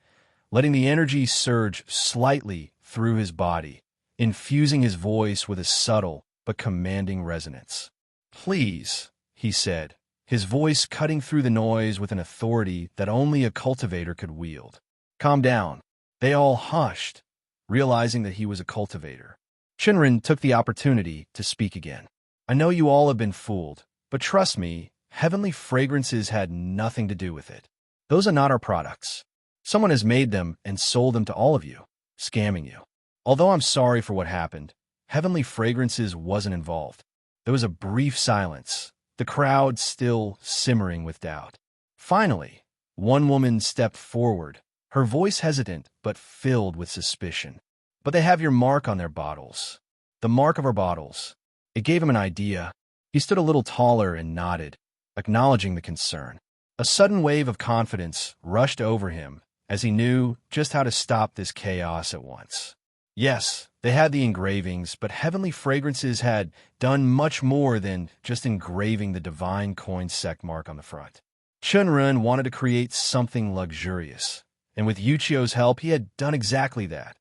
letting the energy surge slightly through his body, infusing his voice with a subtle but commanding resonance. "Please," he said, his voice cutting through the noise with an authority that only a cultivator could wield. "Calm down." They all hushed, realizing that he was a cultivator. Chen Ren took the opportunity to speak again. "I know you all have been fooled, but trust me, heavenly fragrances had nothing to do with it. Those are not our products. Someone has made them and sold them to all of you, scamming you. Although I'm sorry for what happened, heavenly fragrances wasn't involved." There was a brief silence, the crowd still simmering with doubt. Finally, one woman stepped forward, her voice hesitant but filled with suspicion. "But they have your mark on their bottles." "The mark of our bottles." It gave him an idea. He stood a little taller and nodded, acknowledging the concern. A sudden wave of confidence rushed over him as he knew just how to stop this chaos at once. Yes, they had the engravings, but heavenly fragrances had done much more than just engraving the divine coin sect mark on the front. Chen Ren wanted to create something luxurious, and with Yuchio's help, he had done exactly that,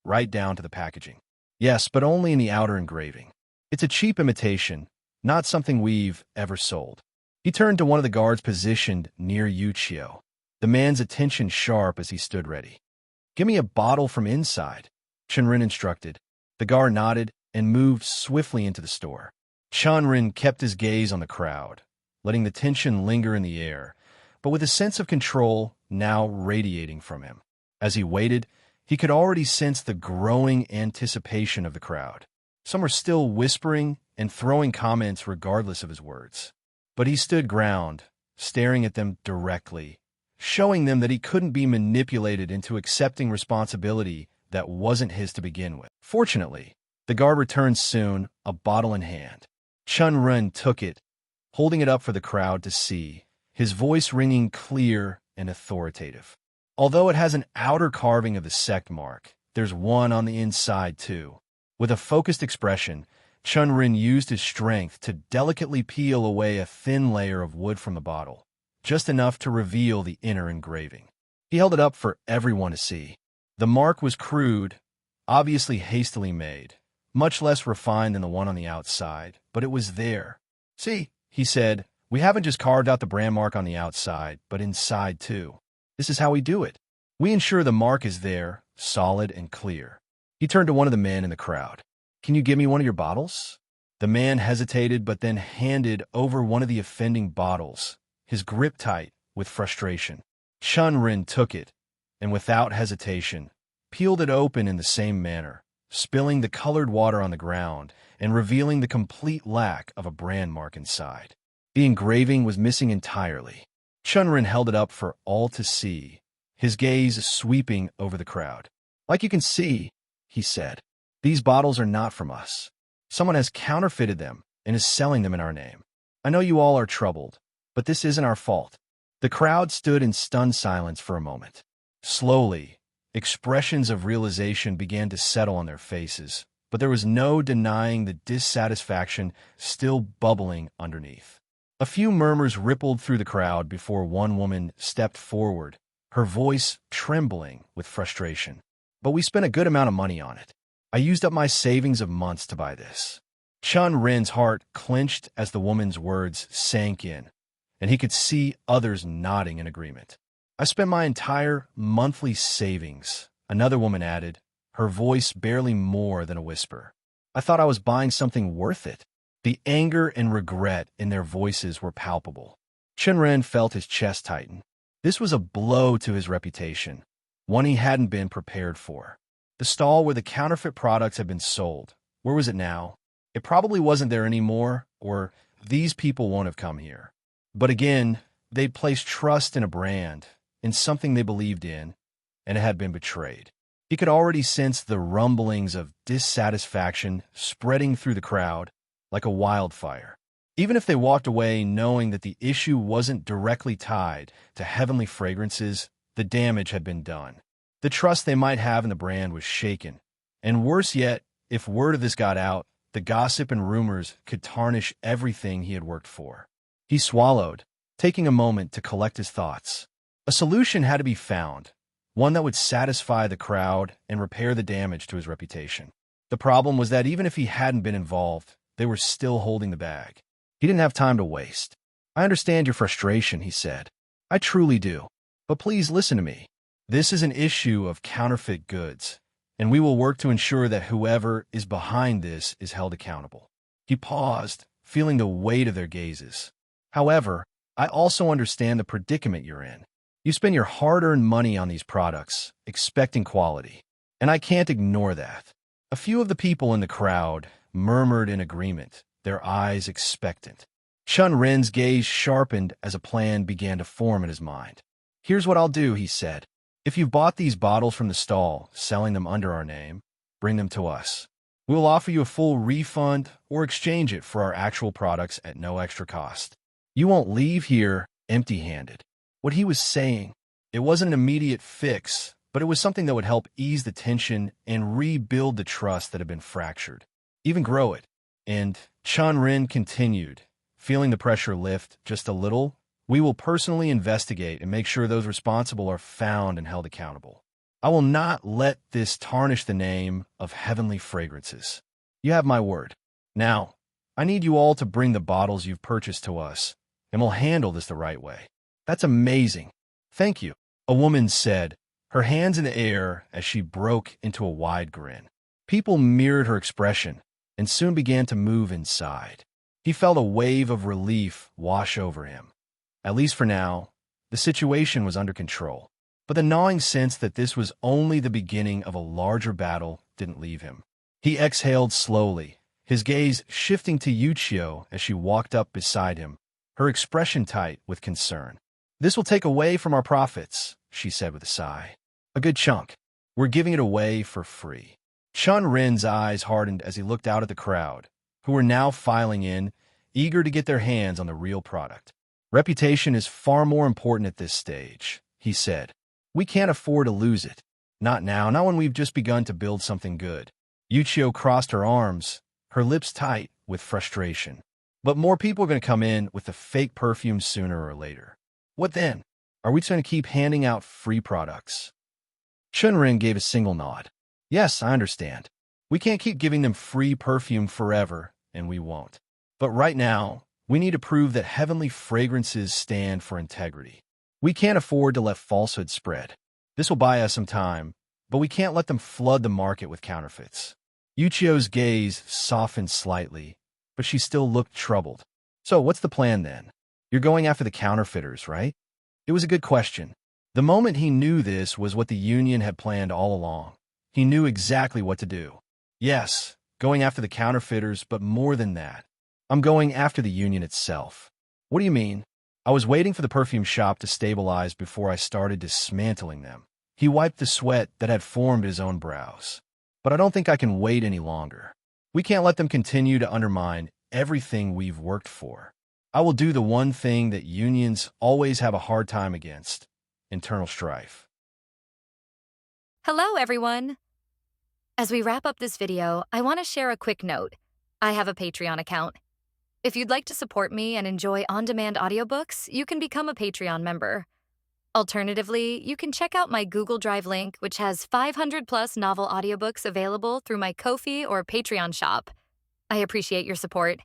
right down to the packaging. Yes, but only in the outer engraving. It's a cheap imitation, not something we've ever sold. He turned to one of the guards positioned near Yuchio, the man's attention sharp as he stood ready. "Give me a bottle from inside." Chen Ren instructed. The guard nodded and moved swiftly into the store. Chen Ren kept his gaze on the crowd, letting the tension linger in the air, but with a sense of control now radiating from him. As he waited, he could already sense the growing anticipation of the crowd. Some were still whispering and throwing comments regardless of his words. But he stood ground, staring at them directly, showing them that he couldn't be manipulated into accepting responsibility that wasn't his to begin with. Fortunately, the guard returned soon, a bottle in hand. Chen Ren took it, holding it up for the crowd to see, his voice ringing clear and authoritative. Although it has an outer carving of the sect mark, there's one on the inside too. With a focused expression, Chen Ren used his strength to delicately peel away a thin layer of wood from the bottle, just enough to reveal the inner engraving. He held it up for everyone to see. The mark was crude, obviously hastily made, much less refined than the one on the outside, but it was there. See, he said, we haven't just carved out the brand mark on the outside, but inside too. This is how we do it. We ensure the mark is there, solid and clear. He turned to one of the men in the crowd. Can you give me one of your bottles? The man hesitated but then handed over one of the offending bottles, his grip tight with frustration. Chen Ren took it, and without hesitation, peeled it open in the same manner, spilling the colored water on the ground and revealing the complete lack of a brand mark inside. The engraving was missing entirely. Chen Ren held it up for all to see, his gaze sweeping over the crowd. Like you can see, he said, these bottles are not from us. Someone has counterfeited them and is selling them in our name. I know you all are troubled, but this isn't our fault. The crowd stood in stunned silence for a moment. Slowly, expressions of realization began to settle on their faces, but there was no denying the dissatisfaction still bubbling underneath. A few murmurs rippled through the crowd before one woman stepped forward, her voice trembling with frustration. But we spent a good amount of money on it. I used up my savings of months to buy this. Chen Ren's heart clenched as the woman's words sank in, and he could see others nodding in agreement. I spent my entire monthly savings, another woman added, her voice barely more than a whisper. I thought I was buying something worth it. The anger and regret in their voices were palpable. Chen Ren felt his chest tighten. This was a blow to his reputation, one he hadn't been prepared for. The stall where the counterfeit products had been sold, where was it now? It probably wasn't there anymore, or these people won't have come here. But again, they'd placed trust in a brand, in something they believed in, and it had been betrayed. He could already sense the rumblings of dissatisfaction spreading through the crowd like a wildfire. Even if they walked away knowing that the issue wasn't directly tied to heavenly fragrances, the damage had been done. The trust they might have in the brand was shaken. And worse yet, if word of this got out, the gossip and rumors could tarnish everything he had worked for. He swallowed, taking a moment to collect his thoughts. A solution had to be found, one that would satisfy the crowd and repair the damage to his reputation. The problem was that even if he hadn't been involved, they were still holding the bag. He didn't have time to waste. I understand your frustration, he said. I truly do. But please listen to me. This is an issue of counterfeit goods, and we will work to ensure that whoever is behind this is held accountable. He paused, feeling the weight of their gazes. However, I also understand the predicament you're in. You spend your hard-earned money on these products, expecting quality, and I can't ignore that. A few of the people in the crowd murmured in agreement, their eyes expectant. Chen Ren's gaze sharpened as a plan began to form in his mind. Here's what I'll do, he said. If you've bought these bottles from the stall, selling them under our name, bring them to us. We'll offer you a full refund or exchange it for our actual products at no extra cost. You won't leave here empty-handed. What he was saying, it wasn't an immediate fix, but it was something that would help ease the tension and rebuild the trust that had been fractured, even grow it. And Chen Ren continued, feeling the pressure lift just a little. We will personally investigate and make sure those responsible are found and held accountable. I will not let this tarnish the name of Heavenly Fragrances. You have my word. Now, I need you all to bring the bottles you've purchased to us, and we'll handle this the right way. That's amazing. Thank you, a woman said, her hands in the air as she broke into a wide grin. People mirrored her expression and soon began to move inside. He felt a wave of relief wash over him. At least for now, the situation was under control. But the gnawing sense that this was only the beginning of a larger battle didn't leave him. He exhaled slowly, his gaze shifting to Yuchio as she walked up beside him, her expression tight with concern. "This will take away from our profits," she said with a sigh. "A good chunk. We're giving it away for free." Chen Ren's eyes hardened as he looked out at the crowd, who were now filing in, eager to get their hands on the real product. "Reputation is far more important at this stage," he said. "We can't afford to lose it. Not now, not when we've just begun to build something good." Yuchio crossed her arms, her lips tight with frustration. "But more people are going to come in with the fake perfume sooner or later. What then? Are we just going to keep handing out free products?" Chen Ren gave a single nod. "Yes, I understand. We can't keep giving them free perfume forever, and we won't. But right now, we need to prove that heavenly fragrances stand for integrity. We can't afford to let falsehood spread. This will buy us some time, but we can't let them flood the market with counterfeits." Yuchio's gaze softened slightly, but she still looked troubled. "So what's the plan then? You're going after the counterfeiters, right?" It was a good question. The moment he knew this was what the union had planned all along. He knew exactly what to do. "Yes, going after the counterfeiters, but more than that. I'm going after the union itself." "What do you mean?" "I was waiting for the perfume shop to stabilize before I started dismantling them." He wiped the sweat that had formed his own brows. "But I don't think I can wait any longer. We can't let them continue to undermine everything we've worked for. I will do the one thing that unions always have a hard time against: internal strife." Hello, everyone. As we wrap up this video, I want to share a quick note. I have a Patreon account. If you'd like to support me and enjoy on-demand audiobooks, you can become a Patreon member. Alternatively, you can check out my Google Drive link, which has 500+ novel audiobooks available through my Ko-fi or Patreon shop. I appreciate your support.